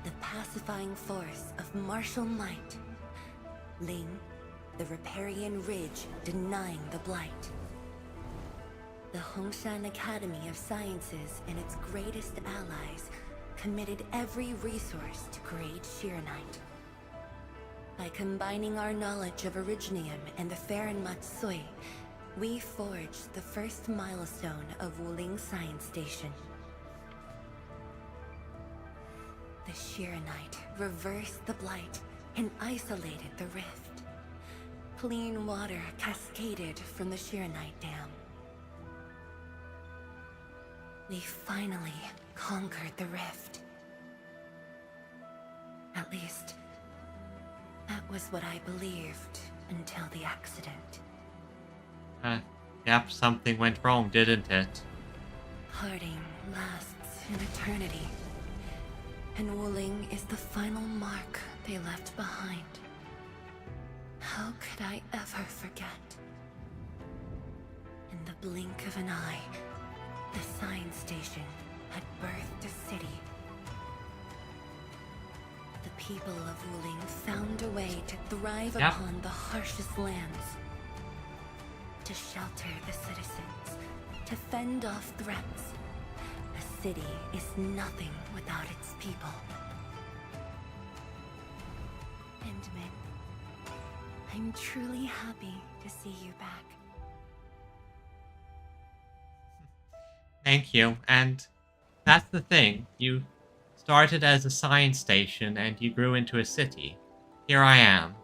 The pacifying force of martial might. Ling, the riparian ridge denying the blight. The Hongshan Academy of Sciences and its greatest allies committed every resource to create Shiranite. By combining our knowledge of Originium and the Farron Matsui, we forged the first milestone of Wuling Science Station. The Shiranite reversed the blight and isolated the rift. Clean water cascaded from the Shiranite Dam. We finally conquered the rift. At least, that was what I believed until the accident. Yep, something went wrong, didn't it? Parting lasts an eternity. And Wuling is the final mark they left behind. How could I ever forget? In the blink of an eye, the science station had birthed a city. The people of Wuling found a way to thrive upon the harshest lands. To shelter the citizens, to fend off threats. A city is nothing without its people. Endman, I'm truly happy to see you back. Thank you. And that's the thing. You started as a science station and you grew into a city. Here I am.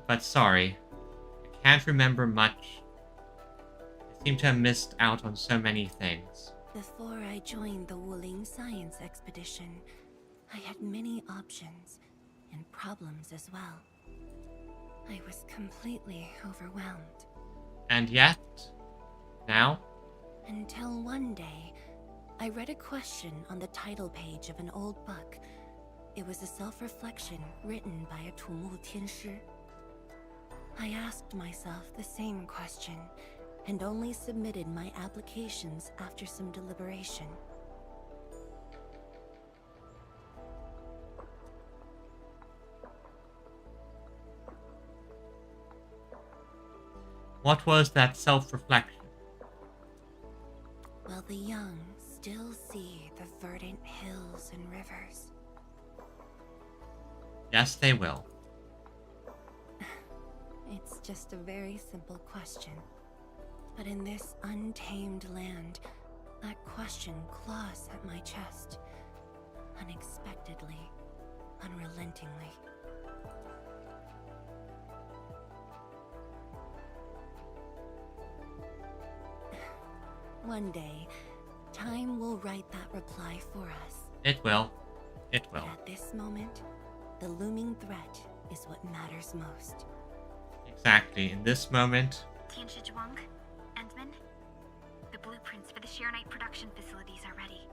But sorry, I can't remember much. I seem to have missed out on so many things. Before I joined the Wuling Science Expedition, I had many options and problems as well. I was completely overwhelmed. And yet, now? Until one day, I read a question on the title page of an old book. It was a self-reflection written by a Tumu Tianshi. I asked myself the same question, and only submitted my applications after some deliberation. What was that self-reflection? Will the young still see the verdant hills and rivers? Yes, they will. It's just a very simple question. But in this untamed land, that question claws at my chest. Unexpectedly, unrelentingly. One day, time will write that reply for us. It will. It will. But at this moment, the looming threat is what matters most. Exactly. In this moment. Tianshi Zhuang, Endman, the blueprints for the Sheer-Knight production facilities are ready.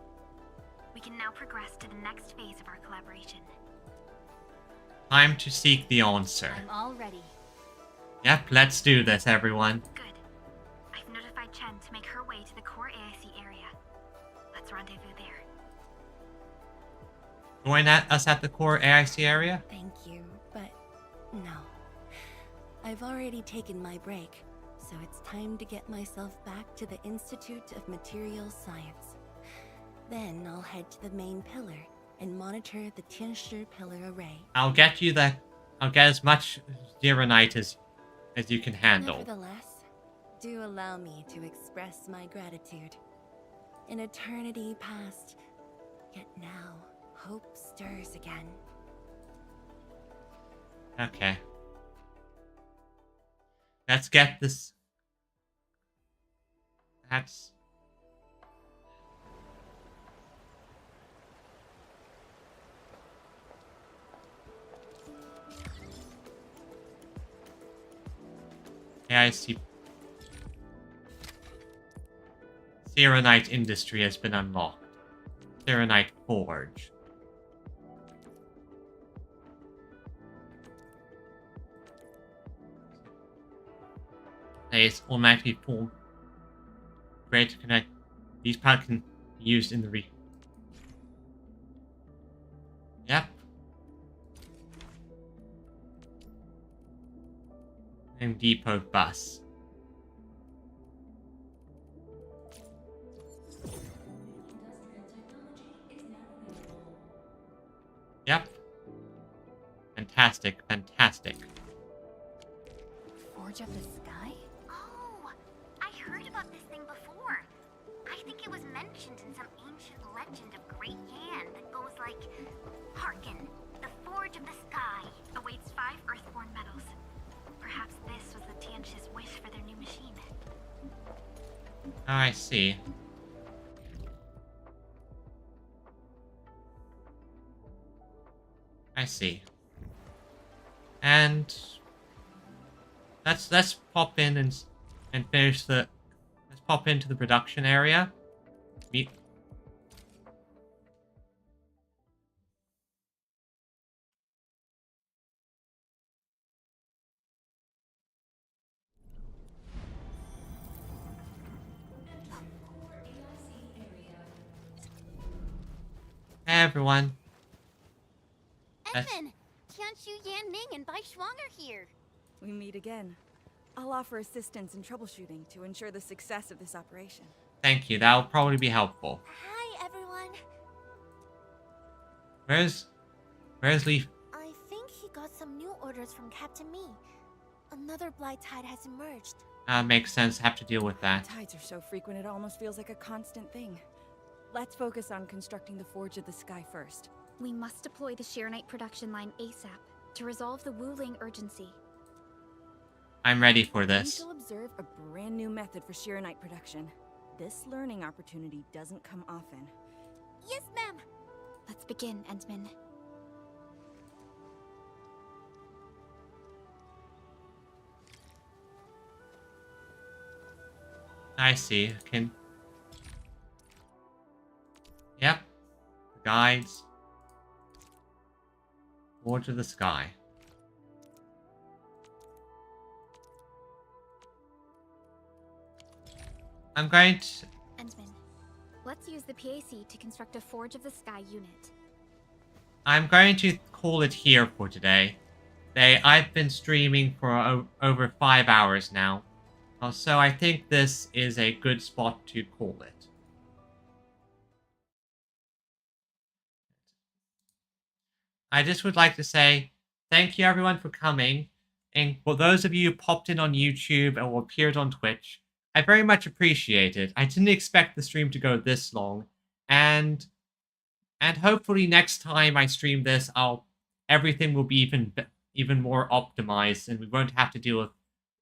We can now progress to the next phase of our collaboration. Time to seek the answer. I'm all ready. Yep, let's do this, everyone. Good. I've notified Chen to make her way to the core AIC area. Let's rendezvous there. Join us at the core AIC area? Thank you, but no. I've already taken my break, so it's time to get myself back to the Institute of Materials Science. Then I'll head to the main pillar and monitor the Tianshi pillar array. I'll get as much Zeronite as you can handle. Nevertheless, do allow me to express my gratitude. An eternity past, yet now hope stirs again. Okay. Let's get this. That's. Yeah, I see. Zeronite industry has been unlocked. Zeronite Forge. It's automatically formed. Great to connect. These parts can be used in the Yep. And depot bus. Yep. Fantastic, fantastic. Forge of the Sky? Oh, I heard about this thing before. I think it was mentioned in some ancient legend of Great Yan that goes like, Hearken, the Forge of the Sky Awaits 5 Earthborn metals. Perhaps this was the Tianshi's wish for their new machine. Oh, I see. I see. And let's pop in and finish the. Let's pop into the production area. Meet. Hey everyone. Edmund, Xu Yanning and Bai Shuang are here. We meet again. I'll offer assistance in troubleshooting to ensure the success of this operation. Thank you. That'll probably be helpful. Hi, everyone. Where's Leaf? I think he got some new orders from Captain Me. Another blight tide has emerged. Makes sense. Have to deal with that. Tides are so frequent it almost feels like a constant thing. Let's focus on constructing the Forge of the Sky first. We must deploy the Sheernite production line ASAP to resolve the Wuling urgency. I'm ready for We this. shall observe a brand new method for Sheernite production. This learning opportunity doesn't come often. Yes, ma'am. Let's begin, Endman. I see. Yep. Guides. Forge of the Sky. I'm going to... Endman, let's use the PAC to construct a Forge of the Sky unit. I'm going to call it here for today. I've been streaming for over 5 hours now. So I think this is a good spot to call it. I just would like to say thank you everyone for coming. And for those of you who popped in on YouTube or appeared on Twitch, I very much appreciate it. I didn't expect the stream to go this long. And hopefully next time I stream this, everything will be even more optimized and we won't have to deal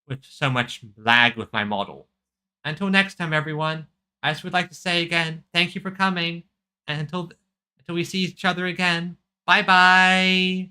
with so much lag with my model. Until next time, everyone, I just would like to say again, thank you for coming. And until we see each other again, bye-bye!